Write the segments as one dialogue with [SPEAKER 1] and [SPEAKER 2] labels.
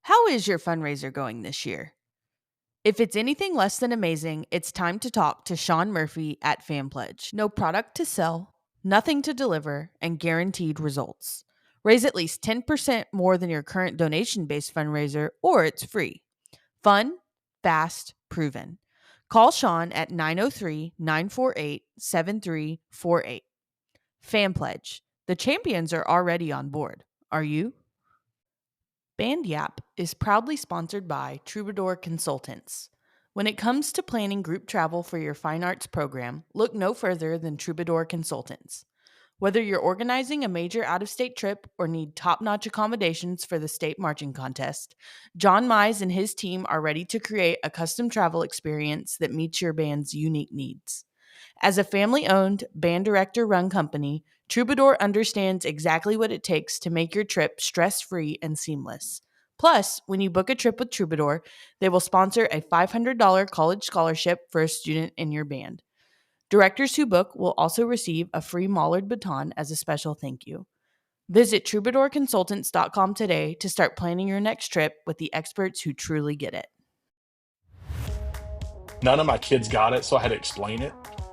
[SPEAKER 1] How is your fundraiser going this year? If it's anything less than amazing, it's time to talk to Shawn Murphy at FanPledge. No product to sell, nothing to deliver, and guaranteed results. Raise at least 10% more than your current donation based fundraiser, or it's free. Fun, fast, proven. Call Shawn at 903-948-7348. FanPledge. The champions are already on board. Are you? Band Yap is proudly sponsored by Troubadour Consultants. When it comes to planning group travel for your fine arts program, look no further than Troubadour Consultants. Whether you're organizing a major out-of-state trip or need top-notch accommodations for the state marching contest, John Mize and his team are ready to create a custom travel experience that meets your band's unique needs. As a family-owned, band director-run company, Troubadour understands exactly what it takes to make your trip stress-free and seamless. Plus, when you book a trip with Troubadour, they will sponsor a $500 college scholarship for a student in your band. Directors who book will also receive a free Mollard baton as a special thank you. Visit troubadourconsultants.com today to start planning your next trip with the experts who truly get it.
[SPEAKER 2] None of my kids got it, so I had to explain it.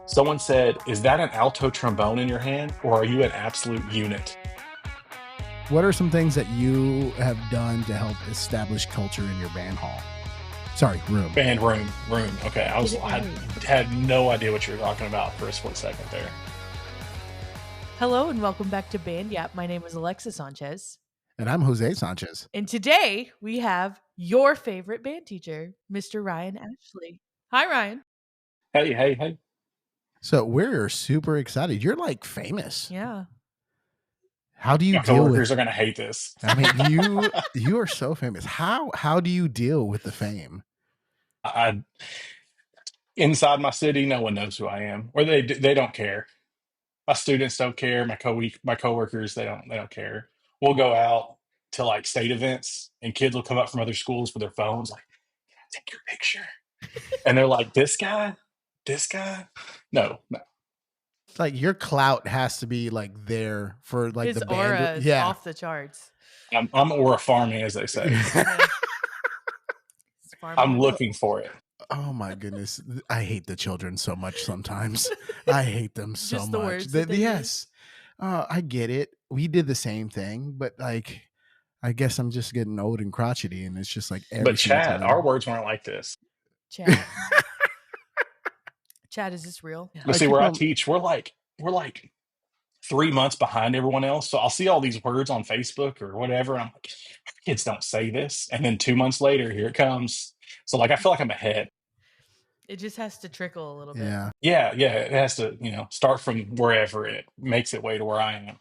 [SPEAKER 2] Someone said, "Is that an alto trombone in your hand, or are you an absolute unit?"
[SPEAKER 3] What are some things that you have done to help establish culture in your band hall? Sorry, room.
[SPEAKER 2] Band room. Okay, I had no idea what you were talking about for a split second there.
[SPEAKER 1] Hello and welcome back to Band Yap. My name is Alexa Sanchez.
[SPEAKER 3] And I'm Jose Sanchez.
[SPEAKER 1] And today we have your favorite band teacher, Mr. Ryan Ashley. Hi, Ryan.
[SPEAKER 2] Hey.
[SPEAKER 3] So we're super excited. You're like famous.
[SPEAKER 1] Yeah.
[SPEAKER 3] How do you
[SPEAKER 2] My
[SPEAKER 3] deal with?
[SPEAKER 2] coworkers are going to hate this.
[SPEAKER 3] I mean, you are so famous. How do you deal with the fame?
[SPEAKER 2] Inside my city, no one knows who I am, or they don't care. My students don't care. My coworkers, they don't care. We'll go out to like state events, and kids will come up from other schools with their phones, like, "Can I take your picture?" And they're like, "This guy." No.
[SPEAKER 3] It's like your clout has to be like there for like
[SPEAKER 1] His
[SPEAKER 3] the band.
[SPEAKER 1] aura is off the charts.
[SPEAKER 2] I'm aura farming, as they say. I'm looking for it.
[SPEAKER 3] Oh my goodness. I hate the children so much sometimes. I hate them so
[SPEAKER 1] Just
[SPEAKER 3] much.
[SPEAKER 1] words that they
[SPEAKER 3] Yes. I get it. We did the same thing, but like, I guess I'm just getting old and crotchety, and it's just like
[SPEAKER 2] But Chad, our words weren't like this.
[SPEAKER 1] Chad. Chad, is this real?
[SPEAKER 2] But see, where I teach, we're like 3 months behind everyone else. So I'll see all these words on Facebook or whatever, and I'm like, kids don't say this. And then 2 months later, here it comes. So like, I feel like I'm ahead.
[SPEAKER 1] It just has to trickle a little bit.
[SPEAKER 3] Yeah.
[SPEAKER 2] It has to, start from wherever it makes its way to where I am.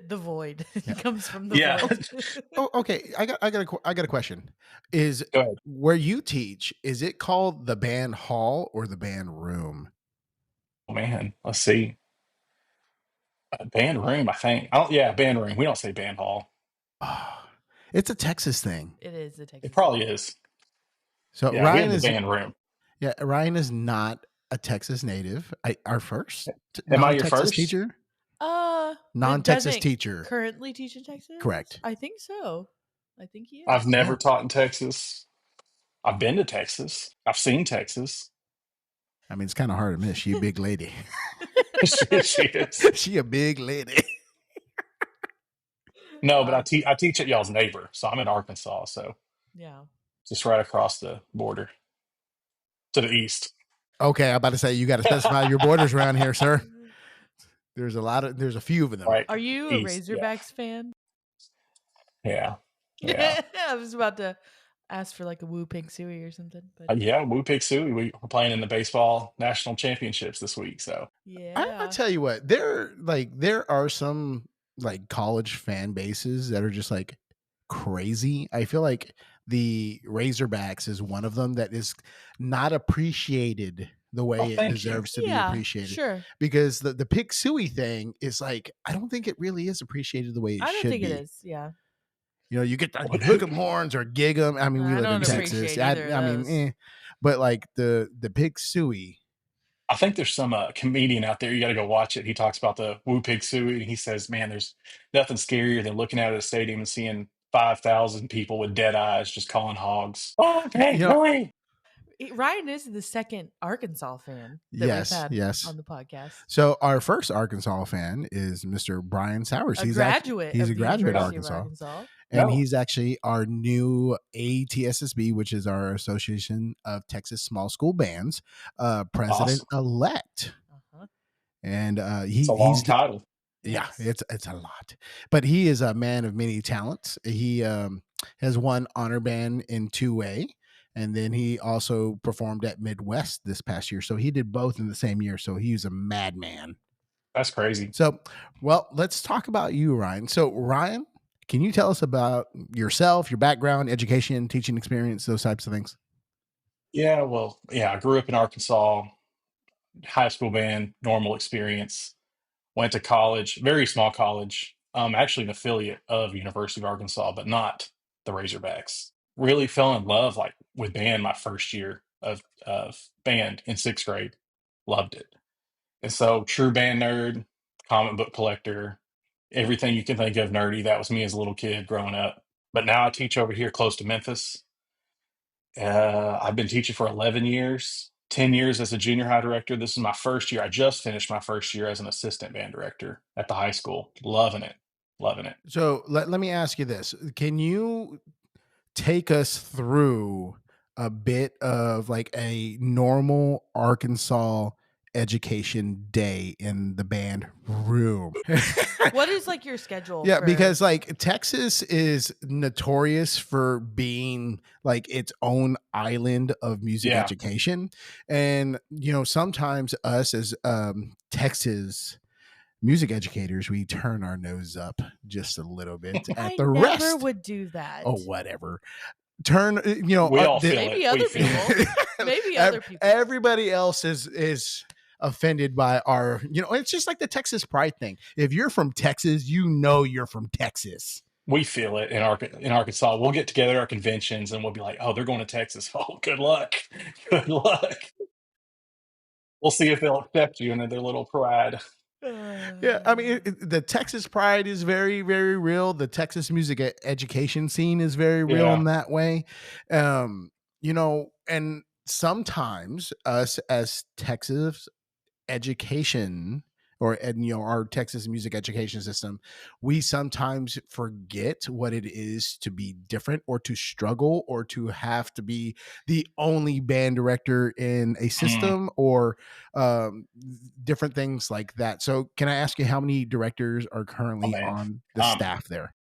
[SPEAKER 1] The void. It comes from the void.
[SPEAKER 3] Oh, okay. I got a question. Where you teach, is it called the band hall or the band room?
[SPEAKER 2] Oh man, let's see. Band room, I think. Band room. We don't say band hall.
[SPEAKER 3] It's a Texas thing.
[SPEAKER 1] It is a Texas.
[SPEAKER 2] It probably is.
[SPEAKER 3] So
[SPEAKER 2] yeah,
[SPEAKER 3] Ryan
[SPEAKER 2] is band room.
[SPEAKER 3] Yeah, Ryan is not a Texas native.
[SPEAKER 2] Am I your first
[SPEAKER 3] teacher? Non-Texas teacher.
[SPEAKER 1] Currently teach in Texas?
[SPEAKER 3] Correct.
[SPEAKER 1] I think so. I think he is.
[SPEAKER 2] I've never taught in Texas. I've been to Texas. I've seen Texas.
[SPEAKER 3] I mean, it's kind of hard to miss. She a big lady.
[SPEAKER 2] she is.
[SPEAKER 3] She a big lady.
[SPEAKER 2] No, but I teach at y'all's neighbor. So I'm in Arkansas. So
[SPEAKER 1] yeah,
[SPEAKER 2] just right across the border to the east.
[SPEAKER 3] Okay, I'm about to say you got to specify your borders around here, sir. There's a few of them.
[SPEAKER 1] Right. Are you a Razorbacks fan?
[SPEAKER 2] Yeah.
[SPEAKER 1] I was about to ask for like a Woo Pig Sooie or something. But
[SPEAKER 2] Woo Pig Sooie. We're playing in the baseball national championships this week. So
[SPEAKER 1] yeah,
[SPEAKER 3] I tell you what, there are some like college fan bases that are just like crazy. I feel like the Razorbacks is one of them that is not appreciated the way it deserves to be appreciated.
[SPEAKER 1] Sure.
[SPEAKER 3] Because the Pig Sooie thing is like, I don't think it really is appreciated the way it should be.
[SPEAKER 1] I don't think it is. Yeah.
[SPEAKER 3] You get the hook 'em horns or gig 'em. I mean, we live in Texas. But like the Pig Sooie.
[SPEAKER 2] I think there's some comedian out there. You got to go watch it. He talks about the Woo Pig Sooie. And he says, man, there's nothing scarier than looking out at a stadium and seeing 5,000 people with dead eyes just calling hogs. Oh, okay,
[SPEAKER 3] You know,
[SPEAKER 2] really?
[SPEAKER 1] Ryan is the second Arkansas fan that we've
[SPEAKER 3] yes,
[SPEAKER 1] had
[SPEAKER 3] yes.
[SPEAKER 1] on the podcast.
[SPEAKER 3] So our first Arkansas fan is Mr. Brian Sowers.
[SPEAKER 1] A
[SPEAKER 3] He's
[SPEAKER 1] graduate
[SPEAKER 3] he's
[SPEAKER 1] of
[SPEAKER 3] a
[SPEAKER 1] the
[SPEAKER 3] graduate of
[SPEAKER 1] University of
[SPEAKER 3] Arkansas.
[SPEAKER 1] Arkansas.
[SPEAKER 3] And
[SPEAKER 2] No.
[SPEAKER 3] he's actually our new ATSSB, which is our Association of Texas Small School Bands, president elect.
[SPEAKER 1] Uh-huh.
[SPEAKER 3] And
[SPEAKER 2] It's a long title.
[SPEAKER 3] yeah,
[SPEAKER 1] Yes.
[SPEAKER 3] it's a lot. But he is a man of many talents. He has won honor band in 2A, and then he also performed at Midwest this past year. So he did both in the same year. So he's a madman.
[SPEAKER 2] That's crazy.
[SPEAKER 3] So, well, let's talk about you, Ryan. So, Ryan, can you tell us about yourself, your background, education, teaching experience, those types of things?
[SPEAKER 2] Yeah, well, yeah, I grew up in Arkansas, high school band, normal experience. Went to college, very small college. Actually an affiliate of University of Arkansas, but not the Razorbacks. Really fell in love like with band my first year of band in sixth grade. Loved it. And so true band nerd, comic book collector, everything you can think of nerdy. That was me as a little kid growing up. But now I teach over here close to Memphis. I've been teaching for 11 years, 10 years as a junior high director. This is my first year. I just finished my first year as an assistant band director at the high school. Loving it. Loving it.
[SPEAKER 3] So, let me ask you this. Can you take us through a bit of like a normal Arkansas education day in the band room?
[SPEAKER 1] What is like your schedule?
[SPEAKER 3] Yeah,
[SPEAKER 1] for-
[SPEAKER 3] because like Texas is notorious for being like its own island of music
[SPEAKER 2] Yeah.
[SPEAKER 3] education. And sometimes us as Texas music educators, we turn our nose up just a little bit at
[SPEAKER 1] I
[SPEAKER 3] the
[SPEAKER 1] never
[SPEAKER 3] rest.
[SPEAKER 1] would do that.
[SPEAKER 3] Oh, whatever. Turn,
[SPEAKER 2] We all feel
[SPEAKER 1] maybe
[SPEAKER 2] it.
[SPEAKER 1] other
[SPEAKER 2] We feel it.
[SPEAKER 1] people. Maybe other people.
[SPEAKER 3] Everybody else is offended by our, it's just like the Texas pride thing. If you're from Texas, you're from Texas.
[SPEAKER 2] We feel it in Arkansas. We'll get together at our conventions and we'll be like, oh, they're going to Texas. Oh, good luck. Good luck. We'll see if they'll accept you into their little pride.
[SPEAKER 3] Yeah, I mean, the Texas pride is very, very real. The Texas music education scene is very real
[SPEAKER 2] Yeah.
[SPEAKER 3] in that way. And sometimes us as Texas education our Texas music education system, we sometimes forget what it is to be different or to struggle or to have to be the only band director in a system or different things like that. So can I ask you how many directors are currently on the staff there?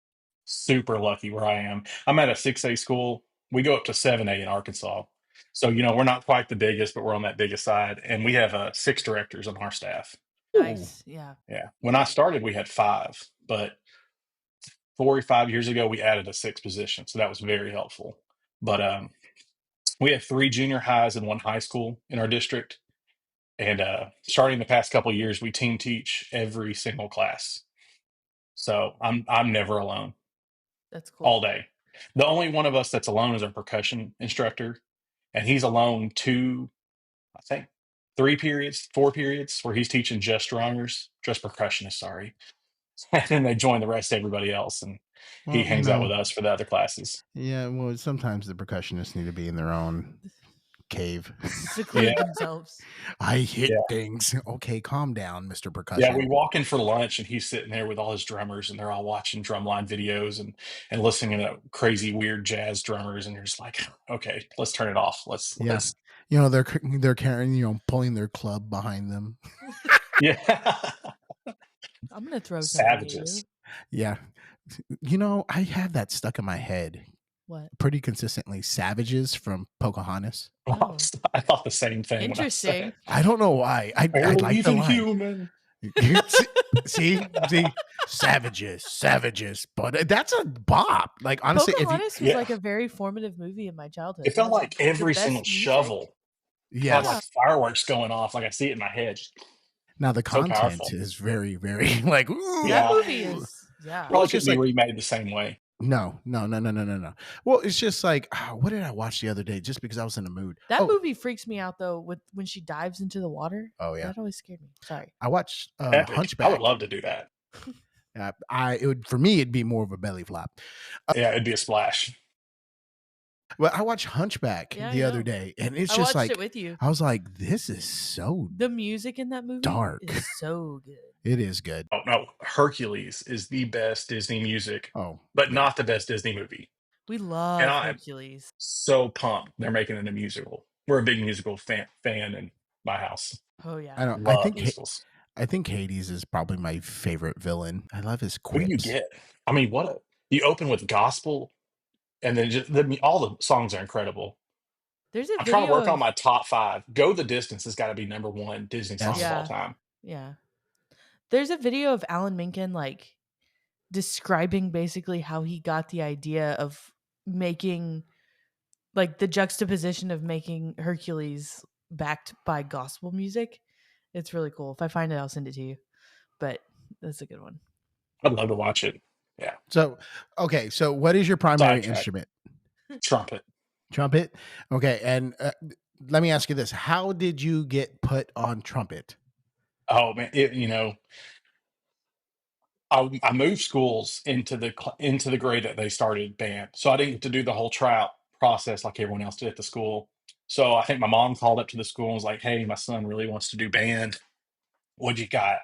[SPEAKER 2] Super lucky where I am. I'm at a 6A school. We go up to 7A in Arkansas. So, we're not quite the biggest, but we're on that biggest side. And we have 6 directors on our staff.
[SPEAKER 1] Nice. Yeah.
[SPEAKER 2] Yeah. When I started, we had 5, but 4 or 5 years ago, we added a 6th position. So that was very helpful. But we have 3 junior highs and 1 high school in our district. And starting the past couple of years, we team teach every single class. So I'm never alone.
[SPEAKER 1] That's cool.
[SPEAKER 2] All day. The only one of us that's alone is our percussion instructor, and he's alone 2, I think 3 periods, 4 periods where he's teaching just percussionists, sorry. And then they join the rest of everybody else, and he hangs out with us for the other classes.
[SPEAKER 3] Yeah, well, sometimes the percussionists need to be in their own cave.
[SPEAKER 1] Seclude themselves.
[SPEAKER 3] I hit things. Okay, calm down, Mr. Percussion.
[SPEAKER 2] Yeah, we walk in for lunch and he's sitting there with all his drummers and they're all watching drumline videos and listening to crazy weird jazz drummers, and you're just like, okay, let's turn it off. Let's
[SPEAKER 3] they're carrying, pulling their club behind them.
[SPEAKER 2] Yeah.
[SPEAKER 1] I'm gonna throw something
[SPEAKER 2] Savages.
[SPEAKER 1] at you.
[SPEAKER 3] Yeah. I have that stuck in my head.
[SPEAKER 1] What?
[SPEAKER 3] Pretty consistently. Savages from Pocahontas.
[SPEAKER 1] Oh.
[SPEAKER 2] I thought the same thing.
[SPEAKER 1] Interesting.
[SPEAKER 3] I don't know why. I like the line.
[SPEAKER 2] Human.
[SPEAKER 3] see, savages. But that's a bop. Like honestly,
[SPEAKER 1] Pocahontas was like a very formative movie in my childhood.
[SPEAKER 2] It felt like every
[SPEAKER 1] the
[SPEAKER 2] single
[SPEAKER 1] best music.
[SPEAKER 2] shovel
[SPEAKER 3] Yes.
[SPEAKER 2] had like fireworks going off. Like I see it in my head.
[SPEAKER 3] Now the
[SPEAKER 2] So
[SPEAKER 3] content
[SPEAKER 2] powerful.
[SPEAKER 3] is very, very like ooh.
[SPEAKER 1] That movie is
[SPEAKER 2] Probably just be remade the same way.
[SPEAKER 3] No. Well, it's just like, what did I watch the other day? Just because I was in the mood.
[SPEAKER 1] That movie freaks me out though. When she dives into the water.
[SPEAKER 3] Oh yeah,
[SPEAKER 1] that always scared me. Sorry.
[SPEAKER 3] I watched Hunchback.
[SPEAKER 2] I would love to do that.
[SPEAKER 3] For me, it'd be more of a belly flop.
[SPEAKER 2] Yeah, it'd be a splash.
[SPEAKER 3] Well, I watched Hunchback
[SPEAKER 1] Yeah, I
[SPEAKER 3] the other
[SPEAKER 1] know.
[SPEAKER 3] day, and it's
[SPEAKER 1] I
[SPEAKER 3] just
[SPEAKER 1] watched it
[SPEAKER 3] like
[SPEAKER 1] with you.
[SPEAKER 3] I was like, this is so
[SPEAKER 1] The music in that movie
[SPEAKER 3] dark.
[SPEAKER 1] is so good.
[SPEAKER 3] It is good.
[SPEAKER 2] Oh no, Hercules is the best Disney music,
[SPEAKER 3] Oh,
[SPEAKER 2] but
[SPEAKER 3] yeah.
[SPEAKER 2] not the best Disney movie.
[SPEAKER 1] We
[SPEAKER 2] And
[SPEAKER 1] love
[SPEAKER 2] I'm
[SPEAKER 1] Hercules.
[SPEAKER 2] so pumped they're making it a musical. We're a big musical fan in my house.
[SPEAKER 1] Oh yeah.
[SPEAKER 3] I don't.
[SPEAKER 2] Love musicals.
[SPEAKER 3] I think Hades is probably my favorite villain. I love his
[SPEAKER 2] What do you
[SPEAKER 3] quips.
[SPEAKER 2] get? I mean, you open with gospel, and then all the songs are incredible.
[SPEAKER 1] There's a
[SPEAKER 2] I'm trying to
[SPEAKER 1] video
[SPEAKER 2] work on
[SPEAKER 1] of
[SPEAKER 2] my top 5. Go the Distance has got to be number 1 Disney song of
[SPEAKER 3] Yes.
[SPEAKER 2] all
[SPEAKER 1] yeah,
[SPEAKER 2] time.
[SPEAKER 1] yeah. There's a video of Alan Menken like describing basically how he got the idea of making like the juxtaposition of making Hercules backed by gospel music. It's really cool. If I find it, I'll send it to you. But that's a good one.
[SPEAKER 2] I'd love to watch it. Yeah.
[SPEAKER 3] So, okay. So, what is your primary
[SPEAKER 2] Sidetrack.
[SPEAKER 3] instrument?
[SPEAKER 2] Trumpet.
[SPEAKER 3] Trumpet. Okay, and let me ask you this: how did you get put on trumpet?
[SPEAKER 2] Oh man, I moved schools into the grade that they started band, so I didn't get to do the whole tryout process like everyone else did at the school. So I think my mom called up to the school and was like, "Hey, my son really wants to do band. What you got?"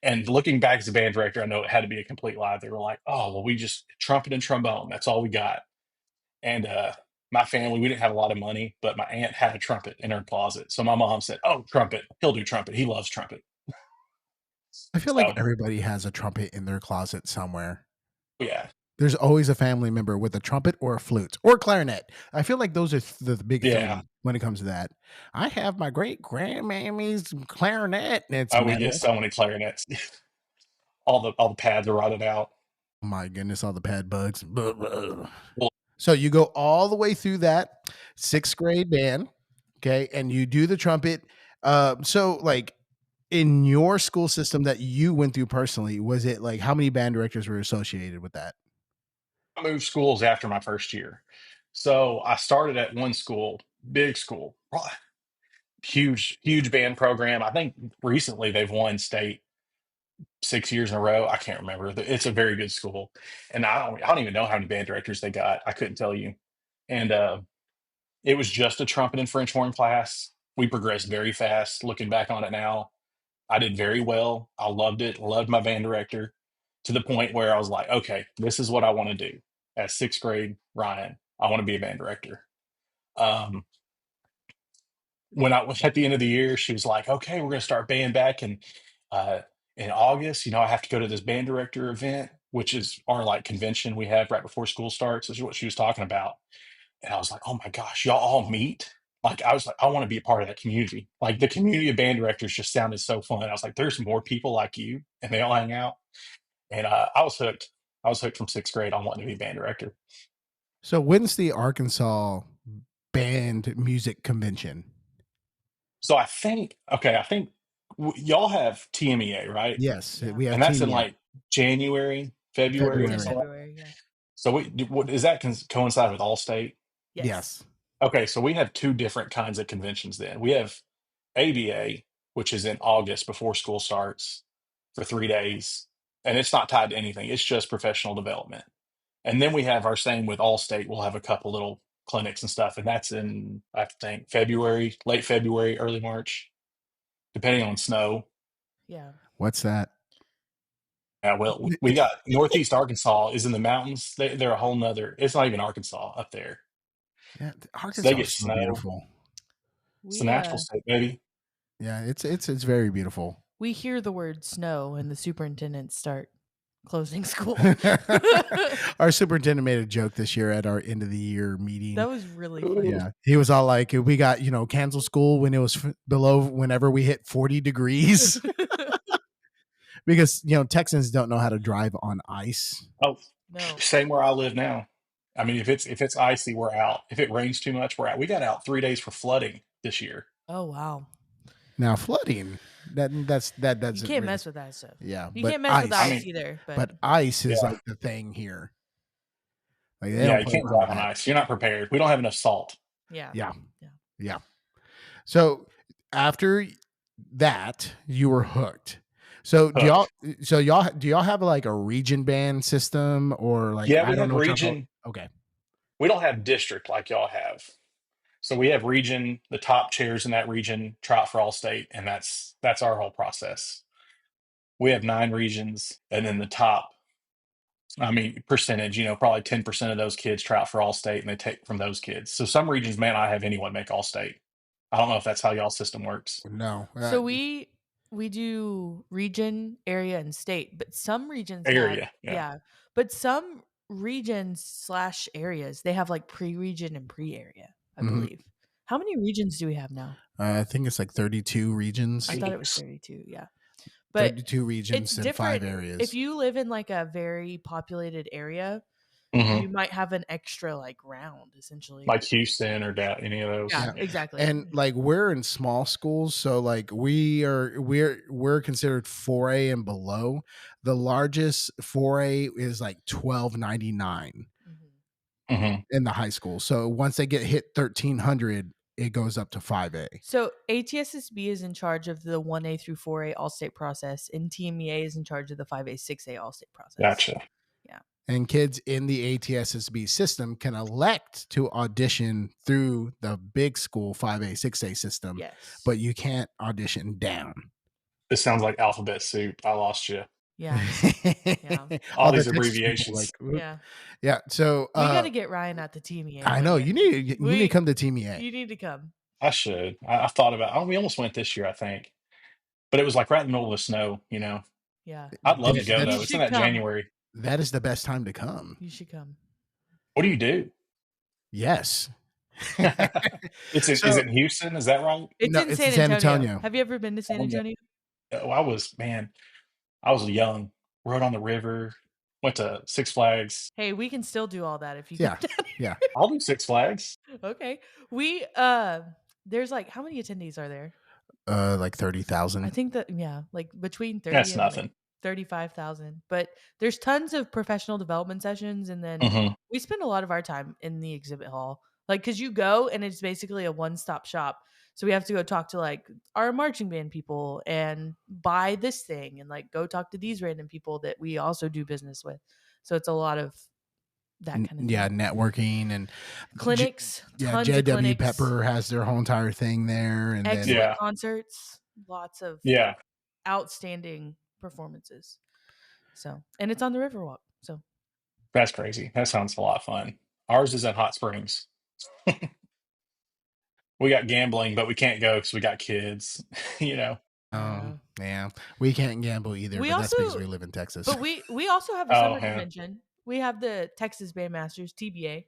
[SPEAKER 2] And looking back as a band director, I know it had to be a complete lie. They were like, "Oh, well, we just trumpet and trombone. That's all we got." And my family, we didn't have a lot of money, but my aunt had a trumpet in her closet. So my mom said, "Oh, trumpet. He'll do trumpet. He loves trumpet."
[SPEAKER 3] I feel like
[SPEAKER 2] So
[SPEAKER 3] everybody has a trumpet in their closet somewhere.
[SPEAKER 2] yeah,
[SPEAKER 3] There's always a family member with a trumpet or a flute or clarinet. I feel like those are the big
[SPEAKER 2] yeah.
[SPEAKER 3] three when it comes to that. I have my great grandmammy's clarinet, and it's
[SPEAKER 2] We get
[SPEAKER 3] metal.
[SPEAKER 2] so many clarinets. All the pads are rotted out.
[SPEAKER 3] Oh my goodness, all the pad bugs.
[SPEAKER 2] Well,
[SPEAKER 3] So you go all the way through that sixth grade band, okay, and you do the trumpet. So like in your school system that you went through personally, was it like how many band directors were associated with that?
[SPEAKER 2] I moved schools after my first year. So I started at one school, big school, huge band program. I think recently they've won state 6 years in a row. I can't remember. It's a very good school, and I don't even know how many band directors they got. I couldn't tell you. And it was just a trumpet and French horn class. We progressed very fast. Looking back on it now, I did very well. I loved it. Loved my band director to the point where I was like, okay, this is what I want to do. At sixth grade, Ryan, I want to be a band director. Um, when I was at the end of the year, she was like, okay, we're going to start band back uh, in August. I have to go to this band director event, which is our like convention we have right before school starts. This is what she was talking about. And I was like, oh my gosh, y'all all meet? Like, I was like, I want to be a part of that community. Like, the community of band directors just sounded so fun. I was like, there's more people like you, and they all hang out. And I was hooked. I was hooked from sixth grade on wanting to be band director.
[SPEAKER 3] So when's the Arkansas band music convention?
[SPEAKER 2] So I think y'all have TMEA, right?
[SPEAKER 3] Yes,
[SPEAKER 1] Yeah.
[SPEAKER 3] we have
[SPEAKER 2] And that's in
[SPEAKER 3] team
[SPEAKER 2] like January, February,
[SPEAKER 1] It's in
[SPEAKER 3] February.
[SPEAKER 2] something.
[SPEAKER 1] February. Yeah.
[SPEAKER 2] So does that coincide with Allstate?
[SPEAKER 1] Yes.
[SPEAKER 3] Yes.
[SPEAKER 2] Okay, so we have two different kinds of conventions then. We have ABA, which is in August before school starts for 3 days, and it's not tied to anything. It's just professional development. And then we have our same with Allstate. We'll have a couple little clinics and stuff, and that's in I think February, late February, early March, depending on snow.
[SPEAKER 1] Yeah.
[SPEAKER 3] What's that?
[SPEAKER 2] Well, we got Northeast Arkansas is in the mountains. They're a whole nother. It's not even Arkansas up there.
[SPEAKER 3] Yeah,
[SPEAKER 2] So they
[SPEAKER 3] Arkansas
[SPEAKER 2] get
[SPEAKER 3] is so
[SPEAKER 2] snow.
[SPEAKER 3] beautiful.
[SPEAKER 2] It's a
[SPEAKER 1] We
[SPEAKER 2] natural state, baby.
[SPEAKER 3] Yeah, it's very beautiful.
[SPEAKER 1] we hear the word snow and the superintendents start closing school.
[SPEAKER 3] Our superintendent made a joke this year at our end of the year meeting.
[SPEAKER 1] That was really funny.
[SPEAKER 3] Yeah, he was all like, "We got cancel school when it was below whenever we hit 40 degrees because Texans don't know how to drive on ice."
[SPEAKER 2] Oh,
[SPEAKER 1] No.
[SPEAKER 2] same where I live now. I mean, if it's icy, we're out. If it rains too much, we're out. We got out 3 days for flooding this year.
[SPEAKER 1] Oh wow.
[SPEAKER 3] Now flooding that
[SPEAKER 1] You
[SPEAKER 3] doesn't
[SPEAKER 1] can't
[SPEAKER 3] really,
[SPEAKER 1] mess with that stuff.
[SPEAKER 3] yeah,
[SPEAKER 1] You
[SPEAKER 3] but
[SPEAKER 1] can't mess with
[SPEAKER 3] ice,
[SPEAKER 2] I
[SPEAKER 1] ice
[SPEAKER 2] mean,
[SPEAKER 1] either.
[SPEAKER 3] but ice is
[SPEAKER 2] yeah,
[SPEAKER 3] like the thing here. Like they
[SPEAKER 2] yeah,
[SPEAKER 3] don't
[SPEAKER 2] you
[SPEAKER 3] play
[SPEAKER 2] can't
[SPEAKER 3] around with
[SPEAKER 2] drive on
[SPEAKER 3] that.
[SPEAKER 2] ice. You're not prepared. We don't have enough salt.
[SPEAKER 1] yeah.
[SPEAKER 3] Yeah,
[SPEAKER 1] Yeah.
[SPEAKER 3] yeah. So after that, you were hooked. So
[SPEAKER 2] hooked.
[SPEAKER 3] do y'all have like a region band system or like
[SPEAKER 2] Yeah,
[SPEAKER 3] I
[SPEAKER 2] we
[SPEAKER 3] don't
[SPEAKER 2] have
[SPEAKER 3] know what y'all call it.
[SPEAKER 2] region.
[SPEAKER 3] Okay.
[SPEAKER 2] We don't have district like y'all have. So we have region. The top chairs in that region try out for all state, and that's our whole process. We have 9 regions, and then the top. I mean, percentage. Probably 10% of those kids try out for all state, and they take from those kids. So some regions may not have anyone make all state. I don't know if that's how y'all system works.
[SPEAKER 3] No.
[SPEAKER 1] So we do region, area, and state, but some regions have
[SPEAKER 2] Area, yeah.
[SPEAKER 1] yeah, but some regions slash areas they have like pre-region and pre-area, I
[SPEAKER 3] Mhm.
[SPEAKER 1] believe. How many regions do we have now?
[SPEAKER 3] I think it's like 32 regions.
[SPEAKER 1] I thought it was
[SPEAKER 2] Jeez.
[SPEAKER 1] 32, yeah. But
[SPEAKER 3] 32
[SPEAKER 1] it's
[SPEAKER 3] regions and 5
[SPEAKER 1] different if
[SPEAKER 3] areas.
[SPEAKER 1] you live in like a very populated area,
[SPEAKER 2] Hmm.
[SPEAKER 1] you might have an extra like round essentially.
[SPEAKER 2] Like Houston or any of those.
[SPEAKER 1] Yeah,
[SPEAKER 3] Yeah.
[SPEAKER 1] exactly.
[SPEAKER 3] And like we're in small schools, so like we're considered 4A and below. The largest 4A is like 1299
[SPEAKER 1] Mhm.
[SPEAKER 2] Hmm.
[SPEAKER 3] in the high school. So once they get hit 1300, it goes up to 5A.
[SPEAKER 1] So ATSSB is in charge of the 1A through 4A all-state process, and TMEA is in charge of the 5A 6A all-state process.
[SPEAKER 2] Gotcha.
[SPEAKER 1] Yeah.
[SPEAKER 3] And kids in the ATSSB system can elect to audition through the big school 5A 6A system,
[SPEAKER 1] Yes.
[SPEAKER 3] but you can't audition down.
[SPEAKER 2] This sounds like alphabet soup. I lost you.
[SPEAKER 1] Yeah. Yeah.
[SPEAKER 2] All
[SPEAKER 3] The
[SPEAKER 2] these
[SPEAKER 3] Texas people
[SPEAKER 2] abbreviations.
[SPEAKER 3] like, "Oop."
[SPEAKER 1] Yeah.
[SPEAKER 3] Yeah. So
[SPEAKER 1] We got to get Ryan at the TMEA.
[SPEAKER 3] I
[SPEAKER 1] one
[SPEAKER 3] know
[SPEAKER 1] day.
[SPEAKER 3] you need to come to Team EA.
[SPEAKER 1] You need to come.
[SPEAKER 2] I should. I thought about. Oh, we almost went this year, I think, but it was like right in the middle of the snow.
[SPEAKER 1] Yeah.
[SPEAKER 2] I'd love to go
[SPEAKER 1] You
[SPEAKER 2] though. It's in
[SPEAKER 1] should
[SPEAKER 2] that
[SPEAKER 1] come.
[SPEAKER 2] January.
[SPEAKER 3] That is the best time to come.
[SPEAKER 1] You should come.
[SPEAKER 2] What do you do?
[SPEAKER 3] Yes.
[SPEAKER 2] Is it
[SPEAKER 3] So-
[SPEAKER 2] in Houston? Is that right?
[SPEAKER 1] It's
[SPEAKER 3] No,
[SPEAKER 1] in
[SPEAKER 3] it's
[SPEAKER 1] San
[SPEAKER 3] in San
[SPEAKER 1] Antonio.
[SPEAKER 3] Antonio.
[SPEAKER 1] Have you ever been to San
[SPEAKER 2] Oh, yeah.
[SPEAKER 1] Antonio?
[SPEAKER 2] Oh, I was young. Rode on the river. Went to Six Flags.
[SPEAKER 1] Hey, we can still do all that if you
[SPEAKER 3] Yeah.
[SPEAKER 1] come down
[SPEAKER 3] Yeah.
[SPEAKER 2] I'll do Six Flags.
[SPEAKER 1] here. Okay. We there's like how many attendees are there?
[SPEAKER 3] Like
[SPEAKER 1] I
[SPEAKER 3] 30,000.
[SPEAKER 1] think that yeah, like between 30
[SPEAKER 2] That's
[SPEAKER 1] and
[SPEAKER 2] nothing.
[SPEAKER 1] like 35,000. But there's tons of professional development sessions and then
[SPEAKER 2] Hmm.
[SPEAKER 1] we spend a lot of our time in the exhibit hall. Like cuz you go and it's basically a one-stop shop. So we have to go talk to like our marching band people and buy this thing and like go talk to these random people that we also do business with. So it's a lot of that kind of thing.
[SPEAKER 3] Yeah, networking and
[SPEAKER 1] Clinics, tons of
[SPEAKER 3] JW
[SPEAKER 1] clinics,
[SPEAKER 3] Pepper has their whole entire thing there, and
[SPEAKER 1] excellent
[SPEAKER 3] then
[SPEAKER 2] Yeah.
[SPEAKER 1] concerts, lots of
[SPEAKER 2] Yeah.
[SPEAKER 1] outstanding performances. So, and it's on the Riverwalk. So,
[SPEAKER 2] That's crazy. That sounds a lot of fun. Ours is in Hot Springs. We got gambling, but we can't go because we got kids.
[SPEAKER 1] yeah.
[SPEAKER 3] yeah, we can't gamble either,
[SPEAKER 1] We
[SPEAKER 3] but that's because
[SPEAKER 1] also-
[SPEAKER 3] we live in Texas.
[SPEAKER 1] But we also have a
[SPEAKER 2] Oh,
[SPEAKER 1] summer
[SPEAKER 2] yeah.
[SPEAKER 1] convention. We have the Texas Bandmasters (TBA),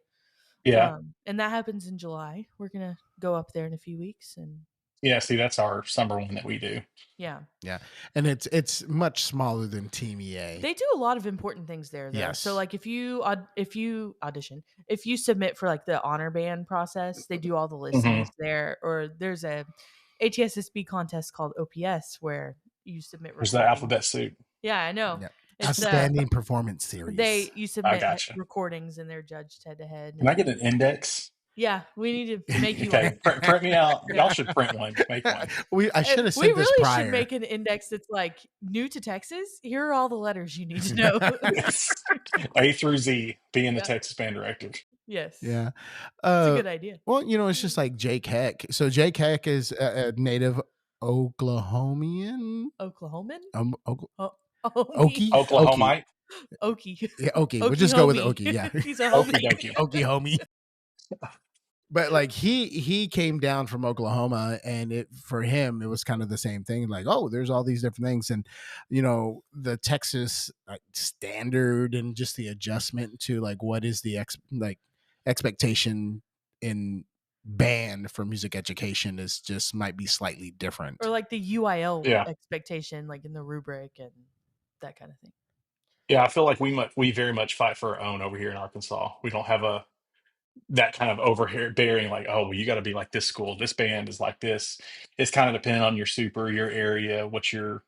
[SPEAKER 2] Yeah.
[SPEAKER 1] and that happens in July. We're gonna go up there in a few weeks, and
[SPEAKER 2] Yeah. See, that's our summer one that we do.
[SPEAKER 1] yeah,
[SPEAKER 3] Yeah, and it's much smaller than Team EA.
[SPEAKER 1] they do a lot of important things there. Though.
[SPEAKER 3] Yes.
[SPEAKER 1] So, like if you audition, if you submit for like the honor band process, they do all the listings there. Or there's a HSSB contest called OPS where you submit.
[SPEAKER 2] There's the
[SPEAKER 1] recordings.
[SPEAKER 2] alphabet soup.
[SPEAKER 1] Yeah, I know.
[SPEAKER 3] Yeah.
[SPEAKER 1] It's
[SPEAKER 3] Outstanding performance series.
[SPEAKER 1] you submit
[SPEAKER 2] gotcha.
[SPEAKER 1] recordings and they're judged head to head.
[SPEAKER 2] Can I get an index?
[SPEAKER 1] Yeah, we need to make you
[SPEAKER 2] Okay,
[SPEAKER 1] one.
[SPEAKER 2] print me out.
[SPEAKER 1] Yeah.
[SPEAKER 2] Y'all should print one. Make one.
[SPEAKER 3] I should have
[SPEAKER 1] We
[SPEAKER 3] said this
[SPEAKER 1] really
[SPEAKER 3] prior.
[SPEAKER 1] should make an index that's like new to Texas. Here are all the letters you need to know.
[SPEAKER 2] Yes. A through Z, being the
[SPEAKER 1] Yeah.
[SPEAKER 2] Texas band director.
[SPEAKER 1] Yes.
[SPEAKER 3] Yeah,
[SPEAKER 1] It's a good idea.
[SPEAKER 3] well, it's just like Jake Heck. So Jake Heck is a native Oklahomian.
[SPEAKER 1] Oklahoman?
[SPEAKER 3] Okie.
[SPEAKER 1] Okie.
[SPEAKER 2] Oklahomite.
[SPEAKER 1] Okie.
[SPEAKER 3] Yeah, Okie. We'll just go with Okie. Yeah,
[SPEAKER 1] He's a
[SPEAKER 2] Okie
[SPEAKER 1] homie.
[SPEAKER 2] dokie.
[SPEAKER 3] Okie homie. But like he came down from Oklahoma, and for him it was kind of the same thing. Like, oh, there's all these different things, and the Texas standard and just the adjustment to like what is the expectation in band for music education is just might be slightly different.
[SPEAKER 1] Or like the UIL
[SPEAKER 2] Yeah.
[SPEAKER 1] expectation, like in the rubric and that kind of thing.
[SPEAKER 2] Yeah, I feel like we very much fight for our own over here in Arkansas. We don't have that kind of overbearing, like, oh, well, you got to be like this school. This band is like this. It's kind of dependent on your super, your area, what your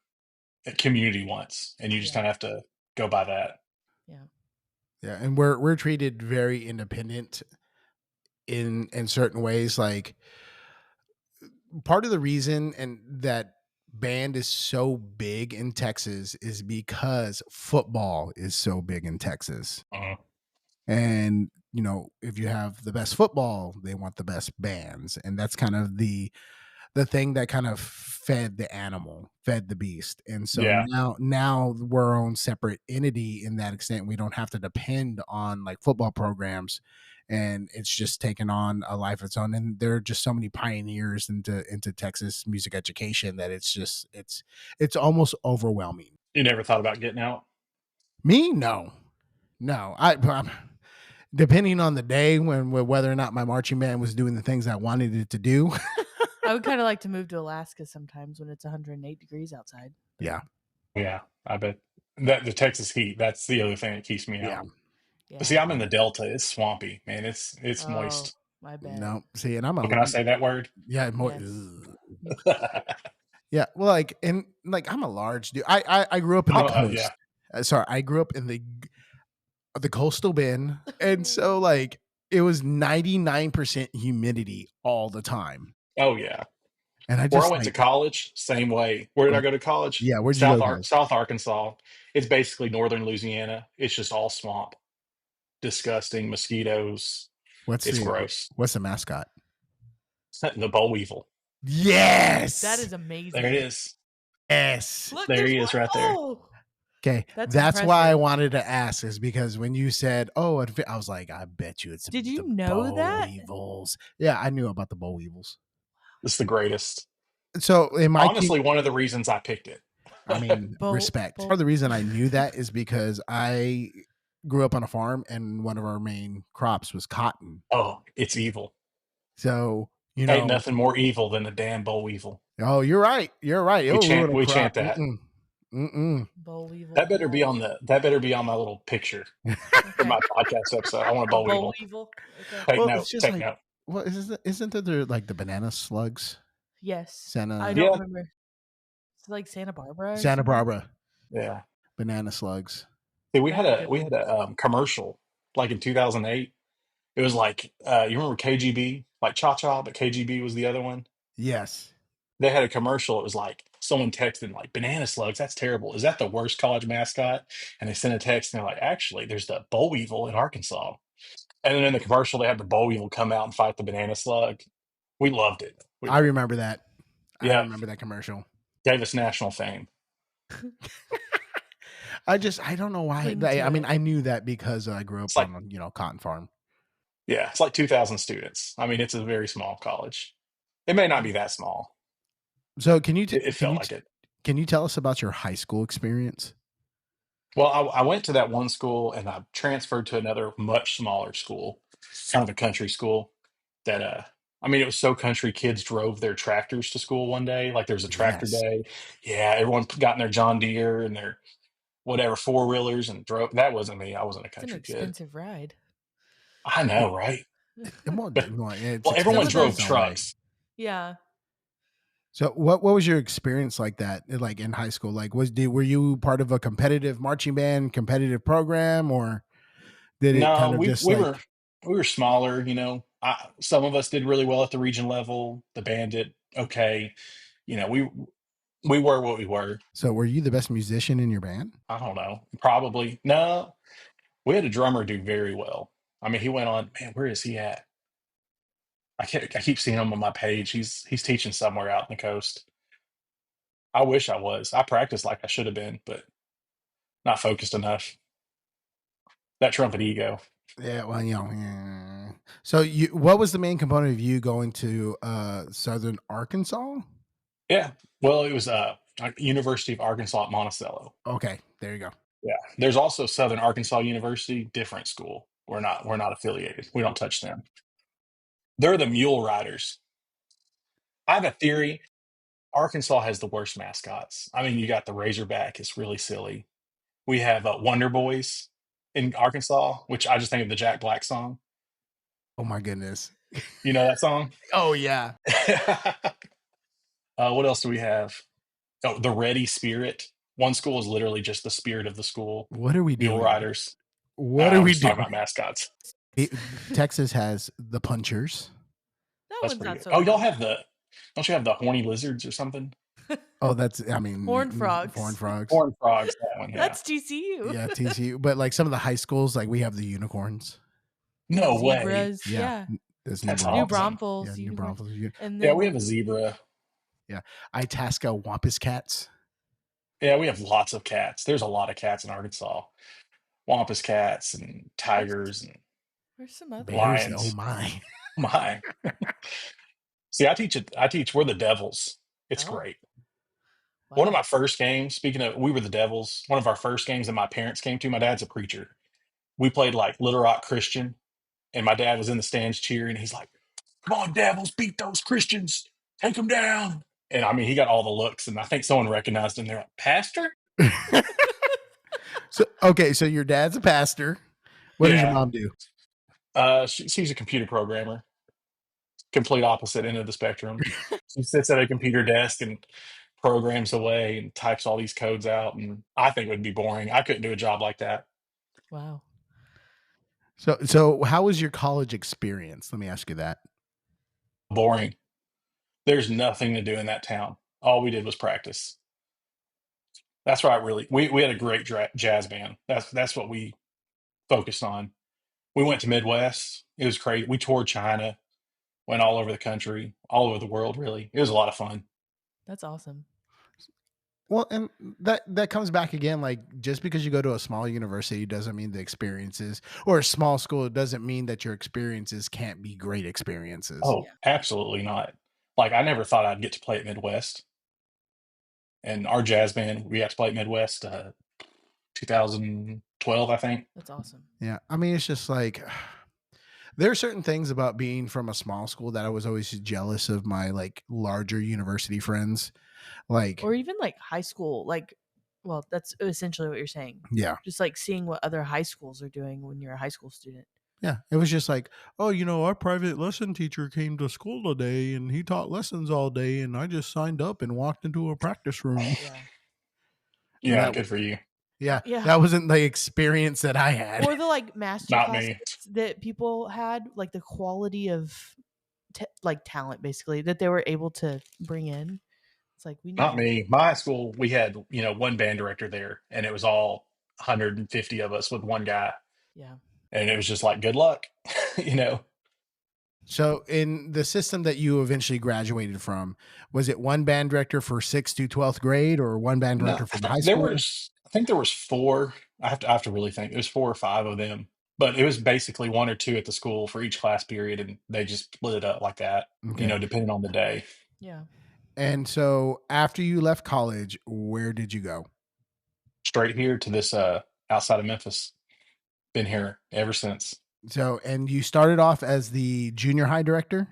[SPEAKER 2] community wants, and you just
[SPEAKER 1] Yeah.
[SPEAKER 2] kind of have to go by that.
[SPEAKER 1] Yeah.
[SPEAKER 3] Yeah, and we're treated very independent in certain ways. Like part of the reason and that band is so big in Texas is because football is so big in Texas.
[SPEAKER 2] Uh,
[SPEAKER 3] And, if you have the best football, they want the best bands. And that's kind of the thing that kind of fed the animal, fed the beast. And so
[SPEAKER 2] yeah,
[SPEAKER 3] now we're our own separate entity in that extent. We don't have to depend on like football programs, and it's just taken on a life of its own. And there are just so many pioneers into Texas music education that it's almost overwhelming.
[SPEAKER 2] you never thought about getting out?
[SPEAKER 3] Me, no. I'm depending on the day when whether or not my marching band was doing the things I wanted it to do.
[SPEAKER 1] I would kind of like to move to Alaska sometimes when it's 108 degrees outside.
[SPEAKER 3] Yeah.
[SPEAKER 2] Yeah, I bet that the Texas heat. That's the other thing that keeps me
[SPEAKER 3] Yeah.
[SPEAKER 2] out. But see,
[SPEAKER 1] Yeah.
[SPEAKER 2] I'm in the Delta. It's swampy, man. It's
[SPEAKER 1] Oh,
[SPEAKER 2] moist.
[SPEAKER 1] my bad.
[SPEAKER 3] No. See, and I'm
[SPEAKER 2] Oh, can I say that word?
[SPEAKER 3] yeah, more.
[SPEAKER 1] Yes.
[SPEAKER 3] Yeah, well, I'm a large dude. I grew up in the
[SPEAKER 2] Yeah.
[SPEAKER 3] coast. Sorry, I grew up in the coastal bend, and so like it was 99% humidity all the time,
[SPEAKER 2] Oh yeah.
[SPEAKER 3] and I
[SPEAKER 2] Where I
[SPEAKER 3] just
[SPEAKER 2] went to college, same way. Where did I go to college?
[SPEAKER 3] yeah. Where'd you go to college?
[SPEAKER 2] South Arkansas. It's basically northern Louisiana. It's just all swamp. Disgusting mosquitoes.
[SPEAKER 3] What's
[SPEAKER 2] It's
[SPEAKER 3] the
[SPEAKER 2] gross.
[SPEAKER 3] what's the mascot?
[SPEAKER 2] The boll weevil.
[SPEAKER 3] Yes,
[SPEAKER 1] That is amazing.
[SPEAKER 2] There it is.
[SPEAKER 3] yes.
[SPEAKER 1] Look,
[SPEAKER 2] There
[SPEAKER 1] there's
[SPEAKER 2] he is
[SPEAKER 1] one
[SPEAKER 2] right there.
[SPEAKER 1] bowl.
[SPEAKER 3] Okay,
[SPEAKER 1] That's
[SPEAKER 3] that's why I
[SPEAKER 1] impressive.
[SPEAKER 3] wanted to ask, is because when you said, "Oh," I was like, "I bet you it's
[SPEAKER 1] Did
[SPEAKER 3] the
[SPEAKER 1] you know
[SPEAKER 3] boll
[SPEAKER 1] that?
[SPEAKER 3] weevils." Yeah, I knew about the boll weevils.
[SPEAKER 2] It's the greatest.
[SPEAKER 3] So in my
[SPEAKER 2] Honestly, one of the reasons I picked it.
[SPEAKER 3] I mean, respect. Part of the reason I knew that is because I grew up on a farm and one of our main crops was cotton.
[SPEAKER 2] Oh, it's evil.
[SPEAKER 3] So,
[SPEAKER 2] Ain't nothing more evil than a damn boll weevil.
[SPEAKER 3] oh, you're right. You're right.
[SPEAKER 2] We
[SPEAKER 3] It ruined a
[SPEAKER 2] we
[SPEAKER 3] crop.
[SPEAKER 2] chant that.
[SPEAKER 1] Boll weevil.
[SPEAKER 2] That better be on my little picture for my podcast episode. I want a boll weevil.
[SPEAKER 1] weevil. Okay.
[SPEAKER 2] Take
[SPEAKER 3] Well,
[SPEAKER 2] note.
[SPEAKER 3] it's just
[SPEAKER 2] Take
[SPEAKER 3] like,
[SPEAKER 2] note.
[SPEAKER 3] what isn't there like the banana slugs?
[SPEAKER 1] Yes.
[SPEAKER 3] Santa
[SPEAKER 1] I
[SPEAKER 2] Yeah.
[SPEAKER 1] don't remember. It's like Santa Barbara. Or
[SPEAKER 3] Santa
[SPEAKER 1] something?
[SPEAKER 3] Barbara
[SPEAKER 2] Yeah.
[SPEAKER 3] banana slugs.
[SPEAKER 2] See, we
[SPEAKER 1] That's
[SPEAKER 2] had
[SPEAKER 1] a
[SPEAKER 2] a
[SPEAKER 1] good one.
[SPEAKER 2] commercial like in 2008. It was like you remember KGB, like Cha Cha, but KGB was the other one.
[SPEAKER 3] Yes.
[SPEAKER 2] They had a commercial. It was like someone texted like banana slugs. That's terrible. Is that the worst college mascot? And they sent a text and they're like, actually, there's the boll weevil in Arkansas. And then in the commercial, they had the boll weevil come out and fight the banana slug. We loved it. We
[SPEAKER 3] I
[SPEAKER 2] loved it.
[SPEAKER 3] remember that. I
[SPEAKER 2] Yeah,
[SPEAKER 3] remember that commercial.
[SPEAKER 2] gave us national fame.
[SPEAKER 3] I don't know why.
[SPEAKER 1] Cling to
[SPEAKER 3] I mean,
[SPEAKER 1] it.
[SPEAKER 3] I knew that because I grew up
[SPEAKER 2] It's like
[SPEAKER 3] on a cotton farm.
[SPEAKER 2] yeah, it's like 2,000 students. I mean, it's a very small college. It may not be that small.
[SPEAKER 3] So can you
[SPEAKER 2] It felt like it.
[SPEAKER 3] can you tell us about your high school experience?
[SPEAKER 2] Well, I went to that one school and I transferred to another much smaller school, kind of a country school that I mean it was so country kids drove their tractors to school one day. Like there was a tractor
[SPEAKER 3] Yes.
[SPEAKER 2] day. Yeah, everyone got in their John Deere and their whatever four-wheelers and drove. That wasn't me. I wasn't a
[SPEAKER 1] It's an
[SPEAKER 2] country kid.
[SPEAKER 1] expensive ride.
[SPEAKER 2] I know, right?
[SPEAKER 3] It's
[SPEAKER 2] Well, everyone
[SPEAKER 3] expensive
[SPEAKER 2] drove
[SPEAKER 3] in its own way.
[SPEAKER 2] trucks.
[SPEAKER 1] Yeah.
[SPEAKER 3] So what was your experience like that, like in high school? Like were you part of a competitive marching band, competitive program, or did it
[SPEAKER 2] No,
[SPEAKER 3] kind of just
[SPEAKER 2] we
[SPEAKER 3] like
[SPEAKER 2] were smaller, some of us did really well at the region level. The band did okay. You know, we were what we were.
[SPEAKER 3] so were you the best musician in your band?
[SPEAKER 2] I don't know. Probably. No, we had a drummer do very well. I mean, he went on, man, where is he at? I keep seeing him on my page. He's teaching somewhere out in the coast. I wish I was. I practiced like I should have been, but not focused enough. That trumpet ego.
[SPEAKER 3] Yeah, well, So what was the main component of you going to Southern Arkansas?
[SPEAKER 2] Yeah. Well, it was University of Arkansas at Monticello.
[SPEAKER 3] Okay, there you go.
[SPEAKER 2] Yeah. There's also Southern Arkansas University, different school. We're not affiliated. We don't touch them. They're the mule riders. I have a theory. Arkansas has the worst mascots. I mean, you got the Razorback. It's really silly. We have Wonder Boys in Arkansas, which I just think of the Jack Black song.
[SPEAKER 3] Oh my goodness.
[SPEAKER 2] You know that song?
[SPEAKER 3] Oh yeah.
[SPEAKER 2] What else do we have? Oh, the Ready Spirit. One school is literally just the spirit of the school.
[SPEAKER 3] What are we
[SPEAKER 2] Mule
[SPEAKER 3] doing?
[SPEAKER 2] riders.
[SPEAKER 3] What are
[SPEAKER 2] We're
[SPEAKER 3] we
[SPEAKER 2] just talking
[SPEAKER 3] doing?
[SPEAKER 2] about mascots.
[SPEAKER 3] Texas has the punchers.
[SPEAKER 1] That
[SPEAKER 2] That's
[SPEAKER 1] one's
[SPEAKER 2] pretty
[SPEAKER 1] not
[SPEAKER 2] good.
[SPEAKER 1] so
[SPEAKER 2] Oh, y'all
[SPEAKER 1] bad.
[SPEAKER 2] have don't you have the horny lizards or something?
[SPEAKER 3] Oh, that's I mean,
[SPEAKER 1] Horned
[SPEAKER 3] Horned
[SPEAKER 1] frogs.
[SPEAKER 3] frogs.
[SPEAKER 2] Horned frogs, that one, yeah.
[SPEAKER 1] That's TCU.
[SPEAKER 3] Yeah, TCU. But like some of the high schools, like we have the unicorns.
[SPEAKER 2] No way.
[SPEAKER 1] Zebras.
[SPEAKER 3] Yeah,
[SPEAKER 1] Yeah.
[SPEAKER 3] there's
[SPEAKER 2] That's
[SPEAKER 1] New
[SPEAKER 2] awesome.
[SPEAKER 1] Braunfels,
[SPEAKER 3] Yeah, New
[SPEAKER 1] unicorns.
[SPEAKER 3] Braunfels.
[SPEAKER 1] And
[SPEAKER 2] Yeah, we
[SPEAKER 1] then
[SPEAKER 2] have a zebra.
[SPEAKER 3] Yeah, Itasca Wampus cats.
[SPEAKER 2] Yeah, we have lots of cats. There's a lot of cats in Arkansas. Wampus cats and
[SPEAKER 1] there's,
[SPEAKER 2] tigers and
[SPEAKER 1] there's some others.
[SPEAKER 3] Bears. Oh
[SPEAKER 2] lions.
[SPEAKER 3] my.
[SPEAKER 2] My. See, I teach we're the Devils. It's
[SPEAKER 1] Oh,
[SPEAKER 2] great. One of
[SPEAKER 1] wow.
[SPEAKER 2] my first games, speaking of we were the Devils, one of our first games that my parents came to, my dad's a preacher. We played like Little Rock Christian, and my dad was in the stands cheering. He's like, "Come on, Devils, beat those Christians, take them down." And I mean, he got all the looks, and I think someone recognized him. They're like, "Pastor?"
[SPEAKER 3] So okay, so your dad's a pastor. What does your
[SPEAKER 2] Yeah.
[SPEAKER 3] mom do?
[SPEAKER 2] She's a computer programmer, complete opposite end of the spectrum. She sits at a computer desk and programs away and types all these codes out. And I think it would be boring. I couldn't do a job like that.
[SPEAKER 1] Wow.
[SPEAKER 3] So how was your college experience? Let me ask you that.
[SPEAKER 2] Boring. There's nothing to do in that town. All we did was practice. That's right. Really, we had a great jazz band. That's what we focused on. We went to Midwest. It was crazy. We toured China, went all over the country, all over the world. Really, it was a lot of fun.
[SPEAKER 1] That's awesome.
[SPEAKER 3] Well, and that comes back again. Like just because you go to a small university doesn't mean the experiences, or a small school doesn't mean that your experiences can't be great experiences.
[SPEAKER 2] Oh,
[SPEAKER 1] Yeah.
[SPEAKER 2] absolutely not. Like I never thought I'd get to play at Midwest. And our jazz band, we got to play at Midwest 2012, I think.
[SPEAKER 1] That's awesome.
[SPEAKER 3] Yeah, I mean, it's just like there are certain things about being from a small school that I was always jealous of my like larger university friends. Like,
[SPEAKER 1] Or even like high school, like, well, that's essentially what you're saying.
[SPEAKER 3] yeah,
[SPEAKER 1] Just like seeing what other high schools are doing when you're a high school student.
[SPEAKER 3] yeah, it was just like, oh, our private lesson teacher came to school today and he taught lessons all day, and I just signed up and walked into a practice room.
[SPEAKER 1] Yeah.
[SPEAKER 3] And
[SPEAKER 2] Yeah, good for you.
[SPEAKER 3] yeah,
[SPEAKER 1] Yeah.
[SPEAKER 3] that wasn't the experience that I had.
[SPEAKER 1] Or the like master
[SPEAKER 2] Not
[SPEAKER 1] classes
[SPEAKER 2] me.
[SPEAKER 1] that people had, like the quality of like talent basically that they were able to bring in. It's like we need
[SPEAKER 2] Not me. My school, we had, one band director there, and it was all 150 of us with one guy.
[SPEAKER 1] Yeah.
[SPEAKER 2] And it was just like, good luck, you know.
[SPEAKER 3] So, in the system that you eventually graduated from, was it one band director for 6th to 12th grade, or one band
[SPEAKER 2] No,
[SPEAKER 3] director for the high
[SPEAKER 2] there
[SPEAKER 3] school?
[SPEAKER 2] was, I think there was four. I have to really think. There's 4 or 5 of them, but it was basically 1 or 2 at the school for each class period, and they just split it up like that,
[SPEAKER 3] Okay.
[SPEAKER 2] depending on the day.
[SPEAKER 1] Yeah.
[SPEAKER 3] And so, after you left college, where did you go?
[SPEAKER 2] Straight here to this outside of Memphis. Been here ever since.
[SPEAKER 3] So, and you started off as the junior high director?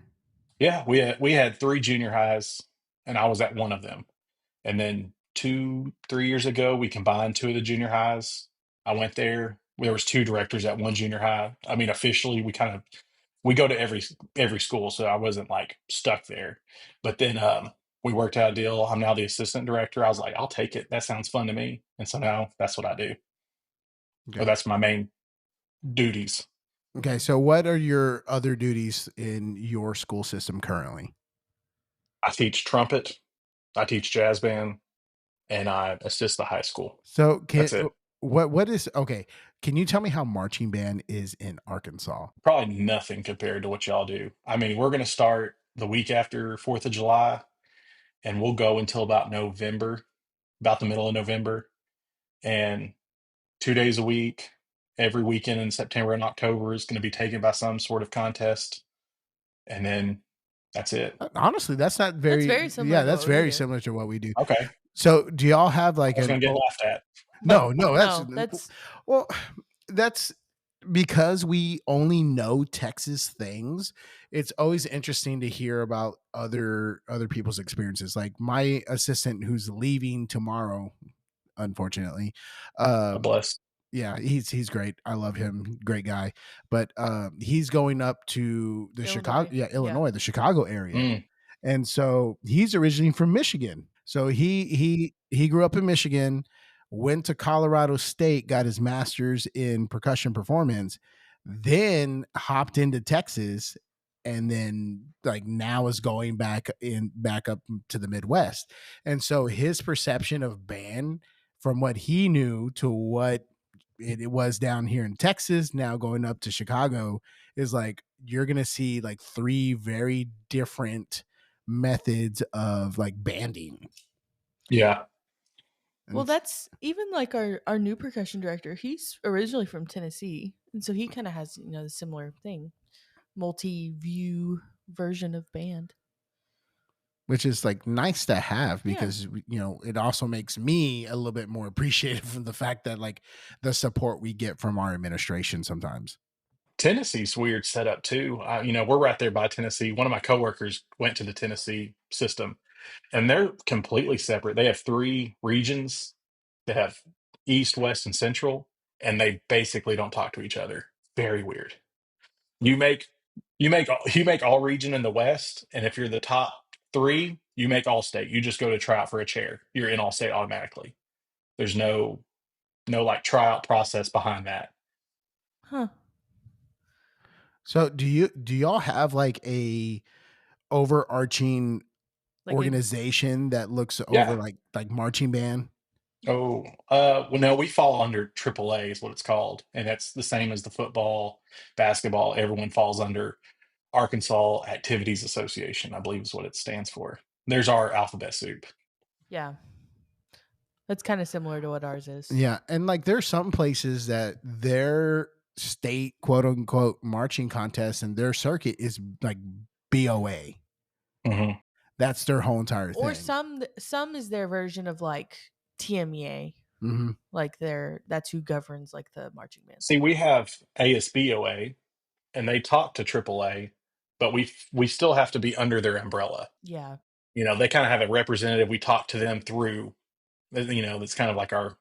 [SPEAKER 2] Yeah, we had 3 junior highs, and I was at one of them. And then 2, 3 years ago, we combined 2 of the junior highs. I went there. There was 2 directors at one junior high. I mean, officially, we go to every school, so I wasn't like stuck there. But then we worked out a deal. I'm now the assistant director. I was like, I'll take it. That sounds fun to me. And so now that's what I do.
[SPEAKER 3] Okay.
[SPEAKER 2] Or that's my main duties.
[SPEAKER 3] Okay. So, what are your other duties in your school system currently?
[SPEAKER 2] I teach trumpet, I teach jazz band, and I assist the high school.
[SPEAKER 3] So,
[SPEAKER 2] That's it.
[SPEAKER 3] what is okay? Can you tell me how marching band is in Arkansas?
[SPEAKER 2] Probably nothing compared to what y'all do. I mean, we're going to start the week after 4th of July, and we'll go until about November, about the middle of November, and 2 days a week. Every weekend in September and October is going to be taken by some sort of contest, and then that's it.
[SPEAKER 3] Honestly, that's not very.
[SPEAKER 1] very similar
[SPEAKER 3] Yeah,
[SPEAKER 1] to
[SPEAKER 3] that's
[SPEAKER 1] what we
[SPEAKER 3] very
[SPEAKER 1] do.
[SPEAKER 3] similar to what we do.
[SPEAKER 2] Okay,
[SPEAKER 3] So, do y'all have
[SPEAKER 2] I
[SPEAKER 3] like
[SPEAKER 2] was
[SPEAKER 3] an?
[SPEAKER 2] going to get laughed at.
[SPEAKER 3] No,
[SPEAKER 1] No, that's
[SPEAKER 3] well, that's because we only know Texas things. It's always interesting to hear about other people's experiences. Like my assistant who's leaving tomorrow, unfortunately.
[SPEAKER 2] God bless.
[SPEAKER 3] Yeah, he's great. I love him. Great guy. But he's going up to the Chicago,
[SPEAKER 1] Illinois.
[SPEAKER 3] Illinois, the Chicago area.
[SPEAKER 2] Mm,
[SPEAKER 3] And so he's originally from Michigan. So he grew up in Michigan, went to Colorado State, got his master's in percussion performance, then hopped into Texas and then like now is going back up to the Midwest. And so his perception of band from what he knew to what it was down here in Texas, now going up to Chicago, is like you're gonna see like three very different methods of like banding.
[SPEAKER 2] Yeah.
[SPEAKER 1] Well,
[SPEAKER 3] And
[SPEAKER 1] that's even like our new percussion director. He's originally from Tennessee, and so he kind of has the similar thing, multi-view version of band.
[SPEAKER 3] which is like nice to have
[SPEAKER 1] Yeah,
[SPEAKER 3] because it also makes me a little bit more appreciative of the fact that like the support we get from our administration sometimes.
[SPEAKER 2] Tennessee's weird setup too. We're right there by Tennessee. One of my coworkers went to the Tennessee system, and they're completely separate. They have three regions. They have East, West, and Central, and they basically don't talk to each other. Very weird. You make you make all region in the West, and if you're the top three, you make all state. You just go to try out for a chair. You're in all state automatically. There's no like tryout process behind that.
[SPEAKER 1] huh?
[SPEAKER 3] So do y'all have like a overarching
[SPEAKER 1] Like a
[SPEAKER 3] organization that looks over
[SPEAKER 2] Yeah.
[SPEAKER 3] like marching band?
[SPEAKER 2] Oh, well, no, we fall under AAA is what it's called, and that's the same as the football, basketball. Everyone falls under Arkansas Activities Association, I believe is what it stands for. There's our alphabet soup.
[SPEAKER 1] yeah. That's kind of similar to what ours is.
[SPEAKER 3] Yeah, and like there's some places that their state quote unquote marching contest and their circuit is like BOA.
[SPEAKER 2] Mhm.
[SPEAKER 3] That's their whole entire
[SPEAKER 1] Or
[SPEAKER 3] thing.
[SPEAKER 1] some is their version of like TMEA,
[SPEAKER 3] Hmm.
[SPEAKER 1] like that's who governs like the marching bands.
[SPEAKER 2] See, we have ASBOA, and they talk to AAA, but we still have to be under their umbrella.
[SPEAKER 1] Yeah,
[SPEAKER 2] They kinda have a representative. We talk to them through, that's kind of like our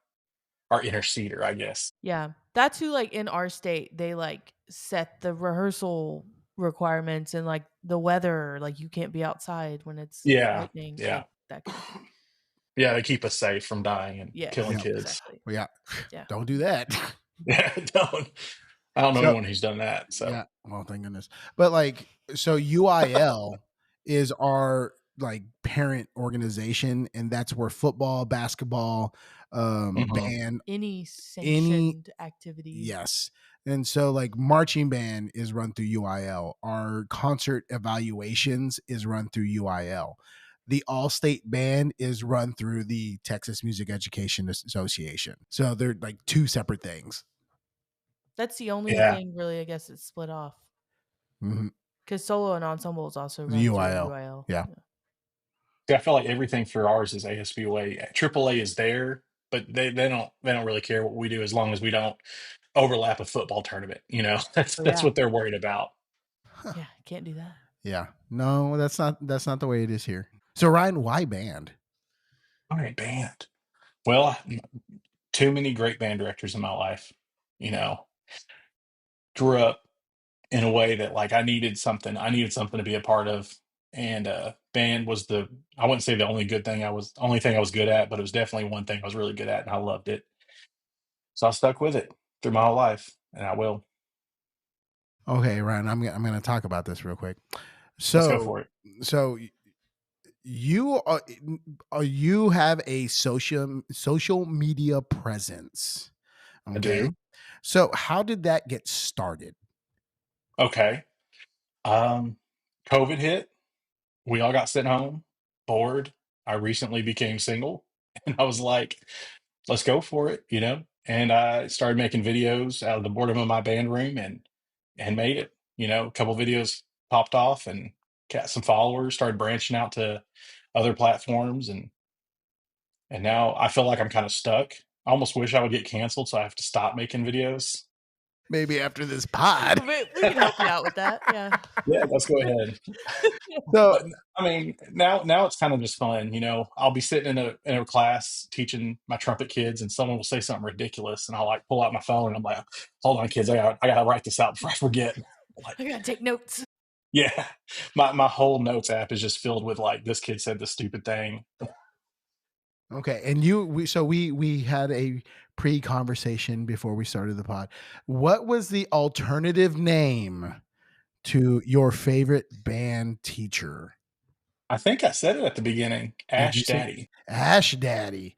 [SPEAKER 2] interceder, I guess.
[SPEAKER 1] yeah. That's who like in our state they like set the rehearsal requirements and like the weather, like you can't be outside when it's
[SPEAKER 2] Yeah,
[SPEAKER 1] lightning,
[SPEAKER 2] yeah.
[SPEAKER 1] like that kind of thing.
[SPEAKER 2] Yeah, they keep us safe from dying and killing
[SPEAKER 3] Yeah.
[SPEAKER 1] Yes,
[SPEAKER 2] kids.
[SPEAKER 1] exactly.
[SPEAKER 3] Well, yeah.
[SPEAKER 1] Yeah.
[SPEAKER 3] Don't do that.
[SPEAKER 2] Yeah, don't I don't know
[SPEAKER 3] So
[SPEAKER 2] anyone who's done that, so
[SPEAKER 3] yeah, well, thank goodness. But like, so UIL is our like parent organization, and that's where football, basketball,
[SPEAKER 2] mhm.
[SPEAKER 3] band,
[SPEAKER 1] Any
[SPEAKER 3] any
[SPEAKER 1] sanctioned activity.
[SPEAKER 3] yes. And so like marching band is run through UIL. Our concert evaluations is run through UIL. The all-state band is run through the Texas Music Education Association. So they're like two separate things.
[SPEAKER 1] That's the only
[SPEAKER 2] Yeah.
[SPEAKER 1] thing really I guess it's split off.
[SPEAKER 3] Mm-hmm.
[SPEAKER 1] Because solo and ensemble is also run through
[SPEAKER 3] UIL.
[SPEAKER 1] UIL.
[SPEAKER 3] Yeah.
[SPEAKER 2] See, I feel like everything for ours is ASBOA. AAA is there, but they don't really care what we do as long as we don't overlap a football tournament, That's
[SPEAKER 1] Oh
[SPEAKER 2] that's
[SPEAKER 1] yeah.
[SPEAKER 2] what they're worried about.
[SPEAKER 1] Yeah, can't do that.
[SPEAKER 3] Yeah. No, that's not the way it is here. So Ryan, why band?
[SPEAKER 2] Alright, band. Well, too many great band directors in my life, you know? Grew up in a way that, like, I needed something to be a part of, and, band was I wouldn't say the only thing I was good at, but it was definitely one thing I was really good at, and I loved it. So I stuck with it through my whole life, and I will.
[SPEAKER 3] Okay, Ryan, I'm gonna talk about this real quick.
[SPEAKER 2] Let's go
[SPEAKER 3] So
[SPEAKER 2] for it.
[SPEAKER 3] so you have a social media presence.
[SPEAKER 2] I
[SPEAKER 3] Okay.
[SPEAKER 2] do.
[SPEAKER 3] So how did that get started?
[SPEAKER 2] Okay. Um, COVID hit. We all got sent home, bored. I recently became single, and I was like, "Let's go for it." And I started making videos out of the boredom of my band room, and made it. A couple videos popped off and got some followers. Started branching out to other platforms, and now I feel like I'm kind of stuck. I almost wish I would get canceled, so I have to stop making videos.
[SPEAKER 3] Maybe after this pod.
[SPEAKER 1] We can help you out with that. Yeah.
[SPEAKER 2] Yeah, let's go ahead.
[SPEAKER 3] So
[SPEAKER 2] But I mean, now it's kind of just fun. I'll be sitting in a class teaching my trumpet kids, and someone will say something ridiculous, and I'll like pull out my phone, and I'm like, "Hold on, kids, I gotta write this out before I forget." Like,
[SPEAKER 1] I gotta take notes.
[SPEAKER 2] yeah, my whole notes app is just filled with like, this kid said this stupid thing.
[SPEAKER 3] okay, and we had a pre-conversation before we started the pod. What was the alternative name to your favorite band teacher.
[SPEAKER 2] I think I said it at the beginning.
[SPEAKER 3] Did you
[SPEAKER 2] Ash
[SPEAKER 3] say
[SPEAKER 2] Daddy.
[SPEAKER 3] Ash Daddy?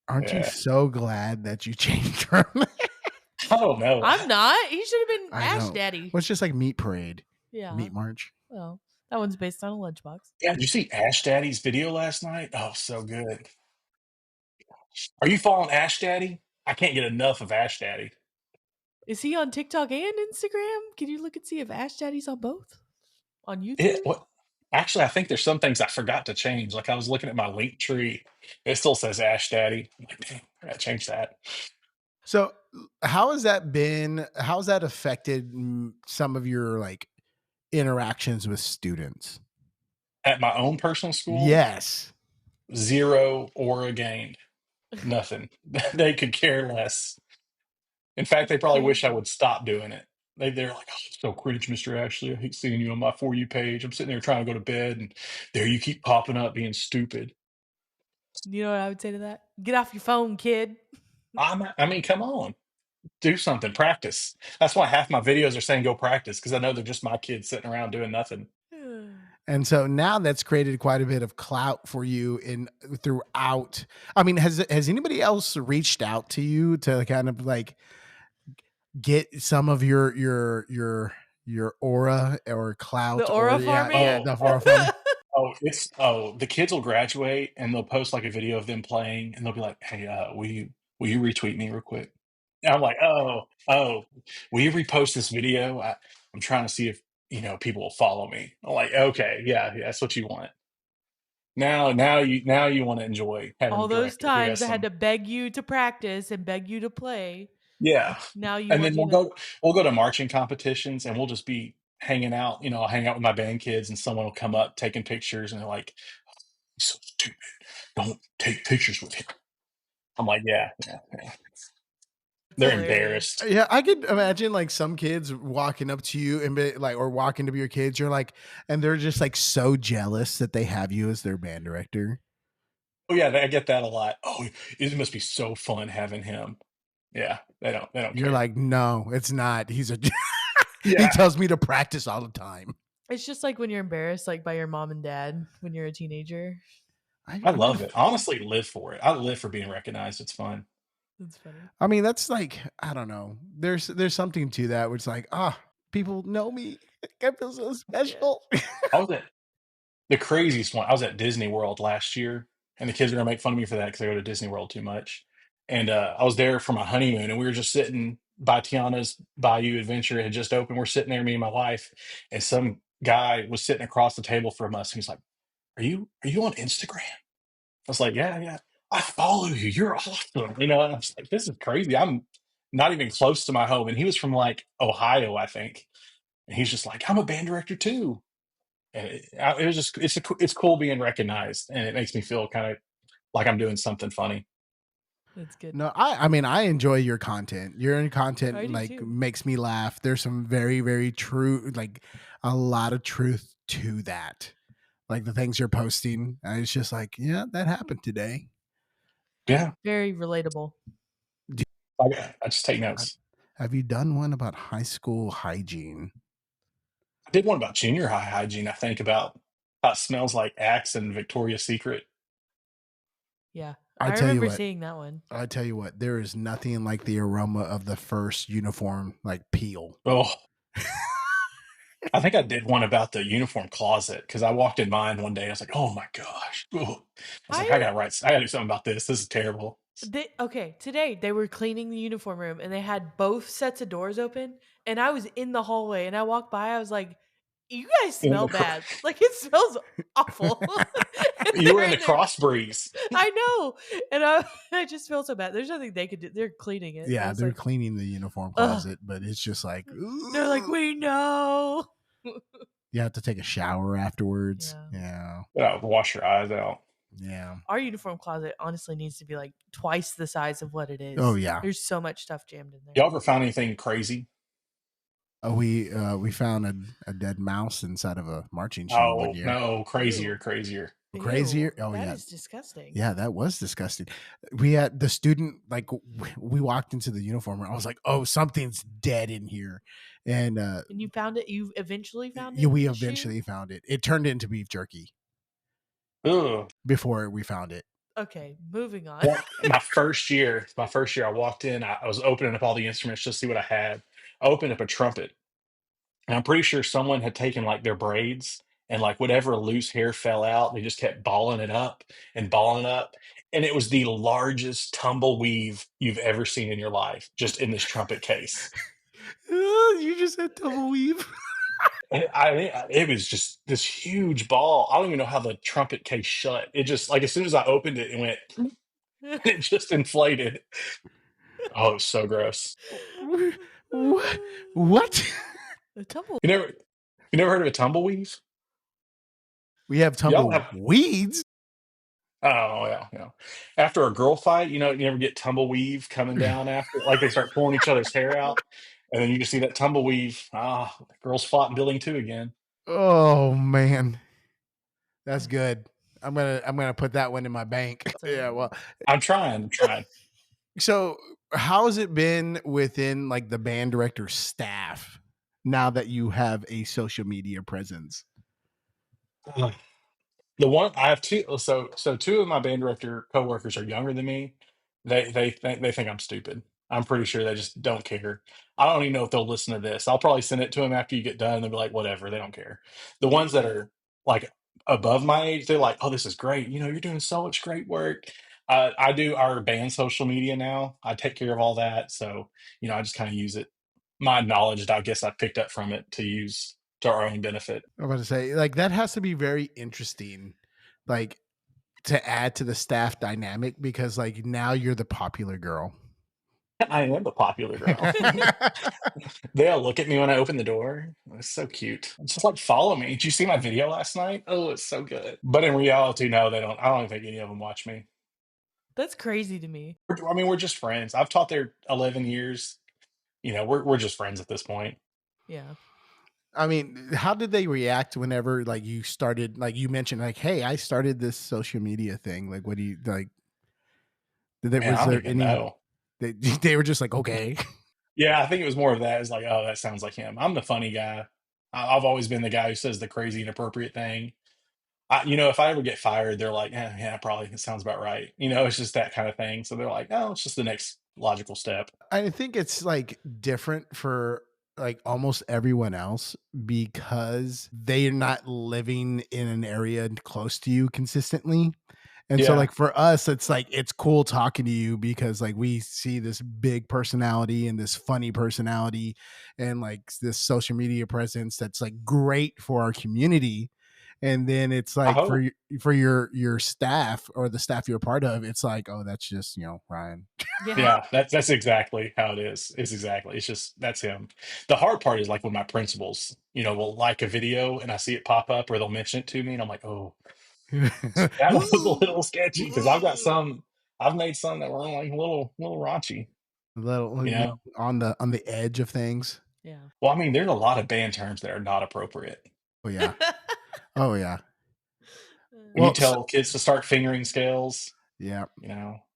[SPEAKER 3] Aren't you
[SPEAKER 2] Yeah.
[SPEAKER 3] so glad that you changed from?
[SPEAKER 2] I don't know.
[SPEAKER 1] I'm not. He should have been
[SPEAKER 3] I
[SPEAKER 1] Ash
[SPEAKER 3] know.
[SPEAKER 1] Daddy.
[SPEAKER 3] Well, it's just like Meat Parade,
[SPEAKER 1] Yeah.
[SPEAKER 3] Meat March.
[SPEAKER 1] Well, that one's based on a lunchbox.
[SPEAKER 2] Yeah, did you see Ash Daddy's video last night? Oh, so good. Are you following Ash Daddy? I can't get enough of Ash Daddy.
[SPEAKER 1] Is he on TikTok and Instagram? Can you look and see if Ash Daddy's on both? On YouTube?
[SPEAKER 2] What? Actually, I think there's some things I forgot to change. Like I was looking at my link tree, it still says Ash Daddy. I'm like, dang, I gotta change that.
[SPEAKER 3] So, how has that been? How's that affected some of your like interactions with students?
[SPEAKER 2] At my own personal school,
[SPEAKER 3] Yes.
[SPEAKER 2] 0 aura gained. Nothing. They could care less. In fact, they probably wish I
[SPEAKER 1] Crazy.
[SPEAKER 2] would stop doing it. They're like, "Oh, it's so cringe, Mr. Ashley. I hate seeing you on my For You page. I'm sitting there trying to go to bed, and there you keep popping up being stupid."
[SPEAKER 1] You know what I would say to that? Get off your phone, kid.
[SPEAKER 2] I mean, come on, do something, practice. That's why half my videos are saying go practice because I know they're just my kids sitting around doing nothing.
[SPEAKER 3] And so now that's created quite a bit of clout for you in throughout. I mean, has anybody else reached out to you to kind of like get some of your aura or clout
[SPEAKER 1] The aura
[SPEAKER 3] or
[SPEAKER 1] farming?
[SPEAKER 3] yeah, the aura farming?
[SPEAKER 2] The kids will graduate and they'll post like a video of them playing, and they'll be like, "Hey, will you retweet me real quick?" And I'm like, "Oh, will you repost this video? I'm trying to see if people will follow me." I'm like, "Okay, yeah, that's what you want." Now you want to enjoy having
[SPEAKER 1] All
[SPEAKER 2] a
[SPEAKER 1] those
[SPEAKER 2] director who
[SPEAKER 1] times
[SPEAKER 2] has
[SPEAKER 1] I had
[SPEAKER 2] some.
[SPEAKER 1] to beg you to practice and beg you to play.
[SPEAKER 2] Yeah,
[SPEAKER 1] Now you
[SPEAKER 2] and
[SPEAKER 1] want
[SPEAKER 2] then
[SPEAKER 1] me to.
[SPEAKER 2] we'll go to marching competitions, and we'll just be hanging out. I'll hang out with my band kids, and someone will come up taking pictures, and they're like, "He's so stupid. Don't take pictures with him." I'm like, "Yeah, yeah, yeah."
[SPEAKER 1] It's
[SPEAKER 2] They're
[SPEAKER 1] hilarious.
[SPEAKER 2] embarrassed.
[SPEAKER 3] Yeah, I could imagine like some kids walking up to you and be like, or walking to be your kids. You're like, and they're just like so jealous that they have you as their band director.
[SPEAKER 2] Oh yeah, I get that a lot. "Oh, it must be so fun having him." Yeah, they don't
[SPEAKER 3] You're
[SPEAKER 2] care.
[SPEAKER 3] like, no, it's not. He's a he
[SPEAKER 2] Yeah,
[SPEAKER 3] tells me to practice all the time.
[SPEAKER 1] It's just like when you're embarrassed, like by your mom and dad when you're a teenager.
[SPEAKER 2] I
[SPEAKER 3] I mean,
[SPEAKER 2] love it. Honestly, live for it. I live for being recognized. It's fun.
[SPEAKER 1] That's funny.
[SPEAKER 3] I mean, that's like, I don't know. There's something to that where it's like, people know me. I feel so special.
[SPEAKER 2] I was at the craziest one. I was at Disney World last year, and the kids are gonna make fun of me for that because I go to Disney World too much. And I was there for my honeymoon, and we were just sitting by Tiana's Bayou Adventure. It had just opened. We're sitting there, me and my wife, and some guy was sitting across the table from us. And he's like, "Are you on Instagram?" I was like, "Yeah, yeah. I follow you. You're awesome." And I was like, "This is crazy. I'm not even close to my home." And he was from like Ohio, I think. And he's just like, "I'm a band director too." And it was just it's cool being recognized, and it makes me feel kind of like I'm doing something funny.
[SPEAKER 1] That's good.
[SPEAKER 3] No, I mean, I enjoy your content. Your
[SPEAKER 1] I
[SPEAKER 3] content
[SPEAKER 1] do
[SPEAKER 3] like
[SPEAKER 1] too.
[SPEAKER 3] makes me laugh. There's some very, very true, like a lot of truth to that. Like the things you're posting. And it's just like, yeah, that happened today.
[SPEAKER 2] Yeah,
[SPEAKER 1] Very relatable.
[SPEAKER 3] Do
[SPEAKER 2] I just take notes.
[SPEAKER 3] Have you done one about high school hygiene?
[SPEAKER 2] I did one about junior high hygiene. I think about how it smells like Axe and Victoria's Secret.
[SPEAKER 1] Yeah.
[SPEAKER 3] I
[SPEAKER 1] I
[SPEAKER 3] tell you
[SPEAKER 1] remember
[SPEAKER 3] what,
[SPEAKER 1] seeing that one.
[SPEAKER 3] there is nothing like the aroma of the first uniform like peel.
[SPEAKER 2] Oh, I think I did one about the uniform closet because I walked in mine one day. I was like, "Oh my gosh!" Oh. I was like, "I
[SPEAKER 1] I
[SPEAKER 2] gotta write. I gotta do something about this. This is terrible."
[SPEAKER 1] today they were cleaning the uniform room and they had both sets of doors open and I was in the hallway and I walked by, I was like, you guys
[SPEAKER 2] In the
[SPEAKER 1] smell bad. Like it smells awful. And
[SPEAKER 2] you were
[SPEAKER 1] they're
[SPEAKER 2] in the
[SPEAKER 1] in there.
[SPEAKER 2] cross breeze.
[SPEAKER 1] I know. And I just feel so bad. There's nothing they could do. They're cleaning it. I
[SPEAKER 3] Yeah,
[SPEAKER 1] was
[SPEAKER 3] they're
[SPEAKER 1] like,
[SPEAKER 3] cleaning the uniform
[SPEAKER 1] ugh.
[SPEAKER 3] closet, but it's just like
[SPEAKER 1] They're like,
[SPEAKER 3] "Ugh."
[SPEAKER 1] we know.
[SPEAKER 3] You have to take a shower afterwards.
[SPEAKER 1] Yeah.
[SPEAKER 2] Wash your eyes out.
[SPEAKER 3] Yeah.
[SPEAKER 1] Our uniform closet honestly needs to be like twice the size of what it is.
[SPEAKER 3] Oh yeah.
[SPEAKER 1] There's so much stuff jammed in there.
[SPEAKER 2] Y'all ever found anything crazy?
[SPEAKER 3] We found a dead mouse inside of a marching shoe one
[SPEAKER 2] Oh
[SPEAKER 3] year.
[SPEAKER 2] no, crazier,
[SPEAKER 1] Ew.
[SPEAKER 2] crazier.
[SPEAKER 3] crazier.
[SPEAKER 1] Ew,
[SPEAKER 3] Oh
[SPEAKER 1] that
[SPEAKER 3] yeah.
[SPEAKER 1] is disgusting.
[SPEAKER 3] Yeah, that was disgusting. We had the student, like, we walked into the uniform and I was like, oh, something's dead in here. And
[SPEAKER 1] And you found it. You eventually found it.
[SPEAKER 3] yeah,
[SPEAKER 1] In
[SPEAKER 3] we
[SPEAKER 1] the shoe?
[SPEAKER 3] eventually found it. It turned into beef jerky
[SPEAKER 2] Ugh.
[SPEAKER 3] before we found it.
[SPEAKER 1] Okay, moving on.
[SPEAKER 2] Well, my first year, I walked in. I was opening up all the instruments just to see what I had. I opened up a trumpet, and I'm pretty sure someone had taken like their braids and like whatever loose hair fell out. They just kept balling it up and balling it up, and it was the largest tumbleweave you've ever seen in your life, just in this trumpet case.
[SPEAKER 3] You just said tumbleweave.
[SPEAKER 2] And it was just this huge ball. I don't even know how the trumpet case shut. It just like as soon as I opened it, it went. It just inflated. Oh, it's so gross.
[SPEAKER 3] What?
[SPEAKER 1] The tumble.
[SPEAKER 2] You never heard of a tumbleweave?
[SPEAKER 3] We have
[SPEAKER 2] Y'all have
[SPEAKER 3] tumbleweeds.
[SPEAKER 2] oh yeah, yeah. After a girl fight, you never get tumbleweave coming down after like they start pulling each other's hair out, and then you can see that tumbleweave. Ah, girls fought in building 2 again.
[SPEAKER 3] Oh man, that's good. I'm gonna put that one in my bank. Yeah, well,
[SPEAKER 2] I'm trying.
[SPEAKER 3] so how has it been within like the band director staff now that you have a social media presence?
[SPEAKER 2] Ugh. The one I have two so 2 of my band director coworkers are younger than me. They think I'm stupid. I'm pretty sure they just don't care. I don't even know if they'll listen to this. I'll probably send it to them after you get done, and they'll be like, "Whatever," they don't care. The ones that are, like, above my age, they're like, "Oh, this is great, you're doing so much great work." I do our band social media now. I take care of all that, so, I just kinda use it. My knowledge that I guess I picked up from it to use to our own benefit.
[SPEAKER 3] I'm about to say, like, that has to be very interesting, like, to add to the staff dynamic because like now you're the popular girl.
[SPEAKER 2] I am the popular girl. They all look at me when I open the door. It's so cute. It's just like, "Follow me. Did you see my video last night? Oh, it's so good." But in reality, no, they don't. I don't think any of them watch me.
[SPEAKER 1] That's crazy to me.
[SPEAKER 2] I mean, we're just friends. I've taught there 11 years. We're just friends at this point.
[SPEAKER 1] Yeah.
[SPEAKER 3] I mean, how did they react whenever like you started, like you mentioned, like, hey, I started this social media thing? Like, what do you like?
[SPEAKER 2] Man,
[SPEAKER 3] Was
[SPEAKER 2] I don't
[SPEAKER 3] there
[SPEAKER 2] even
[SPEAKER 3] any?
[SPEAKER 2] know.
[SPEAKER 3] They were just like, okay.
[SPEAKER 2] Yeah, I think it was more of that. It's like, "Oh, that sounds like him." I'm the funny guy. I've always been the guy who says the crazy, inappropriate thing. If I ever get fired, they're like, yeah, probably. It sounds about right." It's just that kind of thing. So they're like, "Oh, it's just the next logical step."
[SPEAKER 3] I think it's like different for like almost everyone else because they're not living in an area close to you consistently. And so
[SPEAKER 2] Yeah.
[SPEAKER 3] like for us, it's like it's cool talking to you because like we see this big personality and this funny personality and like this social media presence that's like great for our community. And then it's
[SPEAKER 2] I
[SPEAKER 3] like
[SPEAKER 2] hope.
[SPEAKER 3] for your staff or the staff you're a part of, it's like, oh, that's just, Ryan.
[SPEAKER 1] Yeah.
[SPEAKER 2] Yeah, that's exactly how it is. It's just that's him. The hard part is like when my principals, will like a video and I see it pop up or they'll mention it to me and I'm like, oh, that was a little sketchy because I've made some that were like a little raunchy,
[SPEAKER 3] Little
[SPEAKER 2] you know?
[SPEAKER 3] on the edge of things.
[SPEAKER 1] Yeah.
[SPEAKER 2] Well, I mean, there's a lot of band terms that are not appropriate.
[SPEAKER 3] Oh yeah. Oh yeah.
[SPEAKER 2] When you
[SPEAKER 3] Well, so,
[SPEAKER 2] tell kids to start fingering scales,
[SPEAKER 3] yeah.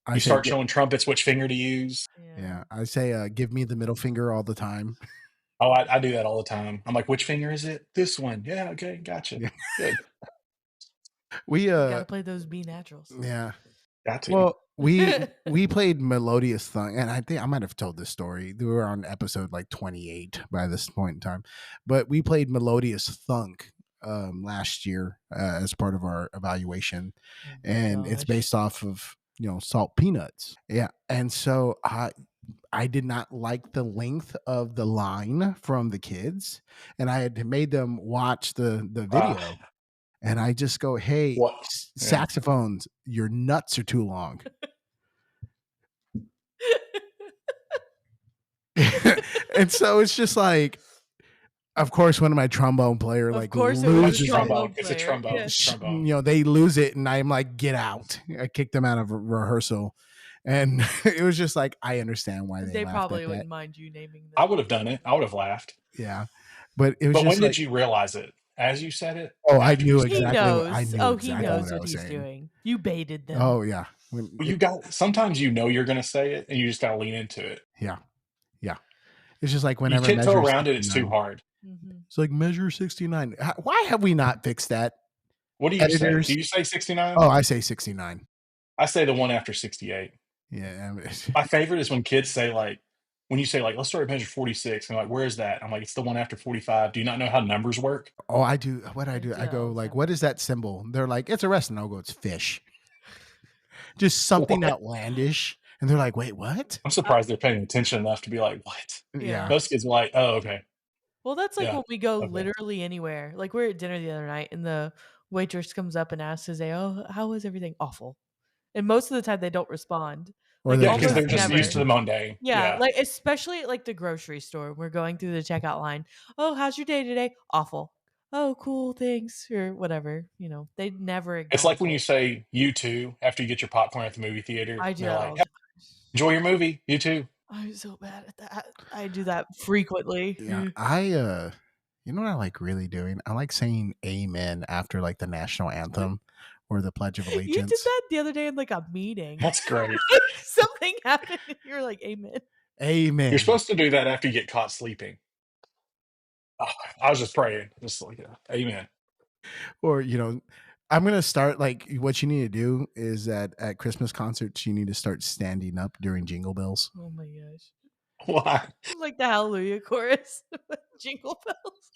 [SPEAKER 3] I
[SPEAKER 2] you
[SPEAKER 3] say
[SPEAKER 2] start showing trumpets which finger to use.
[SPEAKER 1] Yeah.
[SPEAKER 3] yeah. I say give me the middle finger all the time.
[SPEAKER 2] Oh, I do that all the time. I'm like, which finger is it? This one. Yeah, okay, gotcha.
[SPEAKER 3] Yeah.
[SPEAKER 2] Good.
[SPEAKER 3] We
[SPEAKER 1] You gotta play those B naturals.
[SPEAKER 3] yeah.
[SPEAKER 2] Got to.
[SPEAKER 3] Well, we played Melodious Thunk, and I think I might have told this story. We were on episode like 28 by this point in time, but we played Melodious Thunk last year as part of our evaluation,
[SPEAKER 1] Oh my
[SPEAKER 3] and it's
[SPEAKER 1] gosh.
[SPEAKER 3] based off of salt peanuts. Yeah, and so I did not like the length of the line from the kids, and I had made them watch the
[SPEAKER 2] Uh,
[SPEAKER 3] video. And I just go, hey,
[SPEAKER 2] what? Yeah.
[SPEAKER 3] saxophones, your nuts are too long. And so it's just like, of course, when my trombone player
[SPEAKER 1] Of
[SPEAKER 3] like
[SPEAKER 1] course it was
[SPEAKER 2] Oh, it's a
[SPEAKER 3] loses
[SPEAKER 1] a
[SPEAKER 3] it,
[SPEAKER 2] trombone.
[SPEAKER 1] trombone
[SPEAKER 2] It's a
[SPEAKER 1] player.
[SPEAKER 2] trombone.
[SPEAKER 1] Yes.
[SPEAKER 2] Trombone.
[SPEAKER 3] they lose it, and I'm like, get out. I kicked them out of rehearsal, and it was just like, I understand why they
[SPEAKER 1] They
[SPEAKER 3] laughed
[SPEAKER 1] probably
[SPEAKER 3] at
[SPEAKER 1] wouldn't
[SPEAKER 3] that.
[SPEAKER 1] mind you naming them.
[SPEAKER 2] I would have done it. I would have laughed.
[SPEAKER 3] Yeah, but it was
[SPEAKER 2] But when
[SPEAKER 3] just
[SPEAKER 2] did
[SPEAKER 3] like
[SPEAKER 2] you realize it? as you said it.
[SPEAKER 3] Oh, I
[SPEAKER 2] After you
[SPEAKER 3] knew
[SPEAKER 2] said
[SPEAKER 1] He
[SPEAKER 2] it.
[SPEAKER 3] exactly what I
[SPEAKER 1] knows.
[SPEAKER 3] knew
[SPEAKER 1] Oh, he
[SPEAKER 3] exactly
[SPEAKER 1] knows
[SPEAKER 3] what I
[SPEAKER 1] what
[SPEAKER 3] was
[SPEAKER 1] he's
[SPEAKER 3] saying.
[SPEAKER 1] doing. You baited them.
[SPEAKER 3] Oh yeah. When
[SPEAKER 2] Well, you got sometimes you know you're going to say it, and you just got to lean into it.
[SPEAKER 3] yeah. Yeah. It's just like
[SPEAKER 2] You
[SPEAKER 3] whenever
[SPEAKER 2] tiptoe
[SPEAKER 3] measure
[SPEAKER 2] around it; it's too
[SPEAKER 3] 69.
[SPEAKER 2] hard.
[SPEAKER 1] Mhm.
[SPEAKER 3] It's like measure 69. Why have we not fixed that?
[SPEAKER 2] What do you say? Do
[SPEAKER 3] Editors.
[SPEAKER 2] you say 69?
[SPEAKER 3] Oh, I say 69.
[SPEAKER 2] I say the one after 68.
[SPEAKER 3] Yeah.
[SPEAKER 2] My favorite is when kids say like, when you say like, let's start at measure 46, and like, where is that? I'm like, it's the one after 45. Do you not know how numbers work?
[SPEAKER 3] Oh, I do. What I
[SPEAKER 1] I
[SPEAKER 3] do,
[SPEAKER 1] do
[SPEAKER 3] I
[SPEAKER 1] that
[SPEAKER 3] go
[SPEAKER 1] all the
[SPEAKER 3] like,
[SPEAKER 1] time.
[SPEAKER 3] what is that symbol? They're like, it's a restaurant. I'll go, it's fish. Just something
[SPEAKER 2] What?
[SPEAKER 3] outlandish. And they're like, wait, what?
[SPEAKER 2] I'm surprised they're paying attention enough to be like, what?
[SPEAKER 1] Yeah.
[SPEAKER 2] Most kids are like, oh, okay.
[SPEAKER 1] Well, that's like
[SPEAKER 2] Yeah.
[SPEAKER 1] when we go
[SPEAKER 2] Okay.
[SPEAKER 1] literally anywhere. Like we are at dinner the other night, and the waitress comes up and asks Jose, "Oh, how was everything?" Awful. And most of the time, they don't respond.
[SPEAKER 3] Or
[SPEAKER 1] Like
[SPEAKER 3] they're
[SPEAKER 2] Yeah, because
[SPEAKER 3] just
[SPEAKER 2] they're
[SPEAKER 1] almost
[SPEAKER 2] just
[SPEAKER 1] never.
[SPEAKER 2] used to the
[SPEAKER 3] outlandish.
[SPEAKER 2] mundane.
[SPEAKER 1] Yeah,
[SPEAKER 2] Yeah.
[SPEAKER 1] like especially at like the grocery store. We're going through the checkout line. Oh, how's your day today? Awful. Oh, cool, thanks, or whatever. You know, they never
[SPEAKER 2] It's like
[SPEAKER 1] acknowledge
[SPEAKER 2] when you
[SPEAKER 1] it.
[SPEAKER 2] say you too after you get your popcorn at the movie theater,
[SPEAKER 1] I
[SPEAKER 2] and
[SPEAKER 1] do
[SPEAKER 2] they're
[SPEAKER 1] that
[SPEAKER 2] like,
[SPEAKER 1] all
[SPEAKER 2] "Hey,
[SPEAKER 1] the time.
[SPEAKER 2] enjoy your movie. You too.
[SPEAKER 1] I'm so bad at that. I do that frequently.
[SPEAKER 3] Yeah. You know what I like really doing? I like saying amen after like the national anthem or the Pledge of
[SPEAKER 1] You did
[SPEAKER 3] Allegiance.
[SPEAKER 1] that the other day in like a meeting.
[SPEAKER 2] That's great.
[SPEAKER 1] Something happened, and you're like, "Amen."
[SPEAKER 3] Amen.
[SPEAKER 2] You're supposed to do that after you get caught sleeping. Oh, I was just praying. Just like, amen.
[SPEAKER 3] Or, I'm going to start like what you need to do is that at Christmas concerts, you need to start standing up during Jingle Bells.
[SPEAKER 1] Oh my gosh.
[SPEAKER 2] Why?
[SPEAKER 1] Like the Hallelujah chorus. Jingle bells.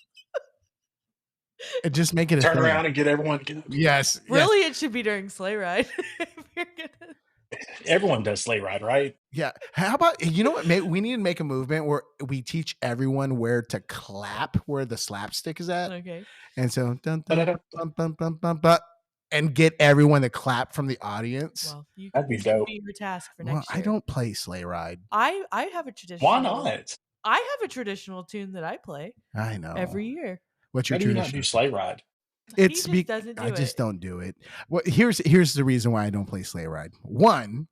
[SPEAKER 3] And just make it a
[SPEAKER 2] Turn
[SPEAKER 3] thing.
[SPEAKER 2] around and get everyone.
[SPEAKER 3] Yes.
[SPEAKER 1] Really, it should be during sleigh ride. If you're gonna-
[SPEAKER 2] Everyone does sleigh ride, right?
[SPEAKER 3] Yeah. How about, you know what? We need to make a movement where we teach everyone where to clap, where the slapstick is at.
[SPEAKER 1] Okay.
[SPEAKER 3] And so, dun, dun,
[SPEAKER 2] Da-da-da.
[SPEAKER 3] bum, bum, bum, bum, bum, and get everyone to clap from the audience.
[SPEAKER 1] Well,
[SPEAKER 2] That'd be
[SPEAKER 1] this could
[SPEAKER 2] dope.
[SPEAKER 1] be your task for
[SPEAKER 3] Well,
[SPEAKER 1] next
[SPEAKER 3] I
[SPEAKER 1] year.
[SPEAKER 3] don't play Sleigh Ride.
[SPEAKER 1] I have a
[SPEAKER 2] Why
[SPEAKER 1] traditional.
[SPEAKER 2] not?
[SPEAKER 1] I have a traditional tune that I play
[SPEAKER 3] I know.
[SPEAKER 1] every year.
[SPEAKER 3] What's
[SPEAKER 2] Why
[SPEAKER 3] your
[SPEAKER 2] do you not
[SPEAKER 3] tradition?
[SPEAKER 2] do sleigh ride?
[SPEAKER 3] It's
[SPEAKER 1] he just doesn't do
[SPEAKER 3] I just
[SPEAKER 1] it.
[SPEAKER 3] don't do it. Well, here's the reason why I don't play Sleigh Ride. One,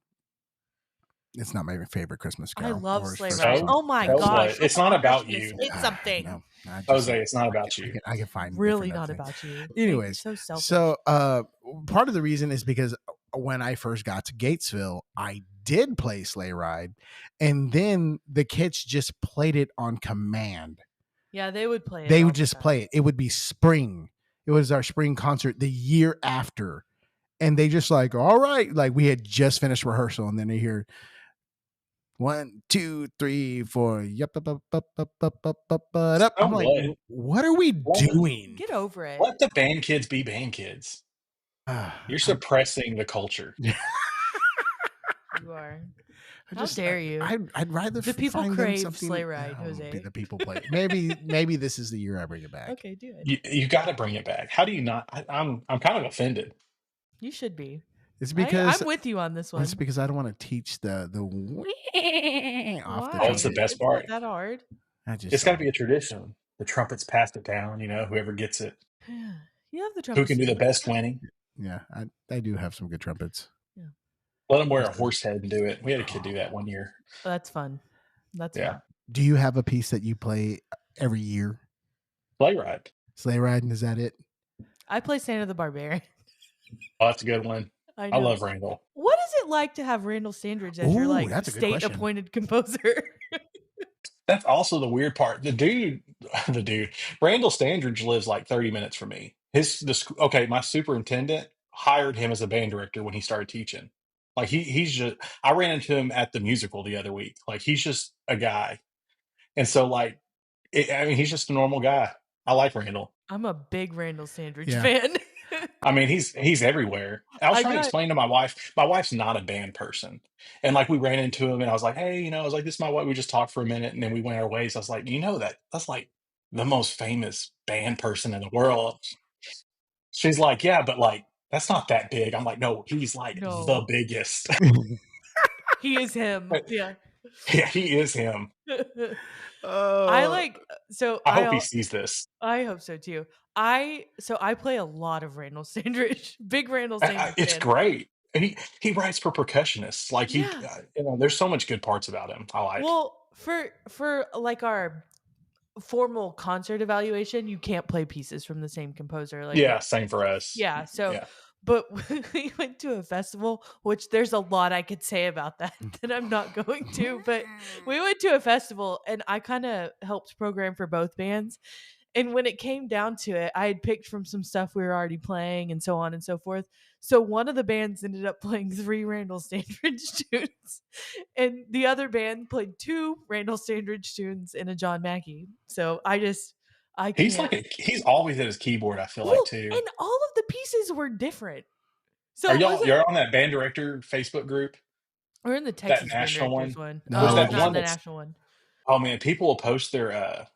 [SPEAKER 3] it's not my favorite Christmas
[SPEAKER 1] I
[SPEAKER 3] carol.
[SPEAKER 1] love
[SPEAKER 3] or
[SPEAKER 1] sleigh
[SPEAKER 3] first
[SPEAKER 1] ride.
[SPEAKER 2] So,
[SPEAKER 3] song.
[SPEAKER 1] Oh my
[SPEAKER 2] so
[SPEAKER 1] gosh!
[SPEAKER 2] what? It's
[SPEAKER 1] Look
[SPEAKER 2] not
[SPEAKER 1] at
[SPEAKER 2] about
[SPEAKER 1] Christmas.
[SPEAKER 2] you,
[SPEAKER 1] It's something.
[SPEAKER 3] No,
[SPEAKER 2] Jose. It's not about you.
[SPEAKER 3] I can find
[SPEAKER 1] Really
[SPEAKER 3] different
[SPEAKER 1] not
[SPEAKER 3] things.
[SPEAKER 1] about you.
[SPEAKER 3] Anyways,
[SPEAKER 1] so selfish.
[SPEAKER 3] So part of the reason is because when I first got to Gatesville, I did play Sleigh Ride, and then the kids just played it on command.
[SPEAKER 1] Yeah, they would play it.
[SPEAKER 3] They
[SPEAKER 1] all
[SPEAKER 3] would
[SPEAKER 1] the
[SPEAKER 3] just
[SPEAKER 1] time.
[SPEAKER 3] play it. It would be spring. It was our spring concert the year after. And they just like, all right, like we had just finished rehearsal, and then they hear 1, 2, 3, 4. Yup, up, up, up, up, up, up, up, up.
[SPEAKER 2] So
[SPEAKER 3] I'm like,
[SPEAKER 2] what?
[SPEAKER 3] what are we doing?
[SPEAKER 1] Get over it.
[SPEAKER 2] Let the band kids be band kids. You're suppressing the culture.
[SPEAKER 1] You are. How dare you?
[SPEAKER 3] I'd rather
[SPEAKER 1] The people
[SPEAKER 3] find them
[SPEAKER 1] crave
[SPEAKER 3] something.
[SPEAKER 1] sleigh ride,
[SPEAKER 3] Oh,
[SPEAKER 1] Jose.
[SPEAKER 3] be the people play. Maybe this is the year I bring it back.
[SPEAKER 1] Okay, do it.
[SPEAKER 2] You got to bring it back. How do you not? I'm kind of offended.
[SPEAKER 1] You should be.
[SPEAKER 3] It's because
[SPEAKER 1] I'm with you on this one.
[SPEAKER 3] it's because I don't want to teach the off the
[SPEAKER 1] Why?
[SPEAKER 2] That's the best
[SPEAKER 1] It's
[SPEAKER 2] part.
[SPEAKER 1] not that hard.
[SPEAKER 2] It's got to be a tradition. The trumpets passed it down. Whoever gets it,
[SPEAKER 1] You have the
[SPEAKER 2] who
[SPEAKER 1] trumpet.
[SPEAKER 2] can do the best winning.
[SPEAKER 3] Yeah, I do have some good trumpets.
[SPEAKER 2] Let them wear a horse head and do it. We had a kid do that one year.
[SPEAKER 1] That's fun. That's
[SPEAKER 2] Yeah.
[SPEAKER 1] fun.
[SPEAKER 3] Do you have a piece that you play every year?
[SPEAKER 2] Sleigh ride.
[SPEAKER 3] Sleigh riding, is that it?
[SPEAKER 1] I play Santa the Barbarian.
[SPEAKER 2] Oh, that's a good one.
[SPEAKER 1] I
[SPEAKER 2] I
[SPEAKER 1] know.
[SPEAKER 2] love Randall.
[SPEAKER 1] What is it like to have Randall Sandridge as your
[SPEAKER 3] Ooh, that's a good question.
[SPEAKER 1] state-appointed composer?
[SPEAKER 2] That's also the weird part. The dude, Randall Standridge lives like 30 minutes from me. My superintendent hired him as a band director when he started teaching. Like he's just, I ran into him at the musical the other week. Like he's just a guy. And so he's just a normal guy. I like Randall.
[SPEAKER 1] I'm a big Randall Sandridge
[SPEAKER 3] Yeah.
[SPEAKER 1] fan.
[SPEAKER 2] I mean, he's everywhere. I was
[SPEAKER 1] I
[SPEAKER 2] trying to
[SPEAKER 1] got-
[SPEAKER 2] explain to my wife. My wife's not a band person, and like we ran into him, and I was like, "Hey, I was like, this is my wife." We just talked for a minute, and then we went our ways. I was like, that's like the most famous band person in the world." She's like, "Yeah, but like that's not that big." I'm like, "No, he's like
[SPEAKER 1] No.
[SPEAKER 2] the biggest."
[SPEAKER 1] He is him. Yeah.
[SPEAKER 2] Yeah, he is him.
[SPEAKER 1] I like so
[SPEAKER 2] I hope he sees this.
[SPEAKER 1] I hope so too. I play a lot of Randall Sandridge. Big Randall Sandridge.
[SPEAKER 2] It's
[SPEAKER 1] fan.
[SPEAKER 2] great. And he writes for percussionists. Like
[SPEAKER 1] Yeah.
[SPEAKER 2] there's so much good parts about him. I like.
[SPEAKER 1] Well, for like our formal concert evaluation, you can't play pieces from the same composer. Like,
[SPEAKER 2] Yeah, same for us.
[SPEAKER 1] yeah. So,
[SPEAKER 2] Yeah.
[SPEAKER 1] but we went to a festival, which there's a lot I could say about that that I'm not going to. But we went to a festival, and I kind of helped program for both bands. And when it came down to it, I had picked from some stuff we were already playing and so on and so forth. So one of the bands ended up playing 3 Randall Standridge tunes, and the other band played 2 Randall Standridge tunes and a John Mackey. So I
[SPEAKER 2] He's
[SPEAKER 1] can't.
[SPEAKER 2] he's always at his keyboard, I feel like
[SPEAKER 1] Well,
[SPEAKER 2] too.
[SPEAKER 1] and all of the pieces were different.
[SPEAKER 2] Are
[SPEAKER 1] So it wasn't.
[SPEAKER 2] you're on that band director Facebook group?
[SPEAKER 1] We're in the
[SPEAKER 2] That
[SPEAKER 1] Texas Band
[SPEAKER 2] national
[SPEAKER 1] Directors
[SPEAKER 2] one?
[SPEAKER 1] one.
[SPEAKER 2] There's
[SPEAKER 1] Oh,
[SPEAKER 3] No,
[SPEAKER 2] that
[SPEAKER 1] not
[SPEAKER 2] one
[SPEAKER 1] the
[SPEAKER 2] that's
[SPEAKER 1] national one.
[SPEAKER 2] oh man, people will post their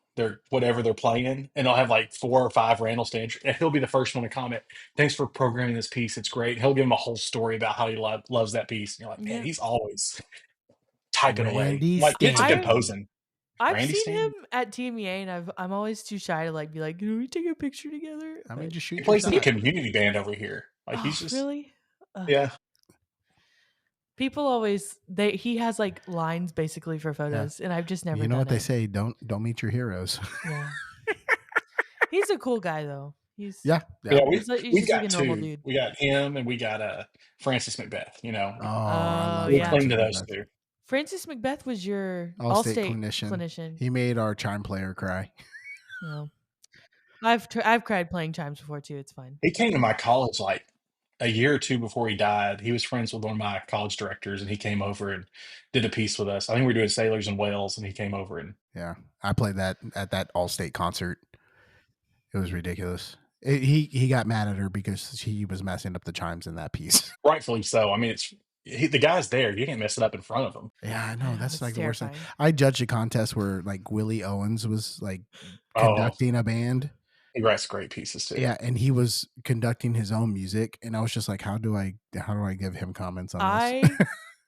[SPEAKER 2] whatever they're playing, and they'll have like 4 or 5 Randall Stanch, and he'll be the first one to comment, "Thanks for programming this piece. It's great." He'll give him a whole story about how he loves that piece. And you're like, man,
[SPEAKER 1] Yeah.
[SPEAKER 2] he's always typing away.
[SPEAKER 3] Randy
[SPEAKER 2] Like it's
[SPEAKER 3] Stanley.
[SPEAKER 2] composing.
[SPEAKER 1] I've
[SPEAKER 2] Randy
[SPEAKER 1] seen him
[SPEAKER 2] Stan.
[SPEAKER 1] at TMEA, and I'm always too shy to like be like, "Can we take a picture together?"
[SPEAKER 3] I mean,
[SPEAKER 1] But
[SPEAKER 3] just
[SPEAKER 2] He
[SPEAKER 3] shoot your
[SPEAKER 2] plays in the
[SPEAKER 3] shot.
[SPEAKER 2] community band over here. Like he's
[SPEAKER 1] oh,
[SPEAKER 2] just
[SPEAKER 1] really? Ugh.
[SPEAKER 2] yeah.
[SPEAKER 1] People always he has like lines basically for
[SPEAKER 3] Yeah.
[SPEAKER 1] photos, and I've just never
[SPEAKER 3] You know
[SPEAKER 1] done
[SPEAKER 3] what they
[SPEAKER 1] it.
[SPEAKER 3] say? Don't meet your heroes.
[SPEAKER 1] Yeah. He's a cool guy though.
[SPEAKER 3] Yeah. Yeah.
[SPEAKER 2] Yeah,
[SPEAKER 1] He's
[SPEAKER 2] we've
[SPEAKER 1] just like
[SPEAKER 2] got
[SPEAKER 1] a normal
[SPEAKER 2] 2.
[SPEAKER 1] dude.
[SPEAKER 2] We got him and we got Francis Macbeth,
[SPEAKER 3] Oh, I
[SPEAKER 1] Oh
[SPEAKER 3] love
[SPEAKER 2] we
[SPEAKER 1] yeah.
[SPEAKER 2] cling
[SPEAKER 3] Francis
[SPEAKER 2] to those
[SPEAKER 3] Macbeth.
[SPEAKER 2] 2.
[SPEAKER 1] Francis Macbeth was your
[SPEAKER 3] All-state
[SPEAKER 1] all-state
[SPEAKER 3] clinician.
[SPEAKER 1] clinician.
[SPEAKER 3] He made our chime player cry.
[SPEAKER 1] Oh. I've cried playing chimes before too. It's fine.
[SPEAKER 2] He came to my college like a year or 2 before he died. He was friends with one of my college directors, and he came over and did a piece with us. I think we were doing Sailors in Wales, and he came over and
[SPEAKER 3] Yeah. I played that at that all-state concert. It was ridiculous. He got mad at her because he was messing up the chimes in that piece.
[SPEAKER 2] rightfully so. I mean, the guy's there. You can't mess it up in front of him.
[SPEAKER 3] Yeah, I
[SPEAKER 1] I
[SPEAKER 3] know.
[SPEAKER 1] know
[SPEAKER 3] That's
[SPEAKER 1] it's
[SPEAKER 3] like the worst thing.
[SPEAKER 1] terrifying.
[SPEAKER 3] I judged a contest where like Willie Owens was like
[SPEAKER 2] Oh,
[SPEAKER 3] conducting a band.
[SPEAKER 2] he writes great pieces too.
[SPEAKER 3] Yeah, and he was conducting his own music, and I was just like, how do I give him comments on this?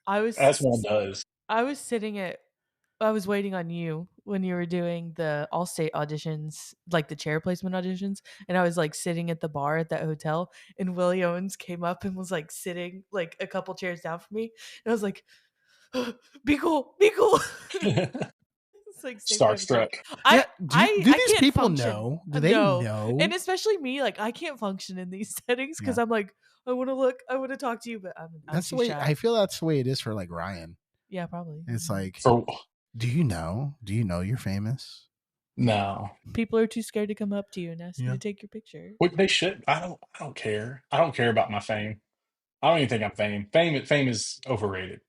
[SPEAKER 1] I
[SPEAKER 2] As one
[SPEAKER 1] was
[SPEAKER 2] does.
[SPEAKER 1] I was sitting at I was waiting on you when you were doing the all-state auditions, like the chair placement auditions, and I was like sitting at the bar at that hotel, and Willie Owens came up and was like sitting like a couple chairs down from me, and I was like, "Be cool, be cool." It's like same temperature.
[SPEAKER 2] Starstruck.
[SPEAKER 3] Yeah, do
[SPEAKER 1] I
[SPEAKER 3] these
[SPEAKER 1] can't
[SPEAKER 3] people
[SPEAKER 1] function.
[SPEAKER 3] know? Do they
[SPEAKER 1] No,
[SPEAKER 3] know?
[SPEAKER 1] and especially me, like I can't function in these settings because
[SPEAKER 3] Yeah.
[SPEAKER 1] I'm like, I want to look, I want to talk to you, but I'm
[SPEAKER 3] That's the
[SPEAKER 1] too
[SPEAKER 3] way
[SPEAKER 1] shy.
[SPEAKER 3] I feel. That's the way it is for like Ryan.
[SPEAKER 1] Yeah, probably.
[SPEAKER 3] It's like,
[SPEAKER 2] For
[SPEAKER 3] do you know? Do you know you're famous?
[SPEAKER 2] no.
[SPEAKER 1] People are too scared to come up to you and ask you
[SPEAKER 3] Yeah.
[SPEAKER 1] to take your picture.
[SPEAKER 2] They should. I don't care. I don't care about my fame. I don't even think I'm fame. Fame is overrated.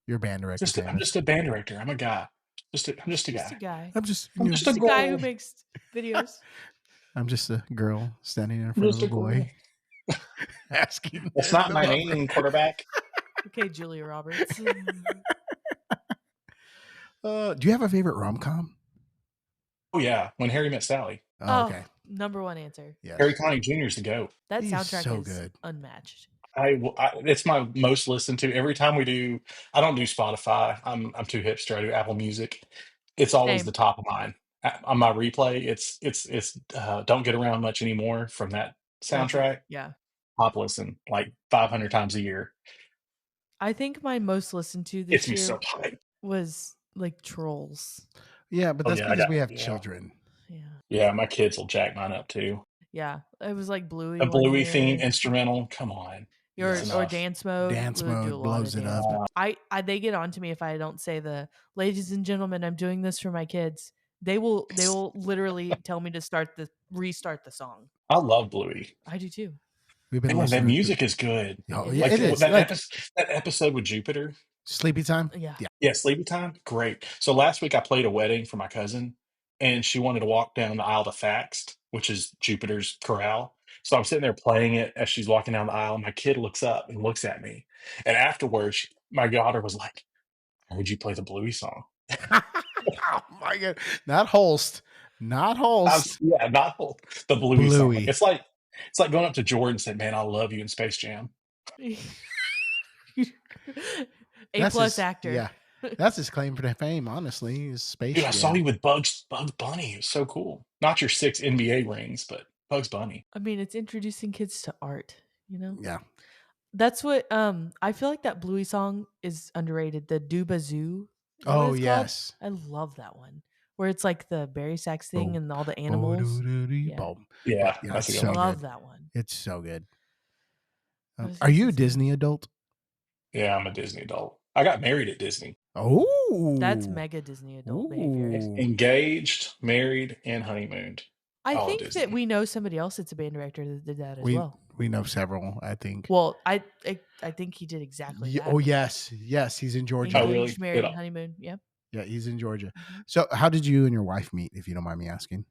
[SPEAKER 3] Your band director
[SPEAKER 2] I'm
[SPEAKER 3] famous.
[SPEAKER 2] just a band director. I'm a guy. I'm just a
[SPEAKER 1] Just a
[SPEAKER 2] guy.
[SPEAKER 1] guy.
[SPEAKER 3] I'm just
[SPEAKER 2] I'm just a
[SPEAKER 1] Just a guy who
[SPEAKER 2] girl.
[SPEAKER 1] makes videos.
[SPEAKER 3] I'm just a girl standing in
[SPEAKER 2] I'm
[SPEAKER 3] front
[SPEAKER 2] just
[SPEAKER 3] of
[SPEAKER 2] a
[SPEAKER 3] a boy
[SPEAKER 2] girl.
[SPEAKER 3] asking.
[SPEAKER 2] That's not
[SPEAKER 3] the
[SPEAKER 2] my
[SPEAKER 3] lover.
[SPEAKER 2] name, quarterback.
[SPEAKER 1] Okay, Julia Roberts.
[SPEAKER 3] Do you have a favorite rom com?
[SPEAKER 2] Oh yeah, When Harry Met Sally.
[SPEAKER 3] Oh, okay.
[SPEAKER 1] Number one answer.
[SPEAKER 3] Yes.
[SPEAKER 2] Harry Connick Jr. is the goat.
[SPEAKER 1] That
[SPEAKER 3] He's
[SPEAKER 1] soundtrack
[SPEAKER 3] so
[SPEAKER 1] is
[SPEAKER 3] good.
[SPEAKER 1] unmatched.
[SPEAKER 2] It's my most listened to every time we do. I don't do Spotify. I'm too hipster. I do Apple Music. It's always
[SPEAKER 1] Same.
[SPEAKER 2] the top of mine on my replay. It's don't get around much anymore from that soundtrack.
[SPEAKER 1] Yeah.
[SPEAKER 2] Pop listen like 500 times a year.
[SPEAKER 1] I think my most listened to
[SPEAKER 2] Gets
[SPEAKER 1] this
[SPEAKER 2] me
[SPEAKER 1] year
[SPEAKER 2] so hyped.
[SPEAKER 1] was like Trolls.
[SPEAKER 3] Yeah, but
[SPEAKER 2] Oh
[SPEAKER 3] that's
[SPEAKER 2] yeah,
[SPEAKER 3] because we have children.
[SPEAKER 1] Yeah.
[SPEAKER 2] yeah. My kids will jack mine up too.
[SPEAKER 1] Yeah. It was like Bluey
[SPEAKER 2] A
[SPEAKER 1] one
[SPEAKER 2] Bluey
[SPEAKER 1] year.
[SPEAKER 2] theme instrumental. Come on.
[SPEAKER 1] Or,
[SPEAKER 2] That's
[SPEAKER 1] or
[SPEAKER 2] enough.
[SPEAKER 1] dance mode.
[SPEAKER 3] Dance
[SPEAKER 1] We would do
[SPEAKER 3] mode
[SPEAKER 1] a lot
[SPEAKER 3] blows
[SPEAKER 1] of
[SPEAKER 3] it
[SPEAKER 1] dance
[SPEAKER 3] up.
[SPEAKER 1] mode. They get on to me if I don't say the ladies and gentlemen, I'm doing this for my kids. They will literally tell me to restart the song.
[SPEAKER 2] I love Bluey.
[SPEAKER 1] I do too.
[SPEAKER 3] We've been
[SPEAKER 2] Man, that
[SPEAKER 3] listening
[SPEAKER 2] music is good.
[SPEAKER 3] Oh,
[SPEAKER 1] It
[SPEAKER 3] yeah,
[SPEAKER 1] is
[SPEAKER 3] it
[SPEAKER 1] good.
[SPEAKER 3] is. Like
[SPEAKER 2] That episode with Jupiter.
[SPEAKER 3] sleepy time.
[SPEAKER 1] Yeah.
[SPEAKER 2] Yeah, sleepy time, great. So last week I played a wedding for my cousin, and she wanted to walk down the aisle to Faxed, which is Jupiter's chorale. So I'm sitting there playing it as she's walking down the aisle. My kid looks up and looks at me, and afterwards, my daughter was like, "I heard you play the Bluey song."
[SPEAKER 3] Oh my god! Not Holst. Not Holst.
[SPEAKER 2] Yeah, not the Bluey song.
[SPEAKER 3] Bluey.
[SPEAKER 2] It's like going up to Jordan and saying, "Man, I love you" in Space Jam.
[SPEAKER 1] A
[SPEAKER 3] That's
[SPEAKER 1] plus
[SPEAKER 3] his-
[SPEAKER 1] actor.
[SPEAKER 3] Yeah, that's his claim to fame. Honestly, is Space
[SPEAKER 2] Dude, I saw
[SPEAKER 3] Jam.
[SPEAKER 2] you with Bugs Bunny. It was so cool. Not your 6 NBA rings, but Bugs Bunny.
[SPEAKER 1] I mean, it's introducing kids to art, you know?
[SPEAKER 3] Yeah.
[SPEAKER 1] That's what I feel like that Bluey song is underrated. The Dooba Zoo. Is that what
[SPEAKER 3] Oh
[SPEAKER 1] it's called?
[SPEAKER 3] yes.
[SPEAKER 1] I love that one. where it's like the berry sax thing
[SPEAKER 3] Boom.
[SPEAKER 1] and all the animals. Yeah.
[SPEAKER 3] Boom.
[SPEAKER 2] Yeah,
[SPEAKER 3] Yeah,
[SPEAKER 2] that's a
[SPEAKER 3] it's
[SPEAKER 2] good
[SPEAKER 3] so
[SPEAKER 2] one.
[SPEAKER 1] Love
[SPEAKER 3] good.
[SPEAKER 1] that one.
[SPEAKER 3] It's so good.
[SPEAKER 1] I was
[SPEAKER 3] Are you a
[SPEAKER 1] listening to-
[SPEAKER 3] Disney adult?
[SPEAKER 2] Yeah, I'm a Disney adult. I got married at Disney.
[SPEAKER 3] Oh,
[SPEAKER 1] That's mega Disney adult behavior.
[SPEAKER 3] Ooh.
[SPEAKER 2] Engaged, married, and honeymooned.
[SPEAKER 1] I
[SPEAKER 2] All
[SPEAKER 1] think
[SPEAKER 2] Disney.
[SPEAKER 1] that we know somebody else that's a band director that did that as well.
[SPEAKER 3] We know several, I think.
[SPEAKER 1] Well, I think he did exactly that.
[SPEAKER 3] Oh yes, he's in Georgia.
[SPEAKER 2] Oh, really?
[SPEAKER 1] Engaged, married,
[SPEAKER 2] Good.
[SPEAKER 1] and honeymoon. Yep.
[SPEAKER 3] Yeah, he's in Georgia.
[SPEAKER 1] Mhm.
[SPEAKER 3] So, how did you and your wife meet, if you don't mind me asking?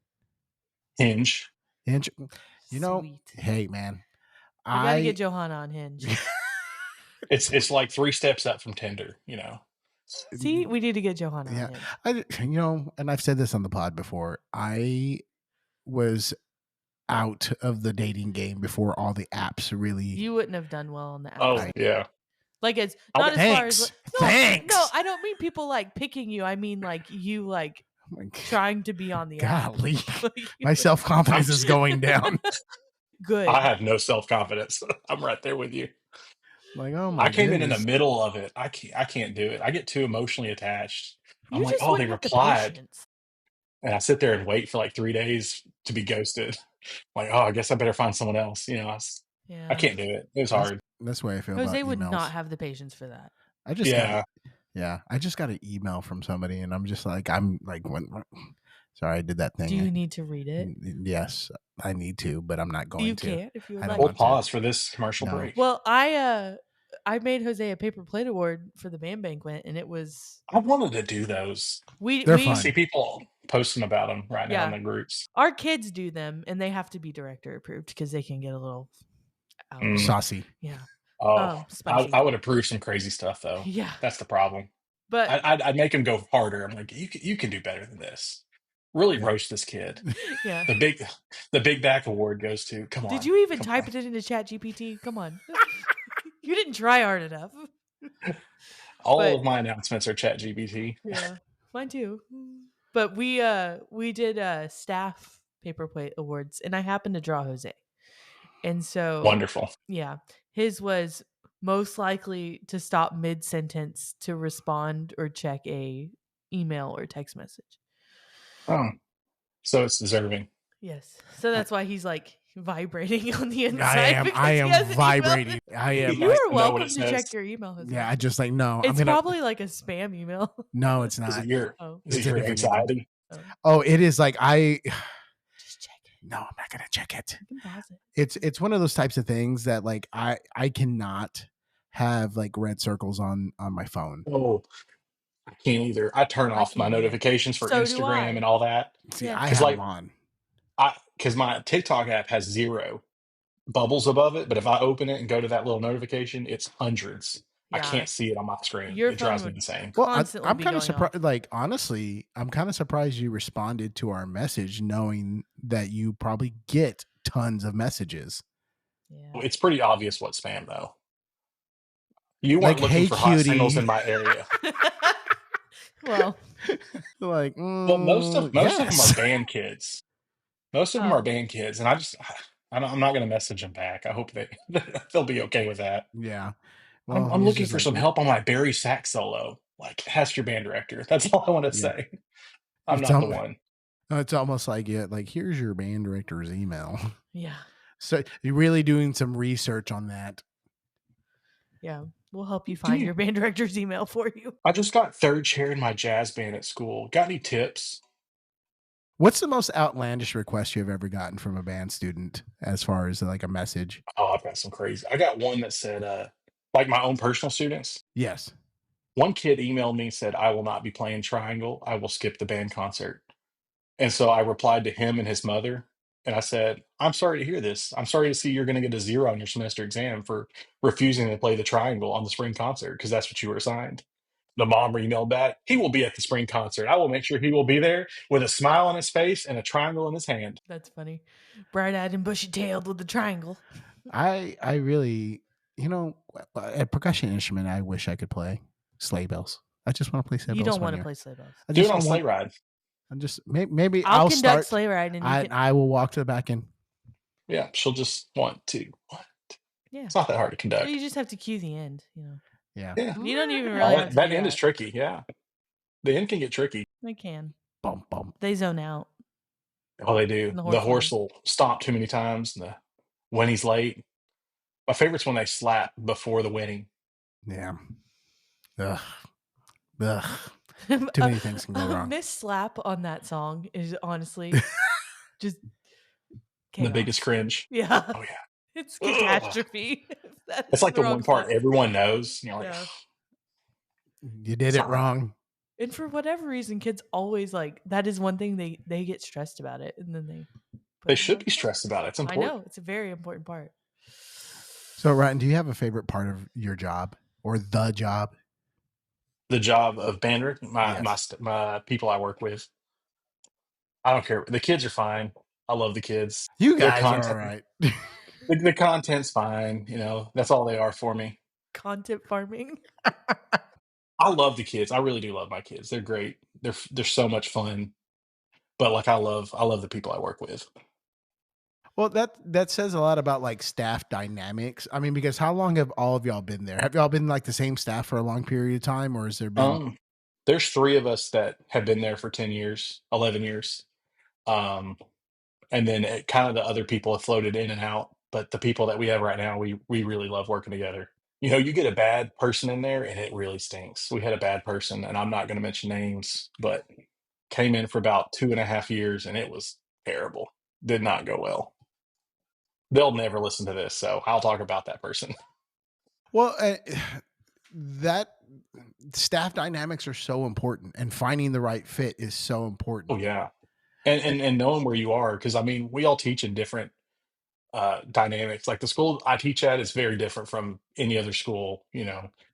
[SPEAKER 2] Hinge.
[SPEAKER 3] Hinge. You know,
[SPEAKER 1] Sweet.
[SPEAKER 3] hey man,
[SPEAKER 1] We gotta get Johanna on Hinge.
[SPEAKER 2] It's like 3 steps up from Tinder, you know.
[SPEAKER 1] See, we need to get Johanna
[SPEAKER 3] Yeah.
[SPEAKER 1] on Hinge.
[SPEAKER 3] And I've said this on the pod before. I was out of the dating game before all the apps really.
[SPEAKER 1] You wouldn't have done well on the app.
[SPEAKER 2] Oh, yeah.
[SPEAKER 1] Like it's
[SPEAKER 2] Oh,
[SPEAKER 1] not as far as
[SPEAKER 3] Thanks.
[SPEAKER 1] No, I don't mean people like picking you. I mean like you like
[SPEAKER 3] Oh my
[SPEAKER 1] trying to be on the app.
[SPEAKER 3] golly,
[SPEAKER 1] Like,
[SPEAKER 3] my self confidence is going down.
[SPEAKER 1] good.
[SPEAKER 2] I have no self-confidence. I'm right there with you.
[SPEAKER 3] Like, oh my
[SPEAKER 2] I came in
[SPEAKER 3] goodness.
[SPEAKER 2] the middle of it. I can't do it. I get too emotionally attached. I'm
[SPEAKER 1] You
[SPEAKER 2] like,
[SPEAKER 1] just
[SPEAKER 2] oh, they
[SPEAKER 1] wouldn't have the
[SPEAKER 2] replied.
[SPEAKER 1] patience.
[SPEAKER 2] And I sit there and wait for like 3 days to be ghosted. Like, oh, I guess I better find someone else. You know,
[SPEAKER 1] Yeah.
[SPEAKER 2] I can't do it. It was hard.
[SPEAKER 3] That's the way I feel
[SPEAKER 1] Jose
[SPEAKER 3] about
[SPEAKER 1] would
[SPEAKER 3] emails.
[SPEAKER 1] not have the patience for that.
[SPEAKER 3] I just
[SPEAKER 2] Yeah.
[SPEAKER 3] I just got an email from somebody, and I'm just like, sorry, I did that thing.
[SPEAKER 1] Do you need to read it?
[SPEAKER 3] Yes, I need to, but I'm not going
[SPEAKER 1] You
[SPEAKER 3] to.
[SPEAKER 1] can't if you would
[SPEAKER 3] I don't
[SPEAKER 1] like.
[SPEAKER 2] We'll
[SPEAKER 3] want to.
[SPEAKER 2] pause for this commercial
[SPEAKER 3] No.
[SPEAKER 2] break.
[SPEAKER 1] Well, I made Jose a paper plate award for the band banquet, and it was
[SPEAKER 2] I wanted to do those.
[SPEAKER 3] They're
[SPEAKER 2] I
[SPEAKER 3] fun.
[SPEAKER 2] see people posting about them right now in the groups.
[SPEAKER 1] Our kids do them, and they have to be director approved because they can get a little out of
[SPEAKER 3] Saucy.
[SPEAKER 1] Yeah.
[SPEAKER 2] Oh,
[SPEAKER 1] spicy.
[SPEAKER 2] I would approve some crazy stuff though.
[SPEAKER 1] Yeah.
[SPEAKER 2] That's the problem.
[SPEAKER 1] But
[SPEAKER 2] I'd make him go harder. I'm like, you can do better than this. Really roast this kid.
[SPEAKER 1] yeah.
[SPEAKER 2] The big back award goes to. Come on.
[SPEAKER 1] Did you even type it into Chat GPT? Come on. You didn't try hard enough.
[SPEAKER 2] All of my announcements are Chat GPT.
[SPEAKER 1] Yeah. Mine too. But we did staff paper plate awards, and I happened to draw Jose. And so
[SPEAKER 2] Wonderful.
[SPEAKER 1] Yeah. His was most likely to stop mid-sentence to respond or check a email or text message.
[SPEAKER 2] Oh. So it's deserving.
[SPEAKER 1] Yes. So that's why he's like vibrating on the inside.
[SPEAKER 3] I am vibrating. I am.
[SPEAKER 1] You are
[SPEAKER 2] know
[SPEAKER 1] welcome
[SPEAKER 2] what it
[SPEAKER 1] to
[SPEAKER 2] says.
[SPEAKER 1] check your email. Jose.
[SPEAKER 3] Yeah, I just like no.
[SPEAKER 1] It's probably like a spam email.
[SPEAKER 3] No, it's
[SPEAKER 2] Is
[SPEAKER 3] not.
[SPEAKER 2] it your
[SPEAKER 3] It's a different
[SPEAKER 2] anxiety?
[SPEAKER 3] Oh, it is like
[SPEAKER 1] Just check it.
[SPEAKER 3] No, I'm not gonna check it.
[SPEAKER 1] You can pause it.
[SPEAKER 3] It's one of those types of things that like I cannot have like red circles on my phone.
[SPEAKER 2] Oh, I can't either. I turn off my
[SPEAKER 1] can't either.
[SPEAKER 2] notifications for
[SPEAKER 1] So do I.
[SPEAKER 2] Instagram and all that.
[SPEAKER 3] See,
[SPEAKER 1] Yeah.
[SPEAKER 3] I
[SPEAKER 2] 'Cause,
[SPEAKER 3] have
[SPEAKER 2] like,
[SPEAKER 3] them on.
[SPEAKER 2] Because my TikTok app has 0 bubbles above it, but if I open it and go to that little notification, it's hundreds. I
[SPEAKER 1] Yeah.
[SPEAKER 2] can't see it on my screen.
[SPEAKER 1] Your
[SPEAKER 2] It drives
[SPEAKER 1] phone
[SPEAKER 2] me insane.
[SPEAKER 3] Well,
[SPEAKER 1] constantly
[SPEAKER 3] I'm
[SPEAKER 1] be
[SPEAKER 3] kind of
[SPEAKER 1] going
[SPEAKER 3] surprised.
[SPEAKER 1] off.
[SPEAKER 3] Like honestly, I'm kind of surprised you responded to our message, knowing that you probably get tons of messages.
[SPEAKER 1] Yeah.
[SPEAKER 2] It's pretty obvious what's spam, though. You weren't
[SPEAKER 3] Like,
[SPEAKER 2] looking
[SPEAKER 3] hey,
[SPEAKER 2] for hot
[SPEAKER 3] cutie.
[SPEAKER 2] singles in my area.
[SPEAKER 1] Well,
[SPEAKER 3] Like,
[SPEAKER 2] Well, most of them
[SPEAKER 3] yes.
[SPEAKER 2] are band kids. Most of them are band kids, and I'm not going to message them back. I hope they'll be okay with that.
[SPEAKER 3] Yeah.
[SPEAKER 2] I'm
[SPEAKER 3] he's
[SPEAKER 2] looking
[SPEAKER 3] just
[SPEAKER 2] for
[SPEAKER 3] like,
[SPEAKER 2] some help on my Barry sax solo. Like, ask your band director. That's all I want to say. I'm
[SPEAKER 3] It's
[SPEAKER 2] not the
[SPEAKER 3] almo-
[SPEAKER 2] one.
[SPEAKER 3] It's almost like like here's your band director's email.
[SPEAKER 1] yeah.
[SPEAKER 3] So you're really doing some research on that.
[SPEAKER 1] Yeah. We'll help you find your band director's email for you.
[SPEAKER 2] I just got third chair in my jazz band at school. Got any tips?
[SPEAKER 3] What's the most outlandish request you've ever gotten from a band student as far as like a message?
[SPEAKER 2] Oh, I've got some crazy. I got one that said, like my own personal students.
[SPEAKER 3] Yes.
[SPEAKER 2] One kid emailed me and said, I will not be playing Triangle. I will skip the band concert. And so I replied to him and his mother. And I said, I'm sorry to hear this. I'm sorry to see you're going to get a 0 on your semester exam for refusing to play the Triangle on the spring concert because that's what you were assigned. The mom emailed back, he will be at the spring concert. I will make sure he will be there with a smile on his face and a triangle in his hand.
[SPEAKER 1] That's funny. Bright-eyed and bushy-tailed with the triangle.
[SPEAKER 3] I really, a percussion instrument I wish I could play. Sleigh bells. I just want to play sleigh bells.
[SPEAKER 1] You don't want to play sleigh bells.
[SPEAKER 2] Do it on sleigh ride.
[SPEAKER 3] I'm just maybe
[SPEAKER 1] I'll conduct
[SPEAKER 3] start
[SPEAKER 1] sleigh ride and
[SPEAKER 3] I will walk to the back end.
[SPEAKER 2] Yeah, she'll just want to. What?
[SPEAKER 1] Yeah.
[SPEAKER 2] It's not that hard to conduct.
[SPEAKER 1] You just have to cue the end,
[SPEAKER 3] Yeah.
[SPEAKER 1] You don't even really have to
[SPEAKER 2] that
[SPEAKER 1] do
[SPEAKER 2] end is tricky, yeah. The end can get tricky.
[SPEAKER 1] They can.
[SPEAKER 3] Bum, bum,
[SPEAKER 1] They zone out
[SPEAKER 2] Oh, they do.
[SPEAKER 1] in the
[SPEAKER 2] The
[SPEAKER 1] horse
[SPEAKER 2] horse
[SPEAKER 1] ring.
[SPEAKER 2] will stomp too many times. When he's late. My favorite's when they slap before the winning.
[SPEAKER 3] Yeah. Ugh. Ugh. Too many things can go wrong.
[SPEAKER 1] Miss slap on that song is honestly just
[SPEAKER 2] The biggest
[SPEAKER 1] chaos.
[SPEAKER 2] cringe.
[SPEAKER 1] Yeah.
[SPEAKER 2] Oh yeah.
[SPEAKER 1] It's
[SPEAKER 2] Ugh.
[SPEAKER 1] catastrophe. That
[SPEAKER 2] It's
[SPEAKER 1] is
[SPEAKER 2] like
[SPEAKER 1] the
[SPEAKER 2] the
[SPEAKER 1] wrong
[SPEAKER 2] one part
[SPEAKER 1] slap.
[SPEAKER 2] everyone knows. And you're like,
[SPEAKER 1] Yeah.
[SPEAKER 3] You did
[SPEAKER 2] it's
[SPEAKER 3] it
[SPEAKER 2] not right.
[SPEAKER 3] wrong.
[SPEAKER 1] And for whatever reason, kids always like that is one thing they get stressed about it, and then they put
[SPEAKER 2] They
[SPEAKER 1] it
[SPEAKER 2] should
[SPEAKER 1] on.
[SPEAKER 2] be stressed about it. It's
[SPEAKER 1] I know
[SPEAKER 2] important.
[SPEAKER 1] it's a very important part.
[SPEAKER 3] So, Ryan, do you have a favorite part of your job or the job?
[SPEAKER 2] The job of band
[SPEAKER 3] Yes.
[SPEAKER 2] my people I work with. I don't care. The kids are fine. I love the kids.
[SPEAKER 3] You
[SPEAKER 2] Their
[SPEAKER 3] guys are all
[SPEAKER 2] content,
[SPEAKER 3] right.
[SPEAKER 2] the content's fine. That's all they are for me.
[SPEAKER 1] Content farming.
[SPEAKER 2] I love the kids. I really do love my kids. They're great. They're so much fun. But like I love the people I work with.
[SPEAKER 3] Well, that says a lot about like staff dynamics. I mean, because how long have all of y'all been there? Have y'all been like the same staff for a long period of time, or has there been?
[SPEAKER 2] Um, there's 3 of us that have been there for 10 years, 11 years. Um, and then kind of the other people have floated in and out, but the people that we have right now, we really love working together. You get a bad person in there and it really stinks. We had a bad person, and I'm not going to mention names, but came in for about 2.5 years and it was terrible. Did not go well. They'll never listen to this, so I'll talk about that person.
[SPEAKER 3] Well, that staff dynamics are so important, and finding the right fit is so
[SPEAKER 2] Oh
[SPEAKER 3] important.
[SPEAKER 2] yeah. And knowing where you are, because I mean, we all teach in different dynamics. Like the school I teach at is very different from any other school,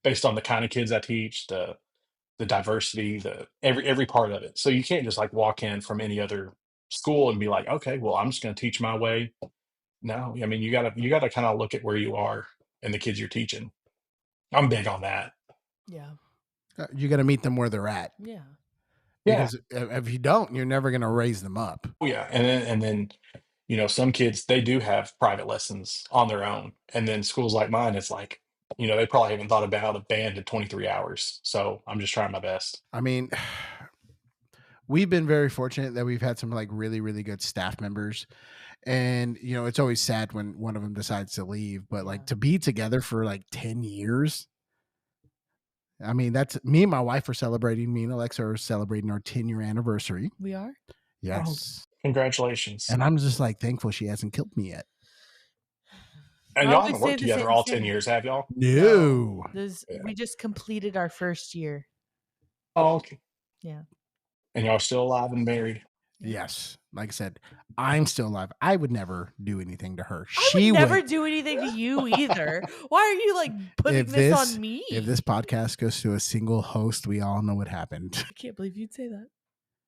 [SPEAKER 2] based on the kind of kids I teach, the diversity, the every part of it. So you can't just like walk in from any other school and be like, okay, well, I'm just going to teach my way. No, I mean, you gotta kind of look at where you are and the kids you're teaching. I'm big on that.
[SPEAKER 1] Yeah.
[SPEAKER 3] You got to meet them where they're at,
[SPEAKER 1] Yeah.
[SPEAKER 2] Yeah.
[SPEAKER 3] because if you don't, you're never going to raise them up.
[SPEAKER 2] Oh yeah. And then some kids, they do have private lessons on their own. And then schools like mine, it's like, they probably haven't thought about a band in 23 hours. So I'm just trying my best.
[SPEAKER 3] I mean, we've been very fortunate that we've had some like really, really good staff members. And, it's always sad when one of them decides to leave, but like
[SPEAKER 1] Yeah.
[SPEAKER 3] to be together for like 10 years. I mean, that's me and my wife are celebrating, me and Alexa are celebrating our 10-year anniversary.
[SPEAKER 1] We are.
[SPEAKER 2] Oh,
[SPEAKER 3] Yes.
[SPEAKER 2] congratulations.
[SPEAKER 3] And I'm just like thankful she hasn't killed me yet.
[SPEAKER 2] And y'all
[SPEAKER 1] Probably
[SPEAKER 2] haven't
[SPEAKER 1] say
[SPEAKER 2] worked
[SPEAKER 1] the
[SPEAKER 2] together
[SPEAKER 1] same
[SPEAKER 2] all 10
[SPEAKER 1] thing.
[SPEAKER 2] years, have y'all?
[SPEAKER 3] No.
[SPEAKER 2] Yeah.
[SPEAKER 1] We just completed our first year.
[SPEAKER 2] Oh, okay.
[SPEAKER 1] Yeah.
[SPEAKER 2] And y'all are still alive and married.
[SPEAKER 3] Yes. Like I said, I'm still alive. I would never do anything to her.
[SPEAKER 1] I would never do anything to you either. Why are you like putting this on me?
[SPEAKER 3] If this podcast goes to a single host, we all know what happened.
[SPEAKER 1] I can't believe you'd say that.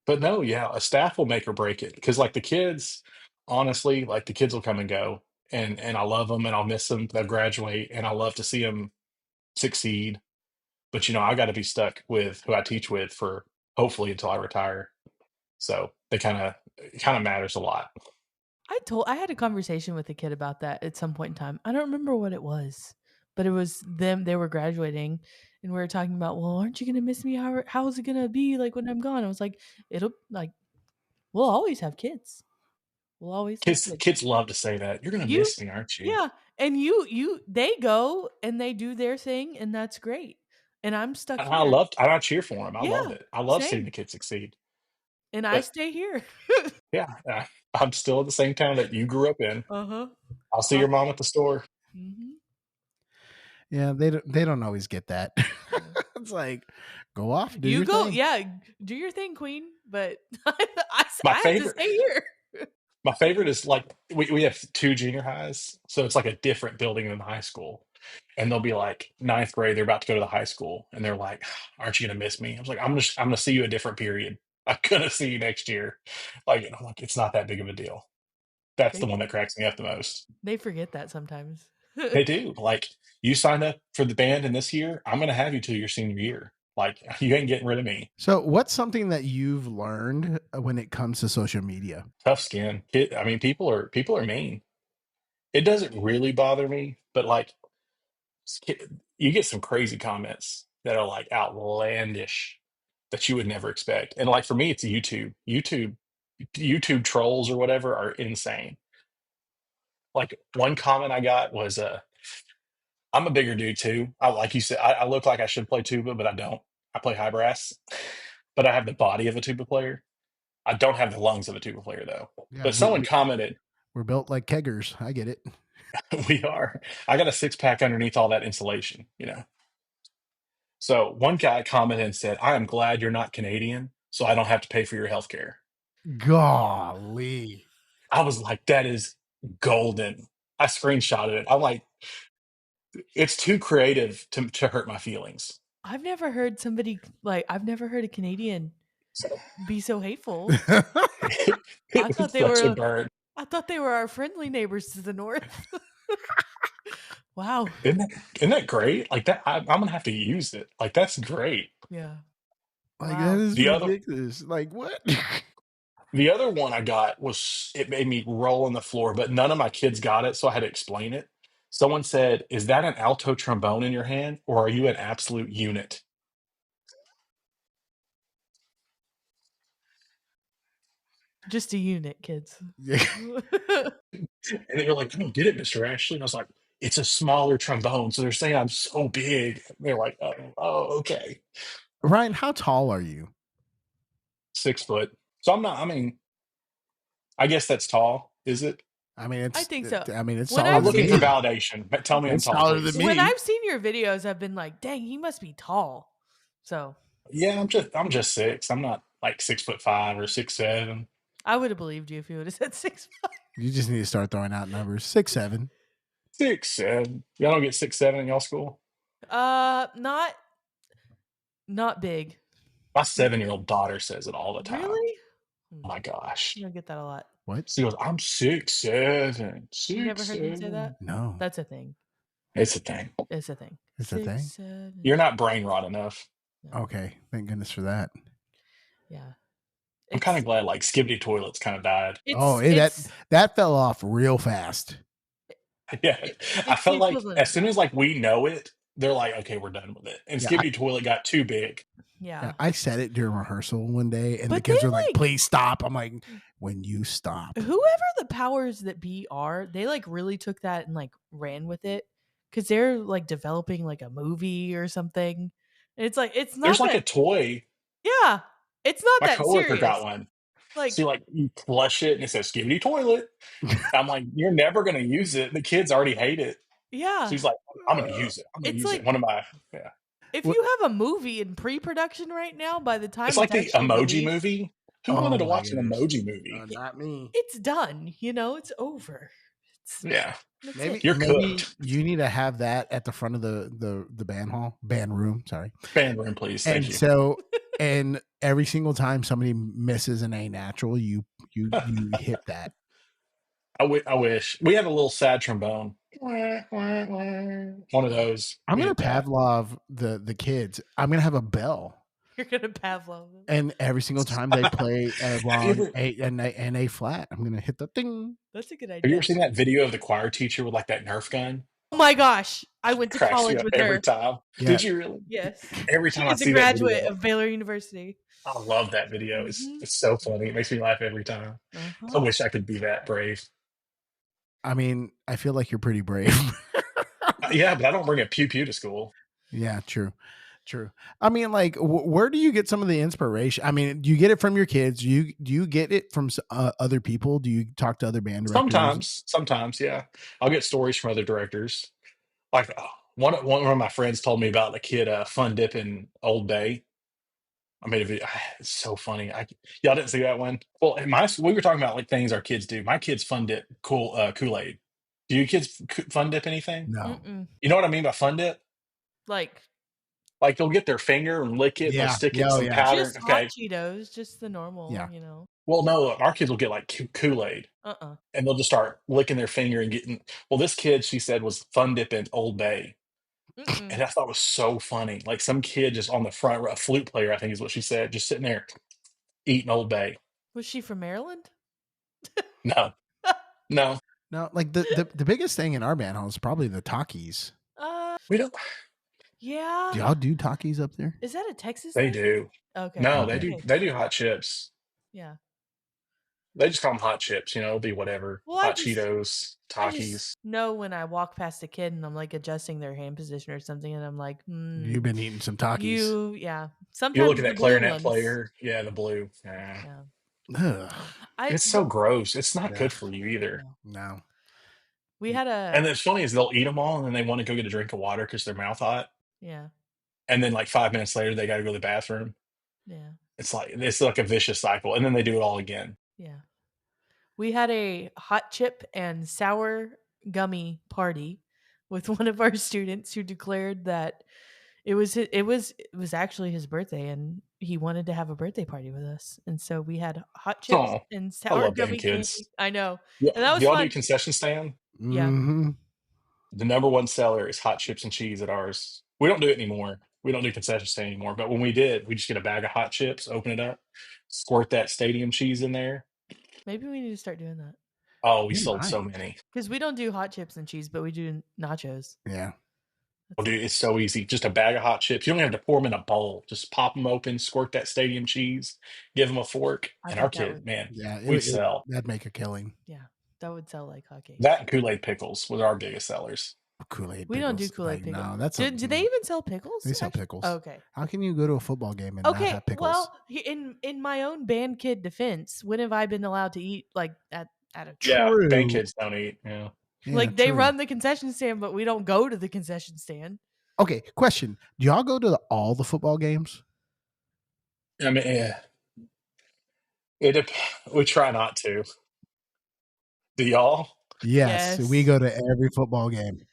[SPEAKER 2] But no, yeah, a staff will make or break it. Because like the kids, honestly, like the kids will come and go. And I love them and I'll miss them. They'll graduate and I love to see them succeed. But I got to be stuck with who I teach with for hopefully until I retire. So it kind of matters a lot.
[SPEAKER 1] I had a conversation with a kid about that at some point in time. I don't remember what it was, but it was them. They were graduating, and we were talking about, well, aren't you gonna miss me? How is it gonna be like when I'm gone? I was like, we'll always have kids. We'll always have kids.
[SPEAKER 2] Kids love to say that. You're gonna
[SPEAKER 1] You,
[SPEAKER 2] miss me, aren't you?
[SPEAKER 1] yeah, and they go and they do their thing, and that's great. And I'm stuck
[SPEAKER 2] And
[SPEAKER 1] here.
[SPEAKER 2] I cheer for them. I love
[SPEAKER 1] Yeah,
[SPEAKER 2] it. I love seeing
[SPEAKER 1] same.
[SPEAKER 2] the kids succeed.
[SPEAKER 1] And I
[SPEAKER 2] But
[SPEAKER 1] stay here.
[SPEAKER 2] yeah, I'm still in the same town that you grew up in.
[SPEAKER 1] Uh-huh.
[SPEAKER 2] I'll see your mom at the store.
[SPEAKER 1] Mhm.
[SPEAKER 3] Yeah, they don't always get that.
[SPEAKER 1] Yeah.
[SPEAKER 3] It's like, go off, do
[SPEAKER 1] You
[SPEAKER 3] your
[SPEAKER 1] go,
[SPEAKER 3] thing.
[SPEAKER 1] yeah, do your thing, queen. But
[SPEAKER 2] My
[SPEAKER 1] I have to
[SPEAKER 2] favorite,
[SPEAKER 1] stay here.
[SPEAKER 2] my favorite is like we have 2 junior highs, so it's like a different building than the high school. And they'll be like ninth grade, they're about to go to the high school, and they're like, "Aren't you gonna miss me?" I was like, I'm gonna see you a different period. I'm gonna see you next year." Like, and I'm like, it's not that big of a deal. That's the
[SPEAKER 1] They
[SPEAKER 2] one that cracks me up the most.
[SPEAKER 1] they forget that sometimes.
[SPEAKER 2] They do. Like, you signed up for the band, and this year, I'm gonna have you till your senior year. Like, you ain't getting rid of me.
[SPEAKER 3] So, what's something that you've learned when it comes to social media?
[SPEAKER 2] Tough skin. I mean, people are mean. It doesn't really bother me, but like, you get some crazy comments that are like outlandish that you would never expect. And like for me, it's YouTube trolls or whatever are insane. Like one comment I got was, I'm a bigger dude too. Like you said, I look like I should play tuba, but I don't. I play high brass, but I have the body of a tuba player. I don't have the lungs of a tuba player though.
[SPEAKER 3] Yeah,
[SPEAKER 2] But someone commented,
[SPEAKER 3] we're built like keggers. I get it.
[SPEAKER 2] we are. I got a 6-pack underneath all that insulation, you know. So one guy commented and said, I am glad you're not Canadian, so I don't have to pay for your health care.
[SPEAKER 3] Golly.
[SPEAKER 2] I was like, that is golden. I screenshotted it. I'm like, it's too creative to hurt my feelings.
[SPEAKER 1] I've never heard a Canadian be so hateful.
[SPEAKER 2] It
[SPEAKER 1] I
[SPEAKER 2] was
[SPEAKER 1] thought they
[SPEAKER 2] such a
[SPEAKER 1] were
[SPEAKER 2] burn.
[SPEAKER 1] I thought they were our friendly neighbors to the north. Wow.
[SPEAKER 2] Isn't that great? Like that, I'm gonna have to use it. Like that's great.
[SPEAKER 1] Yeah.
[SPEAKER 3] Like
[SPEAKER 1] Wow.
[SPEAKER 3] that is
[SPEAKER 2] The other
[SPEAKER 3] ridiculous. Like what?
[SPEAKER 2] the other one I got was it made me roll on the floor, but none of my kids got it, so I had to explain it. Someone said, "Is that an alto trombone in your hand, or are you an absolute unit?"
[SPEAKER 1] Just a unit, kids.
[SPEAKER 3] Yeah.
[SPEAKER 2] And they were like, "I don't get it, Mr. Ashley." And I was like, "It's a smaller trombone, so they're saying I'm so big." And they're like, "Oh, okay."
[SPEAKER 3] Ryan, how tall are you?
[SPEAKER 2] 6 foot. So I'm not. I mean, I guess that's tall. Is it?
[SPEAKER 3] I mean,
[SPEAKER 1] I think so.
[SPEAKER 3] it's
[SPEAKER 1] When
[SPEAKER 3] taller
[SPEAKER 2] I'm
[SPEAKER 1] I've
[SPEAKER 3] than
[SPEAKER 2] looking
[SPEAKER 1] seen
[SPEAKER 2] for
[SPEAKER 3] me.
[SPEAKER 2] validation. But tell me I'm
[SPEAKER 3] It's
[SPEAKER 2] tall,
[SPEAKER 3] taller
[SPEAKER 2] please.
[SPEAKER 3] than
[SPEAKER 1] when
[SPEAKER 3] me.
[SPEAKER 1] I've seen your videos, I've been like, dang, he must be tall. So
[SPEAKER 2] Yeah, I'm just 6. I'm not like 6'5" or 6'7".
[SPEAKER 1] I would have believed you if you would have said 6'5".
[SPEAKER 3] You just need to start throwing out numbers. 6'7".
[SPEAKER 2] 6'7". Y'all don't get 6'7" in y'all school?
[SPEAKER 1] Not big.
[SPEAKER 2] My 7-year-old daughter says it all the time.
[SPEAKER 1] Really?
[SPEAKER 2] Oh my gosh.
[SPEAKER 1] You don't get that a lot.
[SPEAKER 3] What?
[SPEAKER 2] She goes, I'm 6'7".
[SPEAKER 1] You never heard me say
[SPEAKER 2] 6'7".
[SPEAKER 1] that?
[SPEAKER 3] No.
[SPEAKER 1] That's a thing.
[SPEAKER 2] It's a thing.
[SPEAKER 1] It's a thing.
[SPEAKER 3] It's a thing?
[SPEAKER 1] 6'7".
[SPEAKER 2] You're not brain rot enough.
[SPEAKER 1] No.
[SPEAKER 3] Okay. Thank goodness for that.
[SPEAKER 1] Yeah.
[SPEAKER 2] I'm kind of glad like Skibbity Toilets kind of died.
[SPEAKER 3] That fell off real fast.
[SPEAKER 2] Yeah. I felt
[SPEAKER 1] the
[SPEAKER 2] like
[SPEAKER 1] equivalent
[SPEAKER 2] as
[SPEAKER 1] of
[SPEAKER 2] soon
[SPEAKER 1] that.
[SPEAKER 2] as like we know it, they're like, okay, we're done with it. And
[SPEAKER 3] Yeah,
[SPEAKER 2] Skibbity Toilet got too big.
[SPEAKER 1] Yeah.
[SPEAKER 3] I said it during rehearsal one day, and the
[SPEAKER 1] But
[SPEAKER 3] kids
[SPEAKER 1] they,
[SPEAKER 3] were like,
[SPEAKER 1] like-
[SPEAKER 3] please stop. I'm like, when you stop.
[SPEAKER 1] Whoever the powers that be are, they like really took that and like ran with it because they're like developing like a movie or something. And it's like it's not
[SPEAKER 2] There's like
[SPEAKER 1] that,
[SPEAKER 2] a toy.
[SPEAKER 1] yeah, it's not
[SPEAKER 2] My
[SPEAKER 1] that
[SPEAKER 2] coworker
[SPEAKER 1] serious.
[SPEAKER 2] got one.
[SPEAKER 1] Like
[SPEAKER 2] So like you flush it and it says Skibbity Toilet. I'm like, you're never gonna use it. The kids already hate it.
[SPEAKER 1] yeah,
[SPEAKER 2] So he's like, I'm gonna use it. I'm gonna
[SPEAKER 1] It's
[SPEAKER 2] use
[SPEAKER 1] like-
[SPEAKER 2] it. One of my
[SPEAKER 1] if
[SPEAKER 3] What-
[SPEAKER 1] you have a movie in pre-production right now, by the time
[SPEAKER 2] It's like the
[SPEAKER 1] actually
[SPEAKER 2] Emoji
[SPEAKER 1] released,
[SPEAKER 2] movie. Who
[SPEAKER 3] Oh
[SPEAKER 2] wanted to
[SPEAKER 3] my
[SPEAKER 2] watch an
[SPEAKER 3] goodness.
[SPEAKER 2] Emoji movie?
[SPEAKER 3] Not me.
[SPEAKER 1] it's done. You know, it's over.
[SPEAKER 2] Yeah.
[SPEAKER 1] That's
[SPEAKER 3] Maybe
[SPEAKER 1] it.
[SPEAKER 2] You're
[SPEAKER 3] maybe
[SPEAKER 2] cooked.
[SPEAKER 3] you need to have that at the front of the band room. Sorry.
[SPEAKER 2] Band room, please. Thank
[SPEAKER 3] And
[SPEAKER 2] you.
[SPEAKER 3] so, and every single time somebody misses an A natural, you hit that.
[SPEAKER 2] I wish. We have a little sad trombone. One of those.
[SPEAKER 3] I'm
[SPEAKER 2] We
[SPEAKER 3] gonna
[SPEAKER 2] hit that.
[SPEAKER 3] Pavlov the kids. I'm gonna have a bell,
[SPEAKER 1] You're gonna Pavlov them.
[SPEAKER 3] and every single time they play a wrong
[SPEAKER 2] ever-
[SPEAKER 3] A flat, I'm gonna hit the ding.
[SPEAKER 1] That's a good
[SPEAKER 2] Have you
[SPEAKER 1] idea.
[SPEAKER 2] ever seen that video of the choir teacher with like that Nerf gun?
[SPEAKER 1] Oh my gosh, I went to
[SPEAKER 2] Cracks me
[SPEAKER 1] college
[SPEAKER 2] up
[SPEAKER 1] with
[SPEAKER 2] every
[SPEAKER 1] her.
[SPEAKER 2] time.
[SPEAKER 3] Yeah.
[SPEAKER 2] Did you really?
[SPEAKER 1] Yes,
[SPEAKER 2] Every
[SPEAKER 1] she
[SPEAKER 2] time I
[SPEAKER 1] is a
[SPEAKER 2] see that
[SPEAKER 1] graduate
[SPEAKER 2] video,
[SPEAKER 1] of Baylor University.
[SPEAKER 2] I love that video.
[SPEAKER 1] Mhm.
[SPEAKER 2] It's so funny. It makes me laugh every time. I
[SPEAKER 1] Uh-huh.
[SPEAKER 2] wish I could be that brave.
[SPEAKER 3] I mean, I feel like you're pretty brave.
[SPEAKER 2] Yeah, but I don't bring a pew pew to school.
[SPEAKER 3] Yeah, true. I mean, like, where do you get some of the inspiration? I mean, do you get it from your kids? Do you get it from other people? Do you talk to other band directors?
[SPEAKER 2] Sometimes, yeah. I'll get stories from other directors. Like one of my friends told me about the kid fun dip in Old Bay. I made a video. It's so funny. Y'all didn't see that one? Well, we were talking about like things our kids do. My kids fun dip Kool-Aid. Do you kids fun dip anything?
[SPEAKER 3] No.
[SPEAKER 1] Mm-mm.
[SPEAKER 2] You know what I mean by fun dip?
[SPEAKER 1] Like
[SPEAKER 2] Like they'll get their finger and lick it.
[SPEAKER 3] Yeah.
[SPEAKER 2] They'll stick it
[SPEAKER 3] Yeah,
[SPEAKER 2] in some
[SPEAKER 3] yeah.
[SPEAKER 2] powder.
[SPEAKER 1] just
[SPEAKER 2] Okay.
[SPEAKER 1] hot Cheetos, just the normal.
[SPEAKER 3] Yeah.
[SPEAKER 1] You know.
[SPEAKER 2] Well, no, our kids will get like Kool-Aid and they'll just start licking their finger and getting. Well, this kid, she said, was fun dipping Old Bay.
[SPEAKER 1] Mm-mm.
[SPEAKER 2] And I thought it was so funny. Like some kid just on the front, a flute player, I think is what she said, just sitting there eating Old Bay.
[SPEAKER 1] Was she from Maryland?
[SPEAKER 2] No.
[SPEAKER 3] No, like the biggest thing in our band hall is probably the Takis.
[SPEAKER 2] We don't.
[SPEAKER 1] Yeah.
[SPEAKER 3] Do y'all do Takis up there?
[SPEAKER 1] Is that a Texas
[SPEAKER 2] They
[SPEAKER 1] thing?
[SPEAKER 2] do.
[SPEAKER 1] Okay.
[SPEAKER 2] No,
[SPEAKER 3] Okay.
[SPEAKER 1] Okay.
[SPEAKER 2] they do hot chips.
[SPEAKER 1] Yeah.
[SPEAKER 2] They just call them hot chips. It'll be whatever.
[SPEAKER 1] Well,
[SPEAKER 2] Hot Cheetos,
[SPEAKER 1] I just
[SPEAKER 2] Takis.
[SPEAKER 1] know when I walk past a kid and I'm like adjusting their hand position or something, and I'm like,
[SPEAKER 3] You've been eating some Takis.
[SPEAKER 1] yeah.
[SPEAKER 2] You look
[SPEAKER 1] Sometimes
[SPEAKER 2] at
[SPEAKER 1] the
[SPEAKER 2] that
[SPEAKER 1] blue
[SPEAKER 2] clarinet
[SPEAKER 1] ones.
[SPEAKER 2] player. Yeah, the blue. Yeah.
[SPEAKER 1] Yeah.
[SPEAKER 3] Ugh,
[SPEAKER 2] It's so gross. It's not
[SPEAKER 3] Yeah.
[SPEAKER 2] good for you either.
[SPEAKER 1] No.
[SPEAKER 3] no.
[SPEAKER 1] We had
[SPEAKER 2] And
[SPEAKER 1] a
[SPEAKER 2] it's funny is they'll eat them all and then they want to go get a drink of water because their mouth hot.
[SPEAKER 1] yeah.
[SPEAKER 2] And then like 5 minutes later, they got to go to the bathroom.
[SPEAKER 1] Yeah.
[SPEAKER 2] It's like a vicious cycle. And then they do it all again.
[SPEAKER 1] Yeah. We had a hot chip and sour gummy party with one of our students who declared that it was actually his birthday and he wanted to have a birthday party with us. And so we had hot chips
[SPEAKER 2] Oh,
[SPEAKER 1] and
[SPEAKER 2] I
[SPEAKER 1] sour
[SPEAKER 2] love band
[SPEAKER 1] gummy
[SPEAKER 2] kids.
[SPEAKER 1] candy. I know.
[SPEAKER 2] Yeah.
[SPEAKER 1] And that
[SPEAKER 2] Do
[SPEAKER 1] was
[SPEAKER 2] y'all do
[SPEAKER 1] fun.
[SPEAKER 2] concession stand?
[SPEAKER 1] Yeah.
[SPEAKER 3] Mm-hmm.
[SPEAKER 2] The number one seller is hot chips and cheese at ours. We don't do it anymore. We don't do concession stand anymore. But when we did, we just get a bag of hot chips, open it up, squirt that stadium cheese in there.
[SPEAKER 1] Maybe we need to start doing that.
[SPEAKER 2] Oh, we
[SPEAKER 3] You
[SPEAKER 2] sold so
[SPEAKER 3] might.
[SPEAKER 2] many.
[SPEAKER 1] Because we don't do hot chips and cheese, but we do nachos.
[SPEAKER 3] Yeah.
[SPEAKER 2] Oh, dude, it's so easy. Just a bag of hot chips. You don't have to pour them in a bowl. Just pop them open, squirt that stadium cheese, give them a fork.
[SPEAKER 1] I
[SPEAKER 2] And our
[SPEAKER 1] bet that
[SPEAKER 2] kid,
[SPEAKER 1] would
[SPEAKER 2] man,
[SPEAKER 3] Yeah.
[SPEAKER 2] we sell.
[SPEAKER 3] That'd make a killing.
[SPEAKER 1] yeah, that would sell like hotcakes.
[SPEAKER 2] That and Kool-Aid pickles was our biggest sellers.
[SPEAKER 3] Kool-Aid.
[SPEAKER 1] We don't do
[SPEAKER 3] pickles.
[SPEAKER 1] Kool-Aid
[SPEAKER 3] Like,
[SPEAKER 1] pickles.
[SPEAKER 3] no, that's
[SPEAKER 1] do they even sell pickles?
[SPEAKER 3] They sell
[SPEAKER 1] actually?
[SPEAKER 3] pickles.
[SPEAKER 1] Okay.
[SPEAKER 3] How can you go to a football game and not
[SPEAKER 1] Okay.
[SPEAKER 3] have pickles?
[SPEAKER 1] Well, in my own band kid defense, when have I been allowed to eat like at a
[SPEAKER 2] Yeah,
[SPEAKER 3] True.
[SPEAKER 2] band kids don't eat. Yeah.
[SPEAKER 3] Yeah,
[SPEAKER 1] like they
[SPEAKER 3] true.
[SPEAKER 1] run the concession stand, but we don't go to the concession stand.
[SPEAKER 3] Okay, question. Do y'all go to all the football games?
[SPEAKER 2] I mean, yeah. We try not to. Do y'all?
[SPEAKER 3] Yes,
[SPEAKER 1] Yes.
[SPEAKER 3] we go to every football game.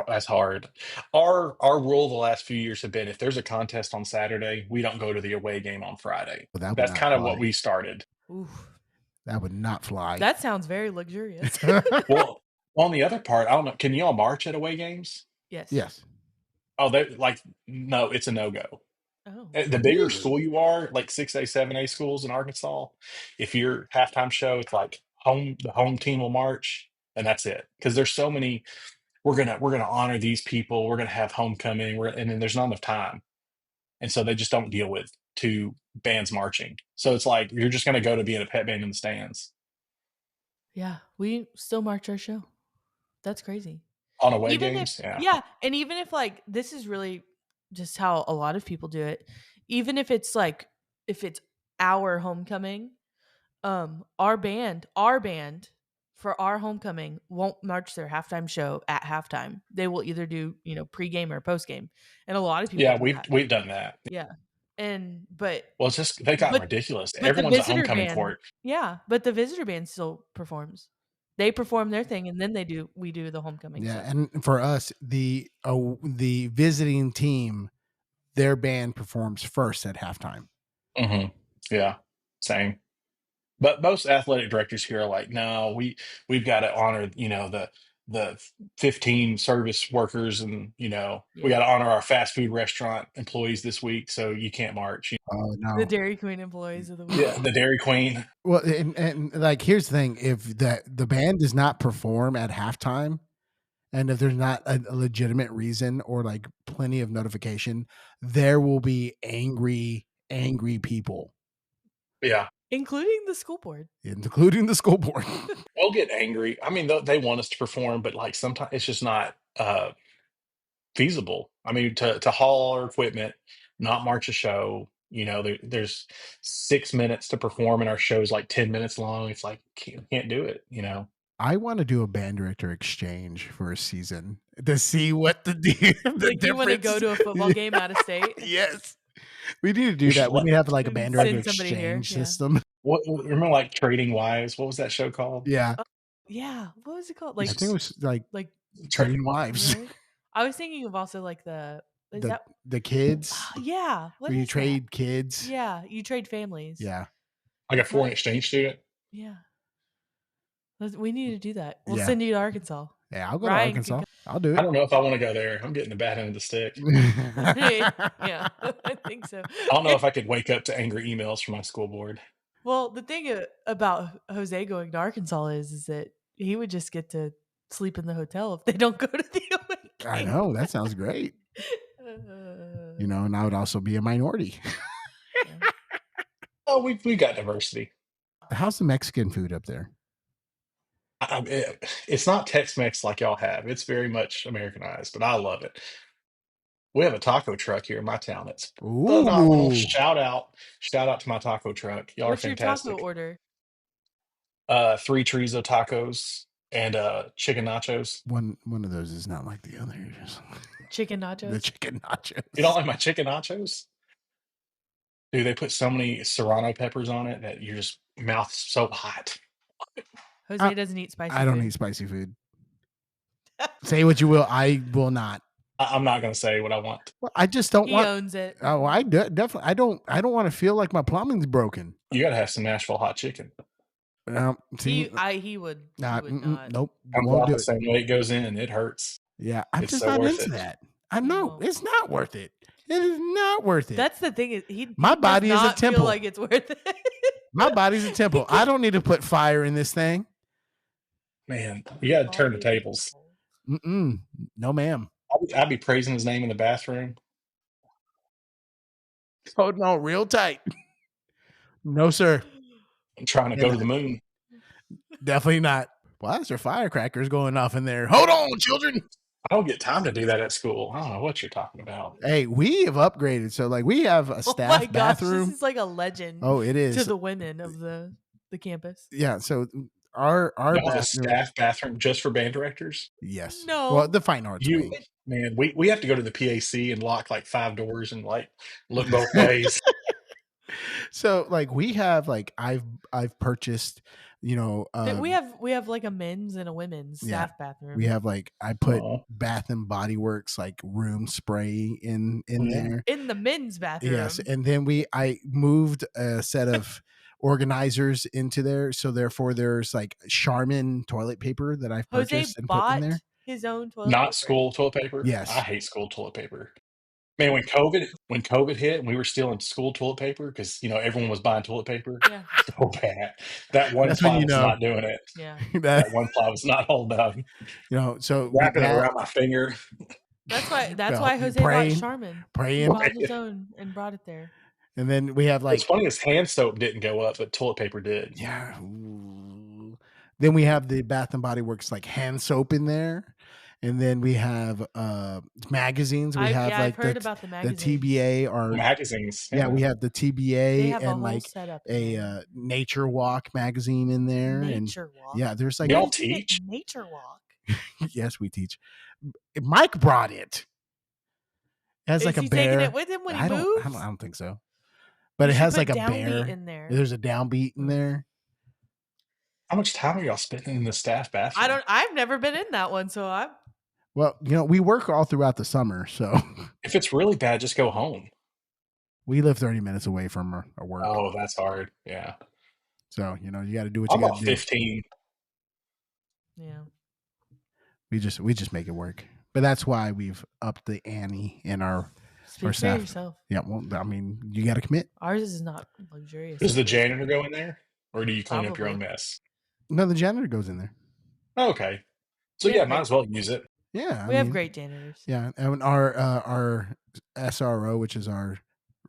[SPEAKER 2] That's hard. Our rule the last few years have been if there's a contest on Saturday, we don't go to the away game on Friday.
[SPEAKER 3] Well, that would
[SPEAKER 2] That's
[SPEAKER 3] not
[SPEAKER 2] kind of
[SPEAKER 3] fly.
[SPEAKER 2] what we started.
[SPEAKER 1] Oof.
[SPEAKER 3] That would not fly.
[SPEAKER 1] That sounds very luxurious.
[SPEAKER 2] Well, on the other part, I don't know. Can y'all march at away games?
[SPEAKER 1] Yes.
[SPEAKER 3] Yes.
[SPEAKER 2] Oh, no, it's a no-go.
[SPEAKER 1] Oh.
[SPEAKER 2] The bigger
[SPEAKER 3] Really?
[SPEAKER 2] school you are, like 6A, 7A schools in Arkansas, if your halftime show, it's like the home team will march, and that's it. Because there's so many. We're gonna honor these people. We're gonna have homecoming. And then there's not enough time, and so they just don't deal with two bands marching. So it's like you're just gonna go to be in a pet band in the stands
[SPEAKER 1] Yeah, we still march our show. That's crazy.
[SPEAKER 2] on away
[SPEAKER 1] Even
[SPEAKER 2] games.
[SPEAKER 1] if
[SPEAKER 2] Yeah,
[SPEAKER 1] and even if like this is really just how a lot of people do it. Even if it's like if it's our homecoming, our band for our homecoming won't march their halftime show at halftime. They will either do, pregame or postgame. And a lot of people
[SPEAKER 2] yeah,
[SPEAKER 1] do that.
[SPEAKER 2] we've done that.
[SPEAKER 1] Yeah. But
[SPEAKER 2] Well, it's just they've gotten
[SPEAKER 1] but
[SPEAKER 2] ridiculous.
[SPEAKER 1] but the
[SPEAKER 2] Everyone's a
[SPEAKER 1] visitor
[SPEAKER 2] homecoming
[SPEAKER 1] band,
[SPEAKER 2] court.
[SPEAKER 1] yeah, but the visitor band still performs. They perform their thing and then we do the homecoming
[SPEAKER 3] Yeah,
[SPEAKER 1] stuff.
[SPEAKER 3] and for us, the visiting team, their band performs first at halftime.
[SPEAKER 2] Hmm. Yeah, same. But most athletic directors here are like, no, we've got to honor, the 15 service workers, and we got to honor our fast food restaurant employees this week, so you can't march.
[SPEAKER 3] Oh no,
[SPEAKER 1] The Dairy Queen employees of the week.
[SPEAKER 2] Yeah, the Dairy Queen.
[SPEAKER 3] Well, and like here's the thing: if the band does not perform at halftime, and if there's not a legitimate reason or like plenty of notification, there will be angry people,
[SPEAKER 2] Yeah,
[SPEAKER 1] Including the school board.
[SPEAKER 3] including the school board.
[SPEAKER 2] they'll get angry. I mean, they want us to perform, but like sometimes it's just not feasible. I mean, to haul our equipment, not march a show. There's 6 minutes to perform, and our show's like 10 minutes long. It's like can't do it.
[SPEAKER 3] I want to do a band director exchange for a season to see what the
[SPEAKER 1] Like you want to go to a football game out of state?
[SPEAKER 3] Yes, we need to do
[SPEAKER 2] We
[SPEAKER 3] that.
[SPEAKER 2] should
[SPEAKER 3] We need to have like a
[SPEAKER 1] and
[SPEAKER 3] band
[SPEAKER 1] send
[SPEAKER 3] director
[SPEAKER 1] somebody here,
[SPEAKER 3] exchange
[SPEAKER 1] yeah.
[SPEAKER 3] system.
[SPEAKER 2] What remember like Trading Wives? What was that show called?
[SPEAKER 3] Yeah,
[SPEAKER 1] Yeah. What was it called?
[SPEAKER 3] I
[SPEAKER 1] Like
[SPEAKER 3] think it was like
[SPEAKER 1] like
[SPEAKER 3] Trading Wives.
[SPEAKER 1] really? I was thinking of also like
[SPEAKER 3] The kids,
[SPEAKER 1] yeah. What
[SPEAKER 3] where you
[SPEAKER 1] is that?
[SPEAKER 3] trade kids.
[SPEAKER 1] Yeah, you trade families.
[SPEAKER 3] Yeah.
[SPEAKER 2] Like a foreign exchange student?
[SPEAKER 1] Yeah. We need to do that. We'll
[SPEAKER 3] Yeah.
[SPEAKER 1] send you to Arkansas.
[SPEAKER 3] Yeah, I'll go
[SPEAKER 1] Ryan
[SPEAKER 3] to
[SPEAKER 1] can
[SPEAKER 3] Arkansas. I'll do
[SPEAKER 2] I
[SPEAKER 3] it.
[SPEAKER 2] don't know if I want to go there. I'm getting the bad end of the stick.
[SPEAKER 1] Yeah, I think so.
[SPEAKER 2] I don't know if I could wake up to angry emails from my school board.
[SPEAKER 1] Well, the thing about Jose going to Arkansas is that he would just get to sleep in the hotel if they don't go to the away game.
[SPEAKER 3] I know. That sounds great. You know, and I would also be a minority.
[SPEAKER 1] Yeah.
[SPEAKER 2] Oh, we got diversity.
[SPEAKER 3] How's the Mexican food up there?
[SPEAKER 2] It's not Tex-Mex like y'all have. It's very much Americanized, but I love it. We have a taco truck here in my town. It's phenomenal.
[SPEAKER 3] Ooh,
[SPEAKER 2] Shout out to my taco truck. Y'all are
[SPEAKER 1] What's your taco
[SPEAKER 2] fantastic.
[SPEAKER 1] order?
[SPEAKER 2] 3 chorizo tacos and chicken nachos.
[SPEAKER 3] one of those is not like the other.
[SPEAKER 1] Chicken
[SPEAKER 3] The
[SPEAKER 1] nachos?
[SPEAKER 3] chicken nachos.
[SPEAKER 2] You don't like my chicken nachos? Dude, they put so many serrano peppers on it that your just mouth's so hot.
[SPEAKER 1] Jose doesn't eat spicy
[SPEAKER 3] I don't
[SPEAKER 1] food.
[SPEAKER 3] eat spicy food. Say what you will, I will not.
[SPEAKER 2] I'm not going to say what I want.
[SPEAKER 3] Well, I just don't
[SPEAKER 1] He
[SPEAKER 3] want.
[SPEAKER 1] owns it.
[SPEAKER 3] Oh, I definitely. I don't want to feel like my plumbing's broken.
[SPEAKER 2] You got to have some Nashville hot chicken.
[SPEAKER 3] See,
[SPEAKER 1] He would
[SPEAKER 3] not.
[SPEAKER 1] not.
[SPEAKER 3] Nope,
[SPEAKER 2] I'm
[SPEAKER 3] won't
[SPEAKER 2] about
[SPEAKER 3] do
[SPEAKER 2] the
[SPEAKER 3] it.
[SPEAKER 2] same way it goes in. It hurts.
[SPEAKER 3] Yeah, I'm
[SPEAKER 2] It's
[SPEAKER 3] just
[SPEAKER 2] so
[SPEAKER 3] not
[SPEAKER 2] worth
[SPEAKER 3] into
[SPEAKER 2] it.
[SPEAKER 3] that. I know
[SPEAKER 1] won't.
[SPEAKER 3] it's not worth it. It is not worth it.
[SPEAKER 1] That's the thing.
[SPEAKER 3] My
[SPEAKER 1] He
[SPEAKER 3] body
[SPEAKER 1] does
[SPEAKER 3] is a
[SPEAKER 1] not feel
[SPEAKER 3] temple.
[SPEAKER 1] like it's worth it.
[SPEAKER 3] My body's a temple. I don't need to put fire in this thing.
[SPEAKER 2] Man, you got to turn the tables.
[SPEAKER 3] No, ma'am.
[SPEAKER 2] I'd be praising his name in the bathroom.
[SPEAKER 3] Holding on real tight. No, sir.
[SPEAKER 2] I'm trying to go to the moon.
[SPEAKER 3] Definitely not. Why is there firecrackers going off in there? Hold on, children.
[SPEAKER 2] I don't get time to do that at school. I don't know what you're talking about.
[SPEAKER 3] Hey, we have upgraded. So, like, we have a
[SPEAKER 1] Oh
[SPEAKER 3] staff
[SPEAKER 1] my gosh,
[SPEAKER 3] bathroom.
[SPEAKER 1] this is like a legend
[SPEAKER 3] Oh, it is.
[SPEAKER 1] to the women of the campus.
[SPEAKER 3] Yeah. So, our
[SPEAKER 2] Y'all have a
[SPEAKER 3] bathroom.
[SPEAKER 2] staff bathroom just for band directors?
[SPEAKER 3] Yes.
[SPEAKER 1] No.
[SPEAKER 3] Well, the fine arts wing.
[SPEAKER 2] Man, we have to go to the PAC and lock like 5 doors and like look both ways.
[SPEAKER 3] So, like, we have like I've purchased, you know,
[SPEAKER 1] we have like a men's and a women's staff bathroom.
[SPEAKER 3] we have like I put Bath and Body Works like room spray in there
[SPEAKER 1] in the men's bathroom.
[SPEAKER 3] Yes, and then I moved a set of organizers into there, so therefore there's like Charmin toilet paper that I've purchased and put in there.
[SPEAKER 1] His own toilet
[SPEAKER 2] Not
[SPEAKER 1] paper.
[SPEAKER 2] school toilet paper?
[SPEAKER 3] Yes.
[SPEAKER 2] I hate school toilet paper. Man, when COVID hit and we were stealing school toilet paper because everyone was buying toilet paper, so bad. That one ply was not doing it.
[SPEAKER 1] Yeah,
[SPEAKER 2] that one ply was not holding up.
[SPEAKER 3] So
[SPEAKER 2] wrapping it around my finger.
[SPEAKER 1] That's why Jose bought Charmin. He bought his own and brought it there.
[SPEAKER 3] And then we have like
[SPEAKER 2] it's funny as hand soap didn't go up, but toilet paper did.
[SPEAKER 3] Yeah. Ooh. Then we have the Bath and Body Works like hand soap in there. And then we have magazines. We have like
[SPEAKER 1] I've heard about the
[SPEAKER 3] TBA or
[SPEAKER 2] magazines.
[SPEAKER 3] Yeah, we have the TBA
[SPEAKER 1] have
[SPEAKER 3] and like a Nature Walk magazine in there.
[SPEAKER 1] Nature Walk.
[SPEAKER 3] Yeah, there's like
[SPEAKER 2] y'all teach
[SPEAKER 1] Nature Walk.
[SPEAKER 3] Yes, we teach. Mike brought it. It has like a bear.
[SPEAKER 1] Taking it with him when he moves?
[SPEAKER 3] I don't think so. But it has like a bear
[SPEAKER 1] in there.
[SPEAKER 3] There's a downbeat in there.
[SPEAKER 2] How much time are y'all spending in the staff bathroom?
[SPEAKER 1] I've never been in that one, so I'm.
[SPEAKER 3] Well, we work all throughout the summer, so
[SPEAKER 2] if it's really bad, just go home.
[SPEAKER 3] We live 30 minutes away from our work.
[SPEAKER 2] Oh, that's hard. Yeah.
[SPEAKER 3] So you got to do what you got to do.
[SPEAKER 2] 15.
[SPEAKER 1] Yeah.
[SPEAKER 3] We just make it work, but that's why we've upped the ante in our
[SPEAKER 1] Speak
[SPEAKER 3] staff.
[SPEAKER 1] for yourself.
[SPEAKER 3] Yeah, well, I mean, you got to commit.
[SPEAKER 1] Ours is not luxurious.
[SPEAKER 2] Does the janitor go in there, or do you clean up your own mess?
[SPEAKER 3] No, the janitor goes in there.
[SPEAKER 2] Oh, okay. So might as well use it.
[SPEAKER 3] Yeah,
[SPEAKER 1] we have great janitors.
[SPEAKER 3] Yeah, and our SRO, which is our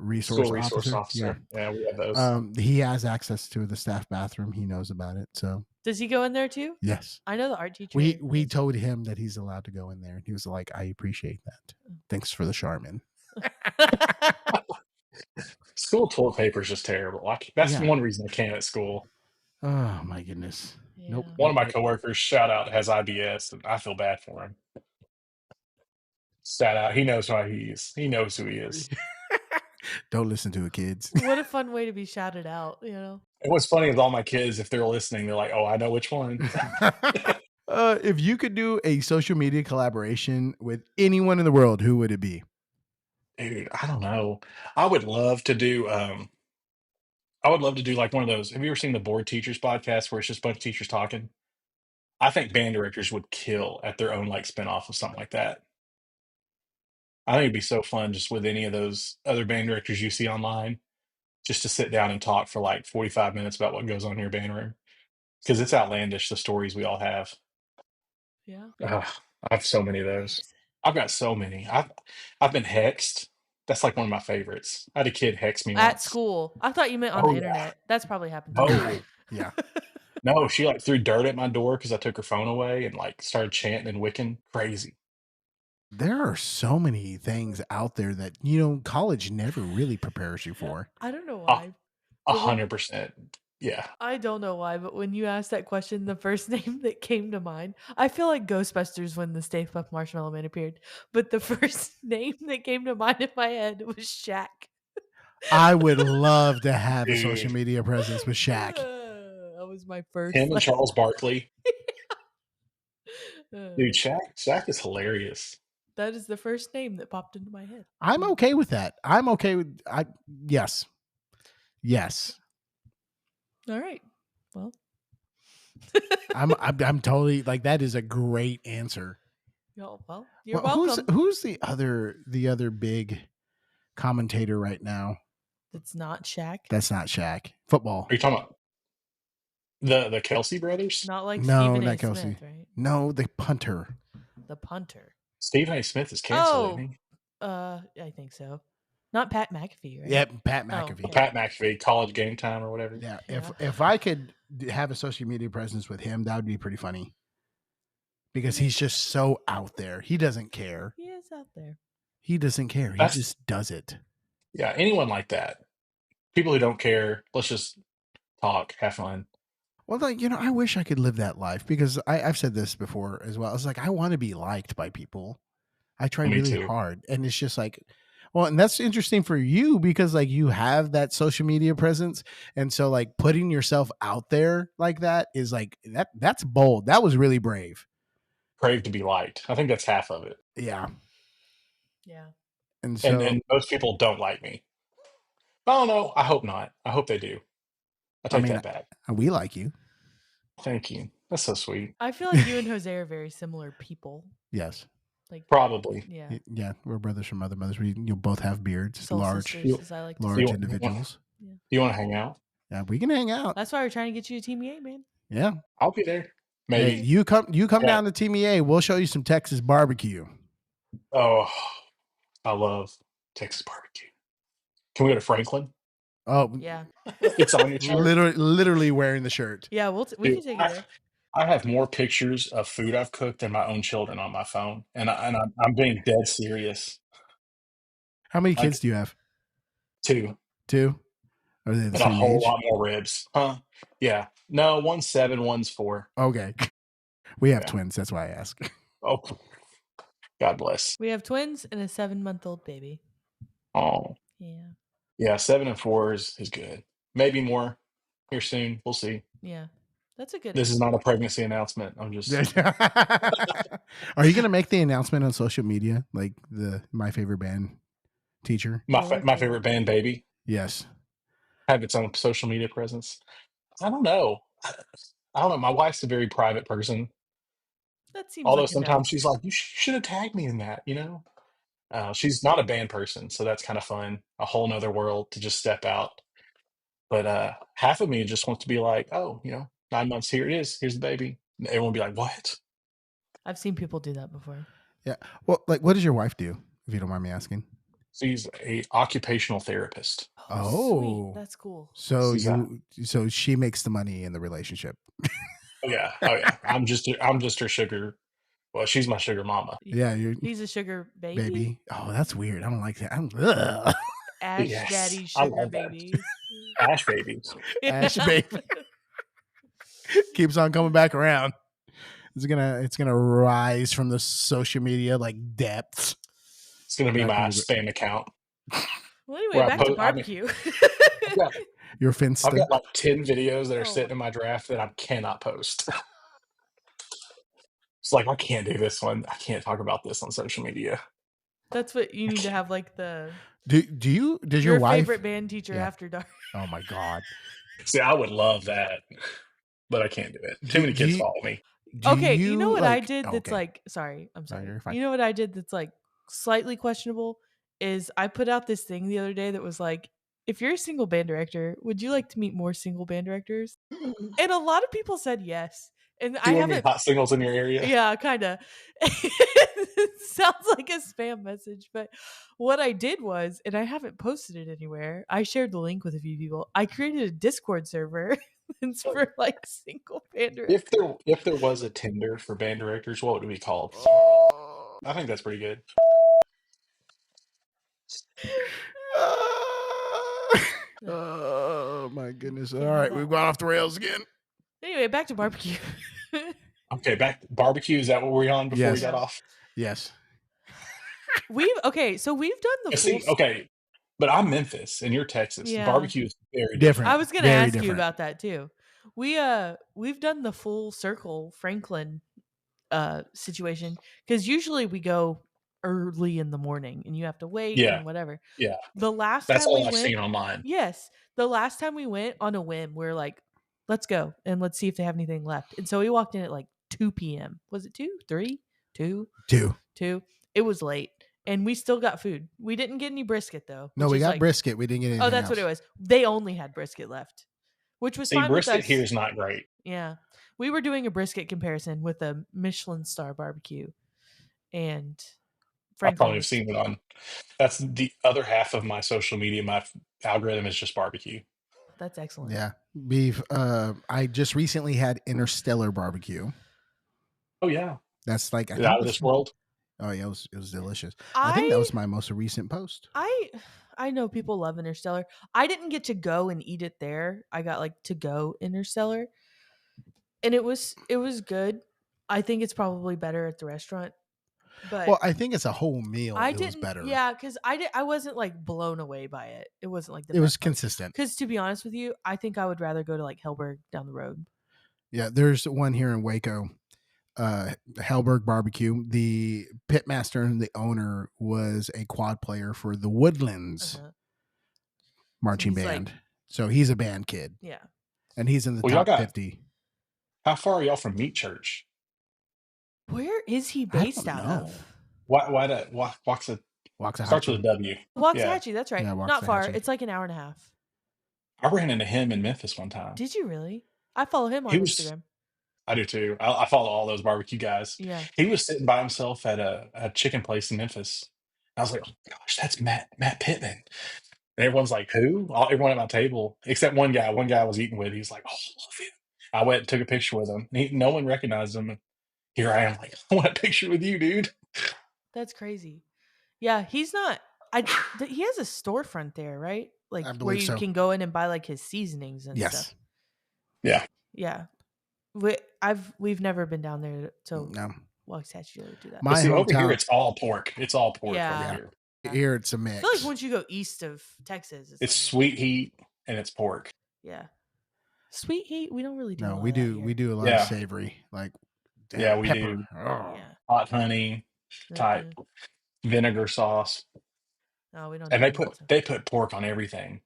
[SPEAKER 3] resource officer.
[SPEAKER 2] Yeah, we have those.
[SPEAKER 3] He has access to the staff bathroom. He knows about it. So
[SPEAKER 1] does he go in there too?
[SPEAKER 3] Yes.
[SPEAKER 1] I know the art teacher.
[SPEAKER 3] We told him that he's allowed to go in there, and he was like, "I appreciate that. Thanks for the Charmin."
[SPEAKER 2] School toilet paper is just terrible. That's one reason I can't at school.
[SPEAKER 3] Oh my goodness.
[SPEAKER 1] Yeah.
[SPEAKER 3] Nope.
[SPEAKER 2] One of my coworkers, shout out, has IBS, and I feel bad for him. Shout out. He knows why he is. He knows who he is.
[SPEAKER 3] Don't listen to it, kids.
[SPEAKER 1] What a fun way to be shouted out,
[SPEAKER 2] And what's funny is all my kids, if they're listening, they're like, "Oh, I know which one."
[SPEAKER 3] If you could do a social media collaboration with anyone in the world, who would it be?
[SPEAKER 2] Dude, I don't know. I would love to do like one of those. Have you ever seen the Board Teachers podcast where it's just a bunch of teachers talking? I think band directors would kill at their own like spinoff of something like that. I think it'd be so fun just with any of those other band directors you see online, just to sit down and talk for like 45 minutes about what goes on in your band room. Because it's outlandish, the stories we all have.
[SPEAKER 1] Yeah.
[SPEAKER 2] I have so many of those. I've got so many. I've been hexed. That's like one of my favorites. I had a kid hex me
[SPEAKER 1] At
[SPEAKER 2] once.
[SPEAKER 1] school. I thought you meant on the
[SPEAKER 2] Oh yeah.
[SPEAKER 1] internet. That's probably happened to me.
[SPEAKER 2] No.
[SPEAKER 3] Yeah.
[SPEAKER 2] No, she like threw dirt at my door because I took her phone away and like started chanting and wicking. Crazy.
[SPEAKER 3] There are so many things out there that, college never really prepares you for.
[SPEAKER 1] I don't know
[SPEAKER 2] A
[SPEAKER 1] why. But when,
[SPEAKER 2] 100%. Yeah.
[SPEAKER 1] I don't know why, but when you asked that question, the first name that came to mind, I feel like Ghostbusters when the Stay Puft Marshmallow Man appeared. But the first name that came to mind in my head was Shaq.
[SPEAKER 3] I would love to have a social
[SPEAKER 2] Dude.
[SPEAKER 3] media presence with Shaq.
[SPEAKER 1] That was my first.
[SPEAKER 2] Him and Charles Barkley.
[SPEAKER 1] Uh,
[SPEAKER 2] Dude, Shaq is hilarious.
[SPEAKER 1] that is the first name that popped into my head.
[SPEAKER 3] I'm okay with that. I'm okay with yes. Yes.
[SPEAKER 1] All right. Well,
[SPEAKER 3] I'm totally like that is a great answer.
[SPEAKER 1] well, you're
[SPEAKER 3] Well,
[SPEAKER 1] welcome.
[SPEAKER 3] who's the other big commentator right now?
[SPEAKER 1] It's not Shaq.
[SPEAKER 3] That's not Shaq. Football.
[SPEAKER 2] Are you talking about the Kelsey brothers?
[SPEAKER 1] Not like
[SPEAKER 3] No,
[SPEAKER 1] Stephen
[SPEAKER 3] not
[SPEAKER 1] A.
[SPEAKER 3] Kelsey.
[SPEAKER 1] Smith, right?
[SPEAKER 3] No, the punter.
[SPEAKER 1] The punter.
[SPEAKER 2] Stephen A. Smith is canceled, isn't he?
[SPEAKER 1] I think so. Not Pat McAfee, right?
[SPEAKER 3] Yep, Pat
[SPEAKER 1] Oh,
[SPEAKER 3] McAfee.
[SPEAKER 1] yeah.
[SPEAKER 2] Pat McAfee, College Game Time or whatever.
[SPEAKER 3] Yeah,
[SPEAKER 1] Yeah.
[SPEAKER 3] if I could have a social media presence with him, that would be pretty funny. Because he's just so out there. He doesn't care.
[SPEAKER 1] He is out there.
[SPEAKER 3] He doesn't care. He
[SPEAKER 2] That's-
[SPEAKER 3] just does it.
[SPEAKER 2] Yeah, anyone like that. People who don't care, let's just talk, have fun.
[SPEAKER 3] Well, like, I wish I could live that life because I've said this before as well. I was like, I want to be liked by people. I try
[SPEAKER 2] Me
[SPEAKER 3] really
[SPEAKER 2] too.
[SPEAKER 3] hard. And it's just like, well, and that's interesting for you because like you have that social media presence. And so like putting yourself out there like that is like that's bold. That was really brave.
[SPEAKER 2] Crave to be liked. I think that's half of it.
[SPEAKER 3] Yeah.
[SPEAKER 1] Yeah.
[SPEAKER 3] And so
[SPEAKER 2] And most people don't like me. I don't know. I hope not. I hope they do. I take that back.
[SPEAKER 3] we like you.
[SPEAKER 2] Thank you. That's so sweet.
[SPEAKER 1] I feel like you and Jose are very similar people.
[SPEAKER 3] Yes.
[SPEAKER 1] Like
[SPEAKER 2] Probably.
[SPEAKER 1] yeah.
[SPEAKER 3] Yeah. We're brothers from other mothers. You both have beards.
[SPEAKER 1] Soul
[SPEAKER 3] large
[SPEAKER 1] sisters, as I like to
[SPEAKER 3] large
[SPEAKER 1] say.
[SPEAKER 3] individuals.
[SPEAKER 2] You want to hang out?
[SPEAKER 3] Yeah, we can hang out.
[SPEAKER 1] That's why we're trying to get you to Team EA, man.
[SPEAKER 3] Yeah.
[SPEAKER 2] I'll be there. Maybe.
[SPEAKER 3] Hey, you come
[SPEAKER 2] Yeah.
[SPEAKER 3] down to Team EA. We'll show you some Texas barbecue.
[SPEAKER 2] Oh, I love Texas barbecue. Can we go to Franklin?
[SPEAKER 3] Oh,
[SPEAKER 1] Yeah.
[SPEAKER 2] It's on your chart.
[SPEAKER 3] literally wearing the shirt.
[SPEAKER 1] Yeah, we can take you there.
[SPEAKER 2] I have more pictures of food I've cooked than my own children on my phone, and I'm being dead serious.
[SPEAKER 3] How many kids do you have?
[SPEAKER 2] 2.
[SPEAKER 3] 2? Are they the
[SPEAKER 2] And a
[SPEAKER 3] same
[SPEAKER 2] whole
[SPEAKER 3] age?
[SPEAKER 2] lot more ribs. Huh? Yeah. No, one's 7, one's 4.
[SPEAKER 3] Okay. We have
[SPEAKER 2] Yeah.
[SPEAKER 3] twins. That's why I ask.
[SPEAKER 2] Oh, God bless.
[SPEAKER 1] We have twins and a 7-month-old baby.
[SPEAKER 2] Oh,
[SPEAKER 1] Yeah.
[SPEAKER 2] yeah. 7 and 4 is good. Maybe more here soon. We'll see.
[SPEAKER 1] Yeah. That's a good
[SPEAKER 2] This is not a pregnancy announcement. I'm just
[SPEAKER 3] Are you going to make the announcement on social media like the My Favorite Band teacher?
[SPEAKER 2] my favorite band, Baby,
[SPEAKER 3] Yes.
[SPEAKER 2] have its own social media presence. I don't know. I don't know. My wife's a very private person.
[SPEAKER 1] That seems
[SPEAKER 2] Although
[SPEAKER 1] like a no.
[SPEAKER 2] sometimes she's like, you should have tagged me in that, She's not a band person, so that's kind of fun. A whole nother world to just step out. But half of me just wants to be like, oh, 9 months, here it is. Here's the baby. And everyone will be like, what?
[SPEAKER 1] I've seen people do that before.
[SPEAKER 3] Yeah. Well, like, what does your wife do, if you don't mind me asking?
[SPEAKER 2] She's a occupational therapist.
[SPEAKER 3] Oh.
[SPEAKER 1] Sweet. That's cool.
[SPEAKER 3] So
[SPEAKER 2] She's
[SPEAKER 3] so she makes the money in the relationship.
[SPEAKER 2] Oh yeah. I'm just her sugar. Well, she's my sugar mama.
[SPEAKER 3] Yeah,
[SPEAKER 1] He's a sugar baby.
[SPEAKER 3] baby. Oh, that's weird. I don't like that.
[SPEAKER 1] Ash
[SPEAKER 2] Yes,
[SPEAKER 1] Daddy
[SPEAKER 2] I
[SPEAKER 1] Sugar
[SPEAKER 2] love that.
[SPEAKER 1] Baby.
[SPEAKER 2] Ash babies.
[SPEAKER 3] Ash baby. Keeps on coming back around. It's gonna rise from the social media like depths.
[SPEAKER 2] It's gonna be
[SPEAKER 3] Back
[SPEAKER 2] my
[SPEAKER 3] into it.
[SPEAKER 2] spam account.
[SPEAKER 1] Well, anyway,
[SPEAKER 2] Where I
[SPEAKER 1] back to
[SPEAKER 2] post- I mean-
[SPEAKER 1] barbecue.
[SPEAKER 3] Your
[SPEAKER 2] I've
[SPEAKER 3] Finsta.
[SPEAKER 2] got like 10 videos that are
[SPEAKER 1] Oh.
[SPEAKER 2] sitting in my draft that I cannot post. It's like I can't do this one. I can't talk about this on social media.
[SPEAKER 1] That's what you need to have, like the
[SPEAKER 3] Does your wife?
[SPEAKER 1] favorite band teacher
[SPEAKER 3] Yeah.
[SPEAKER 1] after dark.
[SPEAKER 3] Oh my god.
[SPEAKER 2] See, I would love that, but I can't do it. Too many kids follow me.
[SPEAKER 1] Okay, you know what I did that's
[SPEAKER 3] okay.
[SPEAKER 1] like sorry, I'm sorry.
[SPEAKER 3] you're fine.
[SPEAKER 1] You know what I did that's like slightly questionable is I put out this thing the other day that was like, if you're a single band director, would you like to meet more single band directors? And a lot of people said yes. And
[SPEAKER 2] Do
[SPEAKER 1] I
[SPEAKER 2] you want any
[SPEAKER 1] haven't
[SPEAKER 2] hot singles in your area?
[SPEAKER 1] yeah, kind of. It sounds like a spam message, but what I did was, and I haven't posted it anywhere, I shared the link with a few people. I created a Discord server. It's for like single band directors.
[SPEAKER 2] If there was a Tinder for band directors, what would it be called?
[SPEAKER 3] Oh.
[SPEAKER 2] I think that's pretty good.
[SPEAKER 3] Oh my goodness. All
[SPEAKER 1] Can't have
[SPEAKER 3] right,
[SPEAKER 1] that.
[SPEAKER 3] we've gone off the rails again.
[SPEAKER 1] Anyway, back to barbecue.
[SPEAKER 2] Okay, back barbecue. Is that what we're on before we
[SPEAKER 3] Yes.
[SPEAKER 2] got off?
[SPEAKER 3] Yes.
[SPEAKER 1] So we've done the full.
[SPEAKER 2] See, okay, but I'm Memphis and you're Texas.
[SPEAKER 1] Yeah.
[SPEAKER 2] Barbecue is very
[SPEAKER 3] Different.
[SPEAKER 1] I was going to
[SPEAKER 3] Very
[SPEAKER 1] ask you
[SPEAKER 3] different.
[SPEAKER 1] about that too. We've done the full circle Franklin situation, because usually we go early in the morning and you have to wait
[SPEAKER 2] Yeah.
[SPEAKER 1] and whatever.
[SPEAKER 2] Yeah,
[SPEAKER 1] The last
[SPEAKER 2] that's
[SPEAKER 1] time
[SPEAKER 2] all
[SPEAKER 1] we
[SPEAKER 2] I've
[SPEAKER 1] went,
[SPEAKER 2] seen online.
[SPEAKER 1] yes, the last time we went on a whim, we're like, let's go and let's see if they have anything left. And so we walked in at like 2 p.m. Was it 2, 3, 2, 2? It was late, and we still got food. We didn't get any brisket though.
[SPEAKER 3] No,
[SPEAKER 1] which
[SPEAKER 3] we
[SPEAKER 1] is
[SPEAKER 3] got
[SPEAKER 1] like,
[SPEAKER 3] brisket. We didn't get anything
[SPEAKER 1] oh, that's
[SPEAKER 3] else.
[SPEAKER 1] what it was. They only had brisket left, which was
[SPEAKER 2] See,
[SPEAKER 1] fine with
[SPEAKER 2] brisket
[SPEAKER 1] us.
[SPEAKER 2] here is not great.
[SPEAKER 1] Yeah, we were doing a brisket comparison with a Michelin star barbecue, and
[SPEAKER 2] I
[SPEAKER 1] Franklin
[SPEAKER 2] probably have
[SPEAKER 1] was,
[SPEAKER 2] seen it on. That's the other half of my social media. My algorithm is just barbecue.
[SPEAKER 1] that's excellent.
[SPEAKER 3] Yeah. Beef. I just recently had Interstellar barbecue.
[SPEAKER 2] Oh yeah,
[SPEAKER 3] That's like, I
[SPEAKER 2] Is it
[SPEAKER 3] think
[SPEAKER 2] out of this world.
[SPEAKER 3] Oh yeah, it was delicious. I think that
[SPEAKER 1] I
[SPEAKER 3] was my most recent post.
[SPEAKER 1] I know people love Interstellar. I didn't get to go and eat it there. I got like to go Interstellar, and it was good. I think it's probably better at the restaurant. But
[SPEAKER 3] Well, I think it's a whole meal.
[SPEAKER 1] I
[SPEAKER 3] It was
[SPEAKER 1] didn't.
[SPEAKER 3] better.
[SPEAKER 1] Yeah, because I wasn't like blown away by it. It wasn't like the
[SPEAKER 3] It was
[SPEAKER 1] best part.
[SPEAKER 3] consistent.
[SPEAKER 1] Because to be honest with you, I think I would rather go to like Hellberg down the road.
[SPEAKER 3] Yeah, there's one here in Waco, Hellberg Barbecue. The pitmaster and the owner was a quad player for the Woodlands marching
[SPEAKER 1] he's,
[SPEAKER 3] band.
[SPEAKER 1] like-
[SPEAKER 3] So he's a band kid,
[SPEAKER 1] Yeah.
[SPEAKER 3] and he's in the
[SPEAKER 2] Well, y'all
[SPEAKER 3] top
[SPEAKER 2] got-
[SPEAKER 3] 50.
[SPEAKER 2] How far are y'all from Meat Church?
[SPEAKER 1] Where is he
[SPEAKER 3] I don't
[SPEAKER 1] based out
[SPEAKER 3] know.
[SPEAKER 1] of?
[SPEAKER 2] Waxahachie starts with a W.
[SPEAKER 1] Waxahachie, that's right.
[SPEAKER 3] Yeah,
[SPEAKER 1] Not far.
[SPEAKER 3] Waxahachie.
[SPEAKER 1] It's like an hour and a half.
[SPEAKER 2] I ran into him in Memphis one time.
[SPEAKER 1] Did you really? I follow him on
[SPEAKER 2] He was-
[SPEAKER 1] Instagram.
[SPEAKER 2] I do too. I follow all those barbecue guys.
[SPEAKER 1] Yeah.
[SPEAKER 2] He was sitting by himself at a chicken place in Memphis. I was like, oh gosh, that's Matt Pittman. And everyone's like, who? Everyone at my table, except one guy. One guy I was eating with. He was like, oh, I love you. I went and took a picture with him. No one recognized him. And here I am, like, I want a picture with you, dude.
[SPEAKER 1] That's crazy. Yeah, he's not. He has a storefront there, right? Like
[SPEAKER 3] I
[SPEAKER 1] where
[SPEAKER 3] believe
[SPEAKER 1] you
[SPEAKER 3] so.
[SPEAKER 1] can go in and buy like his seasonings and
[SPEAKER 3] Yes.
[SPEAKER 1] stuff.
[SPEAKER 2] Yeah.
[SPEAKER 1] Yeah. We've never been down there, so
[SPEAKER 3] No.
[SPEAKER 1] Waxahachie to do that.
[SPEAKER 3] My
[SPEAKER 2] See, over here,
[SPEAKER 3] hometown-
[SPEAKER 2] it's all pork. It's all pork
[SPEAKER 1] Yeah.
[SPEAKER 2] over here.
[SPEAKER 3] Here it's a
[SPEAKER 1] I
[SPEAKER 3] mix.
[SPEAKER 1] feel like once you go east of Texas,
[SPEAKER 2] It's
[SPEAKER 1] like,
[SPEAKER 2] sweet heat and it's pork.
[SPEAKER 1] yeah. Sweet heat, we don't really do.
[SPEAKER 3] No,
[SPEAKER 1] a lot
[SPEAKER 3] we
[SPEAKER 1] out
[SPEAKER 3] do.
[SPEAKER 1] here.
[SPEAKER 3] We do a lot
[SPEAKER 2] Yeah.
[SPEAKER 3] of savory, like
[SPEAKER 2] Yeah, we
[SPEAKER 3] pepper.
[SPEAKER 2] do.
[SPEAKER 3] Oh.
[SPEAKER 1] Yeah.
[SPEAKER 2] Hot honey type
[SPEAKER 1] Mm-mm.
[SPEAKER 2] vinegar sauce.
[SPEAKER 1] No, we don't.
[SPEAKER 2] And
[SPEAKER 1] do
[SPEAKER 2] they
[SPEAKER 1] any of
[SPEAKER 2] put
[SPEAKER 1] that stuff.
[SPEAKER 2] they put pork on everything.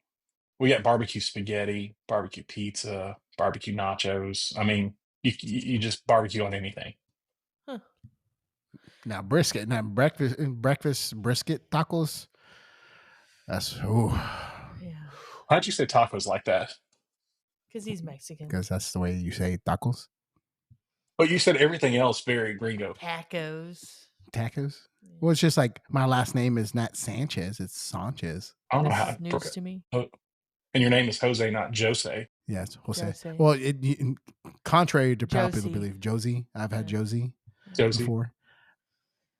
[SPEAKER 2] We got barbecue spaghetti, barbecue pizza, barbecue nachos. I mean, you just barbecue on anything.
[SPEAKER 3] Now brisket. Now breakfast brisket tacos. That's
[SPEAKER 1] Yeah,
[SPEAKER 2] Why'd you say tacos like that?
[SPEAKER 1] because he's Mexican.
[SPEAKER 3] because that's the way you say tacos.
[SPEAKER 2] But you said everything else very gringo.
[SPEAKER 1] Tacos.
[SPEAKER 3] Tacos. Well, it's just like my last name is not Sanchez; it's Sanchez.
[SPEAKER 2] I don't know
[SPEAKER 1] This
[SPEAKER 2] how.
[SPEAKER 1] is news to me.
[SPEAKER 2] And your name is Jose, not Jose.
[SPEAKER 3] Yeah, it's Jose.
[SPEAKER 1] Jose.
[SPEAKER 3] Well, contrary to popular
[SPEAKER 1] Josie.
[SPEAKER 3] belief, Josie. I've had
[SPEAKER 1] Yeah.
[SPEAKER 3] Josie
[SPEAKER 2] Josie.
[SPEAKER 3] before.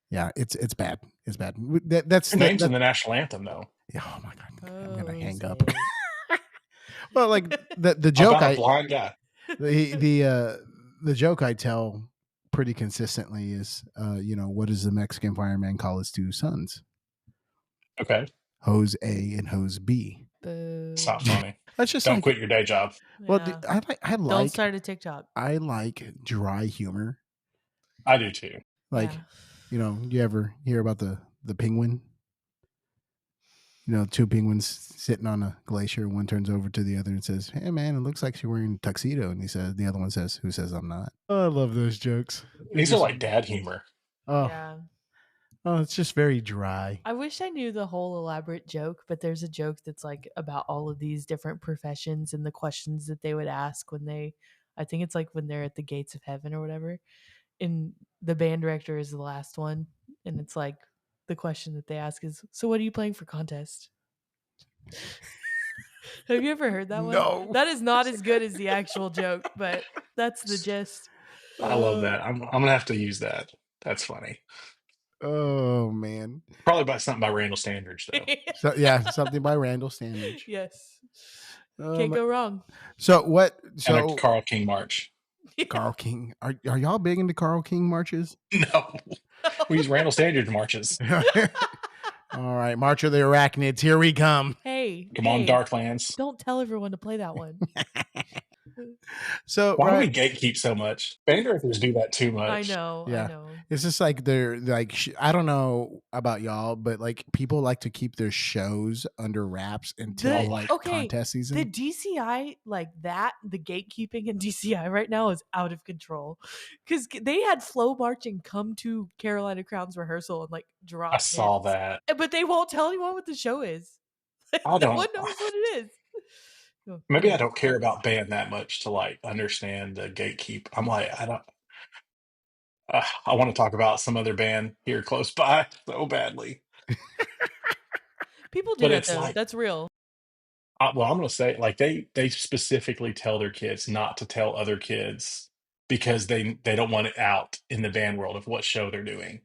[SPEAKER 3] Yeah, it's bad. It's bad. That's
[SPEAKER 2] Your name's in the national anthem, though.
[SPEAKER 3] Yeah, oh my god, I'm gonna hang up.
[SPEAKER 1] Jose.
[SPEAKER 3] Well, like the joke
[SPEAKER 2] About a blind guy.
[SPEAKER 3] the joke I tell pretty consistently is, what does the Mexican fireman call his two sons?
[SPEAKER 2] Okay.
[SPEAKER 3] Hose A and Hose B.
[SPEAKER 1] Boo.
[SPEAKER 2] It's not funny.
[SPEAKER 3] That's just
[SPEAKER 2] Don't
[SPEAKER 3] like,
[SPEAKER 2] quit your day job.
[SPEAKER 3] well,
[SPEAKER 1] Yeah. Don't
[SPEAKER 3] like
[SPEAKER 1] start a TikTok.
[SPEAKER 3] I like dry humor.
[SPEAKER 2] I do too.
[SPEAKER 3] Like,
[SPEAKER 1] Yeah.
[SPEAKER 3] you ever hear about the penguin? Two penguins sitting on a glacier. One turns over to the other and says, "Hey, man, it looks like you're wearing a tuxedo." And the other one says, "Who says I'm not?" Oh, I love those jokes.
[SPEAKER 2] These are like dad humor.
[SPEAKER 3] Oh,
[SPEAKER 1] Yeah.
[SPEAKER 3] oh, it's just very dry.
[SPEAKER 1] I wish I knew the whole elaborate joke, but there's a joke that's like about all of these different professions and the questions that they would ask I think it's like when they're at the gates of heaven or whatever. And the band director is the last one. And it's like the question that they ask is, so what are you playing for contest? Have you ever heard that one?
[SPEAKER 3] No.
[SPEAKER 1] That is not as good as the actual joke, but that's the gist.
[SPEAKER 2] I love that. I'm gonna have to use that. That's funny.
[SPEAKER 3] Oh man.
[SPEAKER 2] Probably by something by Randall Standridge though.
[SPEAKER 3] So yeah, something by Randall Standridge.
[SPEAKER 1] Yes. Can't go wrong.
[SPEAKER 3] So what?
[SPEAKER 2] And a
[SPEAKER 3] So
[SPEAKER 2] Carl King march.
[SPEAKER 3] Carl King, are y'all big into Carl King marches?
[SPEAKER 2] No, we use Randall Standridge marches.
[SPEAKER 3] All right, March of the Arachnids, here we come.
[SPEAKER 1] Hey,
[SPEAKER 2] Come on, Darklands.
[SPEAKER 1] don't tell everyone to play that one.
[SPEAKER 3] So
[SPEAKER 2] Why do we gatekeep so much? Band directors do that too much.
[SPEAKER 1] I know.
[SPEAKER 3] Yeah.
[SPEAKER 1] I know.
[SPEAKER 3] It's just like they're like I don't know about y'all, but like people like to keep their shows under wraps until contest season.
[SPEAKER 1] The DCI the gatekeeping in DCI right now is out of control because they had Flow Marching come to Carolina Crown's rehearsal and like drop.
[SPEAKER 2] I saw that,
[SPEAKER 1] but they won't tell anyone what the show is.
[SPEAKER 2] I don't.
[SPEAKER 1] No one knows what it is.
[SPEAKER 2] Maybe I don't care about band that much to like understand the gatekeep. I'm like, I don't. I want to talk about some other band here close by so badly.
[SPEAKER 1] People do
[SPEAKER 2] But
[SPEAKER 1] that
[SPEAKER 2] it's
[SPEAKER 1] though.
[SPEAKER 2] like,
[SPEAKER 1] That's real.
[SPEAKER 2] well, I'm going to say like they specifically tell their kids not to tell other kids because they don't want it out in the band world of what show they're doing,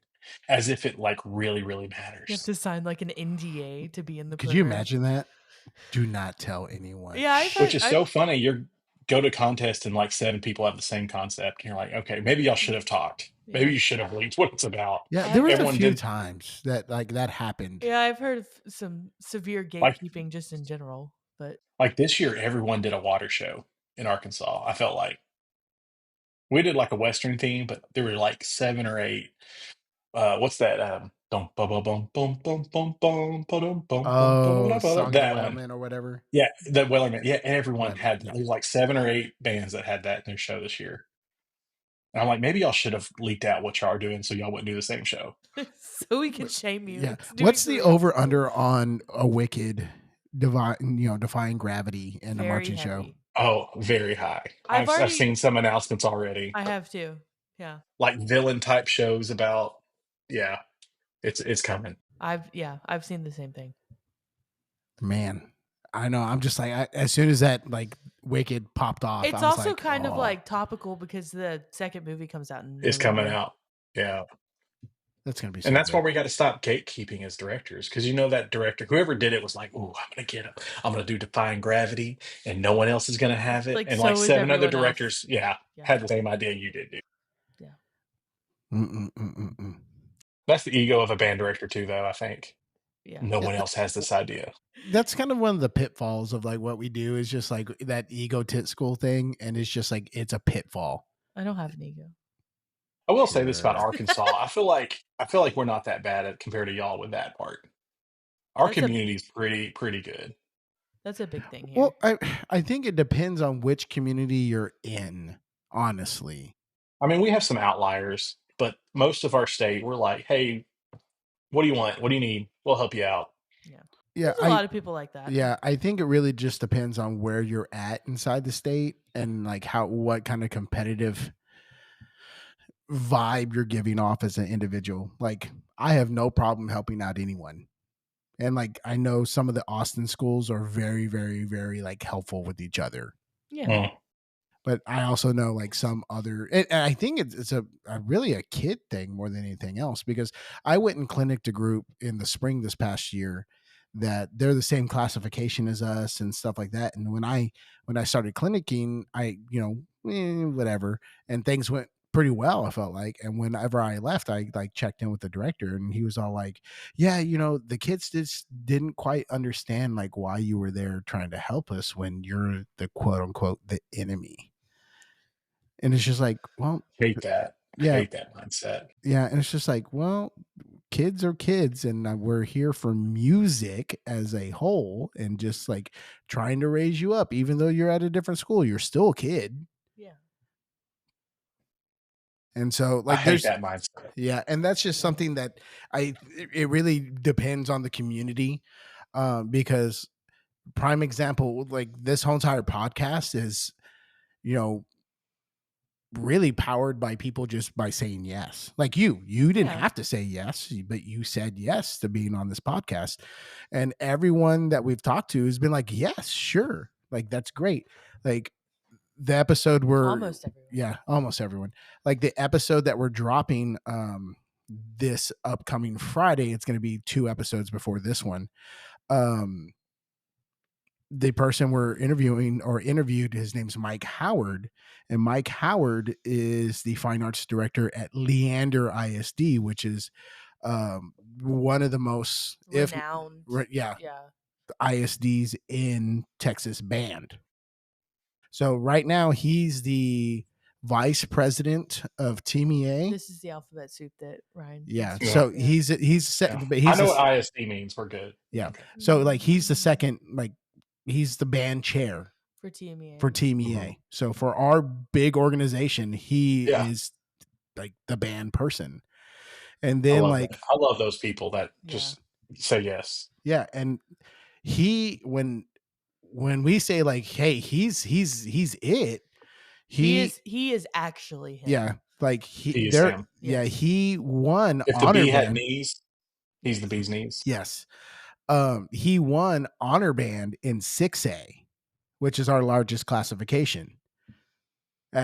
[SPEAKER 2] as if it like really
[SPEAKER 1] You have
[SPEAKER 2] matters.
[SPEAKER 1] to sign like an NDA to be in the
[SPEAKER 3] Could
[SPEAKER 1] program.
[SPEAKER 3] you imagine that? Do not tell anyone.
[SPEAKER 1] Yeah,
[SPEAKER 2] Which is so funny. You go to contest and like 7 people have the same concept, and you're like, okay, maybe y'all should have talked. Maybe you should have leaked what it's about.
[SPEAKER 3] Yeah, there was
[SPEAKER 2] Everyone
[SPEAKER 3] a few
[SPEAKER 2] did.
[SPEAKER 3] times that like that happened.
[SPEAKER 1] Yeah, I've heard of some severe gatekeeping just in general, but
[SPEAKER 2] Like this year, everyone did a water show in Arkansas. I felt like we did like a Western theme, but there were like 7 or 8. What's that?
[SPEAKER 3] Oh, Song of the
[SPEAKER 2] That one.
[SPEAKER 3] Whaleman or whatever.
[SPEAKER 2] Yeah, the Wellerman. Yeah, everyone had that. There's like 7 or 8 bands that had that in their show this year. And I'm like, maybe y'all should have leaked out what y'all are doing so y'all wouldn't do the same show.
[SPEAKER 1] so we can shame you.
[SPEAKER 3] Yeah. What's the over under on a Wicked defying gravity in a marching show?
[SPEAKER 2] Oh, very high. I've seen some announcements already.
[SPEAKER 1] I have too. Yeah.
[SPEAKER 2] Like villain type shows about. Yeah, it's coming.
[SPEAKER 1] I've seen the same thing.
[SPEAKER 3] Man, I know. I'm just like, as soon as that like Wicked popped off,
[SPEAKER 1] it's also kind of like topical because the second movie comes out in
[SPEAKER 2] It's coming out. Yeah.
[SPEAKER 3] That's gonna be,
[SPEAKER 2] and that's why we got to stop gatekeeping as directors, because that director, whoever did it, was like, "Ooh, I'm gonna get him. I'm gonna do Defying Gravity, and no one else is gonna have it." And like 7 other directors, had the same idea you did, dude.
[SPEAKER 3] Yeah.
[SPEAKER 2] That's the ego of a band director too, though. I think.
[SPEAKER 1] Yeah.
[SPEAKER 2] No one else has this idea.
[SPEAKER 3] That's kind of one of the pitfalls of like what we do is just like that ego tit school thing, and it's just like it's a pitfall.
[SPEAKER 1] I don't have an ego.
[SPEAKER 2] I will say this about Arkansas. I feel like we're not that bad at compared to y'all with that part. Our community's pretty good.
[SPEAKER 1] That's a big thing here.
[SPEAKER 3] Well, I think it depends on which community you're in, honestly.
[SPEAKER 2] I mean, we have some outliers, but most of our state, we're like, hey, what do you want? What do you need? We'll help you out.
[SPEAKER 1] Yeah. There's a lot of people like that.
[SPEAKER 3] Yeah, I think it really just depends on where you're at inside the state and like what kind of competitive vibe you're giving off as an individual. Like, I have no problem helping out anyone. And like, I know some of the Austin schools are very, very, very like helpful with each other.
[SPEAKER 1] Yeah.
[SPEAKER 3] But I also know like some other, and I think it's a really a kid thing more than anything else, because I went and clinicked a group in the spring this past year that they're the same classification as us and stuff like that. And when I started clinicking, I, whatever, and things went pretty well, I felt like. And whenever I left, I like checked in with the director, and he was all like, yeah, the kids just didn't quite understand like why you were there trying to help us when you're the quote unquote the enemy. And it's just like, well,
[SPEAKER 2] hate that.
[SPEAKER 3] Yeah.
[SPEAKER 2] I hate that mindset.
[SPEAKER 3] Yeah. And it's just like, well, kids are kids, and we're here for music as a whole, and just like trying to raise you up. Even though you're at a different school, you're still a kid.
[SPEAKER 1] Yeah.
[SPEAKER 3] And so like
[SPEAKER 2] I hate that mindset.
[SPEAKER 3] Yeah. And that's just something that it really depends on the community. Because prime example, like this whole entire podcast is, really powered by people just by saying yes. Like you didn't
[SPEAKER 1] Yeah.
[SPEAKER 3] have to say yes, but you said yes to being on this podcast. And everyone that we've talked to has been like, yes, sure. Like, that's great. Like, the episode where,
[SPEAKER 1] Almost everyone.
[SPEAKER 3] yeah, almost everyone. Like, the episode that we're dropping this upcoming Friday, it's going to be 2 episodes before this one. The person we're interviewing or interviewed, his name's Mike Howard, and Mike Howard is the fine arts director at Leander ISD, which is one of the most, if
[SPEAKER 1] Renowned.
[SPEAKER 3] yeah,
[SPEAKER 1] Yeah.
[SPEAKER 3] ISDs in Texas band. So right now he's the vice president of Team EA.
[SPEAKER 1] This is the alphabet soup that Ryan.
[SPEAKER 3] Yeah.
[SPEAKER 1] eats.
[SPEAKER 3] So
[SPEAKER 1] Yeah.
[SPEAKER 3] he's
[SPEAKER 2] I
[SPEAKER 3] he's
[SPEAKER 2] know
[SPEAKER 3] a,
[SPEAKER 2] what ISD means. We're good.
[SPEAKER 3] yeah.
[SPEAKER 2] Okay.
[SPEAKER 3] So like he's the second, like he's the band chair
[SPEAKER 1] for TMEA.
[SPEAKER 3] for Team EA. So for our big organization, he
[SPEAKER 2] Yeah.
[SPEAKER 3] is like the band person. And
[SPEAKER 2] I
[SPEAKER 3] then
[SPEAKER 2] love
[SPEAKER 3] like
[SPEAKER 2] that. I love those people that just say yes.
[SPEAKER 3] yeah, and he when we say like, hey, he's it,
[SPEAKER 1] he is actually him.
[SPEAKER 3] yeah, like
[SPEAKER 2] He is
[SPEAKER 3] there,
[SPEAKER 2] him.
[SPEAKER 3] yeah,
[SPEAKER 1] Yes.
[SPEAKER 3] he won
[SPEAKER 2] If the
[SPEAKER 3] honor
[SPEAKER 2] bee had
[SPEAKER 3] band.
[SPEAKER 2] knees, he's the bee's knees.
[SPEAKER 3] Yes. He won honor band in 6A, which is our largest classification,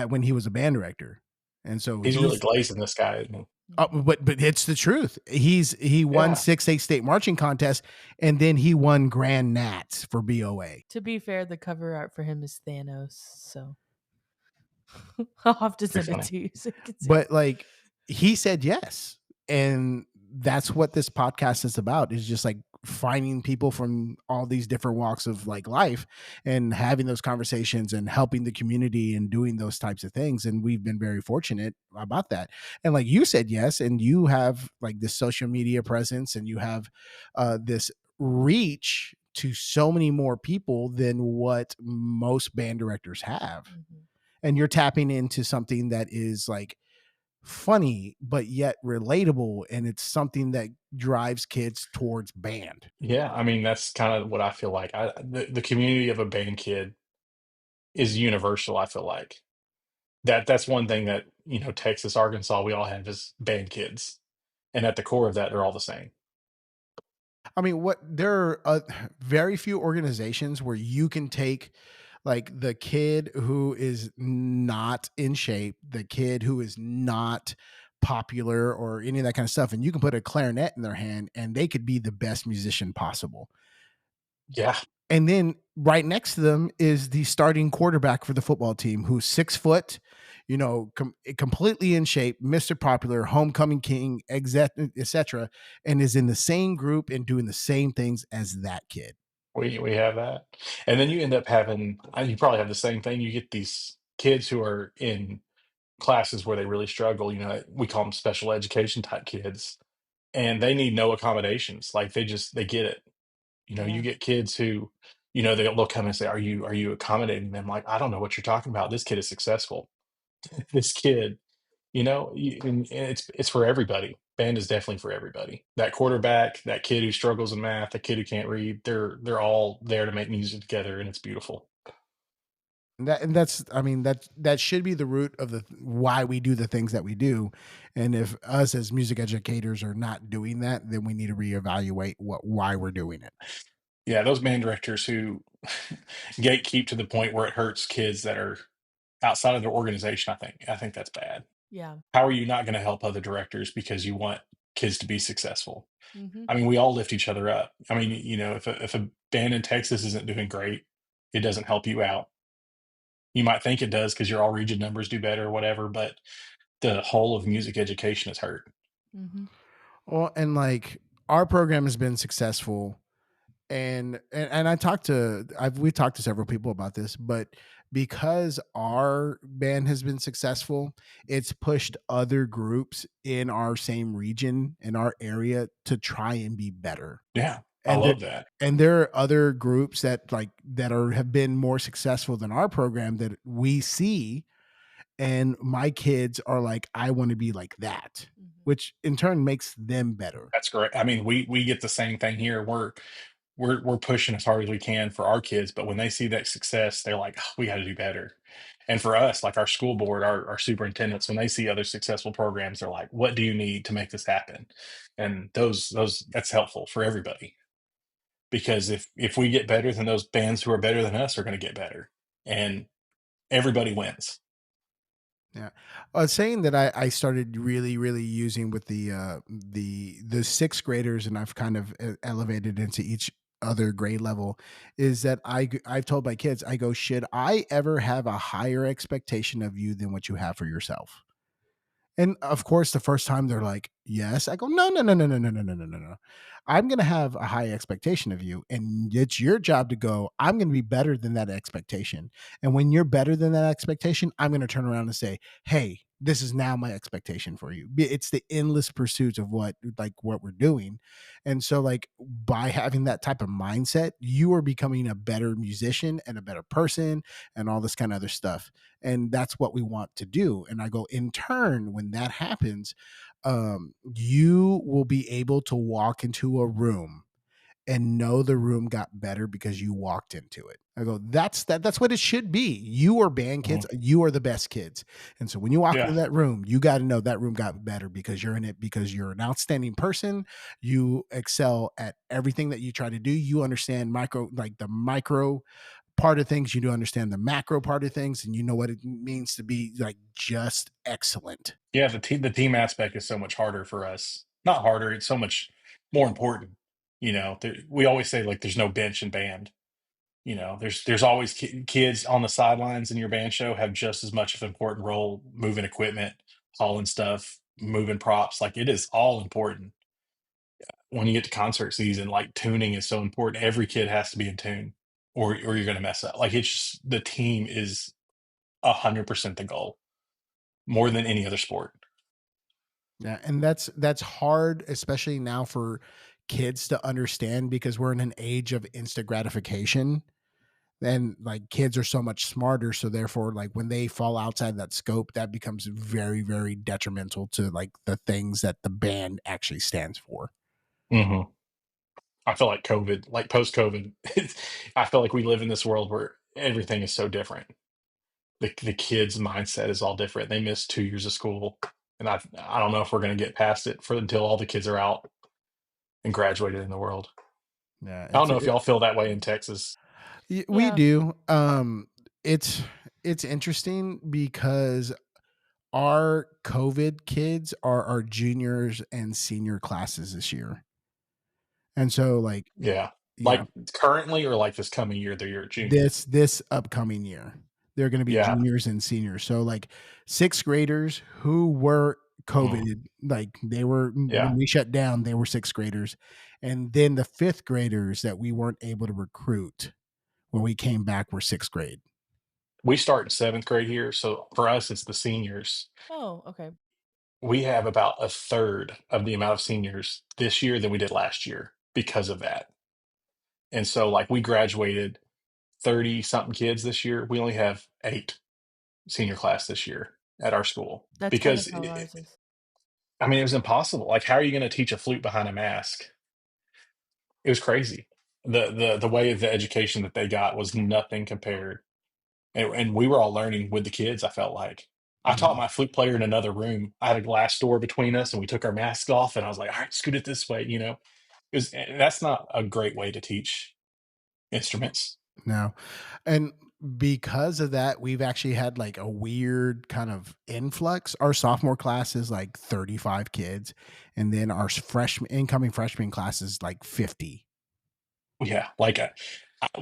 [SPEAKER 3] when he was a band director. And so
[SPEAKER 2] He's really glazing this guy, isn't he?
[SPEAKER 3] but it's the truth. He won
[SPEAKER 2] Yeah.
[SPEAKER 3] 6A state marching contest, and then he won Grand Nats for BOA.
[SPEAKER 1] To be fair, the cover art for him is Thanos, so I'll have to send it to you so you can see.
[SPEAKER 3] But like, he said yes, and that's what this podcast is about, is just like finding people from all these different walks of like life and having those conversations and helping the community and doing those types of things. And we've been very fortunate about that. And like you said yes, and you have like this social media presence, and you have this reach to so many more people than what most band directors have.
[SPEAKER 1] Mhm.
[SPEAKER 3] And you're tapping into something that is like funny but yet relatable, and it's something that drives kids towards band.
[SPEAKER 2] Yeah, I mean, that's kind of what I feel like. The community of a band kid is universal, I feel like. That's one thing that, Texas, Arkansas, we all have is band kids. And at the core of that, they're all the same.
[SPEAKER 3] I mean, what there are very few organizations where you can take like the kid who is not in shape, the kid who is not popular or any of that kind of stuff, and you can put a clarinet in their hand and they could be the best musician possible.
[SPEAKER 2] Yeah.
[SPEAKER 3] And then right next to them is the starting quarterback for the football team, who's 6 foot, completely in shape, Mr. Popular, homecoming king, etc., and is in the same group and doing the same things as that kid.
[SPEAKER 2] We have that. And then you end up having, you probably have the same thing. You get these kids who are in classes where they really struggle. We call them special education type kids, and they need no accommodations. Like they get it. You get kids who, they'll come and say, "Are you accommodating them?" Like, I don't know what you're talking about. This kid is successful. This kid, and it's for everybody. Band is definitely for everybody. That quarterback, that kid who struggles in math, the kid who can't read, they're all there to make music together, and it's beautiful.
[SPEAKER 3] That's, I mean, that should be the root of the why we do the things that we do. And if us as music educators are not doing that, then we need to reevaluate why we're doing it.
[SPEAKER 2] Yeah, those band directors who gatekeep to the point where it hurts kids that are outside of their organization, I think that's bad.
[SPEAKER 1] Yeah.
[SPEAKER 2] How are you not going to help other directors because you want kids to be successful?
[SPEAKER 1] Mhm.
[SPEAKER 2] I mean, we all lift each other up. I mean, if a band in Texas isn't doing great, it doesn't help you out. You might think it does because your all region numbers do better or whatever, but the whole of music education is hurt.
[SPEAKER 1] Mhm.
[SPEAKER 3] Well, and like our program has been successful, and we've talked to several people about this, but because our band has been successful, it's pushed other groups in our same region, in our area, to try and be better.
[SPEAKER 2] Yeah, I
[SPEAKER 3] And
[SPEAKER 2] love that.
[SPEAKER 3] there are other groups that have been more successful than our program that we see, and my kids are like, I want to be like that,
[SPEAKER 1] Mhm.
[SPEAKER 3] which in turn makes them better.
[SPEAKER 2] That's great. I mean, we get the same thing here. We're pushing as hard as we can for our kids, but when they see that success, they're like, "Oh, we got to do better." And for us, like our school board, our superintendents, when they see other successful programs, they're like, "What do you need to make this happen?" And those that's helpful for everybody because if we get better, then those bands who are better than us are going to get better, and everybody wins.
[SPEAKER 3] Yeah. Saying that I started really, really using with the sixth graders, and I've kind of elevated into each other grade level, is that I've told my kids, I go, should I ever have a higher expectation of you than what you have for yourself? And of course, the first time they're like, yes. I go, no, no, no, no, no, no, no, no, no, no, no. I'm going to have a high expectation of you. And it's your job to go, I'm going to be better than that expectation. And when you're better than that expectation, I'm going to turn around and say, hey, this is now my expectation for you. It's the endless pursuit of what we're doing. And so, like, by having that type of mindset, you are becoming a better musician and a better person and all this kind of other stuff, and that's what we want to do. And I go, in turn, when that happens, you will be able to walk into a room and know the room got better because you walked into it. I go, that's what it should be. You are band kids,
[SPEAKER 2] Mhm.
[SPEAKER 3] you are the best kids. And so when you walk
[SPEAKER 2] Yeah,
[SPEAKER 3] into that room, you got to know that room got better because you're in it, because you're an outstanding person. You excel at everything that you try to do. You understand the micro part of things, you do understand the macro part of things, and you know what it means to be like just excellent.
[SPEAKER 2] yeah. The team aspect is so much harder for us. Not harder; it's so much more important. We always say like there's no bench in band. There's always kids on the sidelines in your band show have just as much of an important role moving equipment, hauling stuff, moving props. Like it is all important. When you get to concert season, like tuning is so important. Every kid has to be in tune, or you're going to mess up. Like it's just the team is 100% the goal more than any other sport.
[SPEAKER 3] Yeah, and that's hard, especially now for kids to understand because we're in an age of instant gratification. And like kids are so much smarter, so therefore, like when they fall outside that scope, that becomes very, very detrimental to like the things that the band actually stands for.
[SPEAKER 2] Hmm. I feel like COVID, like post COVID, I feel like we live in this world where everything is so different. The kids' mindset is all different. They missed 2 years of school, and I don't know if we're going to get past it for until all the kids are out and graduated in the world.
[SPEAKER 3] Yeah,
[SPEAKER 2] I don't know if y'all feel that way in Texas.
[SPEAKER 3] we
[SPEAKER 1] Yeah.
[SPEAKER 3] do. It's it's interesting because our COVID kids are our juniors and senior classes this year. And so like,
[SPEAKER 2] Yeah,
[SPEAKER 3] yeah,
[SPEAKER 2] like currently or like this coming year, they're your junior.
[SPEAKER 3] this upcoming year, they're going to be
[SPEAKER 2] Yeah,
[SPEAKER 3] juniors and seniors. So like sixth graders who were
[SPEAKER 2] mm,
[SPEAKER 3] COVID, like they were
[SPEAKER 2] yeah.
[SPEAKER 3] when we shut down, they were sixth graders. And then the fifth graders that we weren't able to recruit when we came back were sixth grade.
[SPEAKER 2] We start in seventh grade here, so for us, it's the seniors.
[SPEAKER 1] Oh, okay.
[SPEAKER 2] We have about a third of the amount of seniors this year than we did last year because of that. And so, like, we graduated 30 something kids this year. We only have eight senior class this year at our school
[SPEAKER 1] That's kind of
[SPEAKER 2] because
[SPEAKER 1] how ours is.
[SPEAKER 2] I mean, it was impossible. Like, how are you going to teach a flute behind a mask? It was crazy. The way of the education that they got was nothing compared. And we were all learning with the kids. I felt like I taught
[SPEAKER 3] Mhm.
[SPEAKER 2] my flute player in another room. I had a glass door between us, and we took our masks off. And I was like, "All right, scoot it this way." That's not a great way to teach instruments.
[SPEAKER 3] No. And because of that, we've actually had like a weird kind of influx. Our sophomore class is like 35 kids, and then our freshman incoming freshman class is like 50.
[SPEAKER 2] Yeah, like,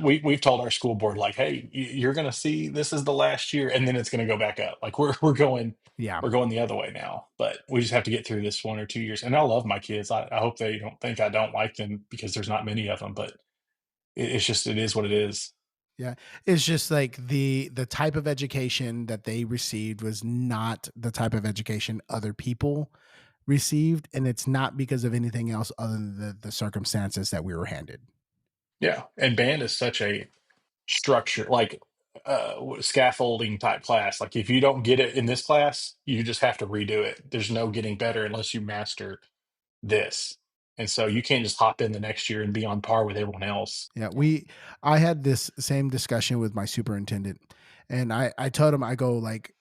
[SPEAKER 2] we've told our school board, like, "Hey, you're gonna see this is the last year, and then it's gonna go back up." Like,
[SPEAKER 3] Yeah.
[SPEAKER 2] we're going the other way now, but we just have to get through this 1 or 2 years, and I love my kids. I hope they don't think I don't like them because there's not many of them, but it's just it is what it is.
[SPEAKER 3] Yeah. It's just like the type of education that they received was not the type of education other people received, and it's not because of anything else other than the circumstances that we were handed.
[SPEAKER 2] Yeah, and band is such a structure, like, scaffolding type class. Like, if you don't get it in this class, you just have to redo it. There's no getting better unless you master this. And so you can't just hop in the next year and be on par with everyone else.
[SPEAKER 3] Yeah, I had this same discussion with my superintendent, And I told him, I go like,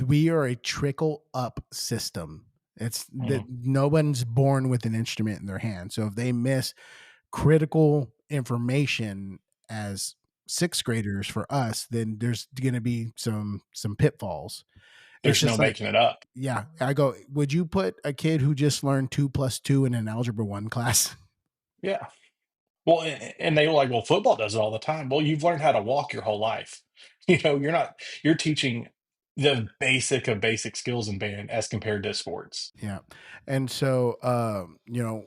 [SPEAKER 3] we are a trickle up system. It's that
[SPEAKER 2] Mhm.
[SPEAKER 3] no one's born with an instrument in their hand. So if they miss critical information as sixth graders for us, then there's going to be some pitfalls. It's
[SPEAKER 2] There's no
[SPEAKER 3] just like,
[SPEAKER 2] making it up.
[SPEAKER 3] yeah, I go, would you put a kid who just learned 2 plus 2 in an algebra 1 class?
[SPEAKER 2] Yeah. Well, and they were like, "Well, football does it all the time." Well, you've learned how to walk your whole life. You're teaching the basic of basic skills in band as compared to sports.
[SPEAKER 3] Yeah. And so,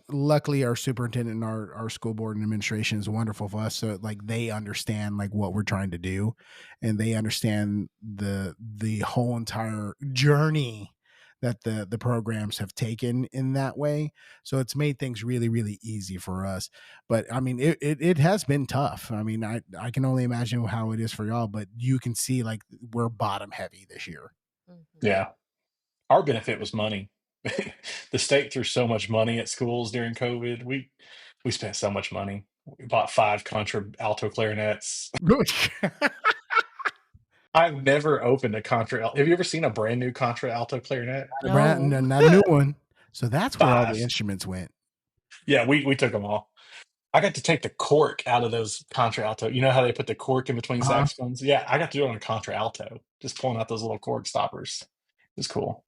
[SPEAKER 3] luckily our superintendent and our school board and administration is wonderful for us. So like they understand like what we're trying to do, and they understand the whole entire journey that the programs have taken in that way. So it's made things really, really easy for us. But I mean, it has been tough. I mean, I can only imagine how it is for y'all, but you can see like we're bottom heavy this year.
[SPEAKER 1] Mhm.
[SPEAKER 2] Yeah. Our benefit was money. The state threw so much money at schools during COVID. We spent so much money. We bought 5 contra alto clarinets. I've never opened a contra al have you ever seen a brand new contra alto clarinet?
[SPEAKER 1] No.
[SPEAKER 3] Not a new one. So that's where all the
[SPEAKER 2] 5.
[SPEAKER 3] instruments went.
[SPEAKER 2] Yeah, we took them all. I got to take the cork out of those contra alto. You know how they put the cork in between
[SPEAKER 3] Uh-huh.
[SPEAKER 2] saxophones? Yeah, I got to do it on a contra alto, just pulling out those little cork stoppers. It's cool.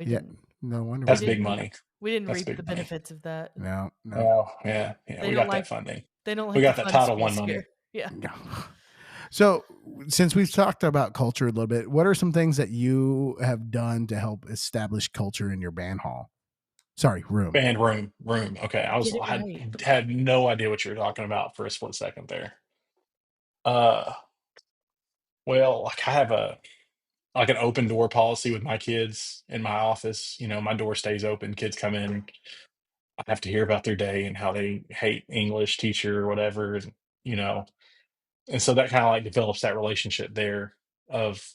[SPEAKER 1] We
[SPEAKER 3] Yeah.
[SPEAKER 1] didn't
[SPEAKER 3] No wonder
[SPEAKER 1] we
[SPEAKER 2] That's
[SPEAKER 3] why.
[SPEAKER 2] big
[SPEAKER 1] didn't
[SPEAKER 2] money.
[SPEAKER 1] we didn't
[SPEAKER 2] That's
[SPEAKER 1] reap the
[SPEAKER 2] big money.
[SPEAKER 1] benefits of that.
[SPEAKER 3] No, no,
[SPEAKER 2] Oh, yeah, yeah,
[SPEAKER 1] They
[SPEAKER 2] we
[SPEAKER 1] don't
[SPEAKER 2] got
[SPEAKER 1] like
[SPEAKER 2] that funding.
[SPEAKER 1] they don't
[SPEAKER 2] We
[SPEAKER 1] like to
[SPEAKER 2] got that
[SPEAKER 1] fund
[SPEAKER 2] Title I
[SPEAKER 1] schools here.
[SPEAKER 2] money.
[SPEAKER 1] Yeah.
[SPEAKER 3] no. So, since we've talked about culture a little bit, what are some things that you have done to help establish culture in your band hall? Sorry, room.
[SPEAKER 2] Band room. Okay,
[SPEAKER 1] Get it
[SPEAKER 2] I
[SPEAKER 1] right.
[SPEAKER 2] had no idea what you were talking about for a split second there. Uh, well, like I have an open door policy with my kids in my office. My door stays open. Kids come in. I have to hear about their day and how they hate English teacher or whatever. You know, and so that kind of like develops that relationship there of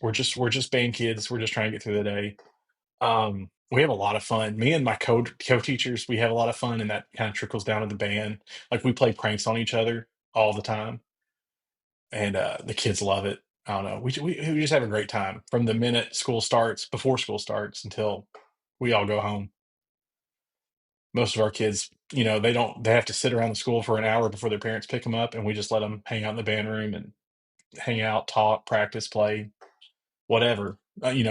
[SPEAKER 2] we're just band kids. We're just trying to get through the day. We have a lot of fun. Me and my co-teachers, we have a lot of fun, and that kind of trickles down to the band. Like we play pranks on each other all the time, and the kids love it. I don't know. We just have a great time from the minute school starts, before school starts, until we all go home. Most of our kids, they have to sit around the school for an hour before their parents pick them up, and we just let them hang out in the band room and hang out, talk, practice, play, whatever. We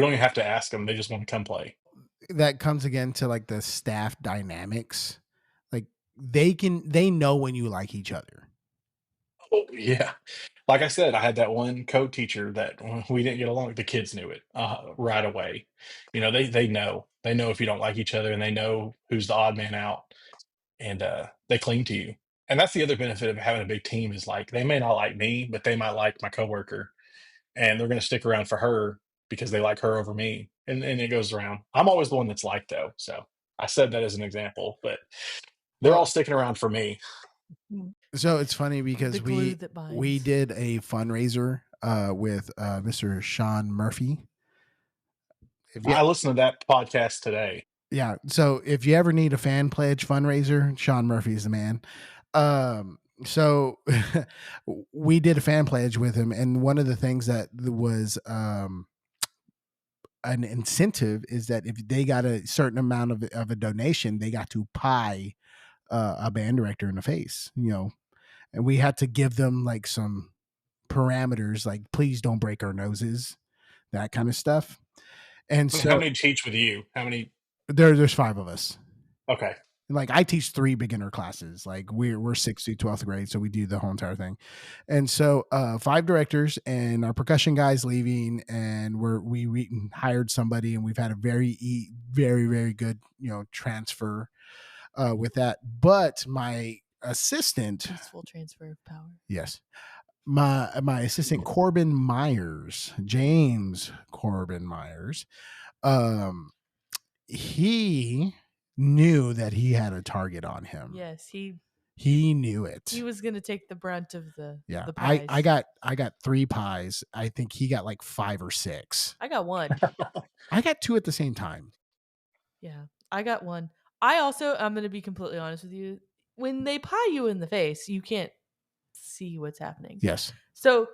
[SPEAKER 2] don't even have to ask them; they just want to come play.
[SPEAKER 3] That comes again to like the staff dynamics. Like they know when you like each other.
[SPEAKER 2] Oh, yeah. Like I said, I had that one co-teacher that when we didn't get along, the kids knew it right away. They know if you don't like each other, and they know who's the odd man out, and they cling to you. And that's the other benefit of having a big team is like they may not like me, but they might like my coworker, and they're going to stick around for her because they like her over me, and it goes around. I'm always the one that's liked though, so I said that as an example, but they're all
[SPEAKER 3] Well,
[SPEAKER 2] sticking around for me.
[SPEAKER 3] so it's funny because
[SPEAKER 1] The glue that
[SPEAKER 3] we
[SPEAKER 1] binds.
[SPEAKER 3] did a fundraiser with Mr. Shawn Murphy. If you
[SPEAKER 2] I listened to that podcast today.
[SPEAKER 3] Yeah. So if you ever need a fan pledge fundraiser, Shawn Murphy's the man. So we did a fan pledge with him, and one of the things that was an incentive is that if they got a certain amount of a donation, they got to pie a band director in the face, and we had to give them like some parameters, like please don't break our noses, that kind of stuff. And
[SPEAKER 2] How
[SPEAKER 3] so
[SPEAKER 2] many teach with you? How many?
[SPEAKER 3] there's 5 of us.
[SPEAKER 2] Okay.
[SPEAKER 3] Like I teach 3 beginner classes. Like we're 6th through 12th grade, so we do the whole entire thing. And so 5 directors and our percussion guys leaving, and we hired somebody, and we've had a very very good transfer with that. But my assistant,
[SPEAKER 1] Peaceful transfer of power.
[SPEAKER 3] yes, my assistant James Corbin Myers, um, he knew that he had a target on him.
[SPEAKER 1] Yes,
[SPEAKER 3] He knew it.
[SPEAKER 1] he was gonna take the brunt of the
[SPEAKER 3] Yeah.
[SPEAKER 1] pies.
[SPEAKER 3] I got 3 pies. I think he got like 5 or 6.
[SPEAKER 1] I got one.
[SPEAKER 3] I got 2 at the same time.
[SPEAKER 1] Yeah, I got one. I'm gonna be completely honest with you. When they pie you in the face, you can't see what's happening.
[SPEAKER 3] Yes.
[SPEAKER 1] So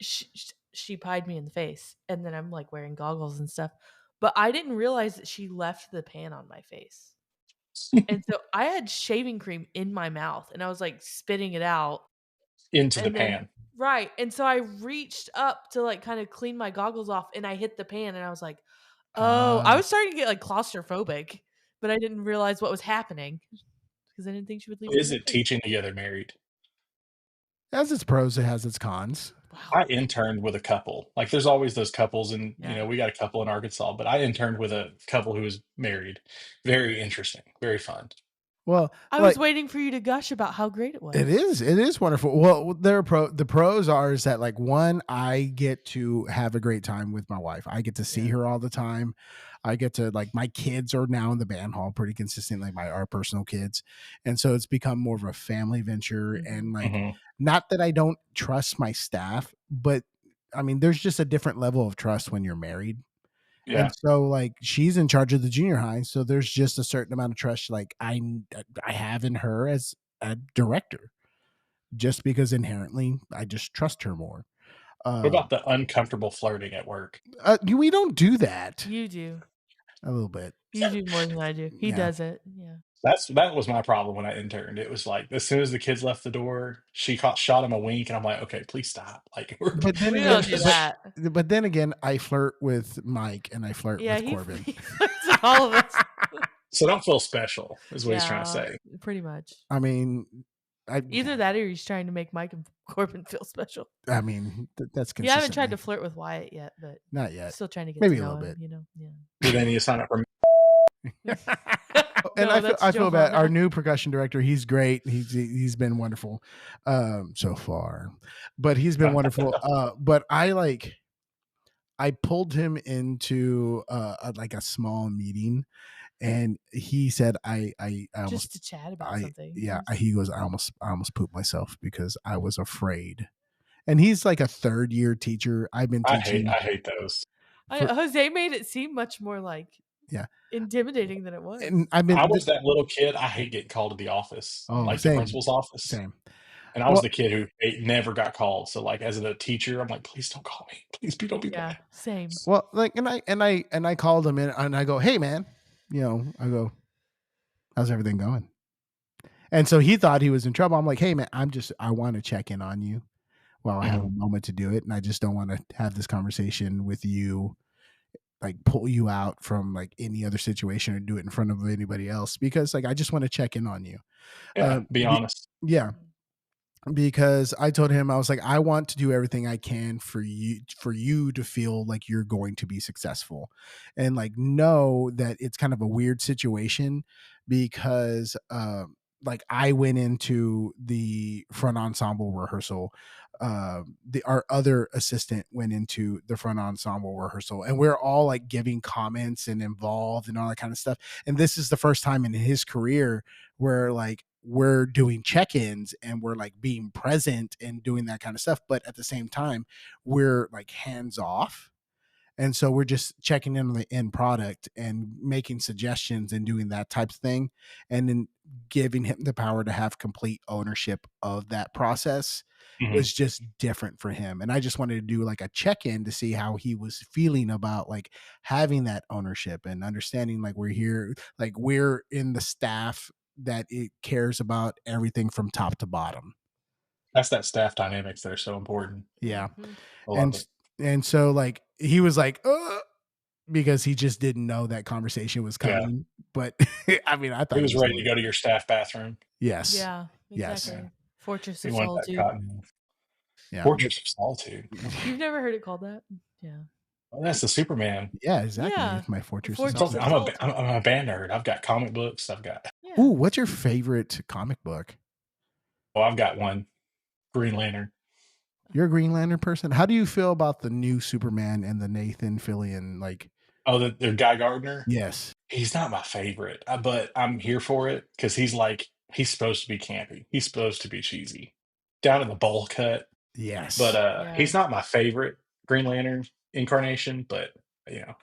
[SPEAKER 1] she pied me in the face, and then I'm like wearing goggles and stuff. But I didn't realize that she left the pan on my face. And so I had shaving cream in my mouth and I was like spitting it out.
[SPEAKER 2] Into the
[SPEAKER 1] And then,
[SPEAKER 2] pan.
[SPEAKER 1] right. And so I reached up to like kind of clean my goggles off and I hit the pan and I was like, oh, I was starting to get like claustrophobic, but I didn't realize what was happening because I didn't think she would leave it in
[SPEAKER 2] Is
[SPEAKER 1] my
[SPEAKER 2] it
[SPEAKER 1] face.
[SPEAKER 2] teaching together married?
[SPEAKER 3] It has its pros, it has its cons.
[SPEAKER 1] Wow.
[SPEAKER 2] I interned with a couple. Like there's always those couples, and
[SPEAKER 1] Yeah.
[SPEAKER 2] we got a couple in Arkansas, but I interned with a couple who was married. Very interesting, very fun.
[SPEAKER 3] Well,
[SPEAKER 1] I was waiting for you to gush about how great it was.
[SPEAKER 3] It is wonderful. Well, the pros are is that like one, I get to have a great time with my wife. I get to see her all the time. I get to like my kids are now in the band hall pretty consistently, our personal kids, and so it's become more of a family venture. And like, not that I don't trust my staff, but I mean, there's just a different level of trust when you're married.
[SPEAKER 2] Yeah.
[SPEAKER 3] And so like she's in charge of the junior high, so there's just a certain amount of trust like I have in her as a director, just because inherently I just trust her more.
[SPEAKER 2] What about the uncomfortable flirting at work?
[SPEAKER 3] We don't do that.
[SPEAKER 1] You do.
[SPEAKER 3] A little bit.
[SPEAKER 1] You do more than I do. He does it. Yeah.
[SPEAKER 2] That was my problem when I interned. It was like as soon as the kids left the door, she shot him a wink, and I'm like, okay, please stop. Like,
[SPEAKER 3] But then
[SPEAKER 1] We
[SPEAKER 3] again,
[SPEAKER 1] don't do that.
[SPEAKER 3] But then again, I flirt with Mike and I flirt
[SPEAKER 1] Yeah,
[SPEAKER 3] with Corbin.
[SPEAKER 1] he flirts with all of us.
[SPEAKER 2] So don't feel special, is what he's trying to say.
[SPEAKER 1] Pretty much.
[SPEAKER 3] I mean,
[SPEAKER 1] Either that or he's trying to make Mike and Corbin feel special.
[SPEAKER 3] I mean, that's consistent.
[SPEAKER 1] You haven't tried to flirt with Wyatt yet, but
[SPEAKER 3] not yet.
[SPEAKER 1] Still trying to get
[SPEAKER 3] maybe
[SPEAKER 1] to
[SPEAKER 3] a
[SPEAKER 1] know
[SPEAKER 3] little
[SPEAKER 1] him,
[SPEAKER 3] bit.
[SPEAKER 1] you know. Yeah.
[SPEAKER 2] Do they need to sign up for?
[SPEAKER 3] And
[SPEAKER 1] No,
[SPEAKER 3] I feel bad.
[SPEAKER 1] Johanna.
[SPEAKER 3] Our new percussion director, he's great. He's been wonderful so far, but he's been wonderful. But I pulled him into like a small meeting, and he said I almost
[SPEAKER 1] Just to chat about something.
[SPEAKER 3] Yeah, he goes I almost pooped myself because I was afraid. And he's like a third year teacher. I've been teaching.
[SPEAKER 2] I hate those.
[SPEAKER 1] Jose made it seem much more like intimidating than it was.
[SPEAKER 3] And
[SPEAKER 2] I was that little kid. I hate getting called to the office, like
[SPEAKER 3] same,
[SPEAKER 2] the principal's office.
[SPEAKER 3] Same.
[SPEAKER 2] And I was the kid who never got called. So like as a teacher, I'm like, please don't call me. Please don't be bad.
[SPEAKER 1] Same.
[SPEAKER 3] Well, like and I called him in and I go, hey man, I go, how's everything going? And so he thought he was in trouble. I'm like, hey man, I want to check in on you while I have a moment to do it. And I just don't want to have this conversation with you, like pull you out from like any other situation or do it in front of anybody else, because like I just want to check in on you.
[SPEAKER 2] Yeah, be honest.
[SPEAKER 3] Yeah. Because I told him, I was like, I want to do everything I can for you to feel like you're going to be successful, and like know that it's kind of a weird situation because like I went into the front ensemble rehearsal. Our other assistant went into the front ensemble rehearsal, and we're all like giving comments and involved and all that kind of stuff. And this is the first time in his career where like we're doing check-ins and we're like being present and doing that kind of stuff, but at the same time we're like hands off, and so we're just checking in on the end product and making suggestions and doing that type of thing, and then giving him the power to have complete ownership of that process was just different for him. And I just wanted to do like a check-in to see how he was feeling about like having that ownership and understanding like we're here, like we're in the staff that it cares about everything from top to bottom.
[SPEAKER 2] That's that staff dynamics that are so important.
[SPEAKER 3] Yeah.
[SPEAKER 2] I love it.
[SPEAKER 3] And so like he was like, because he just didn't know that conversation was coming. Yeah. But I mean, I thought
[SPEAKER 2] he was ready to go to your staff bathroom.
[SPEAKER 3] Yes.
[SPEAKER 1] Yeah. Exactly.
[SPEAKER 3] Yes.
[SPEAKER 1] Fortress of Solitude.
[SPEAKER 2] Yeah. Fortress of Solitude.
[SPEAKER 1] You've never heard it called that? Yeah.
[SPEAKER 2] Well, that's the Superman.
[SPEAKER 3] Yeah, exactly. Yeah. My Fortress of
[SPEAKER 2] Solitude. I'm a band nerd. I've got comic books. I've got.
[SPEAKER 3] Yeah. Ooh, what's your favorite comic book?
[SPEAKER 2] Oh, I've got one. Green Lantern.
[SPEAKER 3] You're a Green Lantern person. How do you feel about the new Superman and the Nathan Fillion? Like,
[SPEAKER 2] the Guy Gardner.
[SPEAKER 3] Yes,
[SPEAKER 2] he's not my favorite, but I'm here for it because he's supposed to be campy. He's supposed to be cheesy, down in the bowl cut.
[SPEAKER 3] Yes,
[SPEAKER 2] but he's not my favorite Green Lantern incarnation. But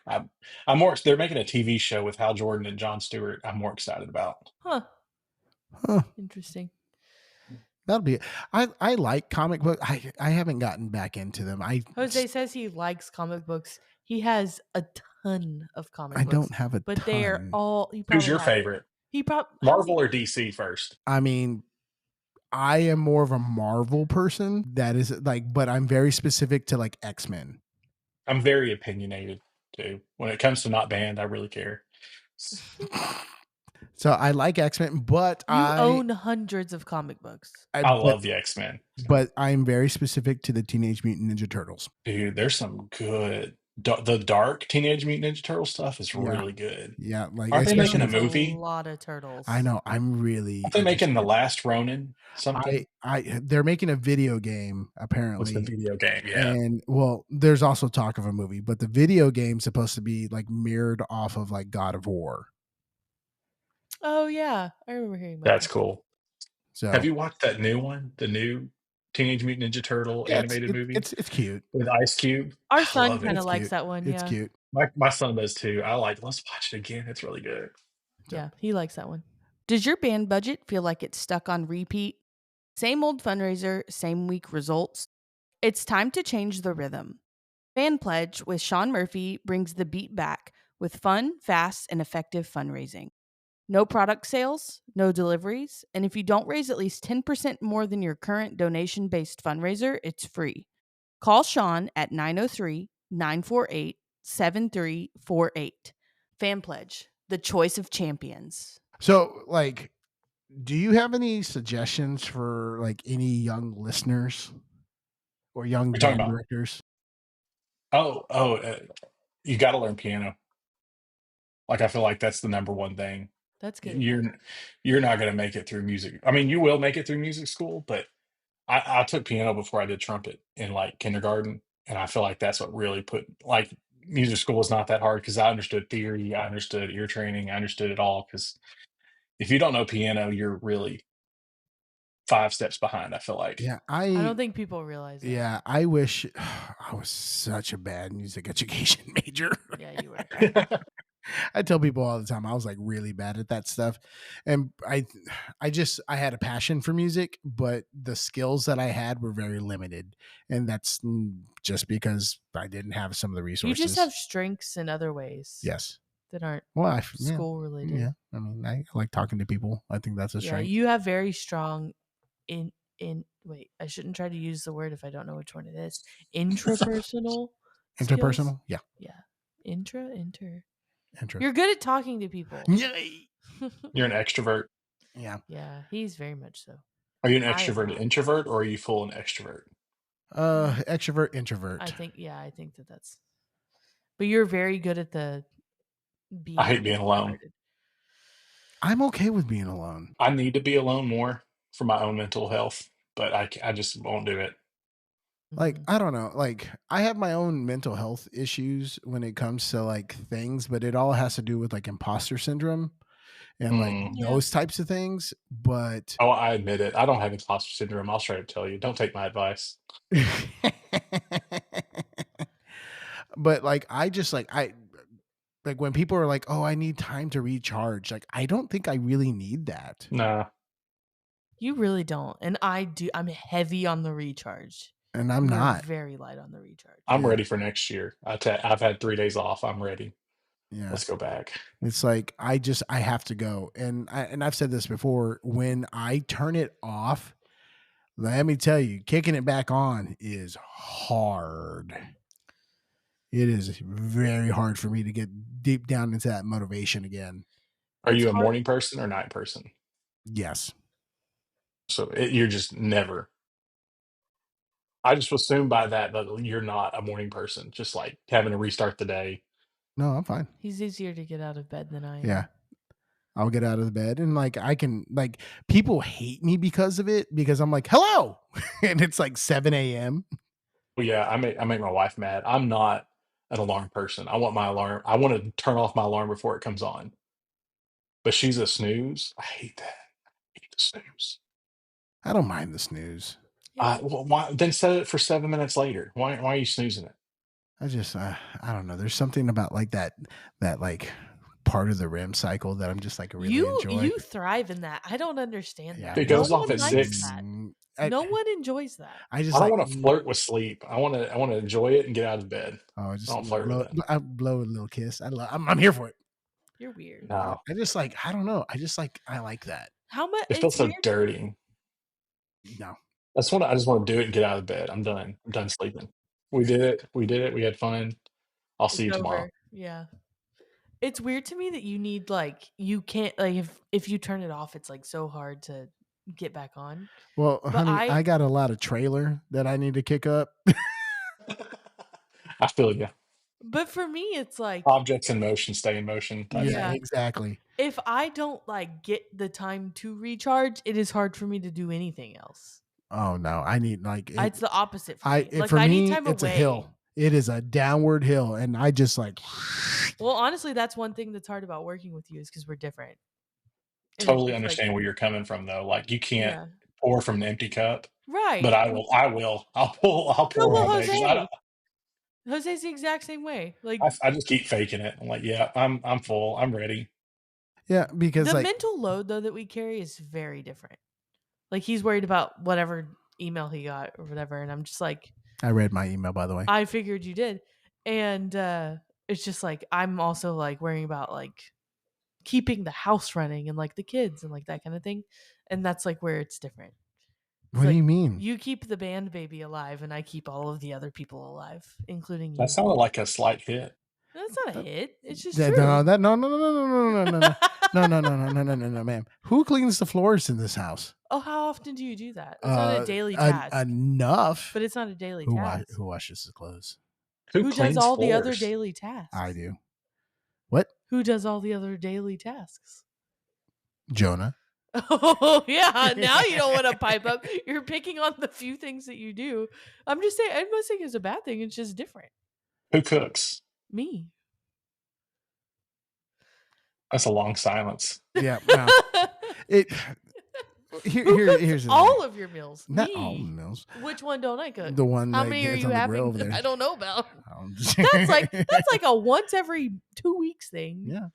[SPEAKER 2] I'm more. They're making a TV show with Hal Jordan and Jon Stewart. I'm more excited about.
[SPEAKER 1] Huh. Interesting.
[SPEAKER 3] That'll be it. I like comic book. I haven't gotten back into them.
[SPEAKER 1] Jose says he likes comic books. He has a ton of comic
[SPEAKER 3] I
[SPEAKER 1] books,
[SPEAKER 3] don't have a
[SPEAKER 1] but they're
[SPEAKER 3] ton.
[SPEAKER 1] all you
[SPEAKER 2] Who's
[SPEAKER 1] probably
[SPEAKER 2] your
[SPEAKER 1] have.
[SPEAKER 2] favorite?
[SPEAKER 1] He probably how many?
[SPEAKER 2] Marvel or DC first?
[SPEAKER 3] I mean, I am more of a Marvel person. That is like, but I'm very specific to like X-Men.
[SPEAKER 2] I'm very opinionated too. When it comes to not banned, I really care.
[SPEAKER 3] So I like X-Men, but
[SPEAKER 1] You own hundreds of comic books.
[SPEAKER 2] I love the X-Men.
[SPEAKER 3] but I'm very specific to the Teenage Mutant Ninja Turtles.
[SPEAKER 2] Dude, there's some good. The dark Teenage Mutant Ninja Turtle stuff is
[SPEAKER 3] Yeah.
[SPEAKER 2] really good.
[SPEAKER 3] Yeah, like
[SPEAKER 2] Aren't they making a
[SPEAKER 3] especially
[SPEAKER 1] That's
[SPEAKER 2] movie?
[SPEAKER 1] a lot of turtles.
[SPEAKER 3] I know. I'm really
[SPEAKER 2] Aren't they making The
[SPEAKER 3] interested.
[SPEAKER 2] Last Ronin something?
[SPEAKER 3] They're making a video game
[SPEAKER 2] What's the
[SPEAKER 3] apparently.
[SPEAKER 2] video game? Yeah.
[SPEAKER 3] And well, there's also talk of a movie, but the video game's supposed to be like mirrored off of like God of War.
[SPEAKER 1] Oh yeah, I remember hearing about
[SPEAKER 2] That's
[SPEAKER 1] that.
[SPEAKER 2] cool.
[SPEAKER 3] So
[SPEAKER 2] Have you watched that new one? The new Teenage Mutant Ninja Turtle
[SPEAKER 3] yeah,
[SPEAKER 2] animated movie
[SPEAKER 3] it's cute.
[SPEAKER 2] with Ice Cube?
[SPEAKER 1] Our
[SPEAKER 2] I
[SPEAKER 1] son
[SPEAKER 2] love
[SPEAKER 1] kind
[SPEAKER 2] it.
[SPEAKER 1] of
[SPEAKER 3] It's
[SPEAKER 1] likes
[SPEAKER 3] cute.
[SPEAKER 1] that one.
[SPEAKER 3] It's
[SPEAKER 1] Yeah,
[SPEAKER 3] cute.
[SPEAKER 2] My son does too. Let's watch it again. It's really good.
[SPEAKER 1] yeah, he likes that one. Does your band budget feel like it's stuck on repeat? Same old fundraiser, same week results. It's time to change the rhythm. FanPledge with Shawn Murphy brings the beat back with fun, fast, and effective fundraising. No product sales, no deliveries, and if you don't raise at least 10% more than your current donation based fundraiser, it's free. Call Shawn at 903 948 7348. FanPledge, the choice of champions.
[SPEAKER 3] So like, do you have any suggestions for like any young listeners or young
[SPEAKER 2] We're talking
[SPEAKER 3] band
[SPEAKER 2] about
[SPEAKER 3] directors?
[SPEAKER 2] you got to learn piano. Like I feel like that's the number one thing.
[SPEAKER 1] That's good
[SPEAKER 2] You're
[SPEAKER 1] advice.
[SPEAKER 2] you're not going to make it through music. I mean, you will make it through music school, but I took piano before I did trumpet in like kindergarten, and I feel like that's what really put like music school was not that hard because I understood theory, I understood ear training, I understood it all. Because if you don't know piano, you're really 5 steps behind. I feel like.
[SPEAKER 3] Yeah,
[SPEAKER 1] I don't think people realize that.
[SPEAKER 3] yeah, I wish I was such a bad music education major.
[SPEAKER 1] Yeah, you were.
[SPEAKER 3] I tell people all the time I was like really bad at that stuff, and I had a passion for music, but the skills that I had were very limited, and that's just because I didn't have some of the
[SPEAKER 1] You
[SPEAKER 3] resources.
[SPEAKER 1] just have strengths in other ways.
[SPEAKER 3] Yes.
[SPEAKER 1] That aren't
[SPEAKER 3] Well,
[SPEAKER 1] school related.
[SPEAKER 3] Yeah, I mean, I like talking to people. I think that's a
[SPEAKER 1] Yeah,
[SPEAKER 3] strength.
[SPEAKER 1] you have very strong in wait, I shouldn't try to use the word if I don't know which one it is. Intrapersonal skills?
[SPEAKER 3] Interpersonal, yeah,
[SPEAKER 1] Yeah. Inter.
[SPEAKER 3] inter.
[SPEAKER 1] You're good at talking to people.
[SPEAKER 3] Yay!
[SPEAKER 2] You're an extrovert.
[SPEAKER 3] Yeah.
[SPEAKER 1] Yeah, he's very much so.
[SPEAKER 2] Are you an
[SPEAKER 1] I am
[SPEAKER 2] extroverted
[SPEAKER 1] not.
[SPEAKER 2] introvert or are you full an extrovert?
[SPEAKER 3] Extrovert, introvert.
[SPEAKER 1] I think that's. But you're very good at the being.
[SPEAKER 2] I hate being alone.
[SPEAKER 1] introverted.
[SPEAKER 3] I'm okay with being alone.
[SPEAKER 2] I need to be alone more for my own mental health, but I just won't do it.
[SPEAKER 3] Like,
[SPEAKER 1] Mhm.
[SPEAKER 3] I don't know. Like, I have my own mental health issues when it comes to like things, but it all has to do with like imposter syndrome and like
[SPEAKER 2] Mm.
[SPEAKER 1] Yeah.
[SPEAKER 3] those types of things. But
[SPEAKER 2] Oh, I admit it. I don't have imposter syndrome. I'll straight up tell you. Don't take my advice.
[SPEAKER 3] but like I just I like when people are like, "Oh, I need time to recharge." Like I don't think I really need that.
[SPEAKER 2] Nah,
[SPEAKER 1] You really don't. And I do. I'm heavy on the recharge.
[SPEAKER 3] And I'm
[SPEAKER 1] You're
[SPEAKER 3] not.
[SPEAKER 1] very light on the recharge.
[SPEAKER 2] I'm
[SPEAKER 3] Yeah.
[SPEAKER 2] ready for next year. I've had 3 days off. I'm ready.
[SPEAKER 3] Yeah.
[SPEAKER 2] Let's go back.
[SPEAKER 3] It's like I have to go. And I've said this before, when I turn it off, let me tell you, kicking it back on is hard. It is very hard for me to get deep down into that motivation again.
[SPEAKER 2] Are
[SPEAKER 1] It's
[SPEAKER 2] you a
[SPEAKER 1] hard.
[SPEAKER 2] morning person or night person?
[SPEAKER 3] Yes.
[SPEAKER 2] So you're just never. I just assume by that you're not a morning person. Just like having to restart the day.
[SPEAKER 3] No, I'm fine.
[SPEAKER 1] He's easier to get out of bed than I am.
[SPEAKER 3] Yeah. I'll get out of the bed and like I can like people hate me because of it because I'm like, hello. And it's like 7 a.m.
[SPEAKER 2] Well, yeah, I make my wife mad. I'm not an alarm person. I want my alarm. I want to turn off my alarm before it comes on. But she's a snooze. I hate that. I hate the snooze.
[SPEAKER 3] I don't mind the snooze.
[SPEAKER 1] Yeah.
[SPEAKER 2] Well, why then set it for 7 minutes later? Why are you snoozing it?
[SPEAKER 3] I just I don't know. There's something about like that like part of the REM cycle that I'm just like really enjoy.
[SPEAKER 1] You thrive in that. I don't understand
[SPEAKER 3] Yeah,
[SPEAKER 1] that.
[SPEAKER 2] It
[SPEAKER 1] No
[SPEAKER 2] goes off
[SPEAKER 1] one
[SPEAKER 2] at
[SPEAKER 1] likes
[SPEAKER 2] 6.
[SPEAKER 1] that. No one enjoys that.
[SPEAKER 3] I just
[SPEAKER 2] I don't
[SPEAKER 3] like
[SPEAKER 2] want to flirt with sleep. I want to enjoy it and get out of bed. I
[SPEAKER 3] just
[SPEAKER 2] don't flirt with it.
[SPEAKER 3] blow a little kiss. I'm here for it.
[SPEAKER 1] You're weird.
[SPEAKER 2] No,
[SPEAKER 3] I just like I don't know. I like that.
[SPEAKER 1] How much?
[SPEAKER 2] it feels
[SPEAKER 1] It's
[SPEAKER 2] so
[SPEAKER 1] weird.
[SPEAKER 2] dirty.
[SPEAKER 3] No.
[SPEAKER 2] I just want to do it and get out of bed. I'm done. I'm done sleeping. We did it. We did it. We had fun. I'll see
[SPEAKER 1] It's
[SPEAKER 2] you tomorrow.
[SPEAKER 1] over. Yeah. It's weird to me that you need you can't if you turn it off, it's like so hard to get back on.
[SPEAKER 3] Well,
[SPEAKER 1] But
[SPEAKER 3] honey, I got a lot of trailer that I need to kick up.
[SPEAKER 2] I feel you.
[SPEAKER 1] But for me, it's like
[SPEAKER 2] Objects in motion stay in motion type
[SPEAKER 3] Yeah,
[SPEAKER 2] thing.
[SPEAKER 3] exactly.
[SPEAKER 1] if I don't get the time to recharge, it is hard for me to do anything else.
[SPEAKER 3] Oh no, I need
[SPEAKER 1] It's the opposite for me.
[SPEAKER 3] for
[SPEAKER 1] I need
[SPEAKER 3] me
[SPEAKER 1] time
[SPEAKER 3] it's
[SPEAKER 1] away.
[SPEAKER 3] a hill. It is a downward hill, and I just like.
[SPEAKER 1] Well, honestly, that's one thing that's hard about working with you is because we're different. And it's
[SPEAKER 2] Totally
[SPEAKER 1] just
[SPEAKER 2] understand where you're coming from though. Like you can't
[SPEAKER 1] yeah,
[SPEAKER 2] pour from an empty cup,
[SPEAKER 1] right.
[SPEAKER 2] but I will. I will. I'll pull. I'll
[SPEAKER 1] No,
[SPEAKER 2] pour
[SPEAKER 1] well,
[SPEAKER 2] all day because
[SPEAKER 1] Jose's the exact same way. Like
[SPEAKER 2] I just keep faking it. I'm like, yeah, I'm full. I'm ready.
[SPEAKER 3] Yeah, because
[SPEAKER 1] the mental load though that we carry is very different. Like he's worried about whatever email he got or whatever, and I'm just like,
[SPEAKER 3] I read my email, by the way.
[SPEAKER 1] I figured you did, and it's just like I'm also like worrying about keeping the house running and the kids and that kind of thing, and that's where it's different.
[SPEAKER 3] What do you mean?
[SPEAKER 1] You keep the band baby alive, and I keep all of the other people alive, including you.
[SPEAKER 2] That sounded like a slight hit.
[SPEAKER 1] That's not a hit. It's just
[SPEAKER 3] No,
[SPEAKER 1] true.
[SPEAKER 3] no, no, ma'am. Who cleans the floors in this house?
[SPEAKER 1] Oh, how often do you do that? It's not a daily task.
[SPEAKER 3] Enough.
[SPEAKER 1] But it's not a daily task.
[SPEAKER 3] Who washes the clothes?
[SPEAKER 1] Who does all the other daily tasks?
[SPEAKER 3] I do. What?
[SPEAKER 1] Who does all the other daily tasks?
[SPEAKER 3] Jonah.
[SPEAKER 1] Oh, yeah. Now you don't want to pipe up. You're picking on the few things that you do. I'm just saying, I'm not saying it's a bad thing. It's just different.
[SPEAKER 2] Who cooks?
[SPEAKER 1] Me.
[SPEAKER 2] That's a long silence.
[SPEAKER 3] Yeah. Well, here's
[SPEAKER 1] all of your meals.
[SPEAKER 3] Not
[SPEAKER 1] Me.
[SPEAKER 3] all the meals.
[SPEAKER 1] Which one don't I cook?
[SPEAKER 3] The one.
[SPEAKER 1] How many are you having? I don't know about. That's like a once every 2 weeks thing.
[SPEAKER 3] Yeah.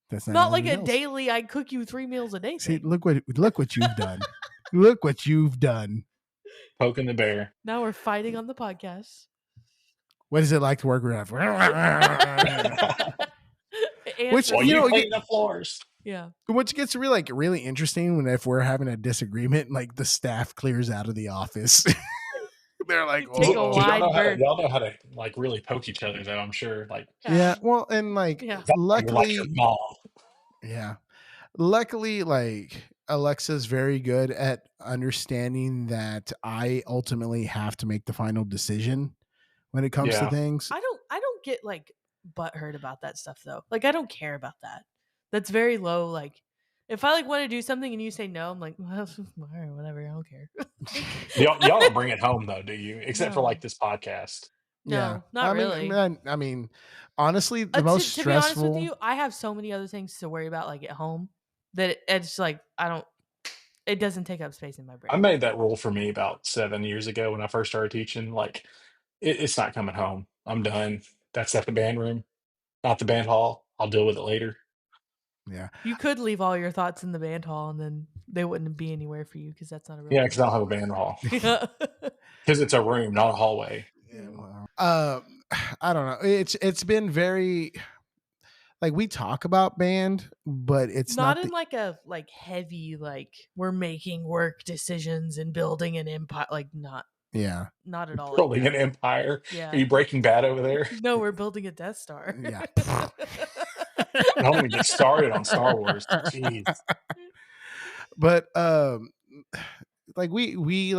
[SPEAKER 3] That's
[SPEAKER 1] not like a daily. I cook you 3 meals a day.
[SPEAKER 3] See, look what you've done. Look what you've done.
[SPEAKER 2] Poking the bear.
[SPEAKER 1] Now we're fighting on the podcast.
[SPEAKER 3] What is it like to work with?
[SPEAKER 2] Which you clean the floors.
[SPEAKER 1] Yeah.
[SPEAKER 3] Which gets really interesting if we're having a disagreement, the staff clears out of the office. They're like,
[SPEAKER 1] take a wide berth.
[SPEAKER 2] Y'all know how to really poke each other though, I'm sure.
[SPEAKER 3] Yeah, well, and luckily
[SPEAKER 2] your mom.
[SPEAKER 3] Yeah. Luckily, Alexa's very good at understanding that I ultimately have to make the final decision when it comes to things.
[SPEAKER 1] I don't get butthurt about that stuff though. I don't care about that. That's very low. If I want to do something and you say no, I'm like, well, all right, whatever. I don't care.
[SPEAKER 2] y'all don't bring it home though, do you? Except for this podcast.
[SPEAKER 1] No, not really.
[SPEAKER 3] I mean, honestly, the most stressful. To be honest with you,
[SPEAKER 1] I have so many other things to worry about, at home, that it's I don't. It doesn't take up space in my brain.
[SPEAKER 2] I made that rule for me about 7 years ago when I first started teaching. It's not coming home. I'm done. That's at the band room, not the band hall. I'll deal with it later.
[SPEAKER 3] Yeah.
[SPEAKER 1] You could leave all your thoughts in the band hall and then they wouldn't be anywhere for you because that's not a real.
[SPEAKER 2] Yeah, because I don't have a band hall. Because it's a room, not a hallway.
[SPEAKER 3] Yeah, well, I don't know. It's been very we talk about band, but it's
[SPEAKER 1] not in a heavy we're making work decisions and building an empire. Not.
[SPEAKER 3] Yeah.
[SPEAKER 1] Not at all.
[SPEAKER 2] Building an empire.
[SPEAKER 1] Yeah.
[SPEAKER 2] Are you Breaking Bad over there?
[SPEAKER 1] No, we're building a Death Star.
[SPEAKER 3] Yeah.
[SPEAKER 2] Don't even get started on Star Wars. Jeez.
[SPEAKER 3] But we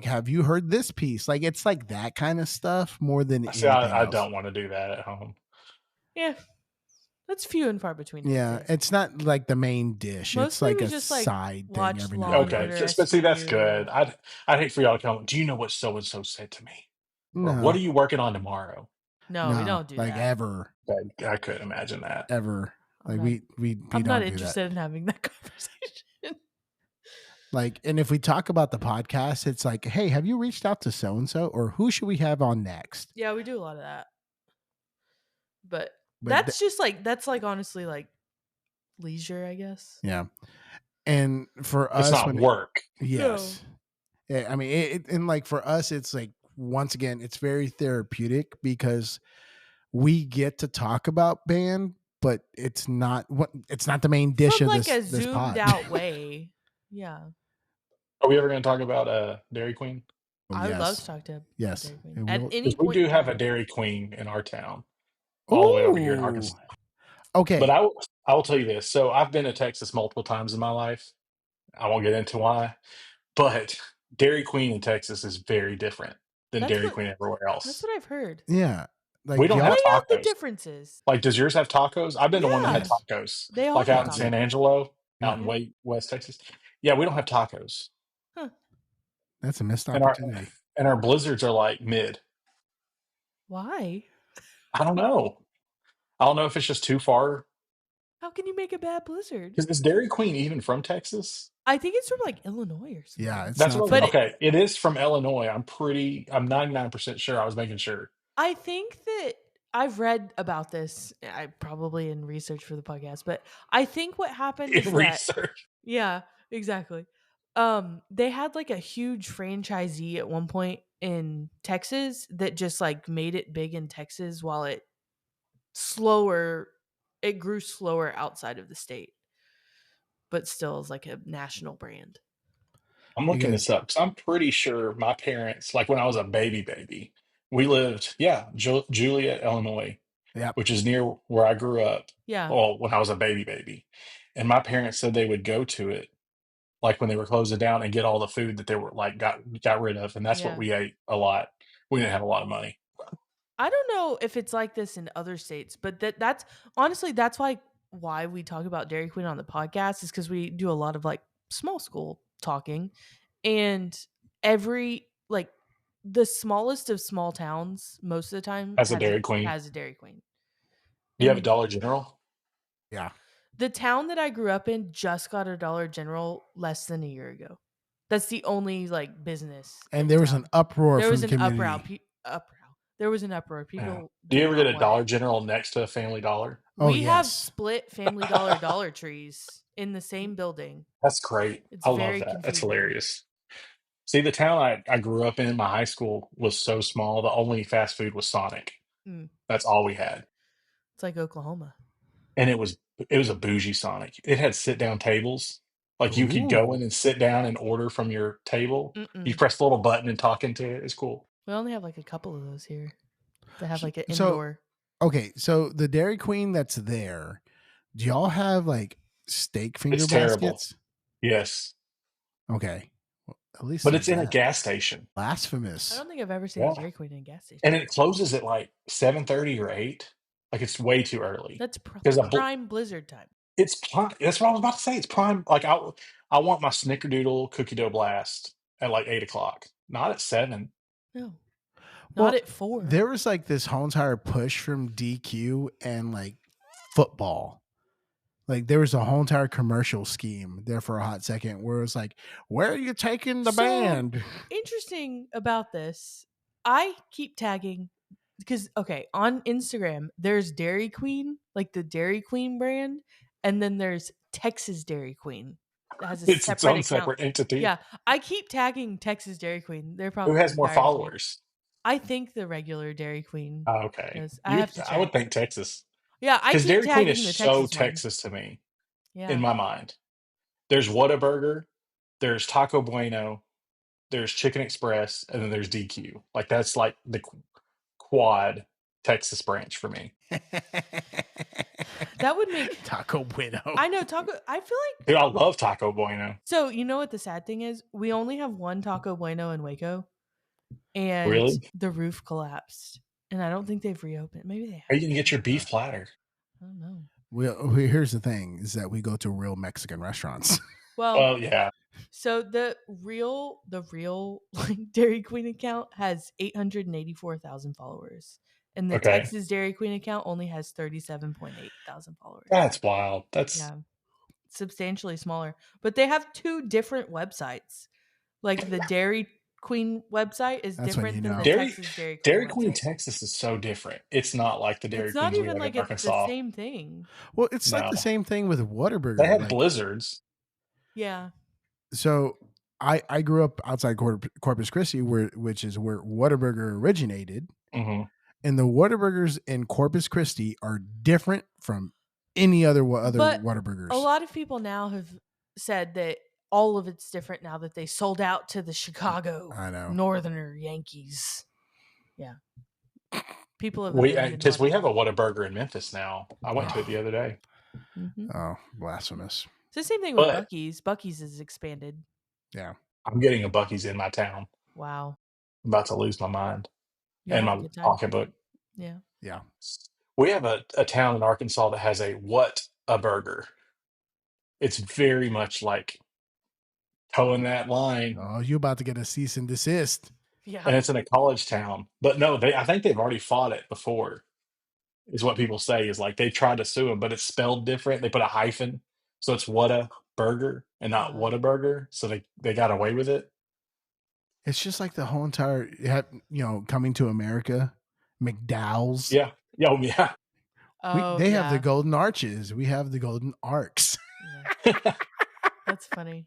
[SPEAKER 3] have you heard this piece? It's that kind of stuff more than anything
[SPEAKER 2] I
[SPEAKER 3] else.
[SPEAKER 2] don't want to do that at home.
[SPEAKER 1] Yeah. That's few and far between.
[SPEAKER 3] Yeah, it's not the main dish.
[SPEAKER 1] Mostly
[SPEAKER 3] it's
[SPEAKER 1] just
[SPEAKER 3] a side thing every now.
[SPEAKER 2] Okay, but see, that's good. I'd hate for y'all to come. Do you know what so and so said to me?
[SPEAKER 3] No.
[SPEAKER 2] Or what are you working on tomorrow?
[SPEAKER 1] No, we don't do that.
[SPEAKER 3] Ever.
[SPEAKER 2] I couldn't imagine that.
[SPEAKER 3] Ever.
[SPEAKER 1] I'm not interested in having that conversation.
[SPEAKER 3] And if we talk about the podcast, it's hey, have you reached out to so and so, or who should we have on next?
[SPEAKER 1] Yeah, we do a lot of that. But that's just honestly leisure, I guess.
[SPEAKER 3] Yeah. And for us,
[SPEAKER 2] it's not work.
[SPEAKER 3] Yes. I mean, and like for us, it's like once again, it's very therapeutic because we get to talk about band, but it's not the main dish
[SPEAKER 1] From
[SPEAKER 3] of
[SPEAKER 1] like a
[SPEAKER 3] this
[SPEAKER 1] zoomed
[SPEAKER 3] pod.
[SPEAKER 1] out way. Yeah.
[SPEAKER 2] Are we ever going to talk about Dairy Queen?
[SPEAKER 3] Oh,
[SPEAKER 1] I would love to
[SPEAKER 3] yes,
[SPEAKER 1] talk to about
[SPEAKER 3] yes,
[SPEAKER 1] Dairy Queen
[SPEAKER 3] and
[SPEAKER 1] at
[SPEAKER 3] we'll.
[SPEAKER 1] any
[SPEAKER 2] Because we
[SPEAKER 1] point
[SPEAKER 2] do
[SPEAKER 1] in
[SPEAKER 2] have a
[SPEAKER 1] time.
[SPEAKER 2] Dairy Queen in our town, all the way over here in
[SPEAKER 3] Ooh,
[SPEAKER 2] Arkansas. But
[SPEAKER 3] okay,
[SPEAKER 2] I will tell you this. So I've been to Texas multiple times in my life. I won't get into why, but Dairy Queen in Texas is very different than
[SPEAKER 1] That's
[SPEAKER 2] Dairy
[SPEAKER 1] what
[SPEAKER 2] Queen everywhere
[SPEAKER 1] that's
[SPEAKER 2] less.
[SPEAKER 1] what I've heard.
[SPEAKER 3] yeah, like
[SPEAKER 2] We
[SPEAKER 3] do
[SPEAKER 2] don't
[SPEAKER 1] Lay
[SPEAKER 2] have
[SPEAKER 3] y'all?
[SPEAKER 1] out the
[SPEAKER 2] tacos.
[SPEAKER 1] differences.
[SPEAKER 2] Like, does yours have tacos? I've been to one that had
[SPEAKER 1] Yeah.
[SPEAKER 3] Yes,
[SPEAKER 2] tacos,
[SPEAKER 1] They all
[SPEAKER 2] like
[SPEAKER 1] have
[SPEAKER 2] out in
[SPEAKER 3] yeah,
[SPEAKER 2] San
[SPEAKER 1] tacos.
[SPEAKER 2] Angelo, out
[SPEAKER 3] yeah.
[SPEAKER 2] in
[SPEAKER 1] Yeah.
[SPEAKER 2] West Texas. Yeah, we don't have tacos,
[SPEAKER 1] Huh.
[SPEAKER 3] That's a missed
[SPEAKER 2] and
[SPEAKER 3] opportunity.
[SPEAKER 2] our blizzards are like mid.
[SPEAKER 1] Why?
[SPEAKER 2] I don't know. I don't know if it's just too far.
[SPEAKER 1] How can you make a bad blizzard?
[SPEAKER 2] Is Dairy Queen even from Texas?
[SPEAKER 1] I think it's from like Illinois or
[SPEAKER 3] Yeah,
[SPEAKER 1] something.
[SPEAKER 3] it's
[SPEAKER 2] That's
[SPEAKER 3] not
[SPEAKER 2] what.
[SPEAKER 1] But
[SPEAKER 3] from.
[SPEAKER 2] Okay, it is from Illinois. I'm 99% sure. I was making sure.
[SPEAKER 1] I think that I've read about this. I probably in research for the podcast, but I think what happened
[SPEAKER 2] In
[SPEAKER 1] is that
[SPEAKER 2] research.
[SPEAKER 1] yeah, exactly. They had like a huge franchisee at one point in Texas that just like made it big in Texas while slower it grew slower outside of the state, but still is like a national brand.
[SPEAKER 2] I'm
[SPEAKER 3] You
[SPEAKER 2] looking
[SPEAKER 3] guys,
[SPEAKER 2] this up because I'm pretty sure my parents, like when I was a baby, we lived, yeah, Juliet, Illinois,
[SPEAKER 3] yep.
[SPEAKER 2] which is near where I grew up.
[SPEAKER 1] Yeah.
[SPEAKER 2] Well, when I was a baby, and my parents said they would go to it, like when they were closing down, and get all the food that they were like got rid of, and that's what
[SPEAKER 1] Yeah.
[SPEAKER 2] we ate a lot. We didn't have a lot of money.
[SPEAKER 1] I don't know if it's like this in other states, but that's honestly that's why we talk about Dairy Queen on the podcast is because we do a lot of like small school talking, and every like the smallest of small towns most of the time
[SPEAKER 2] As a Dairy Queen,
[SPEAKER 1] has a Dairy Queen.
[SPEAKER 2] do you have a
[SPEAKER 1] And
[SPEAKER 2] Dollar General?
[SPEAKER 3] Yeah.
[SPEAKER 1] the town that I grew up in just got a Dollar General less than a year ago. That's the only like business in
[SPEAKER 3] And
[SPEAKER 1] the
[SPEAKER 3] there was an
[SPEAKER 1] town.
[SPEAKER 3] uproar
[SPEAKER 1] There
[SPEAKER 3] from
[SPEAKER 1] was
[SPEAKER 3] the
[SPEAKER 1] an uproar.
[SPEAKER 3] community.
[SPEAKER 1] There was an uproar.
[SPEAKER 2] Yeah.
[SPEAKER 1] People
[SPEAKER 2] Do you
[SPEAKER 1] did
[SPEAKER 2] ever get
[SPEAKER 1] not
[SPEAKER 2] a
[SPEAKER 1] want it.
[SPEAKER 2] Dollar General next to a Family Dollar?
[SPEAKER 3] Oh
[SPEAKER 1] We have
[SPEAKER 3] yes.
[SPEAKER 1] split Family Dollar Dollar Trees in the same building.
[SPEAKER 2] That's great.
[SPEAKER 1] It's
[SPEAKER 2] I love
[SPEAKER 1] very
[SPEAKER 2] that. That's
[SPEAKER 1] confusing.
[SPEAKER 2] hilarious. See, the town I grew up in my high school was so small. The only fast food was Sonic.
[SPEAKER 1] Mm,
[SPEAKER 2] That's all we had,
[SPEAKER 1] it's like Oklahoma.
[SPEAKER 2] and it was a bougie Sonic. It had sit down tables, like you could go in
[SPEAKER 3] Ooh.
[SPEAKER 2] and sit down and order from your table. You
[SPEAKER 1] Mm-mm.
[SPEAKER 2] press the little button and talk into it. It's cool.
[SPEAKER 1] We only have like a couple of those here that have like an
[SPEAKER 3] So
[SPEAKER 1] indoor.
[SPEAKER 3] okay, so the Dairy Queen that's there, do y'all have like steak finger
[SPEAKER 2] It's terrible.
[SPEAKER 3] baskets?
[SPEAKER 2] Yes,
[SPEAKER 3] Okay, well, at least
[SPEAKER 2] but
[SPEAKER 3] there's
[SPEAKER 2] it's in a
[SPEAKER 3] that.
[SPEAKER 2] gas station.
[SPEAKER 1] I
[SPEAKER 3] Blasphemous.
[SPEAKER 1] don't think I've ever seen a
[SPEAKER 2] Yeah,
[SPEAKER 1] Dairy Queen in a gas station.
[SPEAKER 2] and it closes at like 7:30 or 8. Like it's way too early
[SPEAKER 1] That's
[SPEAKER 2] because
[SPEAKER 1] prime blizzard time.
[SPEAKER 2] it's prime. That's what I was about to say. It's prime. Like I want my snickerdoodle cookie dough blast at like 8 o'clock, not at 7.
[SPEAKER 1] No, not
[SPEAKER 3] Well,
[SPEAKER 1] at 4.
[SPEAKER 3] there was like this whole entire push from DQ and like football. Like there was a whole entire commercial scheme there for a hot second where it was like, "Where are you taking the
[SPEAKER 1] So
[SPEAKER 3] band?"
[SPEAKER 1] interesting about this, I keep tagging because okay, on Instagram there's Dairy Queen, like the Dairy Queen brand, and then there's Texas Dairy Queen that has a
[SPEAKER 2] It's its
[SPEAKER 1] separate
[SPEAKER 2] own
[SPEAKER 1] account.
[SPEAKER 2] separate entity.
[SPEAKER 1] Yeah, I keep tagging Texas Dairy Queen. They're
[SPEAKER 2] Who
[SPEAKER 1] probably
[SPEAKER 2] has more
[SPEAKER 1] tired of me.
[SPEAKER 2] followers?
[SPEAKER 1] I think the regular Dairy Queen
[SPEAKER 2] Oh, okay,
[SPEAKER 1] does. I have to
[SPEAKER 2] I would
[SPEAKER 1] check.
[SPEAKER 2] think Texas
[SPEAKER 1] Yeah, I
[SPEAKER 2] because
[SPEAKER 1] keep
[SPEAKER 2] Dairy Queen is
[SPEAKER 1] tagging the
[SPEAKER 2] so
[SPEAKER 1] Texas one.
[SPEAKER 2] Texas to me in
[SPEAKER 1] Yeah.
[SPEAKER 2] my mind. There's Whataburger, there's Taco Bueno, there's Chicken Express, and then there's DQ. Like that's like the quad Texas branch for me.
[SPEAKER 1] That would make
[SPEAKER 3] Taco Bueno.
[SPEAKER 1] I know taco I feel like
[SPEAKER 2] Dude, I love Taco Bueno.
[SPEAKER 1] so you know what the sad thing is? We only have one Taco Bueno in Waco and
[SPEAKER 2] Really?
[SPEAKER 1] the roof collapsed. And I don't think they've reopened. Maybe they
[SPEAKER 2] How
[SPEAKER 1] have.
[SPEAKER 2] you gonna get your beef platter?
[SPEAKER 1] I don't know.
[SPEAKER 3] Here's the thing: is that we go to real Mexican restaurants.
[SPEAKER 1] Well,
[SPEAKER 2] Oh yeah.
[SPEAKER 1] so the real like Dairy Queen account has 884,000 followers. And the
[SPEAKER 2] Okay.
[SPEAKER 1] Texas Dairy Queen account only has 37.8 thousand followers.
[SPEAKER 2] That's wild. That's
[SPEAKER 1] Yeah. Substantially smaller. But they have two different websites. Like the Dairy Queen website is
[SPEAKER 3] That's when you
[SPEAKER 1] different than
[SPEAKER 3] know.
[SPEAKER 1] the
[SPEAKER 2] Dairy
[SPEAKER 1] Texas Dairy Queen
[SPEAKER 2] Dairy Queen,
[SPEAKER 1] website.
[SPEAKER 2] Texas is so different. It's not like the Dairy
[SPEAKER 1] It's not
[SPEAKER 2] Queens we
[SPEAKER 1] even
[SPEAKER 2] have in
[SPEAKER 1] like the
[SPEAKER 2] Arkansas.
[SPEAKER 1] same thing.
[SPEAKER 3] Well, it's like the
[SPEAKER 2] No.
[SPEAKER 3] same thing with
[SPEAKER 2] They
[SPEAKER 3] Whataburger.
[SPEAKER 2] have
[SPEAKER 3] Like
[SPEAKER 2] blizzards.
[SPEAKER 1] Yeah.
[SPEAKER 3] so, I grew up outside Corpus Christi, which is where Whataburger originated,
[SPEAKER 2] Hmm.
[SPEAKER 3] and the Whataburgers in Corpus Christi are different from any other
[SPEAKER 1] But
[SPEAKER 3] Whataburgers.
[SPEAKER 1] a lot of people now have said that all of it's different now that they sold out to the Chicago
[SPEAKER 3] I know.
[SPEAKER 1] Northerner Yankees. Yeah. People have
[SPEAKER 2] We
[SPEAKER 1] abandoned
[SPEAKER 2] because we have a
[SPEAKER 1] Whataburger.
[SPEAKER 2] Whataburger in Memphis now. I went to it the other day.
[SPEAKER 1] Mhm.
[SPEAKER 3] Oh, blasphemous.
[SPEAKER 1] It's the same thing with
[SPEAKER 2] But
[SPEAKER 1] Buc-ee's. Buc-ee's is expanded.
[SPEAKER 3] Yeah.
[SPEAKER 2] I'm getting a Buc-ee's in my town.
[SPEAKER 1] Wow.
[SPEAKER 2] I'm about to lose my mind
[SPEAKER 1] You'll
[SPEAKER 2] and
[SPEAKER 1] have a
[SPEAKER 2] my
[SPEAKER 1] good time.
[SPEAKER 2] pocketbook.
[SPEAKER 1] Yeah.
[SPEAKER 3] Yeah.
[SPEAKER 2] We have a town in Arkansas that has a what a burger. It's very much like towing that line,
[SPEAKER 3] Oh, you about to get a cease and desist.
[SPEAKER 1] Yeah.
[SPEAKER 2] and it's in a college town. But no, I think they've already fought it before. Is what people say is like they tried to sue him, but it's spelled different. They put a hyphen, so it's what a burger and not what a burger. So they got away with it.
[SPEAKER 3] It's just like the whole entire, coming to America, McDowell's.
[SPEAKER 2] Yeah, yeah, yeah.
[SPEAKER 3] They have the golden arches. We have the golden arcs.
[SPEAKER 1] Yeah. That's funny.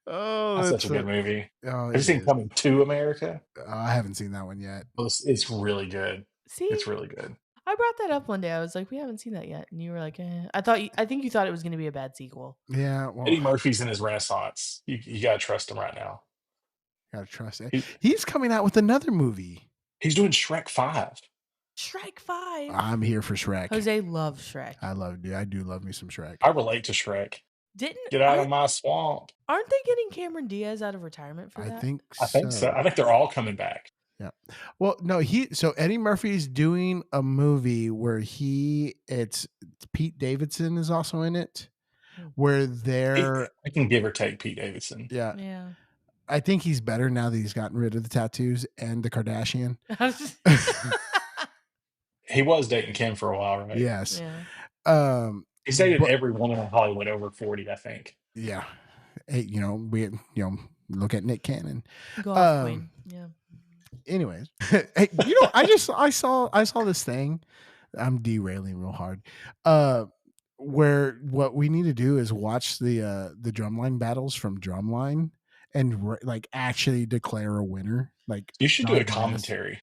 [SPEAKER 3] Oh,
[SPEAKER 2] That's such a good movie.
[SPEAKER 3] Oh,
[SPEAKER 2] Have you seen Coming to America?
[SPEAKER 3] I haven't seen that one yet.
[SPEAKER 2] It's really good.
[SPEAKER 1] See,
[SPEAKER 2] It's really good.
[SPEAKER 1] I brought that up one day. I was like, we haven't seen that yet. And you were like, eh. I think you thought it was going to be a bad sequel.
[SPEAKER 3] Yeah. Well,
[SPEAKER 2] Eddie Murphy's in his renaissance. You gotta trust him right now.
[SPEAKER 3] Gotta trust it. He's coming out with another movie.
[SPEAKER 2] He's doing Shrek 5.
[SPEAKER 1] Shrek 5.
[SPEAKER 3] I'm here for Shrek.
[SPEAKER 1] Jose loves Shrek.
[SPEAKER 3] I do love me some Shrek.
[SPEAKER 2] I relate to Shrek.
[SPEAKER 1] Get
[SPEAKER 2] out of my swamp.
[SPEAKER 1] Aren't they getting Cameron Diaz out of retirement for that?
[SPEAKER 3] I think
[SPEAKER 2] so. I think they're all coming back.
[SPEAKER 3] Yeah. Well, no, so Eddie Murphy's doing a movie where it's Pete Davidson is also in it, where
[SPEAKER 2] I can give or take Pete Davidson.
[SPEAKER 3] Yeah.
[SPEAKER 1] Yeah.
[SPEAKER 3] I think he's better now that he's gotten rid of the tattoos and the Kardashian.
[SPEAKER 2] He was dating Kim for a while, right?
[SPEAKER 3] Yes.
[SPEAKER 1] Yeah.
[SPEAKER 2] He's dated every woman in Hollywood over 40, I think.
[SPEAKER 3] Yeah. Hey, look at Nick Cannon.
[SPEAKER 1] Golf queen. Yeah.
[SPEAKER 3] Anyways, hey, I saw this thing. I'm derailing real hard. Where what we need to do is watch the drumline battles from Drumline and actually declare a winner. Like
[SPEAKER 2] you should do a commentary.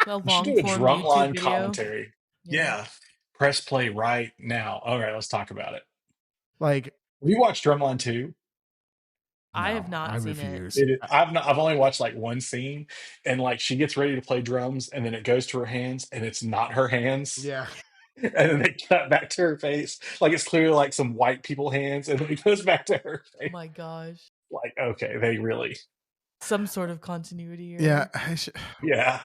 [SPEAKER 1] You
[SPEAKER 2] should do a drumline commentary. Yeah. Press play right now. All right, let's talk about it.
[SPEAKER 3] Like,
[SPEAKER 2] have you watched Drumline 2?
[SPEAKER 1] I have not seen
[SPEAKER 3] refuse.
[SPEAKER 1] it.
[SPEAKER 2] I've only watched like one scene, and like she gets ready to play drums, and then it goes to her hands, and it's not her hands.
[SPEAKER 3] Yeah.
[SPEAKER 2] And then they cut back to her face. Like it's clearly like some white people hands, and then it goes back to her face.
[SPEAKER 1] Oh my gosh.
[SPEAKER 2] Like, okay, they really
[SPEAKER 1] some sort of continuity.
[SPEAKER 3] Yeah.
[SPEAKER 2] Yeah.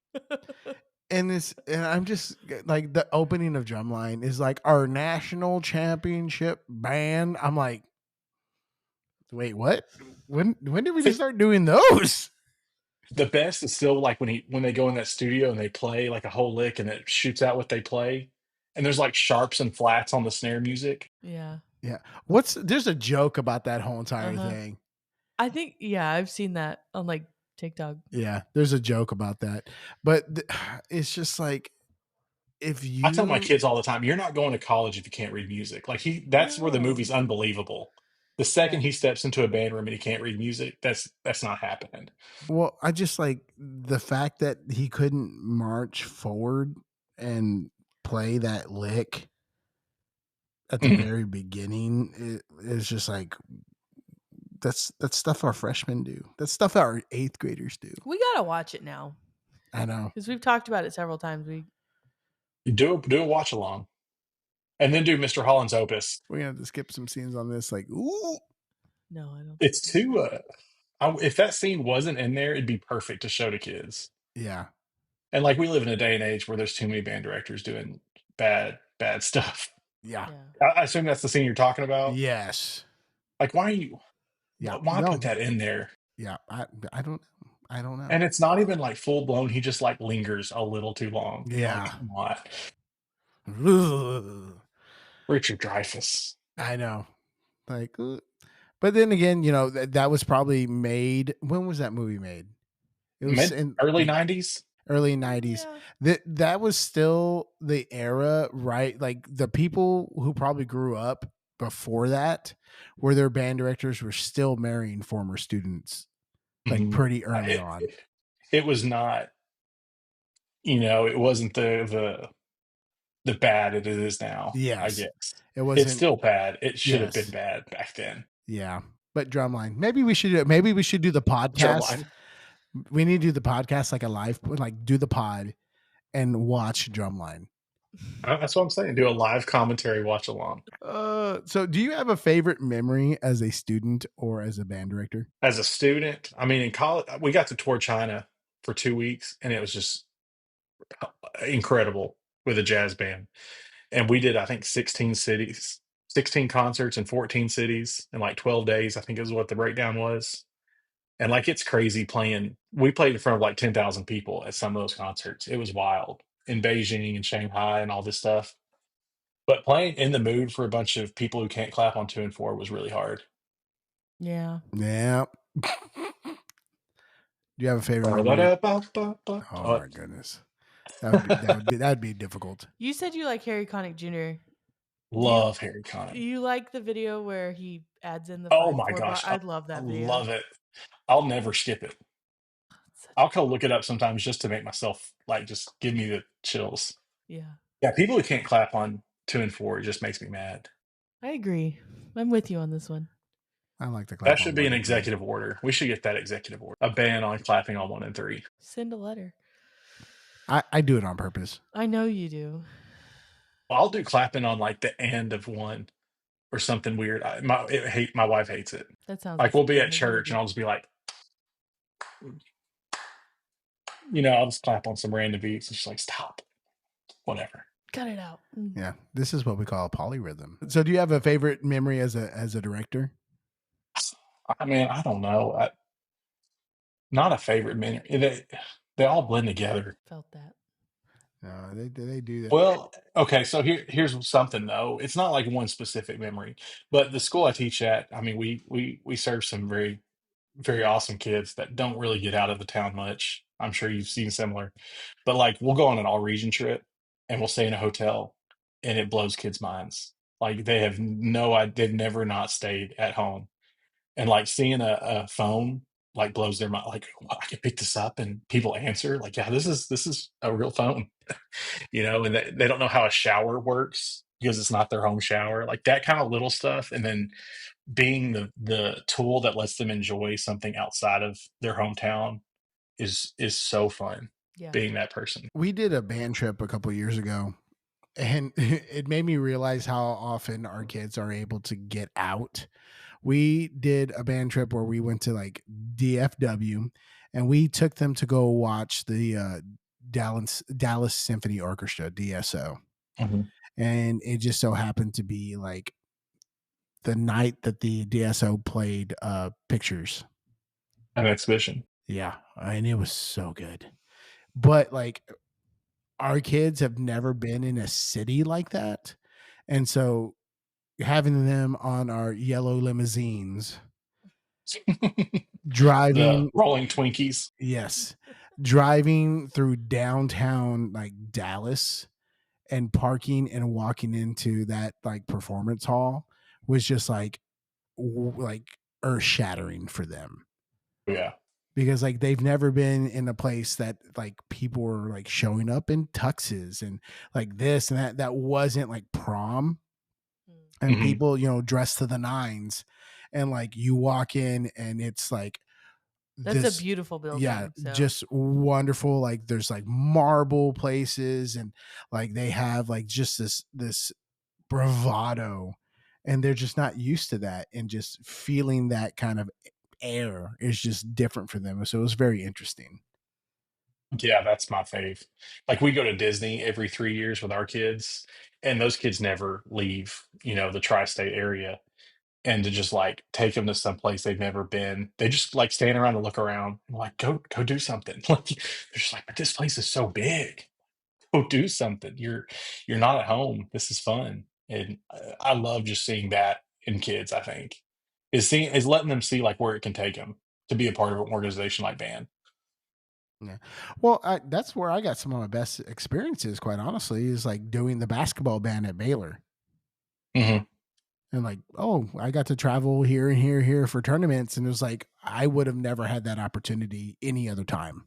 [SPEAKER 3] And I'm just like, the opening of Drumline is like our national championship band. I'm like, wait, what? When did we just start doing those?
[SPEAKER 2] The best is still like when they go in that studio and they play like a whole lick and it shoots out what they play, and there's like sharps and flats on the snare music.
[SPEAKER 1] Yeah.
[SPEAKER 3] Yeah. There's a joke about that whole entire thing.
[SPEAKER 1] I think, I've seen that on like TikTok.
[SPEAKER 3] Yeah, there's a joke about that, but it's just like,
[SPEAKER 2] I tell my kids all the time, you're not going to college if you can't read music. Like that's where the movie's unbelievable. The second he steps into a band room and he can't read music, that's not happening.
[SPEAKER 3] Well, I just like the fact that he couldn't march forward and play that lick at the very beginning. It's just like, that's stuff our freshmen do. That's stuff our 8th graders do.
[SPEAKER 1] We gotta watch it now.
[SPEAKER 3] I know,
[SPEAKER 1] because we've talked about it several times. We
[SPEAKER 2] do a watch along, and then do Mr. Holland's Opus.
[SPEAKER 3] We're gonna have to skip some scenes on this. Like, ooh,
[SPEAKER 1] no, I don't.
[SPEAKER 2] It's too. If that scene wasn't in there, it'd be perfect to show to kids.
[SPEAKER 3] Yeah,
[SPEAKER 2] and like we live in a day and age where there's too many band directors doing bad stuff.
[SPEAKER 3] Yeah.
[SPEAKER 2] I assume that's the scene you're talking about.
[SPEAKER 3] Yes.
[SPEAKER 2] Like, why are you?
[SPEAKER 3] Yeah.
[SPEAKER 2] Why put that in there?
[SPEAKER 3] Yeah. I don't know.
[SPEAKER 2] And it's not even like full blown. He just like lingers a little too long.
[SPEAKER 3] Yeah.
[SPEAKER 2] Like, come on. Richard Dreyfuss.
[SPEAKER 3] I know. Like, but then again, that was probably made. When was that movie made? It was in
[SPEAKER 2] early 90s.
[SPEAKER 3] Early 90s. Yeah. That was still the era, right? Like the people who probably grew up before that where their band directors were still marrying former students, like
[SPEAKER 2] Mhm.
[SPEAKER 3] pretty early
[SPEAKER 2] It,
[SPEAKER 3] on.
[SPEAKER 2] it was not, it wasn't the bad it is now, I
[SPEAKER 3] Yes.
[SPEAKER 2] guess.
[SPEAKER 3] It
[SPEAKER 2] It's
[SPEAKER 3] wasn't.
[SPEAKER 2] still bad. It should have been
[SPEAKER 3] Yes.
[SPEAKER 2] bad back then.
[SPEAKER 3] Yeah. But drumline. Maybe we should do the podcast.
[SPEAKER 2] Drumline.
[SPEAKER 3] We need to do the podcast like a live, like do the pod and watch drumline.
[SPEAKER 2] That's what I'm saying. Do a live commentary watch along.
[SPEAKER 3] So do you have a favorite memory as a student or as a band director?
[SPEAKER 2] As a student, I mean, in college, we got to tour China for 2 weeks, and it was just incredible with a jazz band. And we did, I think, 16 cities, 16 concerts in 14 cities in like 12 days, I think is what the breakdown was. And like, it's crazy playing. We played in front of like 10,000 people at some of those concerts. It was wild in Beijing and Shanghai and all this stuff. But playing in the mood for a bunch of people who can't clap on 2 and 4 was really hard.
[SPEAKER 1] Yeah.
[SPEAKER 3] Yeah. Do you have a favorite memory? Oh
[SPEAKER 2] What?
[SPEAKER 3] my goodness. That'd be difficult.
[SPEAKER 1] You said you like Harry Connick Jr.
[SPEAKER 2] Love Harry Connick.
[SPEAKER 1] You like the video where he adds in the
[SPEAKER 2] Oh
[SPEAKER 1] five
[SPEAKER 2] my
[SPEAKER 1] four bar?
[SPEAKER 2] gosh,
[SPEAKER 1] I love
[SPEAKER 2] I
[SPEAKER 1] that video.
[SPEAKER 2] love it. I'll never skip it. I'll go look it up sometimes just to make myself like just give me the chills.
[SPEAKER 1] Yeah.
[SPEAKER 2] Yeah, people who can't clap on 2 and 4, it just makes me mad.
[SPEAKER 1] I agree. I'm with you on this one.
[SPEAKER 3] I like to clap
[SPEAKER 2] That
[SPEAKER 3] on
[SPEAKER 2] should be an
[SPEAKER 3] 1 and 3.
[SPEAKER 2] executive order. We should get that executive order. A ban on clapping on 1 and 3.
[SPEAKER 1] Send a letter.
[SPEAKER 3] I do it on purpose.
[SPEAKER 1] I know you do.
[SPEAKER 2] I'll do clapping on like the end of one or something weird. My wife hates it.
[SPEAKER 1] That sounds
[SPEAKER 2] Like we'll be
[SPEAKER 1] like
[SPEAKER 2] at
[SPEAKER 1] a good
[SPEAKER 2] church and
[SPEAKER 1] idea.
[SPEAKER 2] I'll just be like, I'll just clap on some random beats. And she's like, stop, whatever.
[SPEAKER 1] Cut it out.
[SPEAKER 3] Yeah, this is what we call a polyrhythm. So, do you have a favorite memory as a director?
[SPEAKER 2] I mean, I don't know. Not a favorite memory. They all blend together.
[SPEAKER 1] Felt that.
[SPEAKER 3] No, they do that.
[SPEAKER 2] Well, okay, so here's something though. It's not like one specific memory, but the school I teach at, I mean, we serve some very very awesome kids that don't really get out of the town much. I'm sure you've seen similar, but like we'll go on an all region trip and we'll stay in a hotel, and it blows kids' minds. Like they have no idea, they've never not stayed at home, and like seeing a phone like blows their mind. Like, "Wow, I can pick this up and people answer. Like, yeah, this is a real phone." And they don't know how a shower works because it's not their home shower, like that kind of little stuff. And then being the tool that lets them enjoy something outside of their hometown is so fun.
[SPEAKER 1] Yeah.
[SPEAKER 2] Being that person.
[SPEAKER 3] We did a band trip a couple years ago, and it made me realize how often our kids are able to get out. We did a band trip where we went to like DFW, and we took them to go watch the Dallas Symphony Orchestra (DSO),
[SPEAKER 2] Mhm.
[SPEAKER 3] and it just so happened to be like the night that the DSO played Pictures.
[SPEAKER 2] An exhibition.
[SPEAKER 3] Yeah, and it was so good. But like our kids have never been in a city like that. And so having them on our yellow limousines
[SPEAKER 2] The
[SPEAKER 3] driving,
[SPEAKER 2] rolling Twinkies.
[SPEAKER 3] yes, driving through downtown like Dallas and parking and walking into that like performance hall was just like like earth shattering for them,
[SPEAKER 2] Yeah.
[SPEAKER 3] because like they've never been in a place that like people were like showing up in tuxes and like this and that wasn't like prom, and
[SPEAKER 2] Mhm.
[SPEAKER 3] people dressed to the nines, and like you walk in and it's like
[SPEAKER 1] That's a
[SPEAKER 3] this,
[SPEAKER 1] beautiful building.
[SPEAKER 3] yeah,
[SPEAKER 1] So.
[SPEAKER 3] just wonderful. Like there's like marble places, and like they have like just this bravado, and they're just not used to that, and just feeling that kind of air is just different for them. So it was very interesting.
[SPEAKER 2] Yeah, that's my fave. Like we go to Disney every 3 years with our kids, and those kids never leave, the tri-state area. And to just like take them to some place they've never been, they just like stand around and look around. I'm like, go do something. Like they're just like, but this place is so big. Go do something. You're not at home. This is fun, and I love just seeing that in kids. I think is letting them see like where it can take them to be a part of an organization like band.
[SPEAKER 3] Yeah. Well, that's where I got some of my best experiences, quite honestly, is like doing the basketball band at Baylor.
[SPEAKER 2] Mhm.
[SPEAKER 3] And like, oh, I got to travel here and here for tournaments. And it was like, I would have never had that opportunity any other time.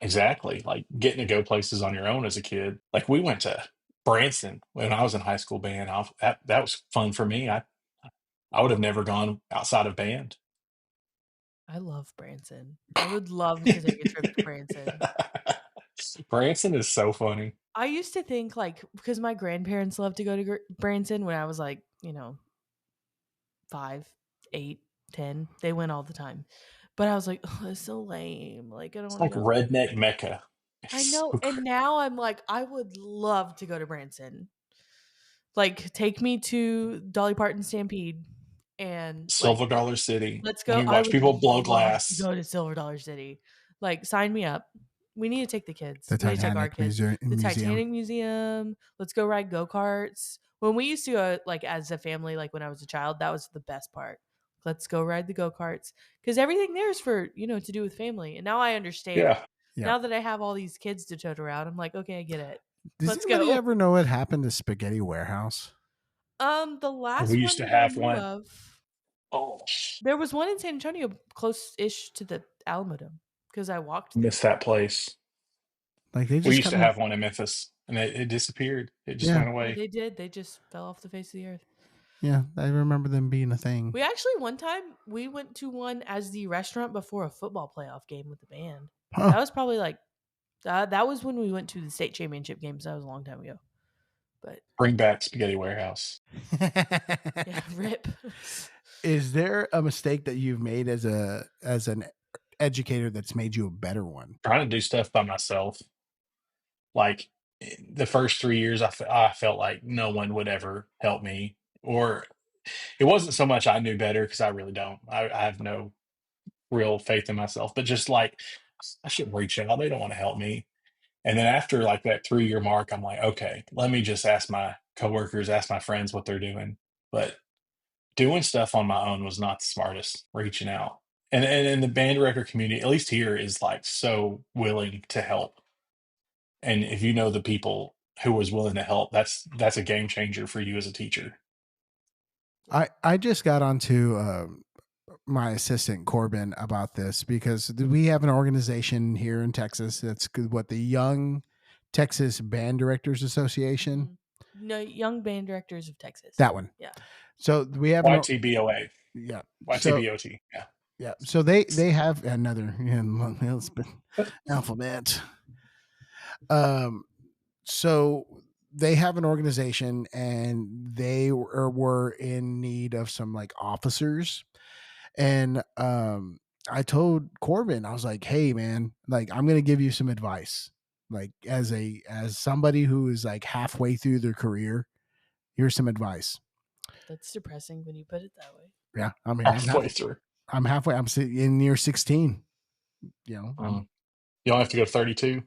[SPEAKER 2] Exactly. Like getting to go places on your own as a kid. Like we went to Branson when I was in high school band. That was fun for me. I would have never gone outside of band.
[SPEAKER 1] I love Branson. I would love to take a trip to Branson.
[SPEAKER 2] Branson is so funny.
[SPEAKER 1] I used to think, like, because my grandparents loved to go to Branson when I was like, 5, 8, 10. They went all the time. But I was like, oh, it's so lame. Like, I don't
[SPEAKER 2] It's
[SPEAKER 1] want to
[SPEAKER 2] like
[SPEAKER 1] go.
[SPEAKER 2] redneck Mecca.
[SPEAKER 1] I
[SPEAKER 2] It's
[SPEAKER 1] know.
[SPEAKER 2] so
[SPEAKER 1] And now I'm like, I would love to go to Branson. Like, take me to Dolly Parton Stampede and, like,
[SPEAKER 2] Silver Dollar City.
[SPEAKER 1] let's
[SPEAKER 2] Let
[SPEAKER 1] go.
[SPEAKER 2] me
[SPEAKER 1] I
[SPEAKER 2] watch
[SPEAKER 1] would
[SPEAKER 2] people blow
[SPEAKER 1] love to
[SPEAKER 2] glass.
[SPEAKER 1] go to Silver Dollar City. Like, sign me up. We need to take the kids.
[SPEAKER 3] The
[SPEAKER 1] We need to take our
[SPEAKER 3] Titanic
[SPEAKER 1] kids. The
[SPEAKER 3] Museum.
[SPEAKER 1] Titanic Museum. Let's go ride go-karts. When we used to go, like, as a family, like, when I was a child, that was the best part. Let's go ride the go-karts. Because everything there is for, to do with family. And now I understand.
[SPEAKER 2] Yeah.
[SPEAKER 3] Yeah.
[SPEAKER 1] Now that I have all these kids to tote around, I'm like, okay, I get it.
[SPEAKER 3] Does
[SPEAKER 1] Let's
[SPEAKER 3] anybody
[SPEAKER 1] go.
[SPEAKER 3] ever know what happened to Spaghetti Warehouse?
[SPEAKER 1] The
[SPEAKER 2] We
[SPEAKER 1] last
[SPEAKER 2] used
[SPEAKER 1] one
[SPEAKER 2] to
[SPEAKER 1] that I
[SPEAKER 2] have
[SPEAKER 1] knew
[SPEAKER 2] one.
[SPEAKER 1] of,
[SPEAKER 2] Oh,
[SPEAKER 1] there was one in San Antonio close-ish to the Alamodome because I walked
[SPEAKER 2] miss
[SPEAKER 1] there.
[SPEAKER 2] that place.
[SPEAKER 3] Like they
[SPEAKER 2] We
[SPEAKER 3] just
[SPEAKER 2] used to
[SPEAKER 3] kind of,
[SPEAKER 2] have one in Memphis and it disappeared. It just
[SPEAKER 3] yeah,
[SPEAKER 2] went
[SPEAKER 1] Yeah,
[SPEAKER 2] away.
[SPEAKER 1] they did. They just fell off the face of the earth.
[SPEAKER 3] yeah. I remember them being a thing.
[SPEAKER 1] We actually one time we went to one as the restaurant before a football playoff game with the band.
[SPEAKER 3] Huh.
[SPEAKER 1] That was probably like that was when we went to the state championship games. That was a long time ago. But
[SPEAKER 2] Bring back Spaghetti Warehouse.
[SPEAKER 1] yeah, rip.
[SPEAKER 3] Is there a mistake that you've made as an educator that's made you a better one?
[SPEAKER 2] Trying to do stuff by myself. Like the first 3 years, I felt like no one would ever help me, or it wasn't so much I knew better because I really don't. I have no real faith in myself, but just like I should reach out. They don't want to help me. And then after like that 3 year mark, I'm like, okay, let me just ask my coworkers, ask my friends what they're doing. But doing stuff on my own was not the smartest. Reaching out, and the band director community, at least here, is like so willing to help. And if you know the people who was willing to help, that's a game changer for you as a teacher.
[SPEAKER 3] I just got onto my assistant Corbin about this because we have an organization here in Texas that's what the Young Texas Band Directors Association.
[SPEAKER 1] No, Young Band Directors of Texas.
[SPEAKER 3] That one.
[SPEAKER 1] Yeah.
[SPEAKER 3] So we have
[SPEAKER 2] YTBOA,
[SPEAKER 3] yeah. So
[SPEAKER 2] YTBOT. Yeah.
[SPEAKER 3] yeah. So they have another alphabet. So they have an organization and they were in need of some like officers. And I told Corbin, I was like, hey man, like I'm gonna give you some advice. Like as somebody who is like halfway through their career, here's some advice.
[SPEAKER 1] That's depressing when you put it that way.
[SPEAKER 3] Yeah. I mean
[SPEAKER 2] Halfway through.
[SPEAKER 3] I'm halfway, I'm in year 16. You know,
[SPEAKER 2] You don't have to go 32.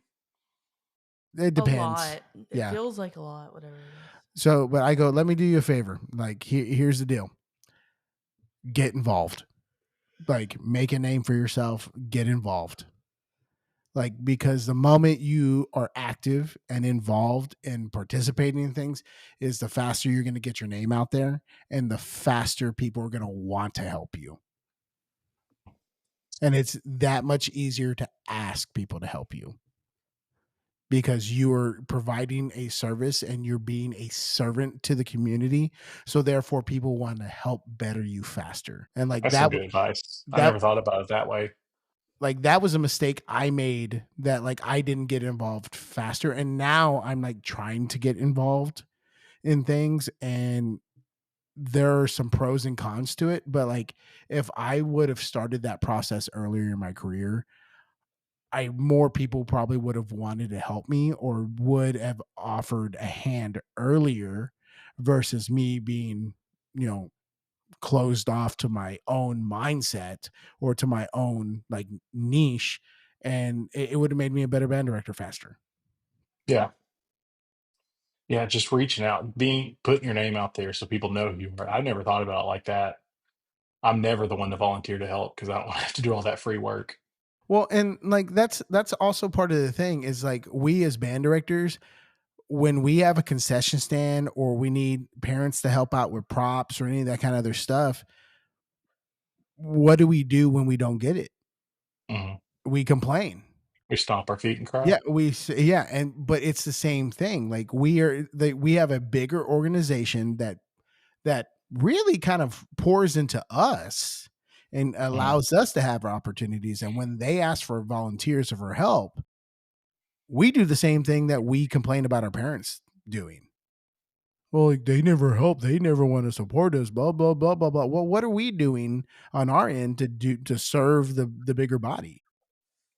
[SPEAKER 3] it
[SPEAKER 1] A
[SPEAKER 3] depends.
[SPEAKER 1] lot. It
[SPEAKER 3] Yeah.
[SPEAKER 1] feels like a lot, whatever it is.
[SPEAKER 3] So, but I go, let me do you a favor. Like, here's the deal. Get involved. Like, make a name for yourself. Get involved. Like, because the moment you are active and involved and participating in things is the faster you're going to get your name out there and the faster people are going to want to help you. And it's that much easier to ask people to help you because you are providing a service and you're being a servant to the community. So therefore people want to help better you faster. And like
[SPEAKER 2] That's some good advice. I
[SPEAKER 3] that
[SPEAKER 2] never thought about it that way.
[SPEAKER 3] like that was a mistake I made that like I didn't get involved faster. And now I'm like trying to get involved in things and there are some pros and cons to it. But like if I would have started that process earlier in my career, more people probably would have wanted to help me or would have offered a hand earlier versus me being, closed off to my own mindset or to my own like niche. And it would have made me a better band director faster.
[SPEAKER 2] Yeah. Yeah. Just reaching out, putting your name out there so people know who you are. I never thought about it like that. I'm never the one to volunteer to help because I don't want to have to do all that free work.
[SPEAKER 3] Well, and like that's also part of the thing is like we as band directors, when we have a concession stand or we need parents to help out with props or any of that kind of other stuff, what do we do when we don't get it?
[SPEAKER 2] Mhm.
[SPEAKER 3] We complain.
[SPEAKER 2] We stomp our feet and cry.
[SPEAKER 3] Yeah, and but it's the same thing. Like we have a bigger organization that really kind of pours into us and
[SPEAKER 2] Mhm.
[SPEAKER 3] allows us to have our opportunities. And when they ask for volunteers or for help, we do the same thing that we complain about our parents doing. Well, like, they never help. They never want to support us. Blah blah blah blah blah. Well, what are we doing on our end to serve the bigger body?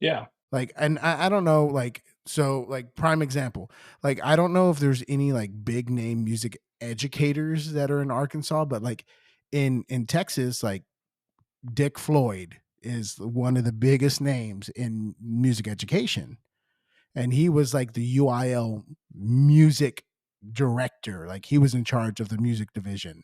[SPEAKER 2] Yeah.
[SPEAKER 3] Like, and I don't know, like, so like prime example, like I don't know if there's any like big name music educators that are in Arkansas, but like in Texas, like Dick Floyd is one of the biggest names in music education. And he was like the UIL music director, like he was in charge of the music division.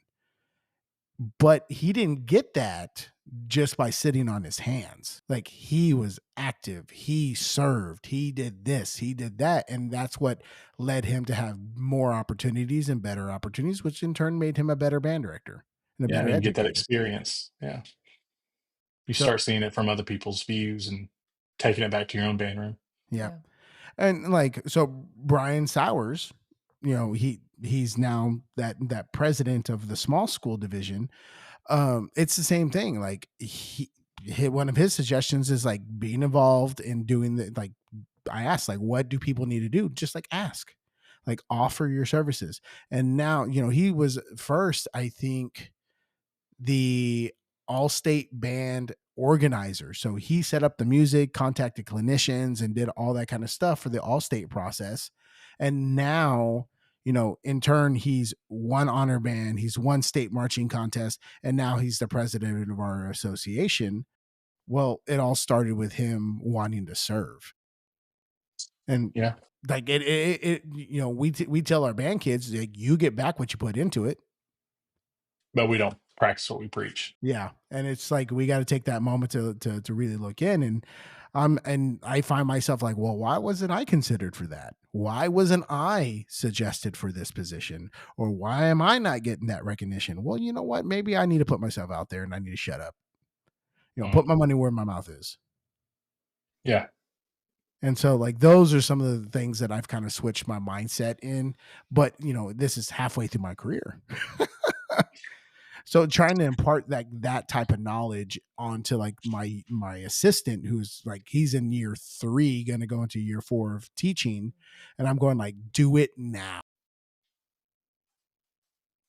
[SPEAKER 3] But he didn't get that just by sitting on his hands. Like he was active, he served, he did this, he did that. And that's what led him to have more opportunities and better opportunities, which in turn made him a better band director and a
[SPEAKER 2] Yeah,
[SPEAKER 3] better
[SPEAKER 2] and you get that
[SPEAKER 3] educator.
[SPEAKER 2] experience. Yeah. You
[SPEAKER 3] So,
[SPEAKER 2] start seeing it from other people's views and taking it back to your own band room.
[SPEAKER 3] yeah.
[SPEAKER 1] Yeah.
[SPEAKER 3] And like, so Brian Sowers, he's now that president of the small school division. It's the same thing. Like one of his suggestions is like being involved in doing the like. I asked like, what do people need to do? Just like ask, like offer your services. And now he was first, I think, the all state band organizer. So he set up the music, contacted clinicians, and did all that kind of stuff for the all state process. And now, in turn, he's won honor band, he's won state marching contest, and now he's the president of our association. Well, it all started with him wanting to serve. And
[SPEAKER 2] Yeah.
[SPEAKER 3] like we tell our band kids, like, you get back what you put into it.
[SPEAKER 2] But we don't practice what we preach.
[SPEAKER 3] Yeah, and it's like we got to take that moment to really look in, and I find myself like, well, why wasn't I considered for that? Why wasn't I suggested for this position? Or why am I not getting that recognition? Well, you know what? Maybe I need to put myself out there and I need to shut up.
[SPEAKER 2] Mm.
[SPEAKER 3] Put my money where my mouth is.
[SPEAKER 2] Yeah.
[SPEAKER 3] And so like those are some of the things that I've kind of switched my mindset in, but this is halfway through my career. So trying to impart that type of knowledge onto like my assistant, who's like, he's in year 3 going to go into year 4 of teaching, and I'm going like, do it now.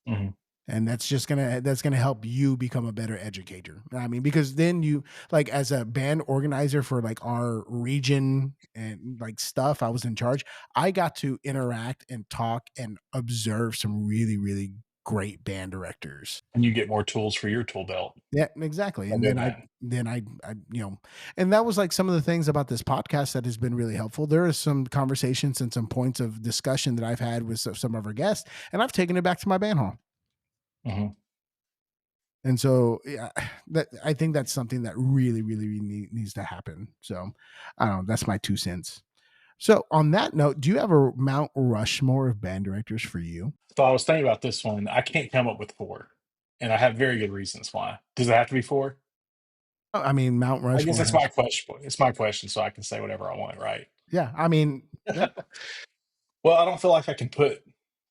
[SPEAKER 2] Mhm.
[SPEAKER 3] And that's gonna help you become a better educator. I mean, because then you, like, as a band organizer for like our region and like stuff, I was in charge. I got to interact and talk and observe some really, really great band directors.
[SPEAKER 2] And you get more tools for your tool belt
[SPEAKER 3] Yeah, exactly.
[SPEAKER 2] by
[SPEAKER 3] And
[SPEAKER 2] doing
[SPEAKER 3] then I
[SPEAKER 2] that.
[SPEAKER 3] then I and that was like some of the things about this podcast that has been really helpful. There are some conversations and some points of discussion that I've had with some of our guests, and I've taken it back to my band hall.
[SPEAKER 2] Mhm.
[SPEAKER 3] And so, yeah, that I think that's something that really, really, really needs to happen. So, I don't know. That's my 2 cents. So, on that note, do you have a Mount Rushmore of band directors for you?
[SPEAKER 2] So I was thinking about this one. I can't come up with 4, and I have very good reasons why. Does it have to be 4?
[SPEAKER 3] I mean, Mount
[SPEAKER 2] I guess
[SPEAKER 3] Rushmore
[SPEAKER 2] it's
[SPEAKER 3] has,
[SPEAKER 2] my question. It's my question, so I can say whatever I want, right?
[SPEAKER 3] yeah. I mean, yeah,
[SPEAKER 2] Well, I don't feel like I can put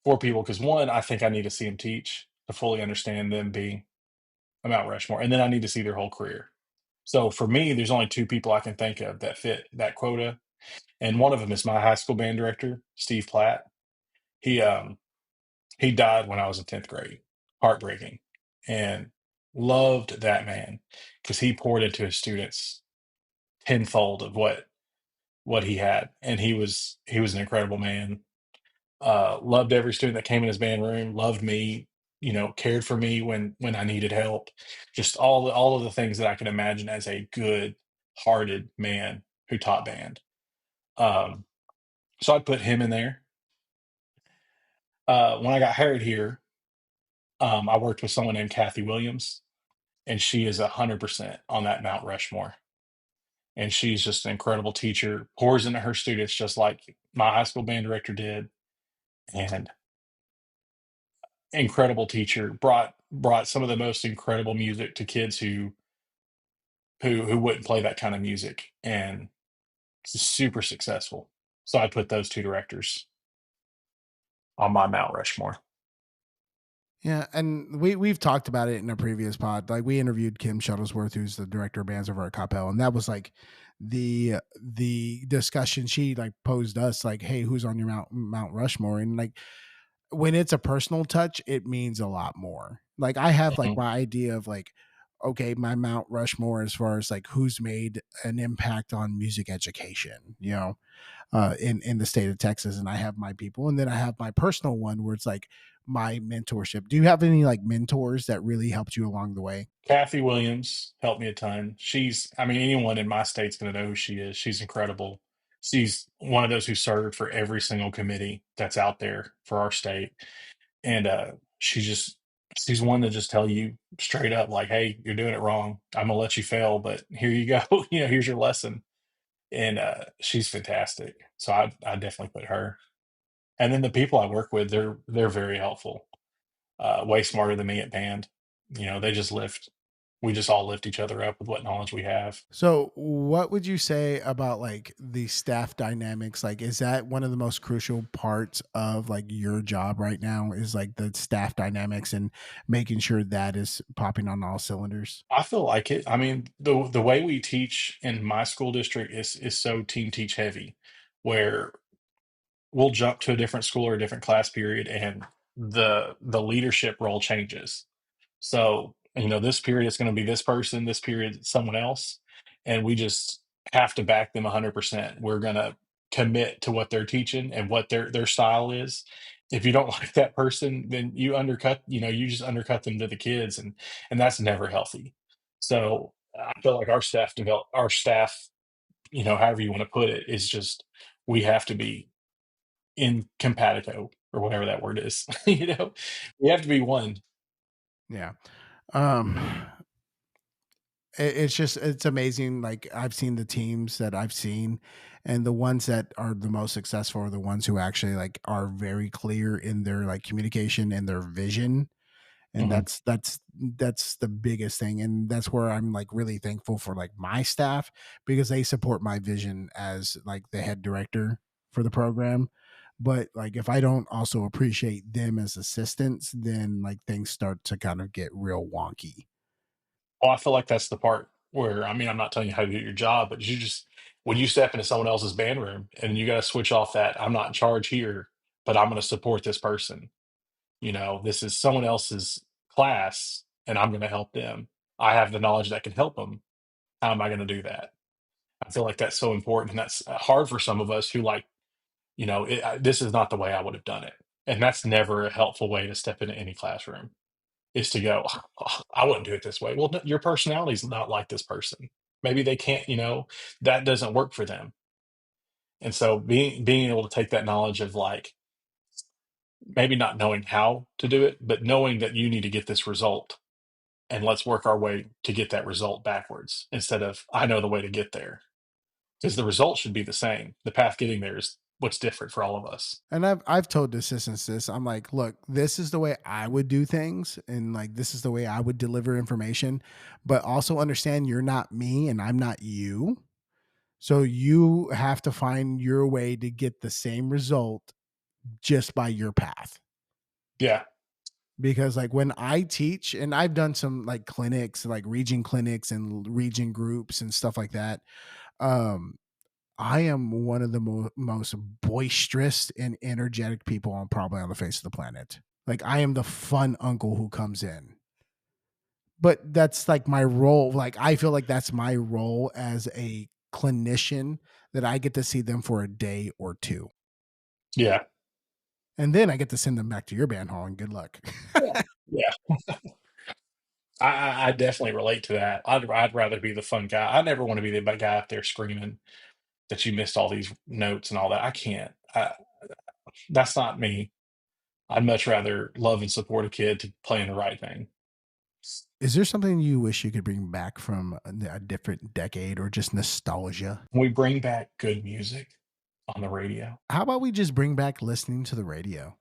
[SPEAKER 2] 4 people because 1, I think I need to see them teach to fully understand them being a Mount Rushmore, and then I need to see their whole career. So for me, there's only 2 people I can think of that fit that quota, and one of them is my high school band director, Steve Platt. He, um, he died when I was in 10th grade. Heartbreaking, and loved that man because he poured into his students tenfold of what he had, and he was an incredible man. Loved every student that came in his band room, loved me, cared for me when I needed help. Just all of the things that I can imagine as a good-hearted man who taught band. Um, so I'd put him in there. When I got hired here, I worked with someone named Kathy Williams, and she is 100% on that Mount Rushmore. And she's just an incredible teacher, pours into her students just like my high school band director did. and incredible teacher, brought some of the most incredible music to kids who wouldn't play that kind of music, and super successful. So I put those 2 directors on my Mount Rushmore.
[SPEAKER 3] Yeah, and we've talked about it in a previous pod. Like we interviewed Kim Shuttlesworth, who's the director of bands over at Capel, and that was like the discussion she like posed us like, "Hey, who's on your Mount Rushmore?" And like when it's a personal touch, it means a lot more. Like I have like
[SPEAKER 2] Mhm.
[SPEAKER 3] my idea of like, okay, my Mount Rushmore as far as like who's made an impact on music education, in the state of Texas, and I have my people, and then I have my personal one where it's like my mentorship. Do you have any like mentors that really helped you along the way?
[SPEAKER 2] Kathy Williams helped me a ton. I mean, anyone in my state's gonna know who she is. She's incredible. She's one of those who served for every single committee that's out there for our state, and, she's one to just tell you straight up, like, "Hey, you're doing it wrong. Imma let you fail, but here you go. Here's your lesson." And, she's fantastic. So I definitely put her. And then the people I work with, they're very helpful, way smarter than me at band. They just lift we just all lift each other up with what knowledge we have.
[SPEAKER 3] So, what would you say about like the staff dynamics? Like, is that one of the most crucial parts of like your job right now? Is like the staff dynamics and making sure that is popping on all cylinders?
[SPEAKER 2] I feel like it. I mean, the way we teach in my school district is so team teach heavy, where we'll jump to a different school or a different class period, and the leadership role changes. So, this period is going to be this person, this period someone else, and we just have to back them 100%. We're going to commit to what they're teaching and what their style is. If you don't like that person, then you just undercut them to the kids, and that's never healthy. So, I feel like our staff, however you want to put it, is just we have to be in compatible or whatever that word is. We have to be one.
[SPEAKER 3] Yeah. Um, it's just it's amazing. Like I've seen the teams that I've seen, and the ones that are the most successful are the ones who actually like are very clear in their like communication and their vision, and
[SPEAKER 2] Mhm.
[SPEAKER 3] that's the biggest thing, and that's where I'm like really thankful for like my staff because they support my vision as like the head director for the program. But like if I don't also appreciate them as assistants, then like things start to kind of get real wonky.
[SPEAKER 2] Well, I feel like that's the part where, I mean, I'm not telling you how to do your job, but when you step into someone else's band room and you got to switch off that, I'm not in charge here, but I'm going to support this person. This is someone else's class and I'm going to help them. I have the knowledge that can help them. How am I going to do that? I feel like that's so important. And that's hard for some of us who this is not the way I would have done it. And that's never a helpful way to step into any classroom. Is to go, "Oh, I wouldn't do it this way." Well, your personality's not like this person. Maybe they can't, that doesn't work for them. And so being able to take that knowledge of like maybe not knowing how to do it, but knowing that you need to get this result and let's work our way to get that result backwards instead of I know the way to get there. Because the result should be the same. The path getting there is what's different for all of us.
[SPEAKER 3] And I've told the assistants this. I'm like, look, this is the way I would do things, and like this is the way I would deliver information. But also understand you're not me, and I'm not you. So you have to find your way to get the same result just by your path.
[SPEAKER 2] Yeah.
[SPEAKER 3] Because like when I teach, and I've done some like clinics, like region clinics and region groups and stuff like that. Um, I am one of the most boisterous and energetic people on probably on the face of the planet. Like I am the fun uncle who comes in. But that's like my role. Like I feel like that's my role as a clinician that I get to see them for a day or two.
[SPEAKER 2] Yeah.
[SPEAKER 3] And then I get to send them back to your band hall and good luck.
[SPEAKER 2] Yeah. Yeah. I definitely relate to that. I'd rather be the fun guy. I never want to be the bad guy up there screaming that you missed all these notes and all that. I can't. That's not me. I'd much rather love and support a kid to playing the right thing.
[SPEAKER 3] Is there something you wish you could bring back from a different decade or just nostalgia?
[SPEAKER 2] We bring back good music. on the radio.
[SPEAKER 3] How about we just bring back listening to the radio?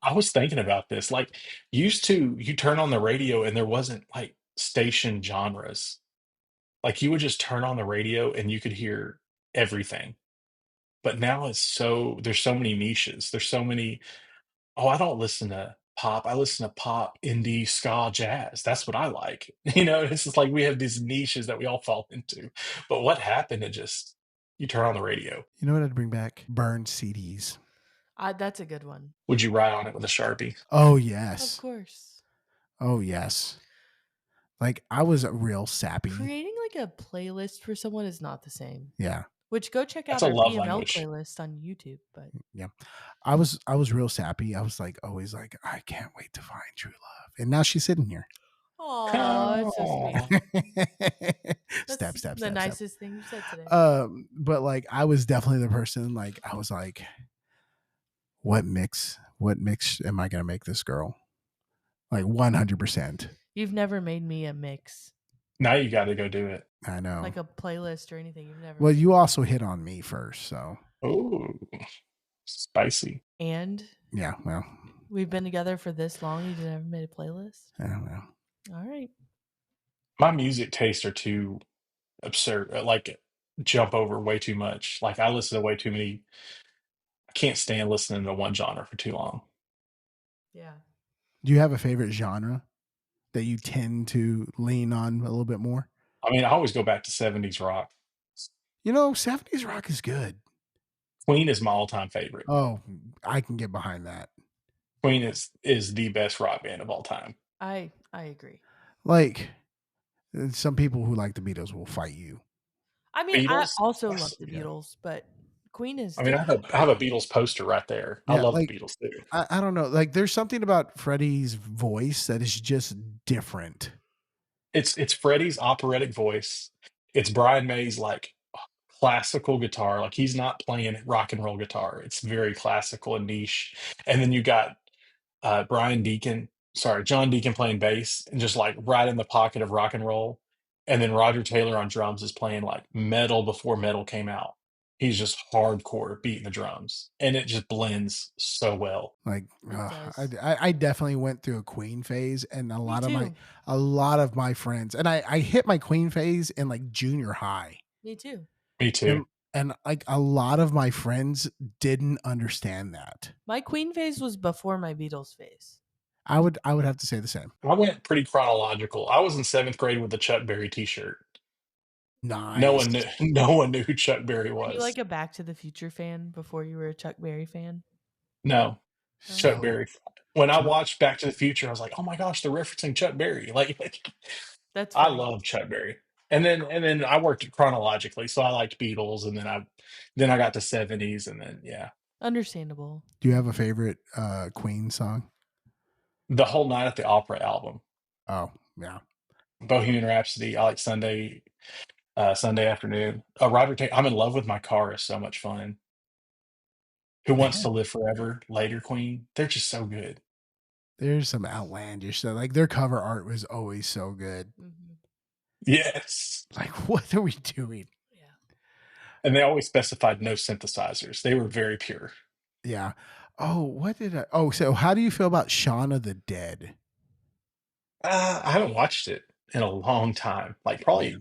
[SPEAKER 2] I was thinking about this. Like, used to, you turn on the radio and there wasn't like station genres. Like, you would just turn on the radio and you could hear everything. But now there's so many niches. There's so many. Oh, I don't listen to pop. I listen to pop, indie, ska, jazz. That's what I like. It's just like we have these niches that we all fall into. But what happened to just you turn on the radio?
[SPEAKER 3] You know what I'd bring back? Burned CDs.
[SPEAKER 1] That's a good one.
[SPEAKER 2] Would you write on it with a Sharpie?
[SPEAKER 3] Oh,
[SPEAKER 1] Of
[SPEAKER 3] yes.
[SPEAKER 1] course.
[SPEAKER 3] Oh, yes. Like, I was a real sappy.
[SPEAKER 1] Creating like a playlist for someone is not the same.
[SPEAKER 3] Yeah.
[SPEAKER 1] Which go check
[SPEAKER 2] That's
[SPEAKER 1] out
[SPEAKER 2] a
[SPEAKER 1] our
[SPEAKER 2] love
[SPEAKER 1] PML
[SPEAKER 2] language.
[SPEAKER 1] playlist on YouTube. But
[SPEAKER 3] Yeah. I was real sappy. I was like, always like, I can't wait to find true love. And now she's sitting here.
[SPEAKER 1] oh, it's so sweet.
[SPEAKER 3] Step.
[SPEAKER 1] The nicest thing you said today.
[SPEAKER 3] But like, I was definitely the person, like, I was like, what mix am I gonna make this girl? Like 100%.
[SPEAKER 1] You've never made me a mix,
[SPEAKER 2] Now you got to go do it.
[SPEAKER 3] I know.
[SPEAKER 1] like a playlist or anything. You've never.
[SPEAKER 3] Well, you also hit on me first, so
[SPEAKER 2] Ooh, spicy.
[SPEAKER 1] And
[SPEAKER 3] yeah. Well,
[SPEAKER 1] we've been together for this long. You never made a playlist.
[SPEAKER 3] I don't know.
[SPEAKER 1] All right.
[SPEAKER 2] My music tastes are too absurd. Like, jump over way too much. Like, I listen to way too many. I can't stand listening to one genre for too long.
[SPEAKER 1] Yeah.
[SPEAKER 3] Do you have a favorite genre that you tend to lean on a little bit more?
[SPEAKER 2] I mean, I always go back to 70s rock.
[SPEAKER 3] 70s rock is good.
[SPEAKER 2] Queen is my all-time favorite.
[SPEAKER 3] Oh, I can get behind that.
[SPEAKER 2] Queen is the best rock band of all time.
[SPEAKER 1] I agree.
[SPEAKER 3] Like, some people who like the Beatles will fight you.
[SPEAKER 1] I mean, I
[SPEAKER 2] Beatles?
[SPEAKER 1] also
[SPEAKER 2] Yes.
[SPEAKER 1] love the Beatles, but Queen is.
[SPEAKER 2] I mean, I have a Beatles poster right there. I
[SPEAKER 3] Yeah,
[SPEAKER 2] love
[SPEAKER 3] like,
[SPEAKER 2] the Beatles too.
[SPEAKER 3] I don't know. Like, there's something about Freddie's voice that is just different.
[SPEAKER 2] It's Freddie's operatic voice. It's Brian May's like classical guitar. Like, he's not playing rock and roll guitar. It's very classical and niche. And then you got John Deacon playing bass and just like right in the pocket of rock and roll. And then Roger Taylor on drums is playing like metal before metal came out. He's just hardcore beating the drums, and it just blends so well.
[SPEAKER 3] Like,
[SPEAKER 1] does.
[SPEAKER 3] I definitely went through a Queen phase, and a lot
[SPEAKER 1] too.
[SPEAKER 3] of my friends, and I hit my Queen phase in like junior high.
[SPEAKER 1] Me too.
[SPEAKER 2] Me too.
[SPEAKER 3] And like a lot of my friends didn't understand that.
[SPEAKER 1] My Queen phase was before my Beatles phase.
[SPEAKER 3] I would have to say the same.
[SPEAKER 2] I went pretty chronological. I was in 7th grade with the Chuck Berry T-shirt.
[SPEAKER 3] Nice.
[SPEAKER 2] No one knew who Chuck Berry
[SPEAKER 1] Were
[SPEAKER 2] was.
[SPEAKER 1] you like a Back to the Future fan before you were a Chuck Berry fan?
[SPEAKER 2] No, Chuck
[SPEAKER 3] So-
[SPEAKER 2] Berry. When I watched Back to the Future, I was like, "Oh my gosh, they're referencing Chuck Berry!" Like,
[SPEAKER 1] That's
[SPEAKER 2] I
[SPEAKER 1] funny.
[SPEAKER 2] love Chuck Berry. And then I worked chronologically, so I liked Beatles, and then I got to 70s, and then yeah,
[SPEAKER 1] Understandable.
[SPEAKER 3] Do you have a favorite Queen song?
[SPEAKER 2] the whole Night at the Opera album,
[SPEAKER 3] Oh, yeah.
[SPEAKER 2] Bohemian Rhapsody. I like Sunday afternoon. Roger Taylor. I'm in love with my car is so much fun. Who Wants to Live Forever? Later Queen. They're just so good.
[SPEAKER 3] There's some outlandish stuff. Like, their cover art was always so good.
[SPEAKER 1] Mm-hmm.
[SPEAKER 2] Yes.
[SPEAKER 3] Like, what are we doing?
[SPEAKER 1] Yeah.
[SPEAKER 2] And they always specified no synthesizers. They were very pure.
[SPEAKER 3] Yeah. Oh, so how do you feel about Shaun of the Dead?
[SPEAKER 2] I haven't watched it in a long time, like probably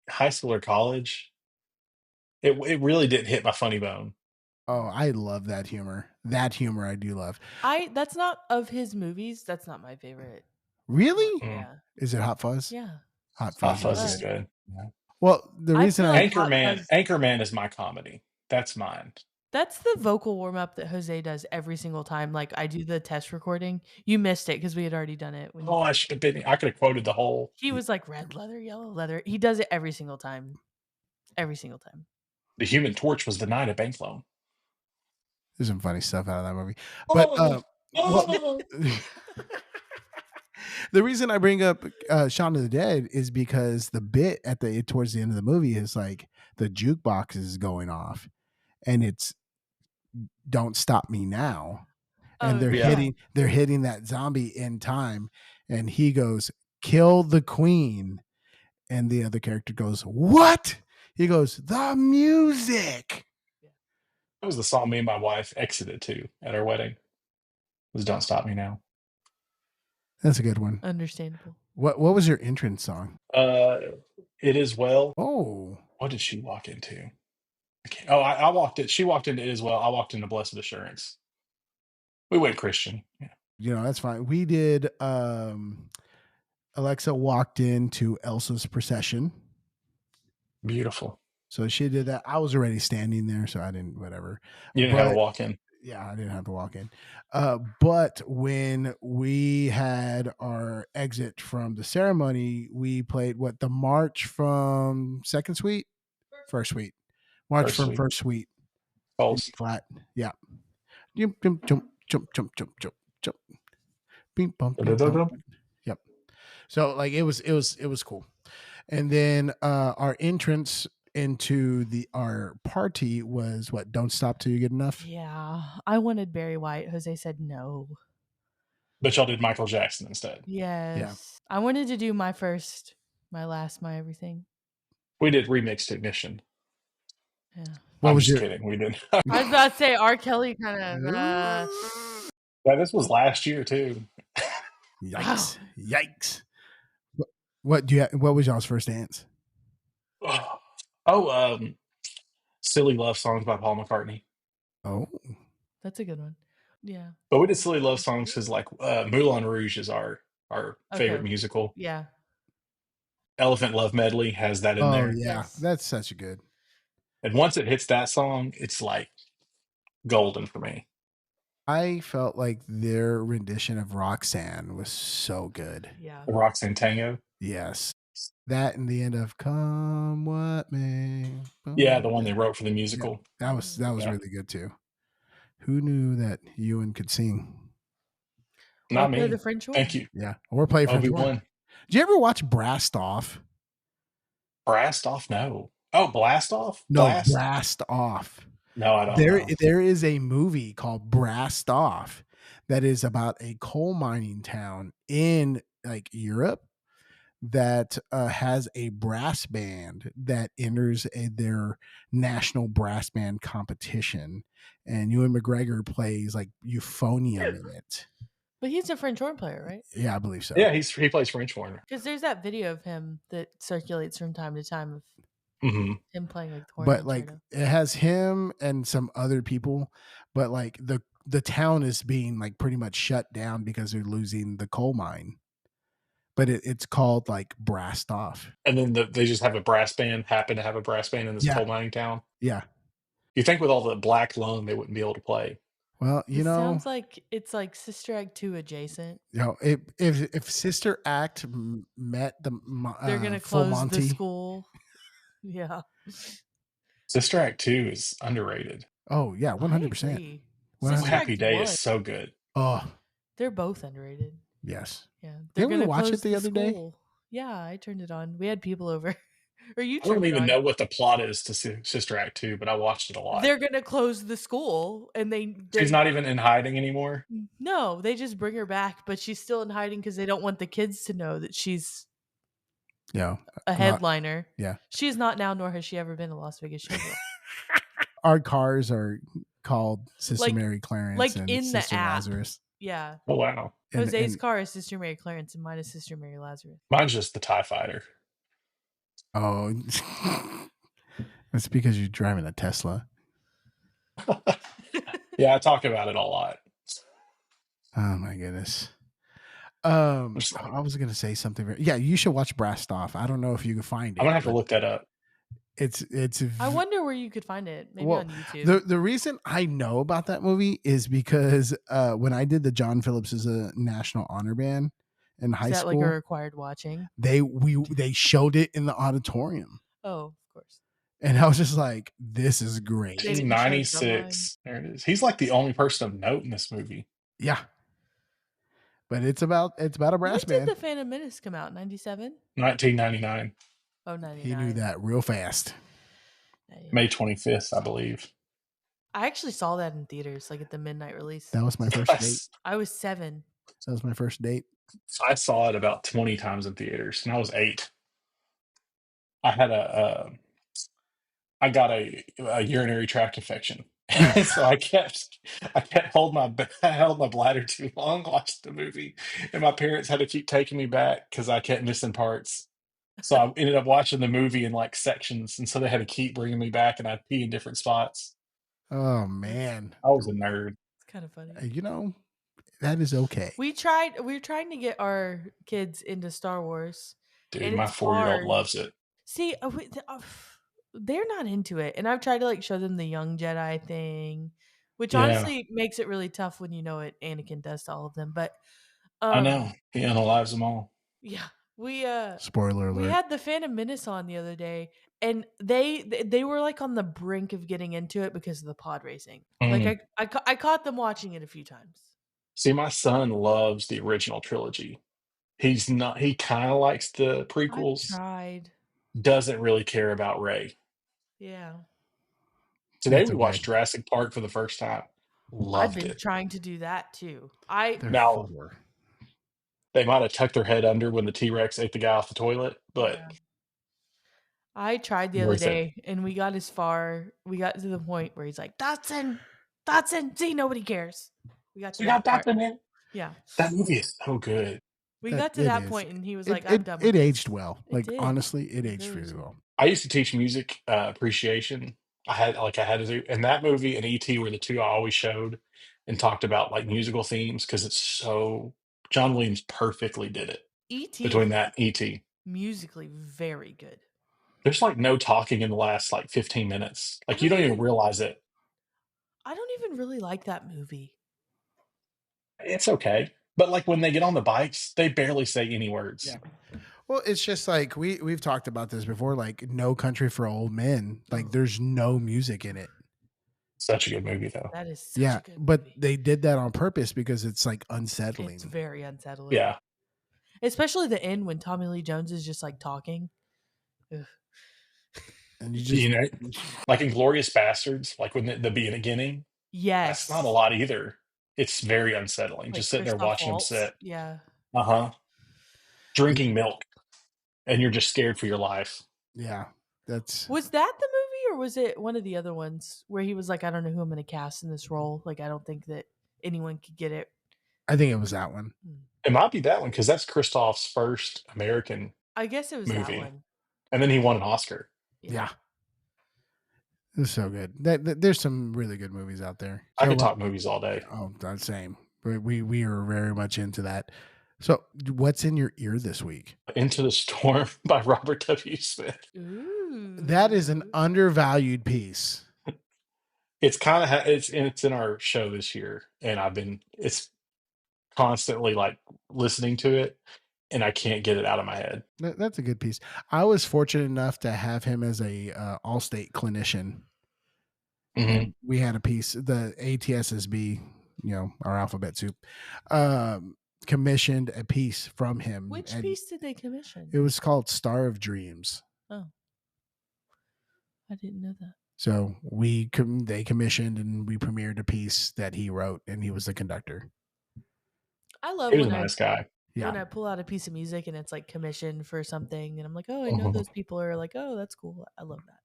[SPEAKER 2] high school or college. It really didn't hit my funny bone.
[SPEAKER 3] Oh, I love that humor. That humor I do love.
[SPEAKER 1] That's not of his movies. That's not my favorite.
[SPEAKER 3] Really?
[SPEAKER 1] Yeah.
[SPEAKER 3] Is it Hot Fuzz?
[SPEAKER 1] Yeah.
[SPEAKER 3] Hot
[SPEAKER 2] Hot
[SPEAKER 3] Fuzz.
[SPEAKER 2] Fuzz
[SPEAKER 3] is
[SPEAKER 2] is
[SPEAKER 3] good.
[SPEAKER 2] good.
[SPEAKER 3] Well, the
[SPEAKER 1] I
[SPEAKER 3] reason
[SPEAKER 1] feel
[SPEAKER 3] I
[SPEAKER 1] like Hot Fuzz-
[SPEAKER 2] Anchorman is my comedy. That's mine.
[SPEAKER 1] That's the vocal warm up that Jose does every single time. Like I do the test recording. You missed it because we had already done it.
[SPEAKER 2] Oh, I should have been. I could have quoted the whole.
[SPEAKER 1] He was like red leather, yellow leather. He does it every single time. Every single time.
[SPEAKER 2] The Human Torch was denied a bank loan.
[SPEAKER 3] There's some funny stuff out of that movie. But the reason I bring up Shaun of the Dead is because the bit towards the end of the movie is like the jukebox is going off, and it's "Don't Stop Me Now," and they're hitting that zombie in time, and he goes, "Kill the queen," and the other character goes, "What?" He goes, "The music."
[SPEAKER 2] That was the song me and my wife exited to at our wedding. It was "Don't Stop Me Now."
[SPEAKER 3] That's a good one.
[SPEAKER 1] Understandable.
[SPEAKER 3] What was your entrance song?
[SPEAKER 2] It Is Well.
[SPEAKER 3] Oh,
[SPEAKER 2] What did she walk into? I walked it. She walked into It Is Well. I walked into Blessed Assurance. We went Christian. Yeah.
[SPEAKER 3] that's fine. We did Alexa walked into Elsa's procession.
[SPEAKER 2] Beautiful.
[SPEAKER 3] So she did that. I was already standing there, so I didn't whatever.
[SPEAKER 2] You didn't have a walk in.
[SPEAKER 3] Yeah, I didn't have to walk in. But when we had our exit from the ceremony, we played the march from second suite? First suite. March
[SPEAKER 2] First
[SPEAKER 3] from
[SPEAKER 2] Suite.
[SPEAKER 3] first suite.
[SPEAKER 2] False.
[SPEAKER 3] Flat. Yeah. Jump, jump, jump, jump, jump, jump, jump, jump. Bing, bum, bing, bum. Yep. So like it was cool. And then our entrance into our party was what? Don't stop till you get enough.
[SPEAKER 1] Yeah, I wanted Barry White. Jose said no.
[SPEAKER 2] But y'all did Michael Jackson instead.
[SPEAKER 1] Yes. I wanted to do my first, my last, my everything.
[SPEAKER 2] We did Remixed Ignition.
[SPEAKER 1] Yeah.
[SPEAKER 2] I'm just kidding. We did.
[SPEAKER 1] I was about to say R. Kelly kind of.
[SPEAKER 2] Yeah, this was last year too.
[SPEAKER 3] Yikes! Wow. Yikes! What was y'all's first dance?
[SPEAKER 2] Silly Love Songs by Paul McCartney.
[SPEAKER 3] Oh,
[SPEAKER 1] that's a good one. Yeah.
[SPEAKER 2] But we did Silly Love Songs because like Moulin Rouge is our favorite musical.
[SPEAKER 1] Yeah.
[SPEAKER 2] Elephant Love Medley has that in there.
[SPEAKER 3] Oh yeah, yes. That's such a good.
[SPEAKER 2] And once it hits that song, it's like golden for me.
[SPEAKER 3] I felt like their rendition of Roxanne was so good.
[SPEAKER 1] Yeah.
[SPEAKER 2] The Roxanne Tango.
[SPEAKER 3] Yes. That and the end of Come What May.
[SPEAKER 2] Yeah, the one they wrote for the musical.
[SPEAKER 3] Yeah, that was really good too. Who knew that Ewan could sing?
[SPEAKER 2] Not me.
[SPEAKER 1] Play the French horn.
[SPEAKER 2] Thank you.
[SPEAKER 3] Yeah, or play French horn. Did you ever watch Blast Off?
[SPEAKER 2] Blast Off? No. Oh, Blast Off?
[SPEAKER 3] No, Blast Off.
[SPEAKER 2] No, I don't know.
[SPEAKER 3] There is a movie called Blast Off that is about a coal mining town in like Europe that has a brass band that enters their national brass band competition, and Ewan McGregor plays like euphonium in it.
[SPEAKER 1] But he's a French horn player, right?
[SPEAKER 3] Yeah, I believe so.
[SPEAKER 2] Yeah, he plays French horn.
[SPEAKER 1] Because there's that video of him that circulates from time to time of him playing like the horn.
[SPEAKER 3] But like it has him and some other people, but like the town is being like pretty much shut down because they're losing the coal mine. But it's called like Blast Off.
[SPEAKER 2] And then they just have a brass band, happen to have a brass band in this coal mining town.
[SPEAKER 3] Yeah.
[SPEAKER 2] You think with all the black lung, they wouldn't be able to play.
[SPEAKER 3] Well, you know,
[SPEAKER 1] sounds like it's like Sister Act 2 adjacent.
[SPEAKER 3] You know, if Sister Act met the
[SPEAKER 1] they're gonna close the school. Yeah.
[SPEAKER 2] Sister Act 2 is underrated.
[SPEAKER 3] Oh yeah, 100%.
[SPEAKER 2] Happy Day is so good.
[SPEAKER 3] Oh,
[SPEAKER 1] they're both underrated.
[SPEAKER 3] Yes.
[SPEAKER 1] Yeah.
[SPEAKER 3] They're gonna watch it the other day.
[SPEAKER 1] Yeah, I turned it on. We had people over. Or you
[SPEAKER 2] I don't even know what the plot is to Sister Act 2, but I watched it a lot.
[SPEAKER 1] They're gonna close the school, and
[SPEAKER 2] she's not even in hiding anymore.
[SPEAKER 1] No, they just bring her back, but she's still in hiding because they don't want the kids to know that she's a headliner. She is not now, nor has she ever been to Las Vegas Showgirl.
[SPEAKER 3] Our cars are called Sister Mary Clarence,
[SPEAKER 1] like
[SPEAKER 3] and
[SPEAKER 1] in
[SPEAKER 3] Sister
[SPEAKER 1] the app.
[SPEAKER 3] Lazarus.
[SPEAKER 1] Yeah.
[SPEAKER 2] Oh wow.
[SPEAKER 1] Jose's car is Sister Mary Clarence, and mine is Sister Mary Lazarus.
[SPEAKER 2] Mine's just the TIE Fighter.
[SPEAKER 3] Oh, that's because you're driving a Tesla.
[SPEAKER 2] Yeah, I talk about it a lot.
[SPEAKER 3] Oh my goodness. I was gonna say something. Yeah, you should watch Blast Off. I don't know if you can find it.
[SPEAKER 2] I'm gonna have to look that up.
[SPEAKER 3] It's.
[SPEAKER 1] I wonder where you could find it. Maybe on YouTube.
[SPEAKER 3] The reason I know about that movie is because when I did the John Phillips as a National Honor Band in high school,
[SPEAKER 1] like a required watching?
[SPEAKER 3] They showed it in the auditorium.
[SPEAKER 1] Oh, of course.
[SPEAKER 3] And I was just like, "This is great."
[SPEAKER 2] 1996. There it is. He's like the only person of note in this movie.
[SPEAKER 3] Yeah. But it's about a brass band.
[SPEAKER 1] When did The Phantom Menace come out? 97?
[SPEAKER 2] 1999.
[SPEAKER 1] Oh, 99.
[SPEAKER 3] He knew that real fast.
[SPEAKER 2] May 25th, I believe.
[SPEAKER 1] I actually saw that in theaters, like at the midnight release.
[SPEAKER 3] That was my first date.
[SPEAKER 1] I was 7.
[SPEAKER 3] That was my first date.
[SPEAKER 2] I saw it about 20 times in theaters, and I was 8. I had I got a urinary tract infection And so I kept I held my bladder too long watching the movie, and my parents had to keep taking me back because I kept missing parts. So I ended up watching the movie in like sections, and so they had to keep bringing me back, and I'd pee in different spots.
[SPEAKER 3] Oh
[SPEAKER 1] That's
[SPEAKER 3] man.
[SPEAKER 2] I was a nerd.
[SPEAKER 1] it's kind of funny.
[SPEAKER 3] You know, that is okay.
[SPEAKER 1] We are trying to get our kids into Star Wars,
[SPEAKER 2] Dude,
[SPEAKER 1] and
[SPEAKER 2] my
[SPEAKER 1] it's
[SPEAKER 2] 4-year-old
[SPEAKER 1] hard.
[SPEAKER 2] loves it.
[SPEAKER 1] See, they're not into it, and I've tried to like show them the young Jedi thing, which
[SPEAKER 2] Yeah,
[SPEAKER 1] honestly makes it really tough when you know what Anakin does to all of them. But
[SPEAKER 2] I
[SPEAKER 1] um,
[SPEAKER 2] know. He unalives them all.
[SPEAKER 1] yeah, we
[SPEAKER 3] Spoiler
[SPEAKER 1] we
[SPEAKER 3] alert.
[SPEAKER 1] had the Phantom Menace on the other day, and they were like on the brink of getting into it because of the pod racing. Like
[SPEAKER 2] Mm.
[SPEAKER 1] I caught them watching it a few times.
[SPEAKER 2] See, my son loves the original trilogy. He's not. He kind of likes the
[SPEAKER 1] I've
[SPEAKER 2] prequels.
[SPEAKER 1] tried.
[SPEAKER 2] Doesn't really care about Ray.
[SPEAKER 1] Yeah,
[SPEAKER 2] Today
[SPEAKER 3] That's
[SPEAKER 2] we
[SPEAKER 3] okay.
[SPEAKER 2] watched Jurassic Park for the first time.
[SPEAKER 1] I've
[SPEAKER 2] Loved
[SPEAKER 1] been
[SPEAKER 2] it.
[SPEAKER 1] trying to do that too. I
[SPEAKER 3] They're
[SPEAKER 2] Now
[SPEAKER 3] four.
[SPEAKER 2] they might have tucked their head under when the T Rex ate the guy off the toilet, but
[SPEAKER 1] Yeah. I tried the other
[SPEAKER 2] worth it.
[SPEAKER 1] day and we got to the point where he's like, Dotson, Dotson, see, nobody cares. We got to
[SPEAKER 2] We got
[SPEAKER 1] that part.
[SPEAKER 2] that in it.
[SPEAKER 1] Yeah.
[SPEAKER 2] That movie is so good.
[SPEAKER 1] We
[SPEAKER 3] That
[SPEAKER 1] got to
[SPEAKER 3] it
[SPEAKER 1] that
[SPEAKER 3] is.
[SPEAKER 1] point and he was
[SPEAKER 3] It
[SPEAKER 1] like, I'm
[SPEAKER 3] it
[SPEAKER 1] done with
[SPEAKER 3] it aged
[SPEAKER 1] this.
[SPEAKER 3] well.
[SPEAKER 1] It
[SPEAKER 3] Like
[SPEAKER 1] did.
[SPEAKER 3] honestly, it
[SPEAKER 1] It
[SPEAKER 3] aged
[SPEAKER 1] really
[SPEAKER 3] really
[SPEAKER 1] did.
[SPEAKER 3] well.
[SPEAKER 2] I used to teach music appreciation. I had to do, and that movie and ET were the two I always showed and talked about like musical themes because it's so John Williams perfectly did it
[SPEAKER 1] E.T.
[SPEAKER 2] between
[SPEAKER 1] is
[SPEAKER 2] that and ET.
[SPEAKER 1] musically very good.
[SPEAKER 2] There's like no talking in the last like 15 minutes.
[SPEAKER 1] I
[SPEAKER 2] Like you
[SPEAKER 1] don't
[SPEAKER 2] don't even
[SPEAKER 1] even
[SPEAKER 2] realize it.
[SPEAKER 1] I don't even really like that movie.
[SPEAKER 2] It's okay. But like when they get on the bikes, they barely say any
[SPEAKER 3] Yeah.
[SPEAKER 2] words.
[SPEAKER 3] Well, it's just like we've talked about this before. Like No Country for Old Men. Like
[SPEAKER 1] Oh,
[SPEAKER 3] there's no music in it.
[SPEAKER 2] Such a good movie though.
[SPEAKER 1] that is such a
[SPEAKER 3] Yeah,
[SPEAKER 1] good
[SPEAKER 3] but
[SPEAKER 1] movie.
[SPEAKER 3] they did that on purpose because it's like
[SPEAKER 1] It's
[SPEAKER 3] unsettling,
[SPEAKER 1] very unsettling.
[SPEAKER 2] Yeah.
[SPEAKER 1] Especially the end when Tommy Lee Jones is just like talking. Ugh.
[SPEAKER 3] and you
[SPEAKER 2] You
[SPEAKER 3] just
[SPEAKER 2] know, like in Glorious Bastards, like when the beginning, that's not a
[SPEAKER 1] Yes.
[SPEAKER 2] lot either. It's very unsettling.
[SPEAKER 1] Like
[SPEAKER 2] Just sitting there
[SPEAKER 1] Christoph
[SPEAKER 2] watching him
[SPEAKER 1] Waltz.
[SPEAKER 2] sit.
[SPEAKER 1] Yeah.
[SPEAKER 2] Uh-huh.
[SPEAKER 3] yeah,
[SPEAKER 2] Drinking milk and you're just scared for your life.
[SPEAKER 3] yeah. That's
[SPEAKER 1] Was that the movie or was it one of the other ones where he was like, I don't know who I'm going to cast in this role? Like, I don't think that anyone could get it.
[SPEAKER 3] I think it was that one.
[SPEAKER 1] Hmm.
[SPEAKER 2] It might be that one because that's Christoph's first American
[SPEAKER 1] I guess it was that
[SPEAKER 2] movie.
[SPEAKER 1] one.
[SPEAKER 2] And then he won an Oscar.
[SPEAKER 1] Yeah.
[SPEAKER 3] Yeah, it was so good. There's some really good movies out there.
[SPEAKER 2] I
[SPEAKER 3] So
[SPEAKER 2] could talk movies all day.
[SPEAKER 3] oh, the same. We are very much into that. So what's in your ear this week?
[SPEAKER 2] Into the Storm by Robert W. Smith.
[SPEAKER 3] That is an
[SPEAKER 1] Ooh.
[SPEAKER 3] undervalued piece.
[SPEAKER 2] It's kind of it's in our show this year, and it's constantly like listening to it, and I can't get it out of my head.
[SPEAKER 3] That's a good piece. I was fortunate enough to have him as a all-state clinician,
[SPEAKER 2] Hmm.
[SPEAKER 3] and we had a piece. The ATSSB, our alphabet soup, commissioned a piece from him,
[SPEAKER 1] Which
[SPEAKER 3] and
[SPEAKER 1] piece did they commission?
[SPEAKER 3] it was called "Star of Dreams."
[SPEAKER 1] Oh, I didn't know that.
[SPEAKER 3] So they commissioned and we premiered a piece that he wrote, and he was the conductor.
[SPEAKER 1] I love
[SPEAKER 2] He was a nice guy.
[SPEAKER 1] when
[SPEAKER 3] Yeah,
[SPEAKER 1] I pull out a piece of music and it's like commissioned for something and I'm like, "Oh, I know
[SPEAKER 2] Mhm.
[SPEAKER 1] those people," are like, "Oh, that's cool." I love that.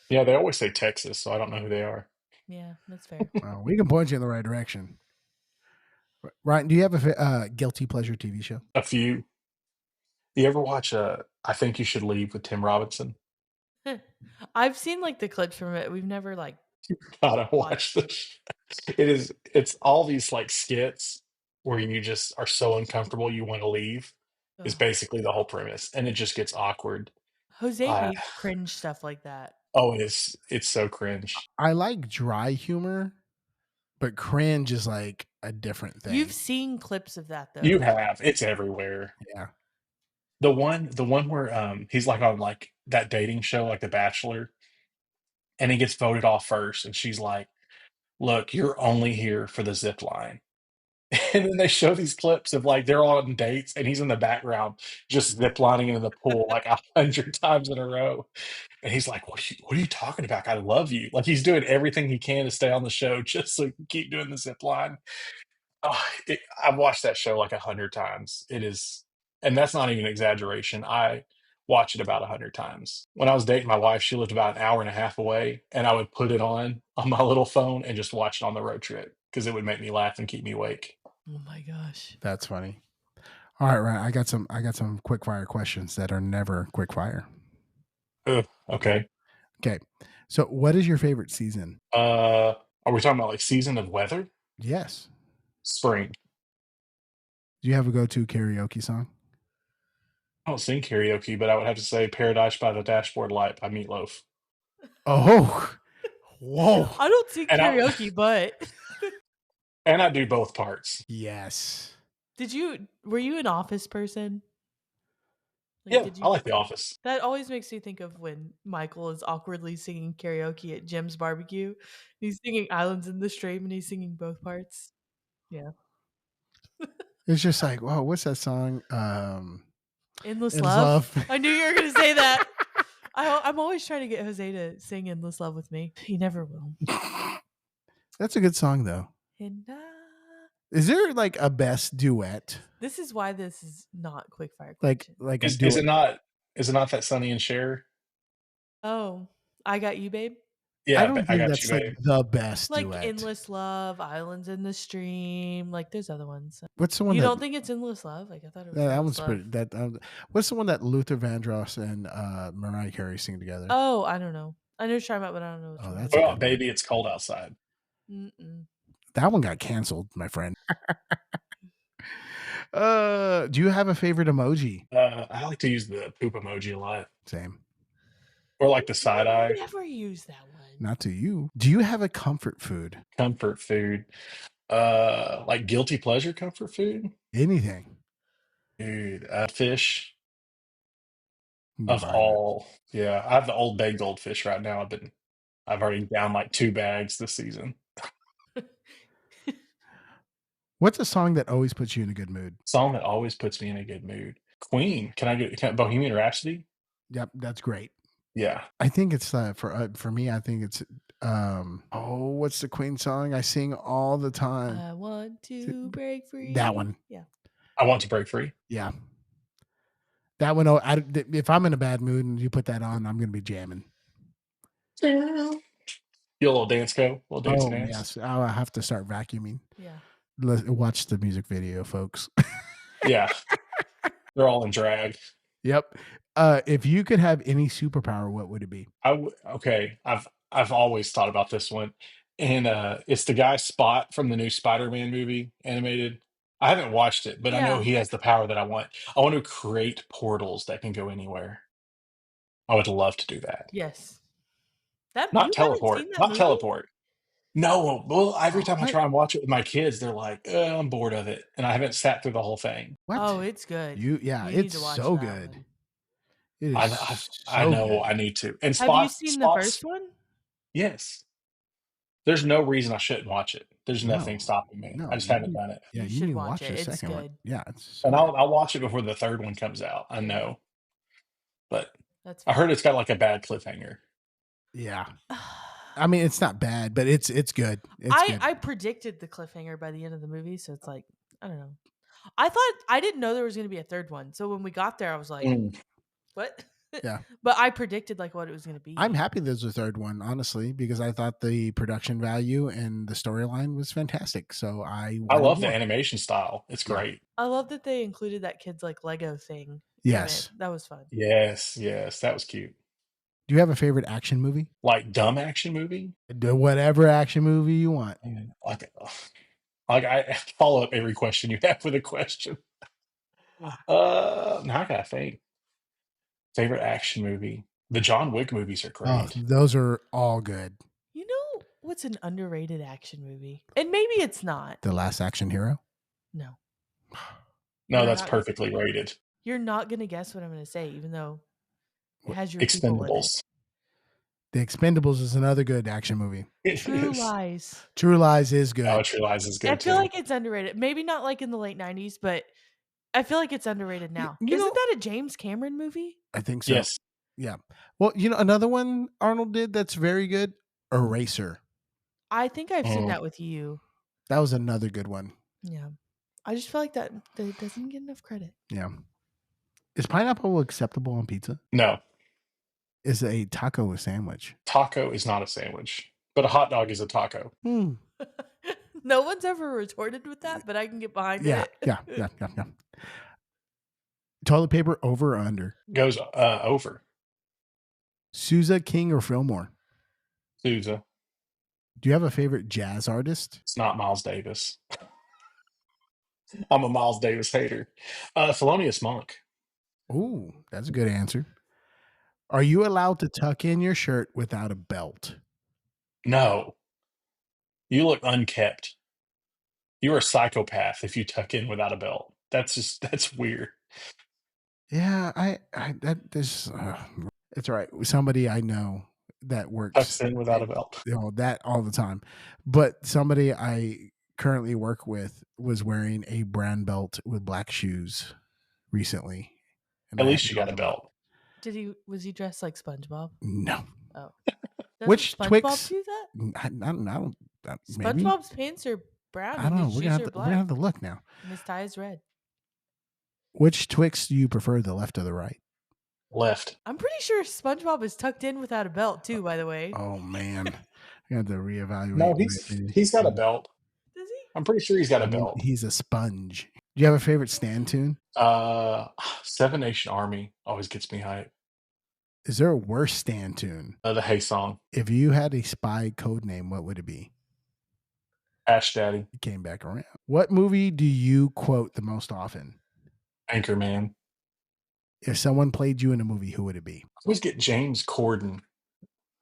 [SPEAKER 2] Yeah, they always say Texas, so I don't know who they are.
[SPEAKER 1] Yeah, that's fair.
[SPEAKER 3] well, we can point you in the right direction. Ryan, do you have a guilty pleasure TV show?
[SPEAKER 2] A few. You ever watch I Think You Should Leave with Tim Robinson?
[SPEAKER 1] I've seen like the clips from it. We've never like
[SPEAKER 2] Gotta watch
[SPEAKER 1] watched it.
[SPEAKER 2] this. It's all these like skits where you just are so uncomfortable you want to leave is
[SPEAKER 1] Ugh.
[SPEAKER 2] basically the whole premise, and it just gets awkward.
[SPEAKER 1] Jose
[SPEAKER 2] Uh,
[SPEAKER 1] hates cringe stuff like that.
[SPEAKER 2] oh, it's so cringe.
[SPEAKER 3] I like dry humor, but cringe is like a different
[SPEAKER 1] You've
[SPEAKER 3] thing.
[SPEAKER 1] seen clips of that
[SPEAKER 2] You
[SPEAKER 1] though.
[SPEAKER 2] have it's everywhere.
[SPEAKER 3] Yeah.
[SPEAKER 2] The one where he's like on like that dating show like The Bachelor, and he gets voted off first, and she's like, "Look, you're only here for the zip line." And then they show these clips of like they're all on dates, and he's in the background just zip lining into the pool like 100 times in a row. And he's like, "What are you talking about? I love you." Like he's doing everything he can to stay on the show just so he can keep doing the zip line. Oh, I've watched that show like 100 times. It is, and that's not even an exaggeration. I watch it about 100 times. When I was dating my wife, she lived about an hour and a half away, and I would put it on my little phone and just watch it on the road trip because it would make me laugh and keep me awake.
[SPEAKER 1] Oh my gosh.
[SPEAKER 3] That's funny. All right, Ryan, I got some quick fire questions that are never quick fire.
[SPEAKER 2] Ugh, okay.
[SPEAKER 3] Okay. So what is your favorite season?
[SPEAKER 2] Are we talking about like season of weather?
[SPEAKER 3] Yes.
[SPEAKER 2] Spring.
[SPEAKER 3] Do you have a go-to karaoke song?
[SPEAKER 2] I don't sing karaoke, but I would have to say Paradise by the Dashboard Light by Meatloaf.
[SPEAKER 3] Oh, whoa.
[SPEAKER 1] I don't sing
[SPEAKER 2] And I
[SPEAKER 1] karaoke, but
[SPEAKER 2] and I do both parts.
[SPEAKER 3] Yes.
[SPEAKER 1] were you an Office person? Like,
[SPEAKER 2] Yeah,
[SPEAKER 1] did
[SPEAKER 2] I
[SPEAKER 1] you?
[SPEAKER 2] like The Office.
[SPEAKER 1] That always makes me think of when Michael is awkwardly singing karaoke at Jim's barbecue. He's singing Islands in the Stream and he's singing both parts. Yeah.
[SPEAKER 3] It's just like, whoa, what's that song?
[SPEAKER 1] Endless
[SPEAKER 3] Endless
[SPEAKER 1] Love.
[SPEAKER 3] Love.
[SPEAKER 1] I knew you were going to say that. I'm always trying to get Jose to sing Endless Love with me. He never will.
[SPEAKER 3] That's a good song though.
[SPEAKER 1] And
[SPEAKER 3] Is there like a best duet?
[SPEAKER 1] this is why this is not quickfire
[SPEAKER 3] Like
[SPEAKER 1] question.
[SPEAKER 3] like a
[SPEAKER 2] Is
[SPEAKER 3] duet?
[SPEAKER 2] it not that Sonny and Cher?
[SPEAKER 1] Oh, I Got You, Babe.
[SPEAKER 2] Yeah,
[SPEAKER 3] I don't
[SPEAKER 2] I
[SPEAKER 3] think
[SPEAKER 2] got you,
[SPEAKER 3] that's like
[SPEAKER 2] babe.
[SPEAKER 3] the best
[SPEAKER 1] Like
[SPEAKER 3] duet.
[SPEAKER 1] Endless Love, Islands in the Stream. Like there's other ones.
[SPEAKER 3] What's the one
[SPEAKER 1] You
[SPEAKER 3] that
[SPEAKER 1] don't think it's Endless Love? Like I thought it was
[SPEAKER 3] that
[SPEAKER 1] Endless
[SPEAKER 3] one's
[SPEAKER 1] Love.
[SPEAKER 3] pretty that what's the one that Luther Vandross and Mariah Carey sing together?
[SPEAKER 1] Oh, I don't know. I know what you're talking about, but I don't know which
[SPEAKER 3] Oh,
[SPEAKER 1] one.
[SPEAKER 3] that's
[SPEAKER 2] What
[SPEAKER 3] a
[SPEAKER 2] about
[SPEAKER 3] good one.
[SPEAKER 2] Baby It's Cold Outside?
[SPEAKER 1] Mm-mm.
[SPEAKER 3] That one got canceled, my friend. Do you have a favorite emoji?
[SPEAKER 2] I like to use the poop emoji a lot.
[SPEAKER 3] Same.
[SPEAKER 2] Or like the side
[SPEAKER 1] I
[SPEAKER 2] eye.
[SPEAKER 1] never use that one.
[SPEAKER 3] Not to you. Do you have a comfort food?
[SPEAKER 2] Comfort food. Like guilty pleasure comfort food?
[SPEAKER 3] Anything.
[SPEAKER 2] Dude, fish
[SPEAKER 3] You can be
[SPEAKER 2] of
[SPEAKER 3] buying that.
[SPEAKER 2] all. Yeah, I have the Old Bay goldfish right now. I've already down like 2 bags this season.
[SPEAKER 3] What's a song that always puts you in a good mood?
[SPEAKER 2] Song that always puts me in a good mood. Queen. Bohemian Rhapsody?
[SPEAKER 3] Yep, that's great.
[SPEAKER 2] Yeah.
[SPEAKER 3] I think it's for me. I think it's what's the Queen song I sing all the time?
[SPEAKER 1] I want to break free.
[SPEAKER 3] That one.
[SPEAKER 1] Yeah.
[SPEAKER 2] I Want to Break Free.
[SPEAKER 3] Yeah, that one. Oh, if I'm in a bad mood and you put that on, I'm gonna be jamming.
[SPEAKER 2] You a little dance go? Little dancey
[SPEAKER 3] Oh
[SPEAKER 2] dance?
[SPEAKER 3] yes, I'll have to start vacuuming.
[SPEAKER 1] Yeah.
[SPEAKER 3] Watch the music video, folks.
[SPEAKER 2] Yeah. They're all in drag.
[SPEAKER 3] Yep. If you could have any superpower, what would it be?
[SPEAKER 2] Okay. I've always thought about this one, and it's the guy Spot from the new Spider-Man movie animated. I haven't watched it, but I know
[SPEAKER 1] Yeah.
[SPEAKER 2] he has the power that I want. I want to create portals that can go anywhere. I would love to do that.
[SPEAKER 1] Yes. That
[SPEAKER 2] Not
[SPEAKER 1] you haven't
[SPEAKER 2] teleport.
[SPEAKER 1] seen that
[SPEAKER 2] Not
[SPEAKER 1] movie?
[SPEAKER 2] teleport. No. Well, every time I
[SPEAKER 3] What?
[SPEAKER 2] try and watch it with my kids, they're like, I'm bored of it, and I haven't sat through the whole thing.
[SPEAKER 3] What?
[SPEAKER 1] Oh, it's good.
[SPEAKER 3] Yeah,
[SPEAKER 1] You need
[SPEAKER 3] it's
[SPEAKER 1] to watch
[SPEAKER 3] so
[SPEAKER 1] that
[SPEAKER 3] good.
[SPEAKER 1] one.
[SPEAKER 3] It is
[SPEAKER 2] I
[SPEAKER 3] so
[SPEAKER 2] know
[SPEAKER 3] good.
[SPEAKER 2] I need to. And
[SPEAKER 1] Have you
[SPEAKER 2] Spot
[SPEAKER 1] seen the
[SPEAKER 2] Spot's
[SPEAKER 1] first one?
[SPEAKER 2] yes. There's no reason I shouldn't watch it. There's nothing
[SPEAKER 3] No,
[SPEAKER 2] stopping me.
[SPEAKER 3] no,
[SPEAKER 2] I just haven't done it.
[SPEAKER 3] yeah,
[SPEAKER 1] You
[SPEAKER 3] you
[SPEAKER 1] should
[SPEAKER 3] need to
[SPEAKER 1] watch
[SPEAKER 3] watch
[SPEAKER 1] it.
[SPEAKER 3] the
[SPEAKER 1] It's
[SPEAKER 3] second one.
[SPEAKER 1] good.
[SPEAKER 3] Yeah, it's so
[SPEAKER 2] And
[SPEAKER 3] good.
[SPEAKER 2] I'll watch it before the third one comes out. I
[SPEAKER 1] Yeah.
[SPEAKER 2] know. But
[SPEAKER 1] That's
[SPEAKER 2] I heard it's got like a bad cliffhanger.
[SPEAKER 3] Yeah. I mean, it's not bad, but it's good. It's good.
[SPEAKER 1] I predicted the cliffhanger by the end of the movie, so it's like, I don't know. I didn't know there was going to be a third one. So when we got there, I was like,
[SPEAKER 2] Mm.
[SPEAKER 1] what?
[SPEAKER 3] Yeah.
[SPEAKER 1] But I predicted like what it was going to be.
[SPEAKER 3] I'm happy there's a third one, honestly, because I thought the production value and the storyline was fantastic. So I
[SPEAKER 2] I
[SPEAKER 3] wanted
[SPEAKER 2] love the
[SPEAKER 3] more.
[SPEAKER 2] animation style. It's
[SPEAKER 3] Yeah.
[SPEAKER 2] great.
[SPEAKER 1] I love that they included that kid's like Lego thing.
[SPEAKER 3] Yes.
[SPEAKER 1] In it. That was fun.
[SPEAKER 2] Yes, that was cute.
[SPEAKER 3] Do you have a favorite action movie?
[SPEAKER 2] Like dumb action movie?
[SPEAKER 3] Do whatever action movie you want.
[SPEAKER 2] Man, like I follow up every question you have with a question. Now I gotta think. Favorite action movie? The John Wick movies are
[SPEAKER 3] Oh,
[SPEAKER 2] great.
[SPEAKER 3] those are all good.
[SPEAKER 1] You know what's an underrated action movie? And maybe it's not.
[SPEAKER 3] The Last Action Hero.
[SPEAKER 1] No.
[SPEAKER 2] No,
[SPEAKER 1] You're
[SPEAKER 2] that's
[SPEAKER 1] not-
[SPEAKER 2] perfectly rated.
[SPEAKER 1] You're not going to guess what I'm going to say, even though it has your people in it.
[SPEAKER 2] Expendables.
[SPEAKER 3] The Expendables is another good action movie.
[SPEAKER 2] It
[SPEAKER 1] True
[SPEAKER 2] is.
[SPEAKER 1] Lies.
[SPEAKER 3] True Lies is good.
[SPEAKER 2] Oh, True Lies is good
[SPEAKER 1] I feel
[SPEAKER 2] too.
[SPEAKER 1] like it's underrated. Maybe not like in the late 90s, but I feel like it's underrated now.
[SPEAKER 3] you
[SPEAKER 1] Isn't
[SPEAKER 3] know-
[SPEAKER 1] that a James Cameron movie?
[SPEAKER 3] I think so.
[SPEAKER 2] Yes.
[SPEAKER 3] Yeah. Well, another one Arnold did that's very good. Eraser.
[SPEAKER 1] I think I've seen
[SPEAKER 2] Mm.
[SPEAKER 1] that with you.
[SPEAKER 3] That was another good one.
[SPEAKER 1] Yeah. I just feel like that doesn't get enough credit.
[SPEAKER 3] Yeah. Is pineapple acceptable on pizza?
[SPEAKER 2] No,
[SPEAKER 3] Is a taco a sandwich?
[SPEAKER 2] taco is not a sandwich, but a hot dog is a taco.
[SPEAKER 3] Hmm.
[SPEAKER 1] No one's ever retorted with that, but I can get behind
[SPEAKER 3] Yeah,
[SPEAKER 1] it.
[SPEAKER 3] yeah. Toilet paper over or under?
[SPEAKER 2] Goes over.
[SPEAKER 3] Sousa, King, or Fillmore?
[SPEAKER 2] Sousa.
[SPEAKER 3] Do you have a favorite jazz artist?
[SPEAKER 2] It's not Miles Davis. I'm a Miles Davis hater. Thelonious Monk.
[SPEAKER 3] Ooh, that's a good answer. Are you allowed to tuck in your shirt without a belt?
[SPEAKER 2] No, you look unkept. You're a psychopath if you tuck in without a belt. That's weird.
[SPEAKER 3] Yeah, I that this it's all right. Somebody I know that
[SPEAKER 2] Tucks
[SPEAKER 3] works,
[SPEAKER 2] in without a belt.
[SPEAKER 3] that all the time. But somebody I currently work with was wearing a brown belt with black shoes recently, and
[SPEAKER 2] At
[SPEAKER 3] I had
[SPEAKER 2] least
[SPEAKER 3] to
[SPEAKER 2] you
[SPEAKER 3] call
[SPEAKER 2] got a
[SPEAKER 3] them out.
[SPEAKER 2] belt.
[SPEAKER 1] Was he dressed like SpongeBob?
[SPEAKER 3] No.
[SPEAKER 1] Oh. Doesn't
[SPEAKER 3] Which
[SPEAKER 1] SpongeBob
[SPEAKER 3] Twix?
[SPEAKER 1] do that?
[SPEAKER 3] I don't. Maybe
[SPEAKER 1] SpongeBob's pants are brown
[SPEAKER 3] I
[SPEAKER 1] and
[SPEAKER 3] don't know.
[SPEAKER 1] his
[SPEAKER 3] We're
[SPEAKER 1] shoes
[SPEAKER 3] gonna
[SPEAKER 1] are
[SPEAKER 3] we're gonna have
[SPEAKER 1] black
[SPEAKER 3] to look now.
[SPEAKER 1] and his tie is red.
[SPEAKER 3] Which Twix do you prefer, the left or the right?
[SPEAKER 2] Left.
[SPEAKER 1] I'm pretty sure SpongeBob is tucked in without a belt too, by the way.
[SPEAKER 3] Oh man, I have to reevaluate
[SPEAKER 2] No,
[SPEAKER 3] my opinion.
[SPEAKER 2] he's got a belt.
[SPEAKER 1] Does he?
[SPEAKER 2] I'm pretty sure he's got a belt.
[SPEAKER 3] He's a sponge. Do you have a favorite stand tune?
[SPEAKER 2] Seven Nation Army always gets me hyped.
[SPEAKER 3] Is there a worse stand tune?
[SPEAKER 2] The Hey song.
[SPEAKER 3] If you had a spy code name, what would it be?
[SPEAKER 2] Ash Daddy.
[SPEAKER 3] It came back around. What movie do you quote the most often?
[SPEAKER 2] Anchorman.
[SPEAKER 3] If someone played you in a movie, who would it be?
[SPEAKER 2] I always get James Corden.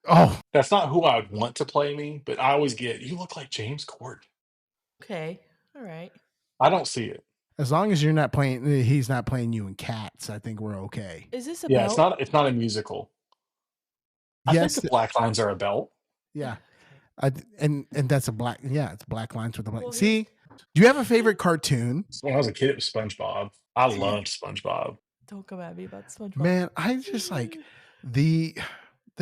[SPEAKER 3] Oh,
[SPEAKER 2] That's not who I would want to play me, but I always get, you look like James Corden.
[SPEAKER 1] Okay. All right.
[SPEAKER 2] I don't see it.
[SPEAKER 3] as long as you're not playing, he's not playing you in Cats. I think we're okay.
[SPEAKER 1] Is this a
[SPEAKER 2] Yeah,
[SPEAKER 1] belt?
[SPEAKER 2] it's not a musical. I think
[SPEAKER 3] Yes,
[SPEAKER 2] the black lines are a belt.
[SPEAKER 3] yeah.
[SPEAKER 1] Okay.
[SPEAKER 3] And that's a black. Yeah, it's black lines with the black.
[SPEAKER 1] Well,
[SPEAKER 3] See, do you have a favorite cartoon?
[SPEAKER 2] When I was a kid, it was SpongeBob. I loved SpongeBob.
[SPEAKER 1] Don't come at me about SpongeBob.
[SPEAKER 3] Man, I just like the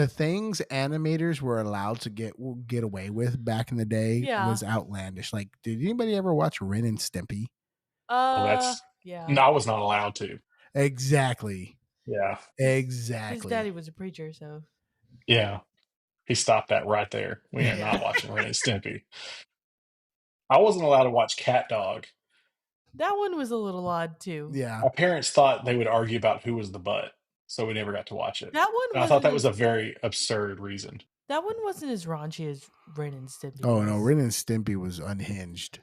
[SPEAKER 3] things animators were allowed to get away with back in the day
[SPEAKER 1] Yeah.
[SPEAKER 3] was outlandish. Like, did anybody ever watch Ren and Stimpy?
[SPEAKER 1] Yeah.
[SPEAKER 2] No, I was not allowed to.
[SPEAKER 3] Exactly.
[SPEAKER 2] Yeah.
[SPEAKER 3] Exactly.
[SPEAKER 1] His daddy was a preacher, so
[SPEAKER 2] Yeah. He stopped that right there. We are not watching Ren and Stimpy. I wasn't allowed to watch Cat Dog.
[SPEAKER 1] that one was a little odd too.
[SPEAKER 3] Yeah.
[SPEAKER 2] My parents thought they would argue about who was the butt, so we never got to watch it.
[SPEAKER 1] That one
[SPEAKER 2] And I thought
[SPEAKER 1] wasn't
[SPEAKER 2] that was
[SPEAKER 1] as,
[SPEAKER 2] a very absurd reason.
[SPEAKER 1] that one wasn't as raunchy as Ren and Stimpy.
[SPEAKER 3] Oh no,
[SPEAKER 1] was.
[SPEAKER 3] Ren and Stimpy was unhinged.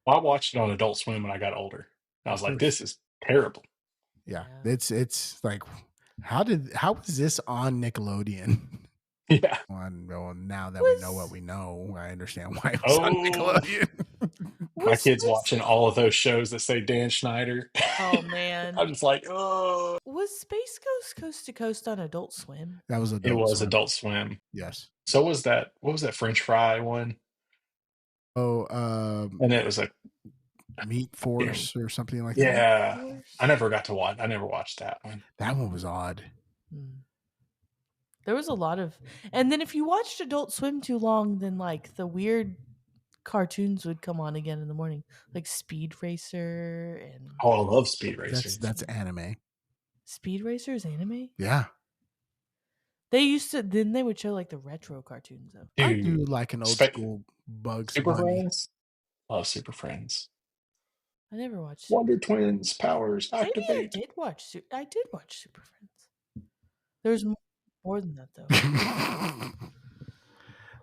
[SPEAKER 2] Well, I watched it on Adult Swim when I got older. And I was
[SPEAKER 3] Of
[SPEAKER 2] like,
[SPEAKER 3] course.
[SPEAKER 2] this is terrible.
[SPEAKER 3] Yeah.
[SPEAKER 1] Yeah.
[SPEAKER 3] It's like how was this on Nickelodeon?
[SPEAKER 2] Yeah.
[SPEAKER 3] Well, now that we know what we know, I understand why it was on
[SPEAKER 2] Oh,
[SPEAKER 3] Nickelodeon.
[SPEAKER 2] my
[SPEAKER 1] Was
[SPEAKER 2] kid's
[SPEAKER 1] Space-
[SPEAKER 2] watching all of those shows that say Dan Schneider.
[SPEAKER 1] Oh man.
[SPEAKER 2] I'm just like, oh.
[SPEAKER 1] Was Space Ghost Coast to Coast on Adult Swim?
[SPEAKER 3] That was
[SPEAKER 2] It was
[SPEAKER 3] Swim.
[SPEAKER 2] Adult Swim.
[SPEAKER 3] Yes.
[SPEAKER 2] So was that, what was that French fry one?
[SPEAKER 3] Oh,
[SPEAKER 2] And it was like,
[SPEAKER 3] Meat Force or something like that.
[SPEAKER 2] yeah. I never watched that one.
[SPEAKER 3] That one was odd.
[SPEAKER 1] Hmm. There was a lot of, and then if you watched Adult Swim too long, then like the weird cartoons would come on again in the morning, like Speed Racer and
[SPEAKER 2] Oh, I love Speed Racer.
[SPEAKER 3] That's anime.
[SPEAKER 1] Speed Racer is anime.
[SPEAKER 3] Yeah.
[SPEAKER 1] They used to, then they would show like the retro cartoons though.
[SPEAKER 3] I
[SPEAKER 2] Dude,
[SPEAKER 3] do like an old school Bugs
[SPEAKER 2] Super
[SPEAKER 3] Bunny.
[SPEAKER 2] Friends? Love Super Friends.
[SPEAKER 1] I never watched.
[SPEAKER 2] Wonder Twins powers
[SPEAKER 1] Maybe
[SPEAKER 2] activate.
[SPEAKER 1] I did watch Super Friends. There's more than that though.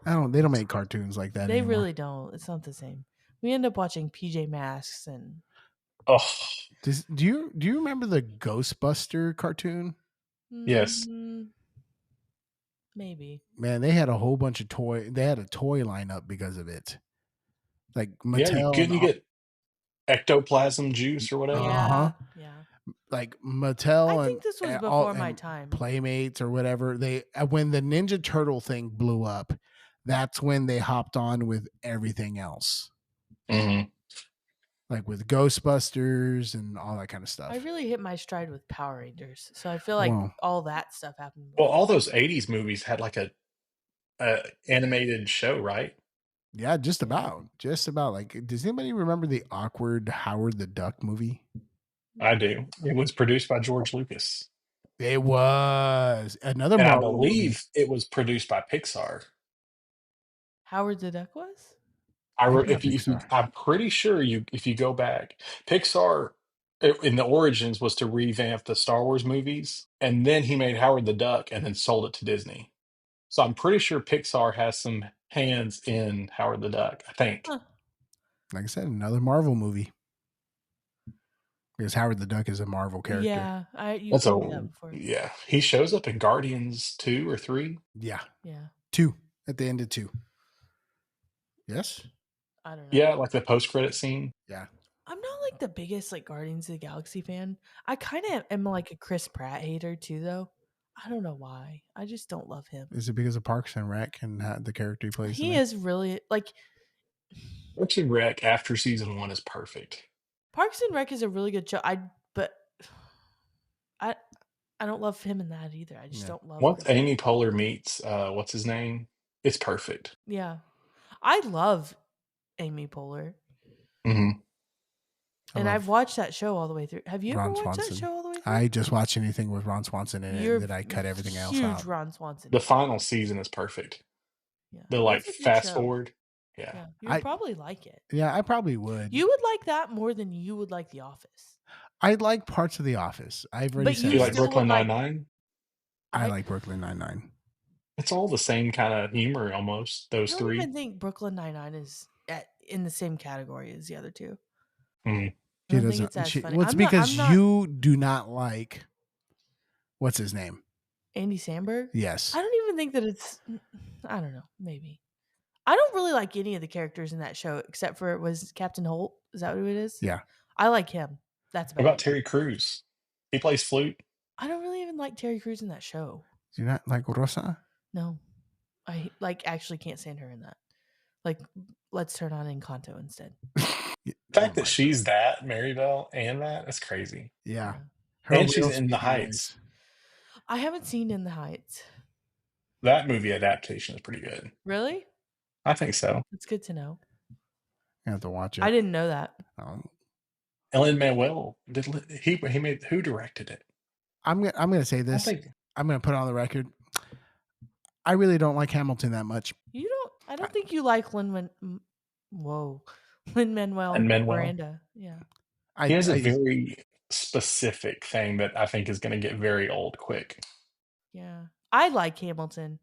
[SPEAKER 3] They don't make cartoons like that
[SPEAKER 1] They
[SPEAKER 3] anymore.
[SPEAKER 1] really don't. It's not the same. We end up watching PJ Masks and
[SPEAKER 2] Oh,
[SPEAKER 3] Do you remember the Ghostbuster cartoon?
[SPEAKER 2] Yes.
[SPEAKER 1] Maybe.
[SPEAKER 3] Man, they had a whole bunch of they had a toy lineup because of it. Like Mattel.
[SPEAKER 2] Couldn't you get ectoplasm juice or whatever?
[SPEAKER 3] Uh-huh.
[SPEAKER 1] Yeah.
[SPEAKER 3] Like Mattel
[SPEAKER 1] I think this was before my time.
[SPEAKER 3] Playmates or whatever. They when the Ninja Turtle thing blew up, that's when they hopped on with everything else.
[SPEAKER 2] Mm-hmm.
[SPEAKER 3] Like with Ghostbusters and all that kind of stuff.
[SPEAKER 1] I really hit my stride with Power Rangers, so I feel like all that stuff happened.
[SPEAKER 2] Well, all those 80s movies had like a animated show, right?
[SPEAKER 3] Yeah, just about. Like, does anybody remember the awkward Howard the Duck movie?
[SPEAKER 2] I do. It was produced by George Lucas,
[SPEAKER 3] It was another
[SPEAKER 2] and I
[SPEAKER 3] Marvel movie.
[SPEAKER 2] believe it was produced by Pixar.
[SPEAKER 1] Howard the Duck was?
[SPEAKER 3] Maybe not
[SPEAKER 2] If you,
[SPEAKER 3] Pixar.
[SPEAKER 2] I'm pretty sure if you go back, Pixar in the origins was to revamp the Star Wars movies, and then he made Howard the Duck and then sold it to Disney. So I'm pretty sure Pixar has some hands in Howard the Duck. I think
[SPEAKER 1] Huh.
[SPEAKER 3] Like I said, another Marvel movie. Because Howard the Duck is a Marvel character.
[SPEAKER 1] Yeah, you
[SPEAKER 2] that's
[SPEAKER 1] told me that
[SPEAKER 2] a
[SPEAKER 1] before.
[SPEAKER 2] yeah. He shows up in Guardians 2 or 3.
[SPEAKER 3] Yeah.
[SPEAKER 1] Yeah,
[SPEAKER 3] 2. At the end of 2. Yes?
[SPEAKER 1] I don't know.
[SPEAKER 2] Yeah, like the post credit scene.
[SPEAKER 3] Yeah.
[SPEAKER 1] I'm not like the biggest like Guardians of the Galaxy fan. I kind of am like a Chris Pratt hater too, though. I don't know why. I just don't love him.
[SPEAKER 3] Is it because of Parks and Rec and the character he plays?
[SPEAKER 1] He is really like
[SPEAKER 2] Parks and Rec after season 1 is perfect.
[SPEAKER 1] Parks and Rec is a really good show. But I I don't love him in that either. I just
[SPEAKER 3] Yeah.
[SPEAKER 1] don't love.
[SPEAKER 2] Once
[SPEAKER 1] Chris
[SPEAKER 2] Amy Poehler meets what's his name, it's perfect.
[SPEAKER 1] Yeah, I love Amy Poehler,
[SPEAKER 2] Hmm.
[SPEAKER 1] and I've watched that show all the way through. Have you
[SPEAKER 3] Ron
[SPEAKER 1] ever watched that
[SPEAKER 3] Swanson.
[SPEAKER 1] show all the way through?
[SPEAKER 3] I just watch anything with Ron Swanson in
[SPEAKER 1] You're
[SPEAKER 3] it that I cut everything else
[SPEAKER 1] huge
[SPEAKER 3] out.
[SPEAKER 1] Ron Swanson.
[SPEAKER 2] The final season is perfect.
[SPEAKER 1] Yeah,
[SPEAKER 2] The like
[SPEAKER 1] it's a good
[SPEAKER 2] fast
[SPEAKER 1] show.
[SPEAKER 2] forward. Yeah.
[SPEAKER 1] Yeah, you would probably like it.
[SPEAKER 3] Yeah, I probably would.
[SPEAKER 1] You would like that more than you would like The Office.
[SPEAKER 3] I like parts of The Office. I've already
[SPEAKER 1] But
[SPEAKER 3] said
[SPEAKER 2] Do
[SPEAKER 1] you
[SPEAKER 2] you
[SPEAKER 3] that.
[SPEAKER 2] like
[SPEAKER 1] still
[SPEAKER 2] Brooklyn
[SPEAKER 1] would like.
[SPEAKER 2] Nine-Nine?
[SPEAKER 3] I like Brooklyn Nine-Nine.
[SPEAKER 2] It's all the same kind of humor almost,
[SPEAKER 1] I
[SPEAKER 2] those
[SPEAKER 1] don't
[SPEAKER 2] three.
[SPEAKER 1] even think Brooklyn Nine-Nine is in the same category as the other two.
[SPEAKER 2] Mhm.
[SPEAKER 1] I don't think it's as funny.
[SPEAKER 3] Well, it's because you do not like what's his name?
[SPEAKER 1] Andy Samberg.
[SPEAKER 3] Yes.
[SPEAKER 1] I don't even think that it's. I don't know. Maybe. I don't really like any of the characters in that show except for it was Captain Holt. Is that who it is?
[SPEAKER 3] Yeah.
[SPEAKER 1] I like him. That's
[SPEAKER 2] What
[SPEAKER 1] about
[SPEAKER 2] about
[SPEAKER 1] it.
[SPEAKER 2] Terry Crews? He plays flute.
[SPEAKER 1] I don't really even like Terry Crews in that show.
[SPEAKER 3] Do you not like Rosa?
[SPEAKER 1] No, I actually can't stand her in that. Like, let's turn on Encanto instead.
[SPEAKER 2] The fact that she's that Maribel and that's crazy.
[SPEAKER 3] Yeah.
[SPEAKER 2] And she's in The Heights.
[SPEAKER 1] I haven't seen In the Heights.
[SPEAKER 2] That movie adaptation is pretty good.
[SPEAKER 1] Really?
[SPEAKER 2] I think so.
[SPEAKER 1] It's good to know.
[SPEAKER 3] I have to watch it.
[SPEAKER 1] I didn't know that.
[SPEAKER 2] Ellen Manuel he made who directed it?
[SPEAKER 3] I'm gonna say this. I'm gonna put it on the record. I really don't like Hamilton that much.
[SPEAKER 1] You don't. I don't think you like Lin-Manuel Miranda. Yeah.
[SPEAKER 2] He has a very specific thing that I think is going to get very old quick.
[SPEAKER 1] Yeah. I like Hamilton.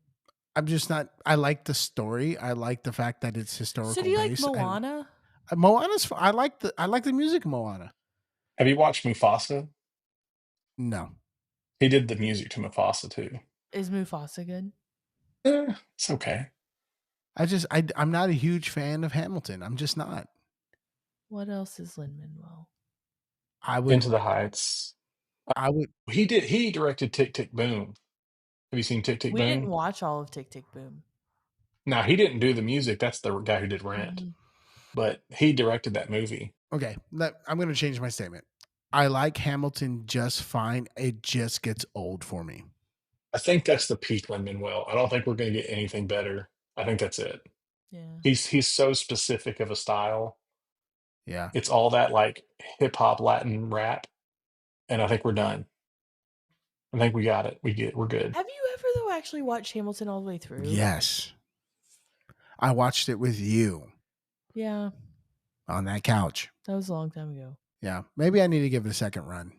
[SPEAKER 3] I'm just not. I like the story. I like the fact that it's historical.
[SPEAKER 1] So do you like Moana?
[SPEAKER 3] Moana's. I like the music of Moana.
[SPEAKER 2] Have you watched Mufasa?
[SPEAKER 3] No.
[SPEAKER 2] He did the music to Mufasa too.
[SPEAKER 1] Is Mufasa good?
[SPEAKER 2] It's okay.
[SPEAKER 3] I'm not a huge fan of Hamilton. I'm just not.
[SPEAKER 1] What else is Lin-Manuel?
[SPEAKER 2] Into the Heights.
[SPEAKER 3] I would.
[SPEAKER 2] He directed Tick Tick Boom. Have you seen Tick Tick Boom?
[SPEAKER 1] We didn't watch all of Tick Tick Boom.
[SPEAKER 2] No, he didn't do the music. That's the guy who did Rent.
[SPEAKER 1] Mm-hmm.
[SPEAKER 2] But he directed that movie.
[SPEAKER 3] Okay, I'm going to change my statement. I like Hamilton just fine. It just gets old for me.
[SPEAKER 2] I think that's the peak Lin-Manuel. I don't think we're going to get anything better. I think that's it.
[SPEAKER 1] Yeah.
[SPEAKER 2] He's so specific of a style.
[SPEAKER 3] Yeah.
[SPEAKER 2] It's all that like hip hop Latin rap. And I think we're done. I think we got it. We're good.
[SPEAKER 1] Have you ever though actually watched Hamilton all the way through?
[SPEAKER 3] Yes. I watched it with you.
[SPEAKER 1] Yeah.
[SPEAKER 3] On that couch.
[SPEAKER 1] That was a long time ago.
[SPEAKER 3] Yeah. Maybe I need to give it a second run.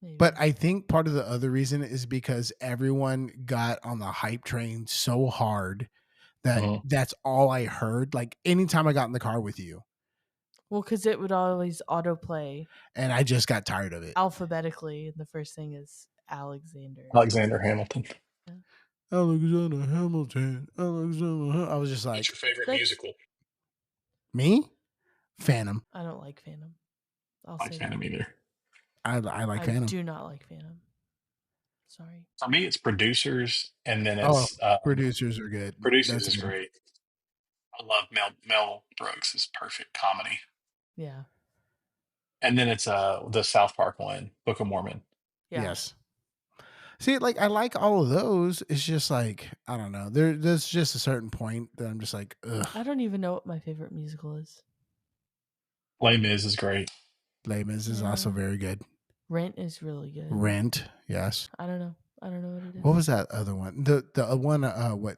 [SPEAKER 3] Maybe. But I think part of the other reason is because everyone got on the hype train so hard that that's all I heard. Like anytime I got in the car with you.
[SPEAKER 1] Well, because it would always autoplay.
[SPEAKER 3] And I just got tired of it.
[SPEAKER 1] Alphabetically. And the first thing is Alexander
[SPEAKER 2] Hamilton.
[SPEAKER 1] Yeah.
[SPEAKER 3] Alexander Hamilton. I was just like.
[SPEAKER 2] What's your favorite musical?
[SPEAKER 3] Me? Phantom.
[SPEAKER 1] I don't like Phantom.
[SPEAKER 2] I like Phantom either.
[SPEAKER 3] I like Phantom.
[SPEAKER 1] I do not like Phantom. Sorry.
[SPEAKER 2] For me, it's Producers, and then it's
[SPEAKER 3] Producers are good.
[SPEAKER 2] Producers is great. I love Mel Brooks is perfect comedy.
[SPEAKER 1] Yeah.
[SPEAKER 2] And then it's the South Park one, Book of Mormon.
[SPEAKER 1] Yeah.
[SPEAKER 3] Yes. See, like I like all of those. It's just like I don't know. There's just a certain point that I'm just like, ugh.
[SPEAKER 1] I don't even know what my favorite musical is.
[SPEAKER 2] Les Mis is great.
[SPEAKER 3] Les Mis is also
[SPEAKER 1] Yeah.
[SPEAKER 3] very good.
[SPEAKER 1] Rent is really good.
[SPEAKER 3] Rent, yes.
[SPEAKER 1] I don't know what it is.
[SPEAKER 3] What was that other one? The one what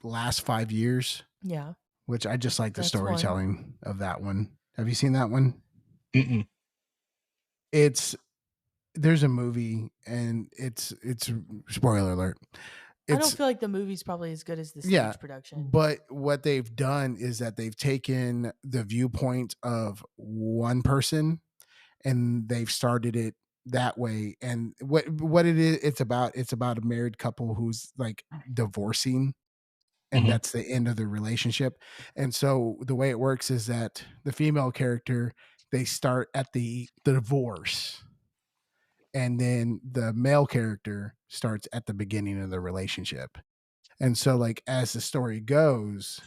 [SPEAKER 3] last 5 years,
[SPEAKER 1] Yeah,
[SPEAKER 3] which I just like the
[SPEAKER 1] That's one.
[SPEAKER 3] storytelling of that one. Have you seen that one?
[SPEAKER 2] Mm-mm.
[SPEAKER 3] It's there's a movie and it's spoiler alert.
[SPEAKER 1] I don't
[SPEAKER 3] It's
[SPEAKER 1] feel like the movie's probably as good as the stage
[SPEAKER 3] yeah,
[SPEAKER 1] production.
[SPEAKER 3] but what they've done is that they've taken the viewpoint of one person and they've started it that way. And what it is, it's about a married couple who's like divorcing, and
[SPEAKER 2] Mhm.
[SPEAKER 3] that's the end of the relationship. And so the way it works is that the female character, they start at the divorce, and then the male character starts at the beginning of the relationship. And so like as the story goes,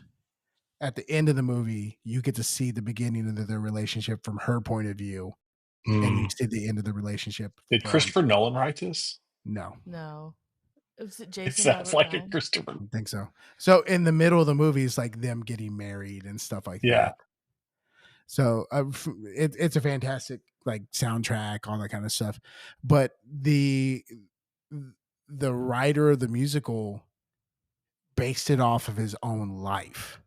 [SPEAKER 3] at the end of the movie, you get to see the beginning of the relationship from her point of view, and you
[SPEAKER 2] Mm.
[SPEAKER 3] see the end of the relationship
[SPEAKER 2] Did
[SPEAKER 3] from
[SPEAKER 2] Christopher Nolan write this?
[SPEAKER 3] no.
[SPEAKER 1] No, was it
[SPEAKER 2] It
[SPEAKER 1] Jason
[SPEAKER 2] sounds
[SPEAKER 1] Robert
[SPEAKER 2] like a
[SPEAKER 1] Brown?
[SPEAKER 2] Christopher.
[SPEAKER 3] I don't think so. So in the middle of the movie is like them getting married and stuff like
[SPEAKER 2] Yeah.
[SPEAKER 3] that. So it's a fantastic like soundtrack, all that kind of stuff. But the writer of the musical based it off of his own life.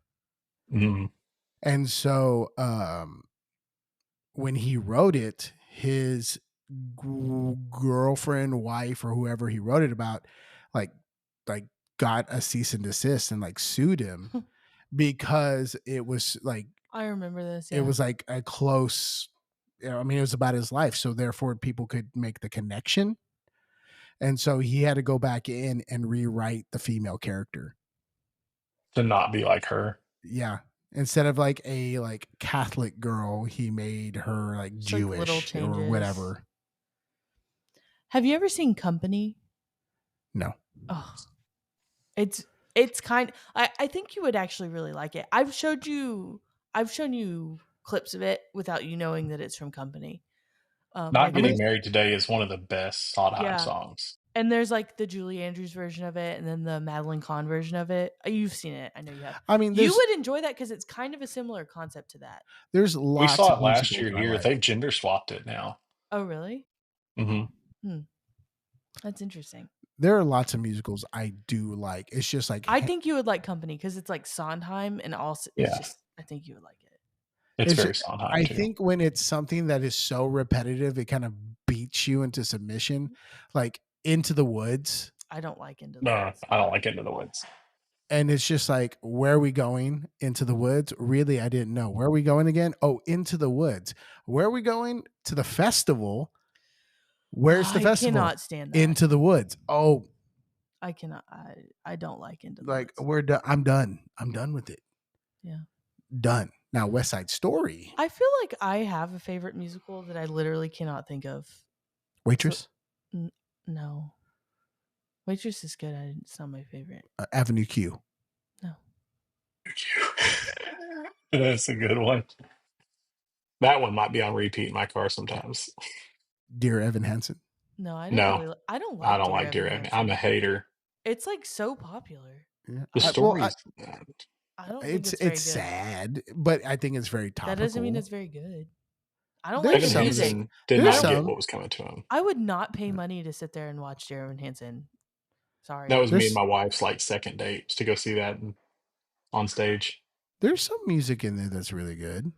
[SPEAKER 2] Mm.
[SPEAKER 3] And so when he wrote it, his girlfriend, wife, or whoever he wrote it about, like like got a cease and desist and like sued him because it was like
[SPEAKER 1] I remember this.
[SPEAKER 3] it
[SPEAKER 1] Yeah.
[SPEAKER 3] was like a close, I mean, it was about his life, so therefore people could make the connection. And so he had to go back in and rewrite the female character.
[SPEAKER 2] To not be like her.
[SPEAKER 3] Yeah. Instead of like a like Catholic girl, he made her like
[SPEAKER 1] Just, like, little
[SPEAKER 3] Jewish or
[SPEAKER 1] changes.
[SPEAKER 3] whatever.
[SPEAKER 1] Have you ever seen Company?
[SPEAKER 3] No.
[SPEAKER 1] Oh, it's kind. I think you would actually really like it. I've shown you clips of it without you knowing that it's from Company.
[SPEAKER 2] Not
[SPEAKER 3] I mean,
[SPEAKER 2] Getting Married Today is one of the best Sondheim
[SPEAKER 1] Yeah.
[SPEAKER 2] songs.
[SPEAKER 1] And there's like the Julie Andrews version of it, and then the Madeline Kahn version of it. You've seen it, I know you have.
[SPEAKER 3] I mean,
[SPEAKER 1] You would enjoy that because it's kind of a similar concept to that.
[SPEAKER 3] there's
[SPEAKER 2] We
[SPEAKER 3] lots
[SPEAKER 2] saw
[SPEAKER 3] of
[SPEAKER 2] it last
[SPEAKER 3] musicals
[SPEAKER 2] year
[SPEAKER 3] I
[SPEAKER 2] here.
[SPEAKER 3] like.
[SPEAKER 2] They've gender swapped it now.
[SPEAKER 1] Oh, really?
[SPEAKER 2] Mm-hmm.
[SPEAKER 1] That's interesting.
[SPEAKER 3] There are lots of musicals I do like. It's just like
[SPEAKER 1] I think you would like Company because it's like Sondheim, and also it's
[SPEAKER 2] Yeah.
[SPEAKER 1] just I think you would like it.
[SPEAKER 2] It's
[SPEAKER 3] It's
[SPEAKER 2] very
[SPEAKER 3] ju-
[SPEAKER 2] Sondheim
[SPEAKER 3] I
[SPEAKER 2] too.
[SPEAKER 3] think when it's something that is so repetitive, it kind of beats you into submission. Like Into the Woods,
[SPEAKER 1] I don't like Into the
[SPEAKER 2] No,
[SPEAKER 1] Woods.
[SPEAKER 2] I don't like Into the Woods.
[SPEAKER 3] and it's just like, where are we going? Into the Woods? Really, I didn't know. Where are we going again? Oh, Into the Woods. Where are we going? To the festival. Where's the
[SPEAKER 1] I
[SPEAKER 3] festival?
[SPEAKER 1] cannot stand that.
[SPEAKER 3] Into the Woods. Oh,
[SPEAKER 1] I cannot. I don't like Into the
[SPEAKER 3] like
[SPEAKER 1] Woods.
[SPEAKER 3] we're done. I'm done. I'm done with it.
[SPEAKER 1] Yeah.
[SPEAKER 3] Done. Now, West Side Story.
[SPEAKER 1] I feel like I have a favorite musical that I literally cannot think of.
[SPEAKER 3] Waitress.
[SPEAKER 1] No. Waitress is good. It's not my favorite.
[SPEAKER 3] Avenue Q.
[SPEAKER 1] No.
[SPEAKER 2] That's a good one. That one might be on repeat in my car sometimes.
[SPEAKER 3] Dear Evan Hansen.
[SPEAKER 1] No, I don't
[SPEAKER 2] No,
[SPEAKER 1] really. I don't like.
[SPEAKER 2] I don't
[SPEAKER 1] Dear
[SPEAKER 2] like Dear
[SPEAKER 1] Evan
[SPEAKER 2] Evan.
[SPEAKER 1] Hansen.
[SPEAKER 2] I'm a hater.
[SPEAKER 1] It's like so popular.
[SPEAKER 3] Yeah.
[SPEAKER 2] The story's
[SPEAKER 1] I don't think it's very good.
[SPEAKER 3] sad, but I think it's very topical.
[SPEAKER 1] That doesn't mean it's very good. I don't
[SPEAKER 3] There's
[SPEAKER 1] like
[SPEAKER 2] Evan
[SPEAKER 1] the
[SPEAKER 3] some-
[SPEAKER 1] music.
[SPEAKER 2] Hansen did
[SPEAKER 3] there's
[SPEAKER 2] not get
[SPEAKER 3] some-
[SPEAKER 2] what was coming to him.
[SPEAKER 1] I would not pay money to sit there and watch Dear Evan Hansen. Sorry.
[SPEAKER 2] That was me
[SPEAKER 3] There's-
[SPEAKER 2] and my wife's like second date was to go see that on stage.
[SPEAKER 3] There's some music in there that's really good.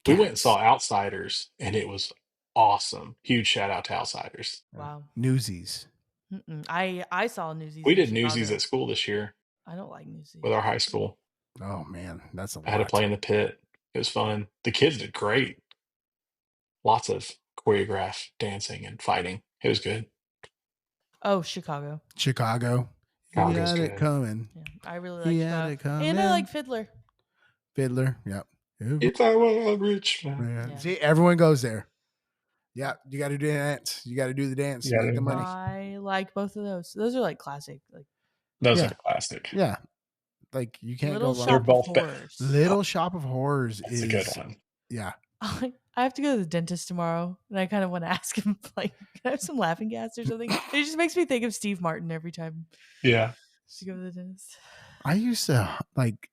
[SPEAKER 2] We went and
[SPEAKER 3] Cats.
[SPEAKER 2] saw Outsiders, and it was awesome. Huge shout out to Outsiders.
[SPEAKER 1] Wow.
[SPEAKER 3] Newsies.
[SPEAKER 1] Mm-mm. I saw Newsies.
[SPEAKER 2] We
[SPEAKER 1] in
[SPEAKER 2] did Newsies
[SPEAKER 1] Chicago.
[SPEAKER 2] at school this year
[SPEAKER 1] I don't like Newsies.
[SPEAKER 2] with our high school.
[SPEAKER 3] Oh man, that's a lot.
[SPEAKER 2] I had to play in the pit. It was fun. The kids did great. Lots of choreographed dancing and fighting. It was good.
[SPEAKER 1] Oh, Chicago.
[SPEAKER 3] Chicago. He
[SPEAKER 2] Chicago's
[SPEAKER 3] had it
[SPEAKER 2] good.
[SPEAKER 3] coming.
[SPEAKER 1] Yeah, I really
[SPEAKER 3] He
[SPEAKER 1] like
[SPEAKER 3] had
[SPEAKER 1] Chicago.
[SPEAKER 3] it coming.
[SPEAKER 1] And I like Fiddler.
[SPEAKER 3] Fiddler. Yep.
[SPEAKER 2] If I were a rich man.
[SPEAKER 3] Yeah.
[SPEAKER 1] Yeah.
[SPEAKER 3] See, everyone goes there. Yeah, you got to do the dance. You got to do the dance to
[SPEAKER 2] Yeah,
[SPEAKER 3] make the
[SPEAKER 2] dude.
[SPEAKER 3] money.
[SPEAKER 1] I like both of those. Those are like classic. Like
[SPEAKER 2] Those
[SPEAKER 3] Yeah.
[SPEAKER 2] are classic.
[SPEAKER 3] Yeah, like you can't
[SPEAKER 1] Little
[SPEAKER 3] go wrong.
[SPEAKER 2] They're
[SPEAKER 1] Shop
[SPEAKER 2] both
[SPEAKER 1] of
[SPEAKER 2] ba-
[SPEAKER 1] Horrors.
[SPEAKER 3] Little Shop of Horrors
[SPEAKER 2] That's
[SPEAKER 3] is
[SPEAKER 2] a good one.
[SPEAKER 3] Yeah,
[SPEAKER 1] I have to go to the dentist tomorrow, and I kind of want to ask him, like, can I have some laughing gas or something? It just makes me think of Steve Martin every time
[SPEAKER 2] Yeah.
[SPEAKER 1] to go to the dentist.
[SPEAKER 3] I used to like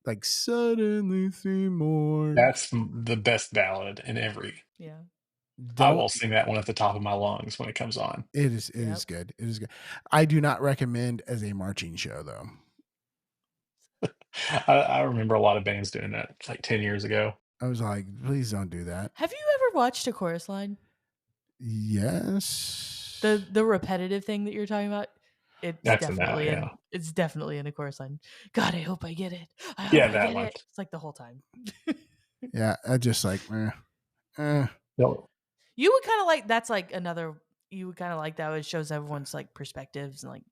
[SPEAKER 3] like suddenly Seymour.
[SPEAKER 2] That's the best ballad in every.
[SPEAKER 1] Yeah.
[SPEAKER 2] I
[SPEAKER 3] Don't
[SPEAKER 2] will sing that one at the top of my lungs when it comes on.
[SPEAKER 3] it is
[SPEAKER 1] Yep.
[SPEAKER 3] good. It is good. I do not recommend as a marching show though.
[SPEAKER 2] I remember a lot of bands doing that like 10 years ago.
[SPEAKER 3] I was like, please don't do that.
[SPEAKER 1] Have you ever watched a chorus line?
[SPEAKER 3] Yes.
[SPEAKER 1] The repetitive thing that you're talking about?
[SPEAKER 2] That's in that, yeah.
[SPEAKER 1] It's definitely in a chorus line. God, I hope I get it. I hope
[SPEAKER 2] Yeah,
[SPEAKER 1] I
[SPEAKER 2] that
[SPEAKER 1] get
[SPEAKER 2] one.
[SPEAKER 1] it. It's like the whole time.
[SPEAKER 3] Yeah, I just like
[SPEAKER 2] No,
[SPEAKER 1] You would kind of like that's like another. You would kind of like that. It shows everyone's like perspectives and like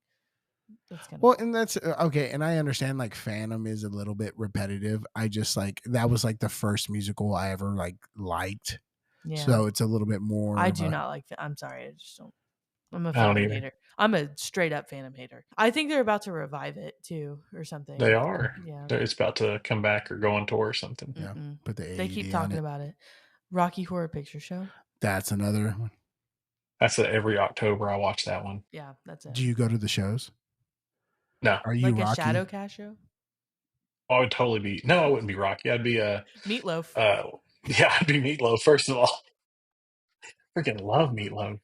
[SPEAKER 1] that's kind of
[SPEAKER 3] well, and that's okay. And I understand like Phantom is a little bit repetitive. I just like that was like the first musical I ever like liked.
[SPEAKER 1] yeah.
[SPEAKER 3] So it's a little bit more.
[SPEAKER 1] I
[SPEAKER 3] of
[SPEAKER 1] do
[SPEAKER 3] a-
[SPEAKER 1] not like. I'm sorry. I just don't. I'm a
[SPEAKER 2] I don't
[SPEAKER 1] Phantom
[SPEAKER 2] either.
[SPEAKER 1] hater. I'm a straight up Phantom hater. I think they're about to revive it too, or something.
[SPEAKER 2] They are.
[SPEAKER 1] Yeah.
[SPEAKER 2] It's about to come back or go on tour or something.
[SPEAKER 3] Yeah,
[SPEAKER 1] Mm-mm.
[SPEAKER 3] put the
[SPEAKER 1] They keep
[SPEAKER 3] AED on
[SPEAKER 1] talking
[SPEAKER 3] it.
[SPEAKER 1] about it. Rocky Horror Picture Show.
[SPEAKER 3] That's another one.
[SPEAKER 2] That's every October I watch that one.
[SPEAKER 1] Yeah, that's it.
[SPEAKER 3] Do you go to the shows?
[SPEAKER 2] No,
[SPEAKER 3] Are you
[SPEAKER 1] Like a
[SPEAKER 3] Rocky?
[SPEAKER 1] Shadow Cast show?
[SPEAKER 2] I would totally be. No, I wouldn't be Rocky. I'd be
[SPEAKER 1] Meatloaf.
[SPEAKER 2] yeah, I'd be Meatloaf. First of all, freaking love Meatloaf.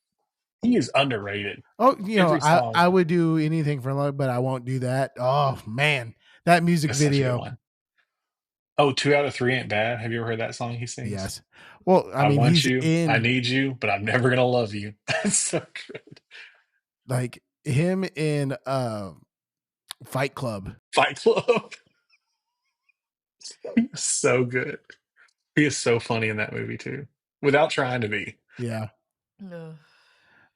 [SPEAKER 2] He is underrated.
[SPEAKER 3] Oh, you know,
[SPEAKER 2] Every song.
[SPEAKER 3] I would do anything for love, but I won't do that. Oh man, that music
[SPEAKER 2] That's such a good
[SPEAKER 3] video.
[SPEAKER 2] one. Oh, 2 out of 3 ain't bad. Have you ever heard that song he sings?
[SPEAKER 3] Yes. Well, I
[SPEAKER 2] I
[SPEAKER 3] mean,
[SPEAKER 2] want
[SPEAKER 3] he's
[SPEAKER 2] you, I
[SPEAKER 3] in
[SPEAKER 2] need you, but I'm never gonna love you. That's so good.
[SPEAKER 3] like him in Fight Club.
[SPEAKER 2] Fight Club. He's so good. He is so funny in that movie too, without trying to be.
[SPEAKER 3] Yeah.
[SPEAKER 1] Ugh.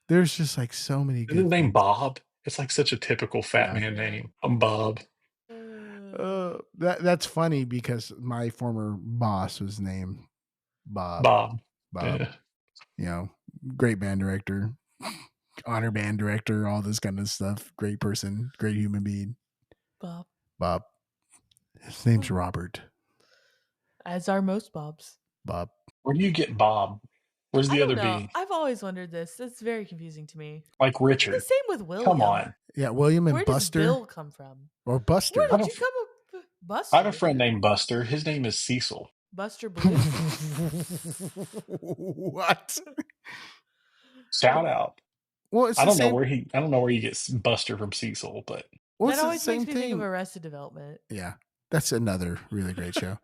[SPEAKER 3] There's just like so many
[SPEAKER 2] Isn't his
[SPEAKER 3] good
[SPEAKER 2] name
[SPEAKER 3] things.
[SPEAKER 2] Bob? It's like such a typical fat
[SPEAKER 3] Yeah.
[SPEAKER 2] man name. I'm Bob.
[SPEAKER 3] That's funny because my former boss was named Bob.
[SPEAKER 2] Bob.
[SPEAKER 3] Bob.
[SPEAKER 2] Yeah.
[SPEAKER 3] You know, great band director, honor band director, all this kind of stuff. Great person, great human being.
[SPEAKER 1] Bob.
[SPEAKER 3] Bob. His name's Robert.
[SPEAKER 1] As are most Bobs.
[SPEAKER 3] Bob.
[SPEAKER 2] Where do you get Bob? Where's
[SPEAKER 1] I
[SPEAKER 2] the
[SPEAKER 1] don't
[SPEAKER 2] other
[SPEAKER 1] know.
[SPEAKER 2] B?
[SPEAKER 1] I've always wondered this. It's very confusing to me.
[SPEAKER 2] Like
[SPEAKER 1] The
[SPEAKER 2] Richard.
[SPEAKER 1] same with William.
[SPEAKER 2] Come on.
[SPEAKER 3] Yeah, William and
[SPEAKER 1] Where
[SPEAKER 3] Buster.
[SPEAKER 1] does Bill come from?
[SPEAKER 3] Or Buster.
[SPEAKER 1] Where
[SPEAKER 2] I
[SPEAKER 1] did
[SPEAKER 2] don't-
[SPEAKER 1] you come up, Buster?
[SPEAKER 2] I have a friend named Buster. His name is Cecil.
[SPEAKER 1] Buster Blue.
[SPEAKER 3] What?
[SPEAKER 2] Shout out.
[SPEAKER 3] Well, it's
[SPEAKER 2] I
[SPEAKER 3] the
[SPEAKER 2] don't know
[SPEAKER 3] same.
[SPEAKER 2] where he. I don't know where you get Buster from Cecil, but
[SPEAKER 3] Well,
[SPEAKER 1] That
[SPEAKER 3] it's the
[SPEAKER 1] always
[SPEAKER 3] same
[SPEAKER 1] makes me think of
[SPEAKER 3] thing.
[SPEAKER 1] Arrested Development.
[SPEAKER 3] Yeah, that's another really great show.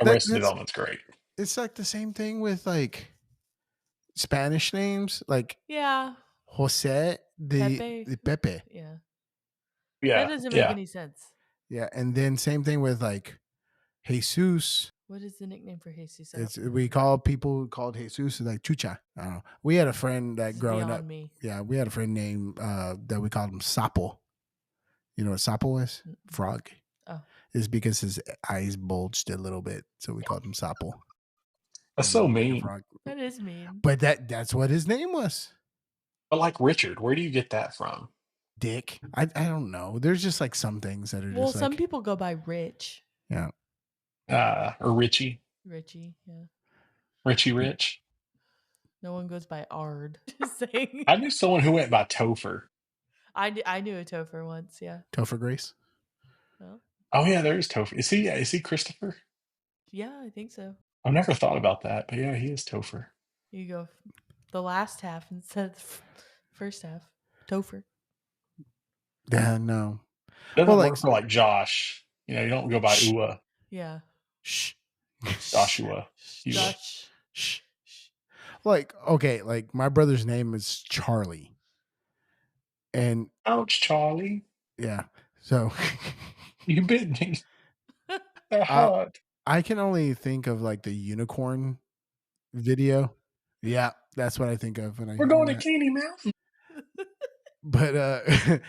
[SPEAKER 2] Arrested
[SPEAKER 3] that's-
[SPEAKER 2] Development's great.
[SPEAKER 3] It's like the same thing with like Spanish names, like
[SPEAKER 1] Yeah.
[SPEAKER 3] Jose
[SPEAKER 1] Pepe.
[SPEAKER 3] the Pepe.
[SPEAKER 1] Yeah.
[SPEAKER 2] Yeah,
[SPEAKER 1] That doesn't make
[SPEAKER 2] yeah.
[SPEAKER 1] any sense.
[SPEAKER 3] Yeah, and then same thing with like Jesus.
[SPEAKER 1] What is the nickname for Jesus?
[SPEAKER 3] It's we call people called Jesus like Chucha. I don't know. We had a friend that
[SPEAKER 1] It's
[SPEAKER 3] growing
[SPEAKER 1] beyond
[SPEAKER 3] up.
[SPEAKER 1] me.
[SPEAKER 3] Yeah, we had a friend named that we called him Sapo. You know what Sapo is? Frog.
[SPEAKER 1] Oh.
[SPEAKER 3] It's because his eyes bulged a little bit, so we called him Sapo.
[SPEAKER 2] That's so
[SPEAKER 3] Like a
[SPEAKER 2] mean.
[SPEAKER 3] frog.
[SPEAKER 1] That is mean.
[SPEAKER 3] But that's what his name was.
[SPEAKER 2] But like Richard, where do you get that from?
[SPEAKER 3] Dick. I don't know. There's just like some things that are
[SPEAKER 1] Well,
[SPEAKER 3] just
[SPEAKER 1] some
[SPEAKER 3] like
[SPEAKER 1] people go by Rich.
[SPEAKER 3] yeah.
[SPEAKER 2] Or Richie.
[SPEAKER 1] Richie, yeah.
[SPEAKER 2] Richie Rich.
[SPEAKER 1] No one goes by Ard. Just saying.
[SPEAKER 2] I knew someone who went by Topher.
[SPEAKER 1] I knew a Topher once, yeah.
[SPEAKER 3] Topher Grace.
[SPEAKER 1] Well,
[SPEAKER 2] Oh yeah, there is Topher. Is he Christopher?
[SPEAKER 1] yeah, I think so.
[SPEAKER 2] I've never thought about that, but yeah, he is Topher.
[SPEAKER 1] You go the last half instead of the first half. Topher.
[SPEAKER 3] Yeah, no.
[SPEAKER 2] Doesn't
[SPEAKER 3] Well,
[SPEAKER 2] work
[SPEAKER 3] like-
[SPEAKER 2] for like Josh. You know, you don't go by
[SPEAKER 3] Shh.
[SPEAKER 2] Ua,
[SPEAKER 1] Yeah.
[SPEAKER 3] Shh.
[SPEAKER 2] Joshua. Ua.
[SPEAKER 1] Josh.
[SPEAKER 3] Shh. Like, okay, like my brother's name is Charlie. And
[SPEAKER 2] Ouch, Charlie.
[SPEAKER 3] yeah. So
[SPEAKER 2] You bit me. That hurt.
[SPEAKER 3] I can only think of like the unicorn video. Yeah, that's what I think of when I
[SPEAKER 2] We're
[SPEAKER 3] hear
[SPEAKER 2] going to
[SPEAKER 3] that.
[SPEAKER 2] Candy Mountain.
[SPEAKER 3] But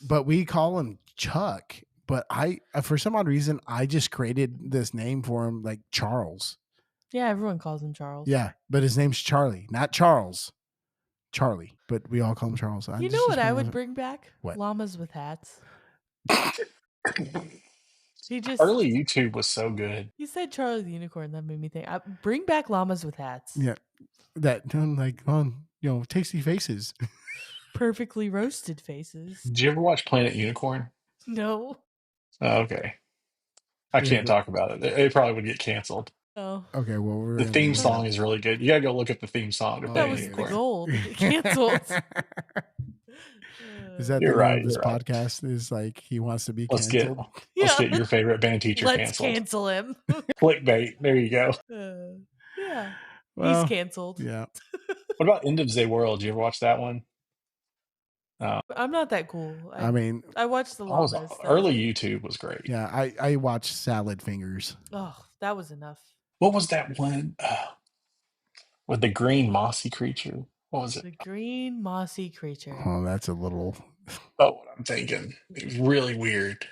[SPEAKER 3] but we call him Chuck. But I for some odd reason I just created this name for him like Charles.
[SPEAKER 1] Yeah, everyone calls him Charles.
[SPEAKER 3] Yeah, but his name's Charlie, not Charles. Charlie, but we all call him Charles.
[SPEAKER 1] You know what I would bring back?
[SPEAKER 3] What?
[SPEAKER 1] Llamas with hats. He just
[SPEAKER 2] Early YouTube was so good.
[SPEAKER 1] He said Charlie the Unicorn. That made me think. Bring back llamas with hats.
[SPEAKER 3] Yeah, that like tasty faces.
[SPEAKER 1] Perfectly roasted faces.
[SPEAKER 2] Did you ever watch Planet Unicorn?
[SPEAKER 1] No.
[SPEAKER 2] Oh, okay. I can't talk about it. It probably would get canceled.
[SPEAKER 1] Oh,
[SPEAKER 3] Okay, well, we're
[SPEAKER 2] The
[SPEAKER 3] gonna
[SPEAKER 2] theme
[SPEAKER 3] leave it
[SPEAKER 2] song
[SPEAKER 3] out.
[SPEAKER 2] is really good. You gotta go look at the theme song to
[SPEAKER 3] Oh,
[SPEAKER 2] play
[SPEAKER 1] that
[SPEAKER 2] it
[SPEAKER 1] was the
[SPEAKER 2] anymore.
[SPEAKER 1] goal to get canceled.
[SPEAKER 3] Is that
[SPEAKER 2] You're
[SPEAKER 3] the name
[SPEAKER 2] right.
[SPEAKER 3] of this
[SPEAKER 2] You're right.
[SPEAKER 3] podcast? Is like he wants to be
[SPEAKER 2] Let's get
[SPEAKER 3] canceled?
[SPEAKER 2] your favorite band teacher
[SPEAKER 1] Let's
[SPEAKER 2] canceled.
[SPEAKER 1] cancel him.
[SPEAKER 2] Clickbait. There you go.
[SPEAKER 1] Yeah.
[SPEAKER 3] Well,
[SPEAKER 1] He's canceled.
[SPEAKER 3] yeah.
[SPEAKER 2] What about End of the World? You ever watch that one?
[SPEAKER 1] I'm not that cool.
[SPEAKER 3] I mean,
[SPEAKER 1] I watched the
[SPEAKER 2] I was
[SPEAKER 1] llamas.
[SPEAKER 2] early YouTube was great.
[SPEAKER 3] yeah. I watched Salad Fingers.
[SPEAKER 1] Oh, that was enough.
[SPEAKER 2] What was that one with the green mossy creature? What was it?
[SPEAKER 1] The green mossy creature.
[SPEAKER 3] Oh, that's a little.
[SPEAKER 2] Oh, what I'm thinking. It was really weird.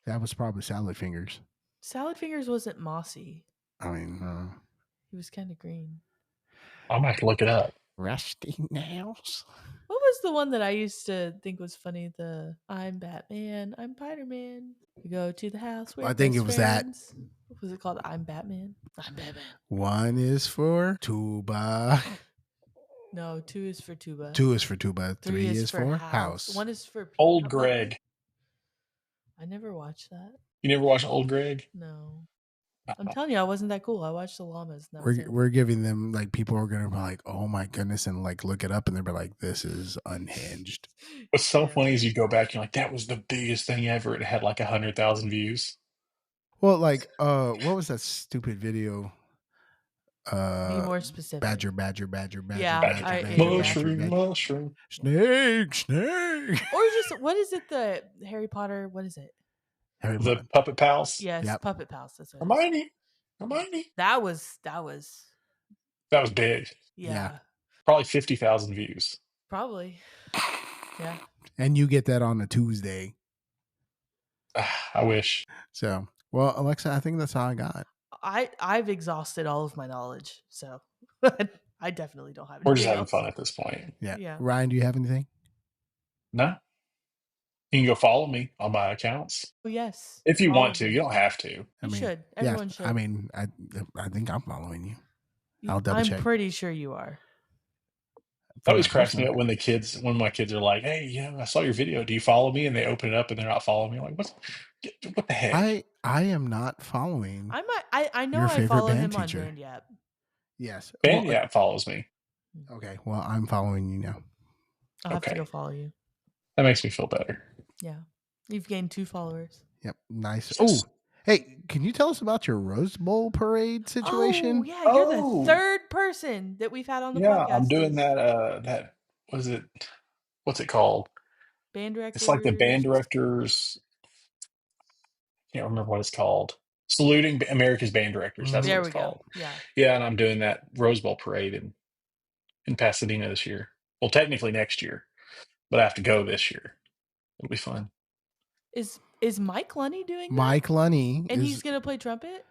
[SPEAKER 3] That was probably Salad Fingers.
[SPEAKER 1] Salad Fingers wasn't mossy.
[SPEAKER 3] I mean,
[SPEAKER 1] He was kind of green.
[SPEAKER 2] I'm gonna have to look it up.
[SPEAKER 3] Rusty Nails.
[SPEAKER 1] What was the one that I used to think was funny? The I'm Batman, I'm Spider-Man. We go to the house where
[SPEAKER 3] I think it was that.
[SPEAKER 1] What was it called? I'm Batman. I'm Batman.
[SPEAKER 3] One is for tuba.
[SPEAKER 1] No, 2 is for tuba.
[SPEAKER 3] 2 is for tuba. 3 is for house.
[SPEAKER 1] 1 is for
[SPEAKER 2] Old
[SPEAKER 1] peanut butter.
[SPEAKER 2] Greg.
[SPEAKER 1] I never watched that.
[SPEAKER 2] You never watched Old Greg?
[SPEAKER 1] No. I'm telling you, I wasn't that cool. I watched the llamas. And that was it.
[SPEAKER 3] We're giving them like people are gonna be like, oh my goodness, and like look it up, and they'll be like, this is unhinged.
[SPEAKER 2] What's so
[SPEAKER 1] Yeah.
[SPEAKER 2] funny is you go back and you're like, that was the biggest thing ever. It had like 100,000 views.
[SPEAKER 3] Well, like, what was that stupid video?
[SPEAKER 1] Be more specific.
[SPEAKER 3] Badger.
[SPEAKER 1] Yeah,
[SPEAKER 2] Mushroom.
[SPEAKER 3] Snake.
[SPEAKER 1] Or just what is it? The Harry Potter. What is it?
[SPEAKER 3] Harry
[SPEAKER 2] The
[SPEAKER 3] Potter.
[SPEAKER 2] Puppet Pals.
[SPEAKER 1] Yes,
[SPEAKER 3] Yep.
[SPEAKER 1] Puppet Pals. That's what it is.
[SPEAKER 2] Hermione.
[SPEAKER 1] That was.
[SPEAKER 2] That was big.
[SPEAKER 1] Yeah.
[SPEAKER 2] Probably 50,000 views.
[SPEAKER 1] Probably. Yeah.
[SPEAKER 3] And you get that on a Tuesday.
[SPEAKER 2] I wish.
[SPEAKER 3] So, well, Alexa, I think that's all I got.
[SPEAKER 1] I've exhausted all of my knowledge, so I definitely don't have.
[SPEAKER 2] We're just
[SPEAKER 1] anything
[SPEAKER 2] having
[SPEAKER 1] else.
[SPEAKER 2] fun at this point.
[SPEAKER 3] Yeah. Ryan, do you have anything?
[SPEAKER 2] No. You can go follow me on my accounts.
[SPEAKER 1] Oh, yes.
[SPEAKER 2] If you
[SPEAKER 1] all
[SPEAKER 2] want
[SPEAKER 1] of
[SPEAKER 2] to.
[SPEAKER 1] them.
[SPEAKER 2] You don't have to.
[SPEAKER 1] You should. Everyone should.
[SPEAKER 3] I mean, I think I'm following you. I'll double
[SPEAKER 1] I'm
[SPEAKER 3] check.
[SPEAKER 1] pretty sure you are.
[SPEAKER 2] That always cracks me up when my kids are like, hey, I saw your video. Do you follow me? And they open it up and they're not following me. I'm like, what the heck?
[SPEAKER 3] I am not following.
[SPEAKER 1] I know
[SPEAKER 3] your
[SPEAKER 1] I
[SPEAKER 3] favorite
[SPEAKER 1] follow
[SPEAKER 3] band
[SPEAKER 1] him
[SPEAKER 3] teacher.
[SPEAKER 1] on Bandyap.
[SPEAKER 3] Yes.
[SPEAKER 2] Bandyap follows me.
[SPEAKER 3] Okay. Well, I'm following you now.
[SPEAKER 1] I'll have to
[SPEAKER 2] Okay.
[SPEAKER 1] go follow you.
[SPEAKER 2] That makes me feel better.
[SPEAKER 1] Yeah. You've gained 2 followers.
[SPEAKER 3] Yep. Nice.
[SPEAKER 2] Yes.
[SPEAKER 3] Oh, hey, can you tell us about your Rose Bowl parade situation?
[SPEAKER 1] Oh, yeah. You're the 3rd person that we've had on the podcast.
[SPEAKER 2] Yeah, I'm doing that. What is it? What's it called?
[SPEAKER 1] Band directors.
[SPEAKER 2] It's like the band directors. I can't remember what it's called. Saluting America's band directors. That's
[SPEAKER 1] There
[SPEAKER 2] what
[SPEAKER 1] we
[SPEAKER 2] it's called.
[SPEAKER 1] go. Yeah.
[SPEAKER 2] Yeah, and I'm doing that Rose Bowl parade in Pasadena this year. Well, technically next year, but I have to go this year. It'll be fun.
[SPEAKER 1] Is Mike Lunny doing that?
[SPEAKER 3] Mike Lunny.
[SPEAKER 1] And he's going to play trumpet?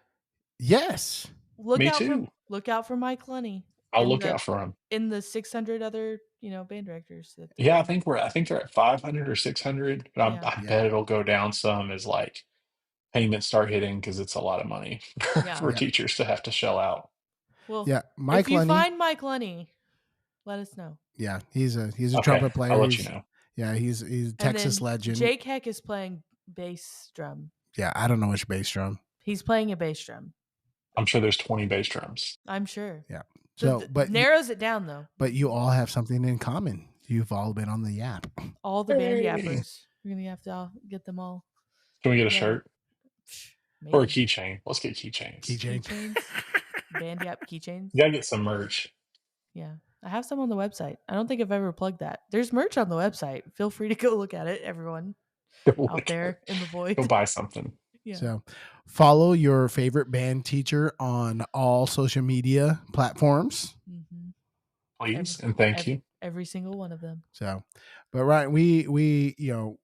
[SPEAKER 3] Yes.
[SPEAKER 2] Me too.
[SPEAKER 1] Look out for Mike Lunny.
[SPEAKER 2] I'll look out for him.
[SPEAKER 1] In the 600 other, band directors.
[SPEAKER 2] Yeah, I think they're at 500 or 600, but I bet it'll go down some as like payments start hitting because it's a lot of money for teachers to have to shell out.
[SPEAKER 1] Well,
[SPEAKER 3] yeah, Mike
[SPEAKER 1] if you
[SPEAKER 3] Lunny,
[SPEAKER 1] find Mike Lunny, let us know.
[SPEAKER 3] Yeah, he's a trumpet player.
[SPEAKER 2] I'll let you know.
[SPEAKER 3] Yeah, he's a Texas legend.
[SPEAKER 1] Jake Heck is playing bass drum.
[SPEAKER 3] Yeah, I don't know which bass drum.
[SPEAKER 1] He's playing a bass drum.
[SPEAKER 2] I'm sure there's 20 bass drums.
[SPEAKER 1] I'm sure.
[SPEAKER 3] Yeah. So, but
[SPEAKER 1] narrows it down though.
[SPEAKER 3] But you all have something in common. You've all been on the Yap.
[SPEAKER 1] All the band yappers. We're gonna have to get them all.
[SPEAKER 2] Can we get a shirt?
[SPEAKER 1] Maybe.
[SPEAKER 2] Or a keychain? Let's get keychains.
[SPEAKER 3] Keychains.
[SPEAKER 1] Band Yap keychains.
[SPEAKER 2] You gotta get some merch.
[SPEAKER 1] Yeah. I have some on the website. I don't think I've ever plugged that. There's merch on the website. Feel free to go look at it, everyone out there in the void.
[SPEAKER 2] Go buy something.
[SPEAKER 1] Yeah.
[SPEAKER 3] So follow your favorite band teacher on all social media platforms.
[SPEAKER 1] Mm-hmm.
[SPEAKER 2] Please and thank you.
[SPEAKER 1] Every single one of them.
[SPEAKER 3] So, but Ryan, we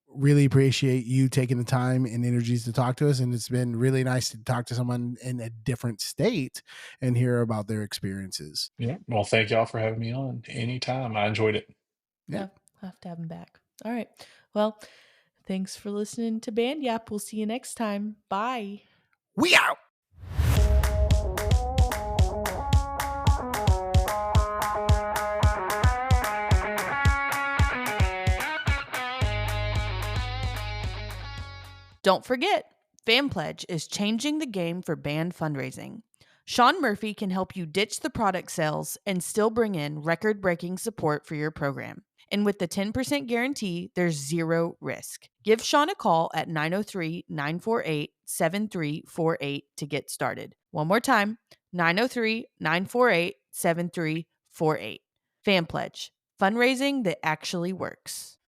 [SPEAKER 3] really appreciate you taking the time and energies to talk to us, and it's been really nice to talk to someone in a different state and hear about their experiences.
[SPEAKER 2] Yeah. Well, thank y'all for having me on anytime. I enjoyed it.
[SPEAKER 3] Yeah.
[SPEAKER 1] I'll have to have him back. All right. Well, thanks for listening to Band Yap. We'll see you next time. Bye.
[SPEAKER 3] We out.
[SPEAKER 1] Don't forget, FanPledge is changing the game for band fundraising. Sean Murphy can help you ditch the product sales and still bring in record-breaking support for your program. And with the 10% guarantee, there's zero risk. Give Sean a call at 903-948-7348 to get started. One more time, 903-948-7348. FanPledge, fundraising that actually works.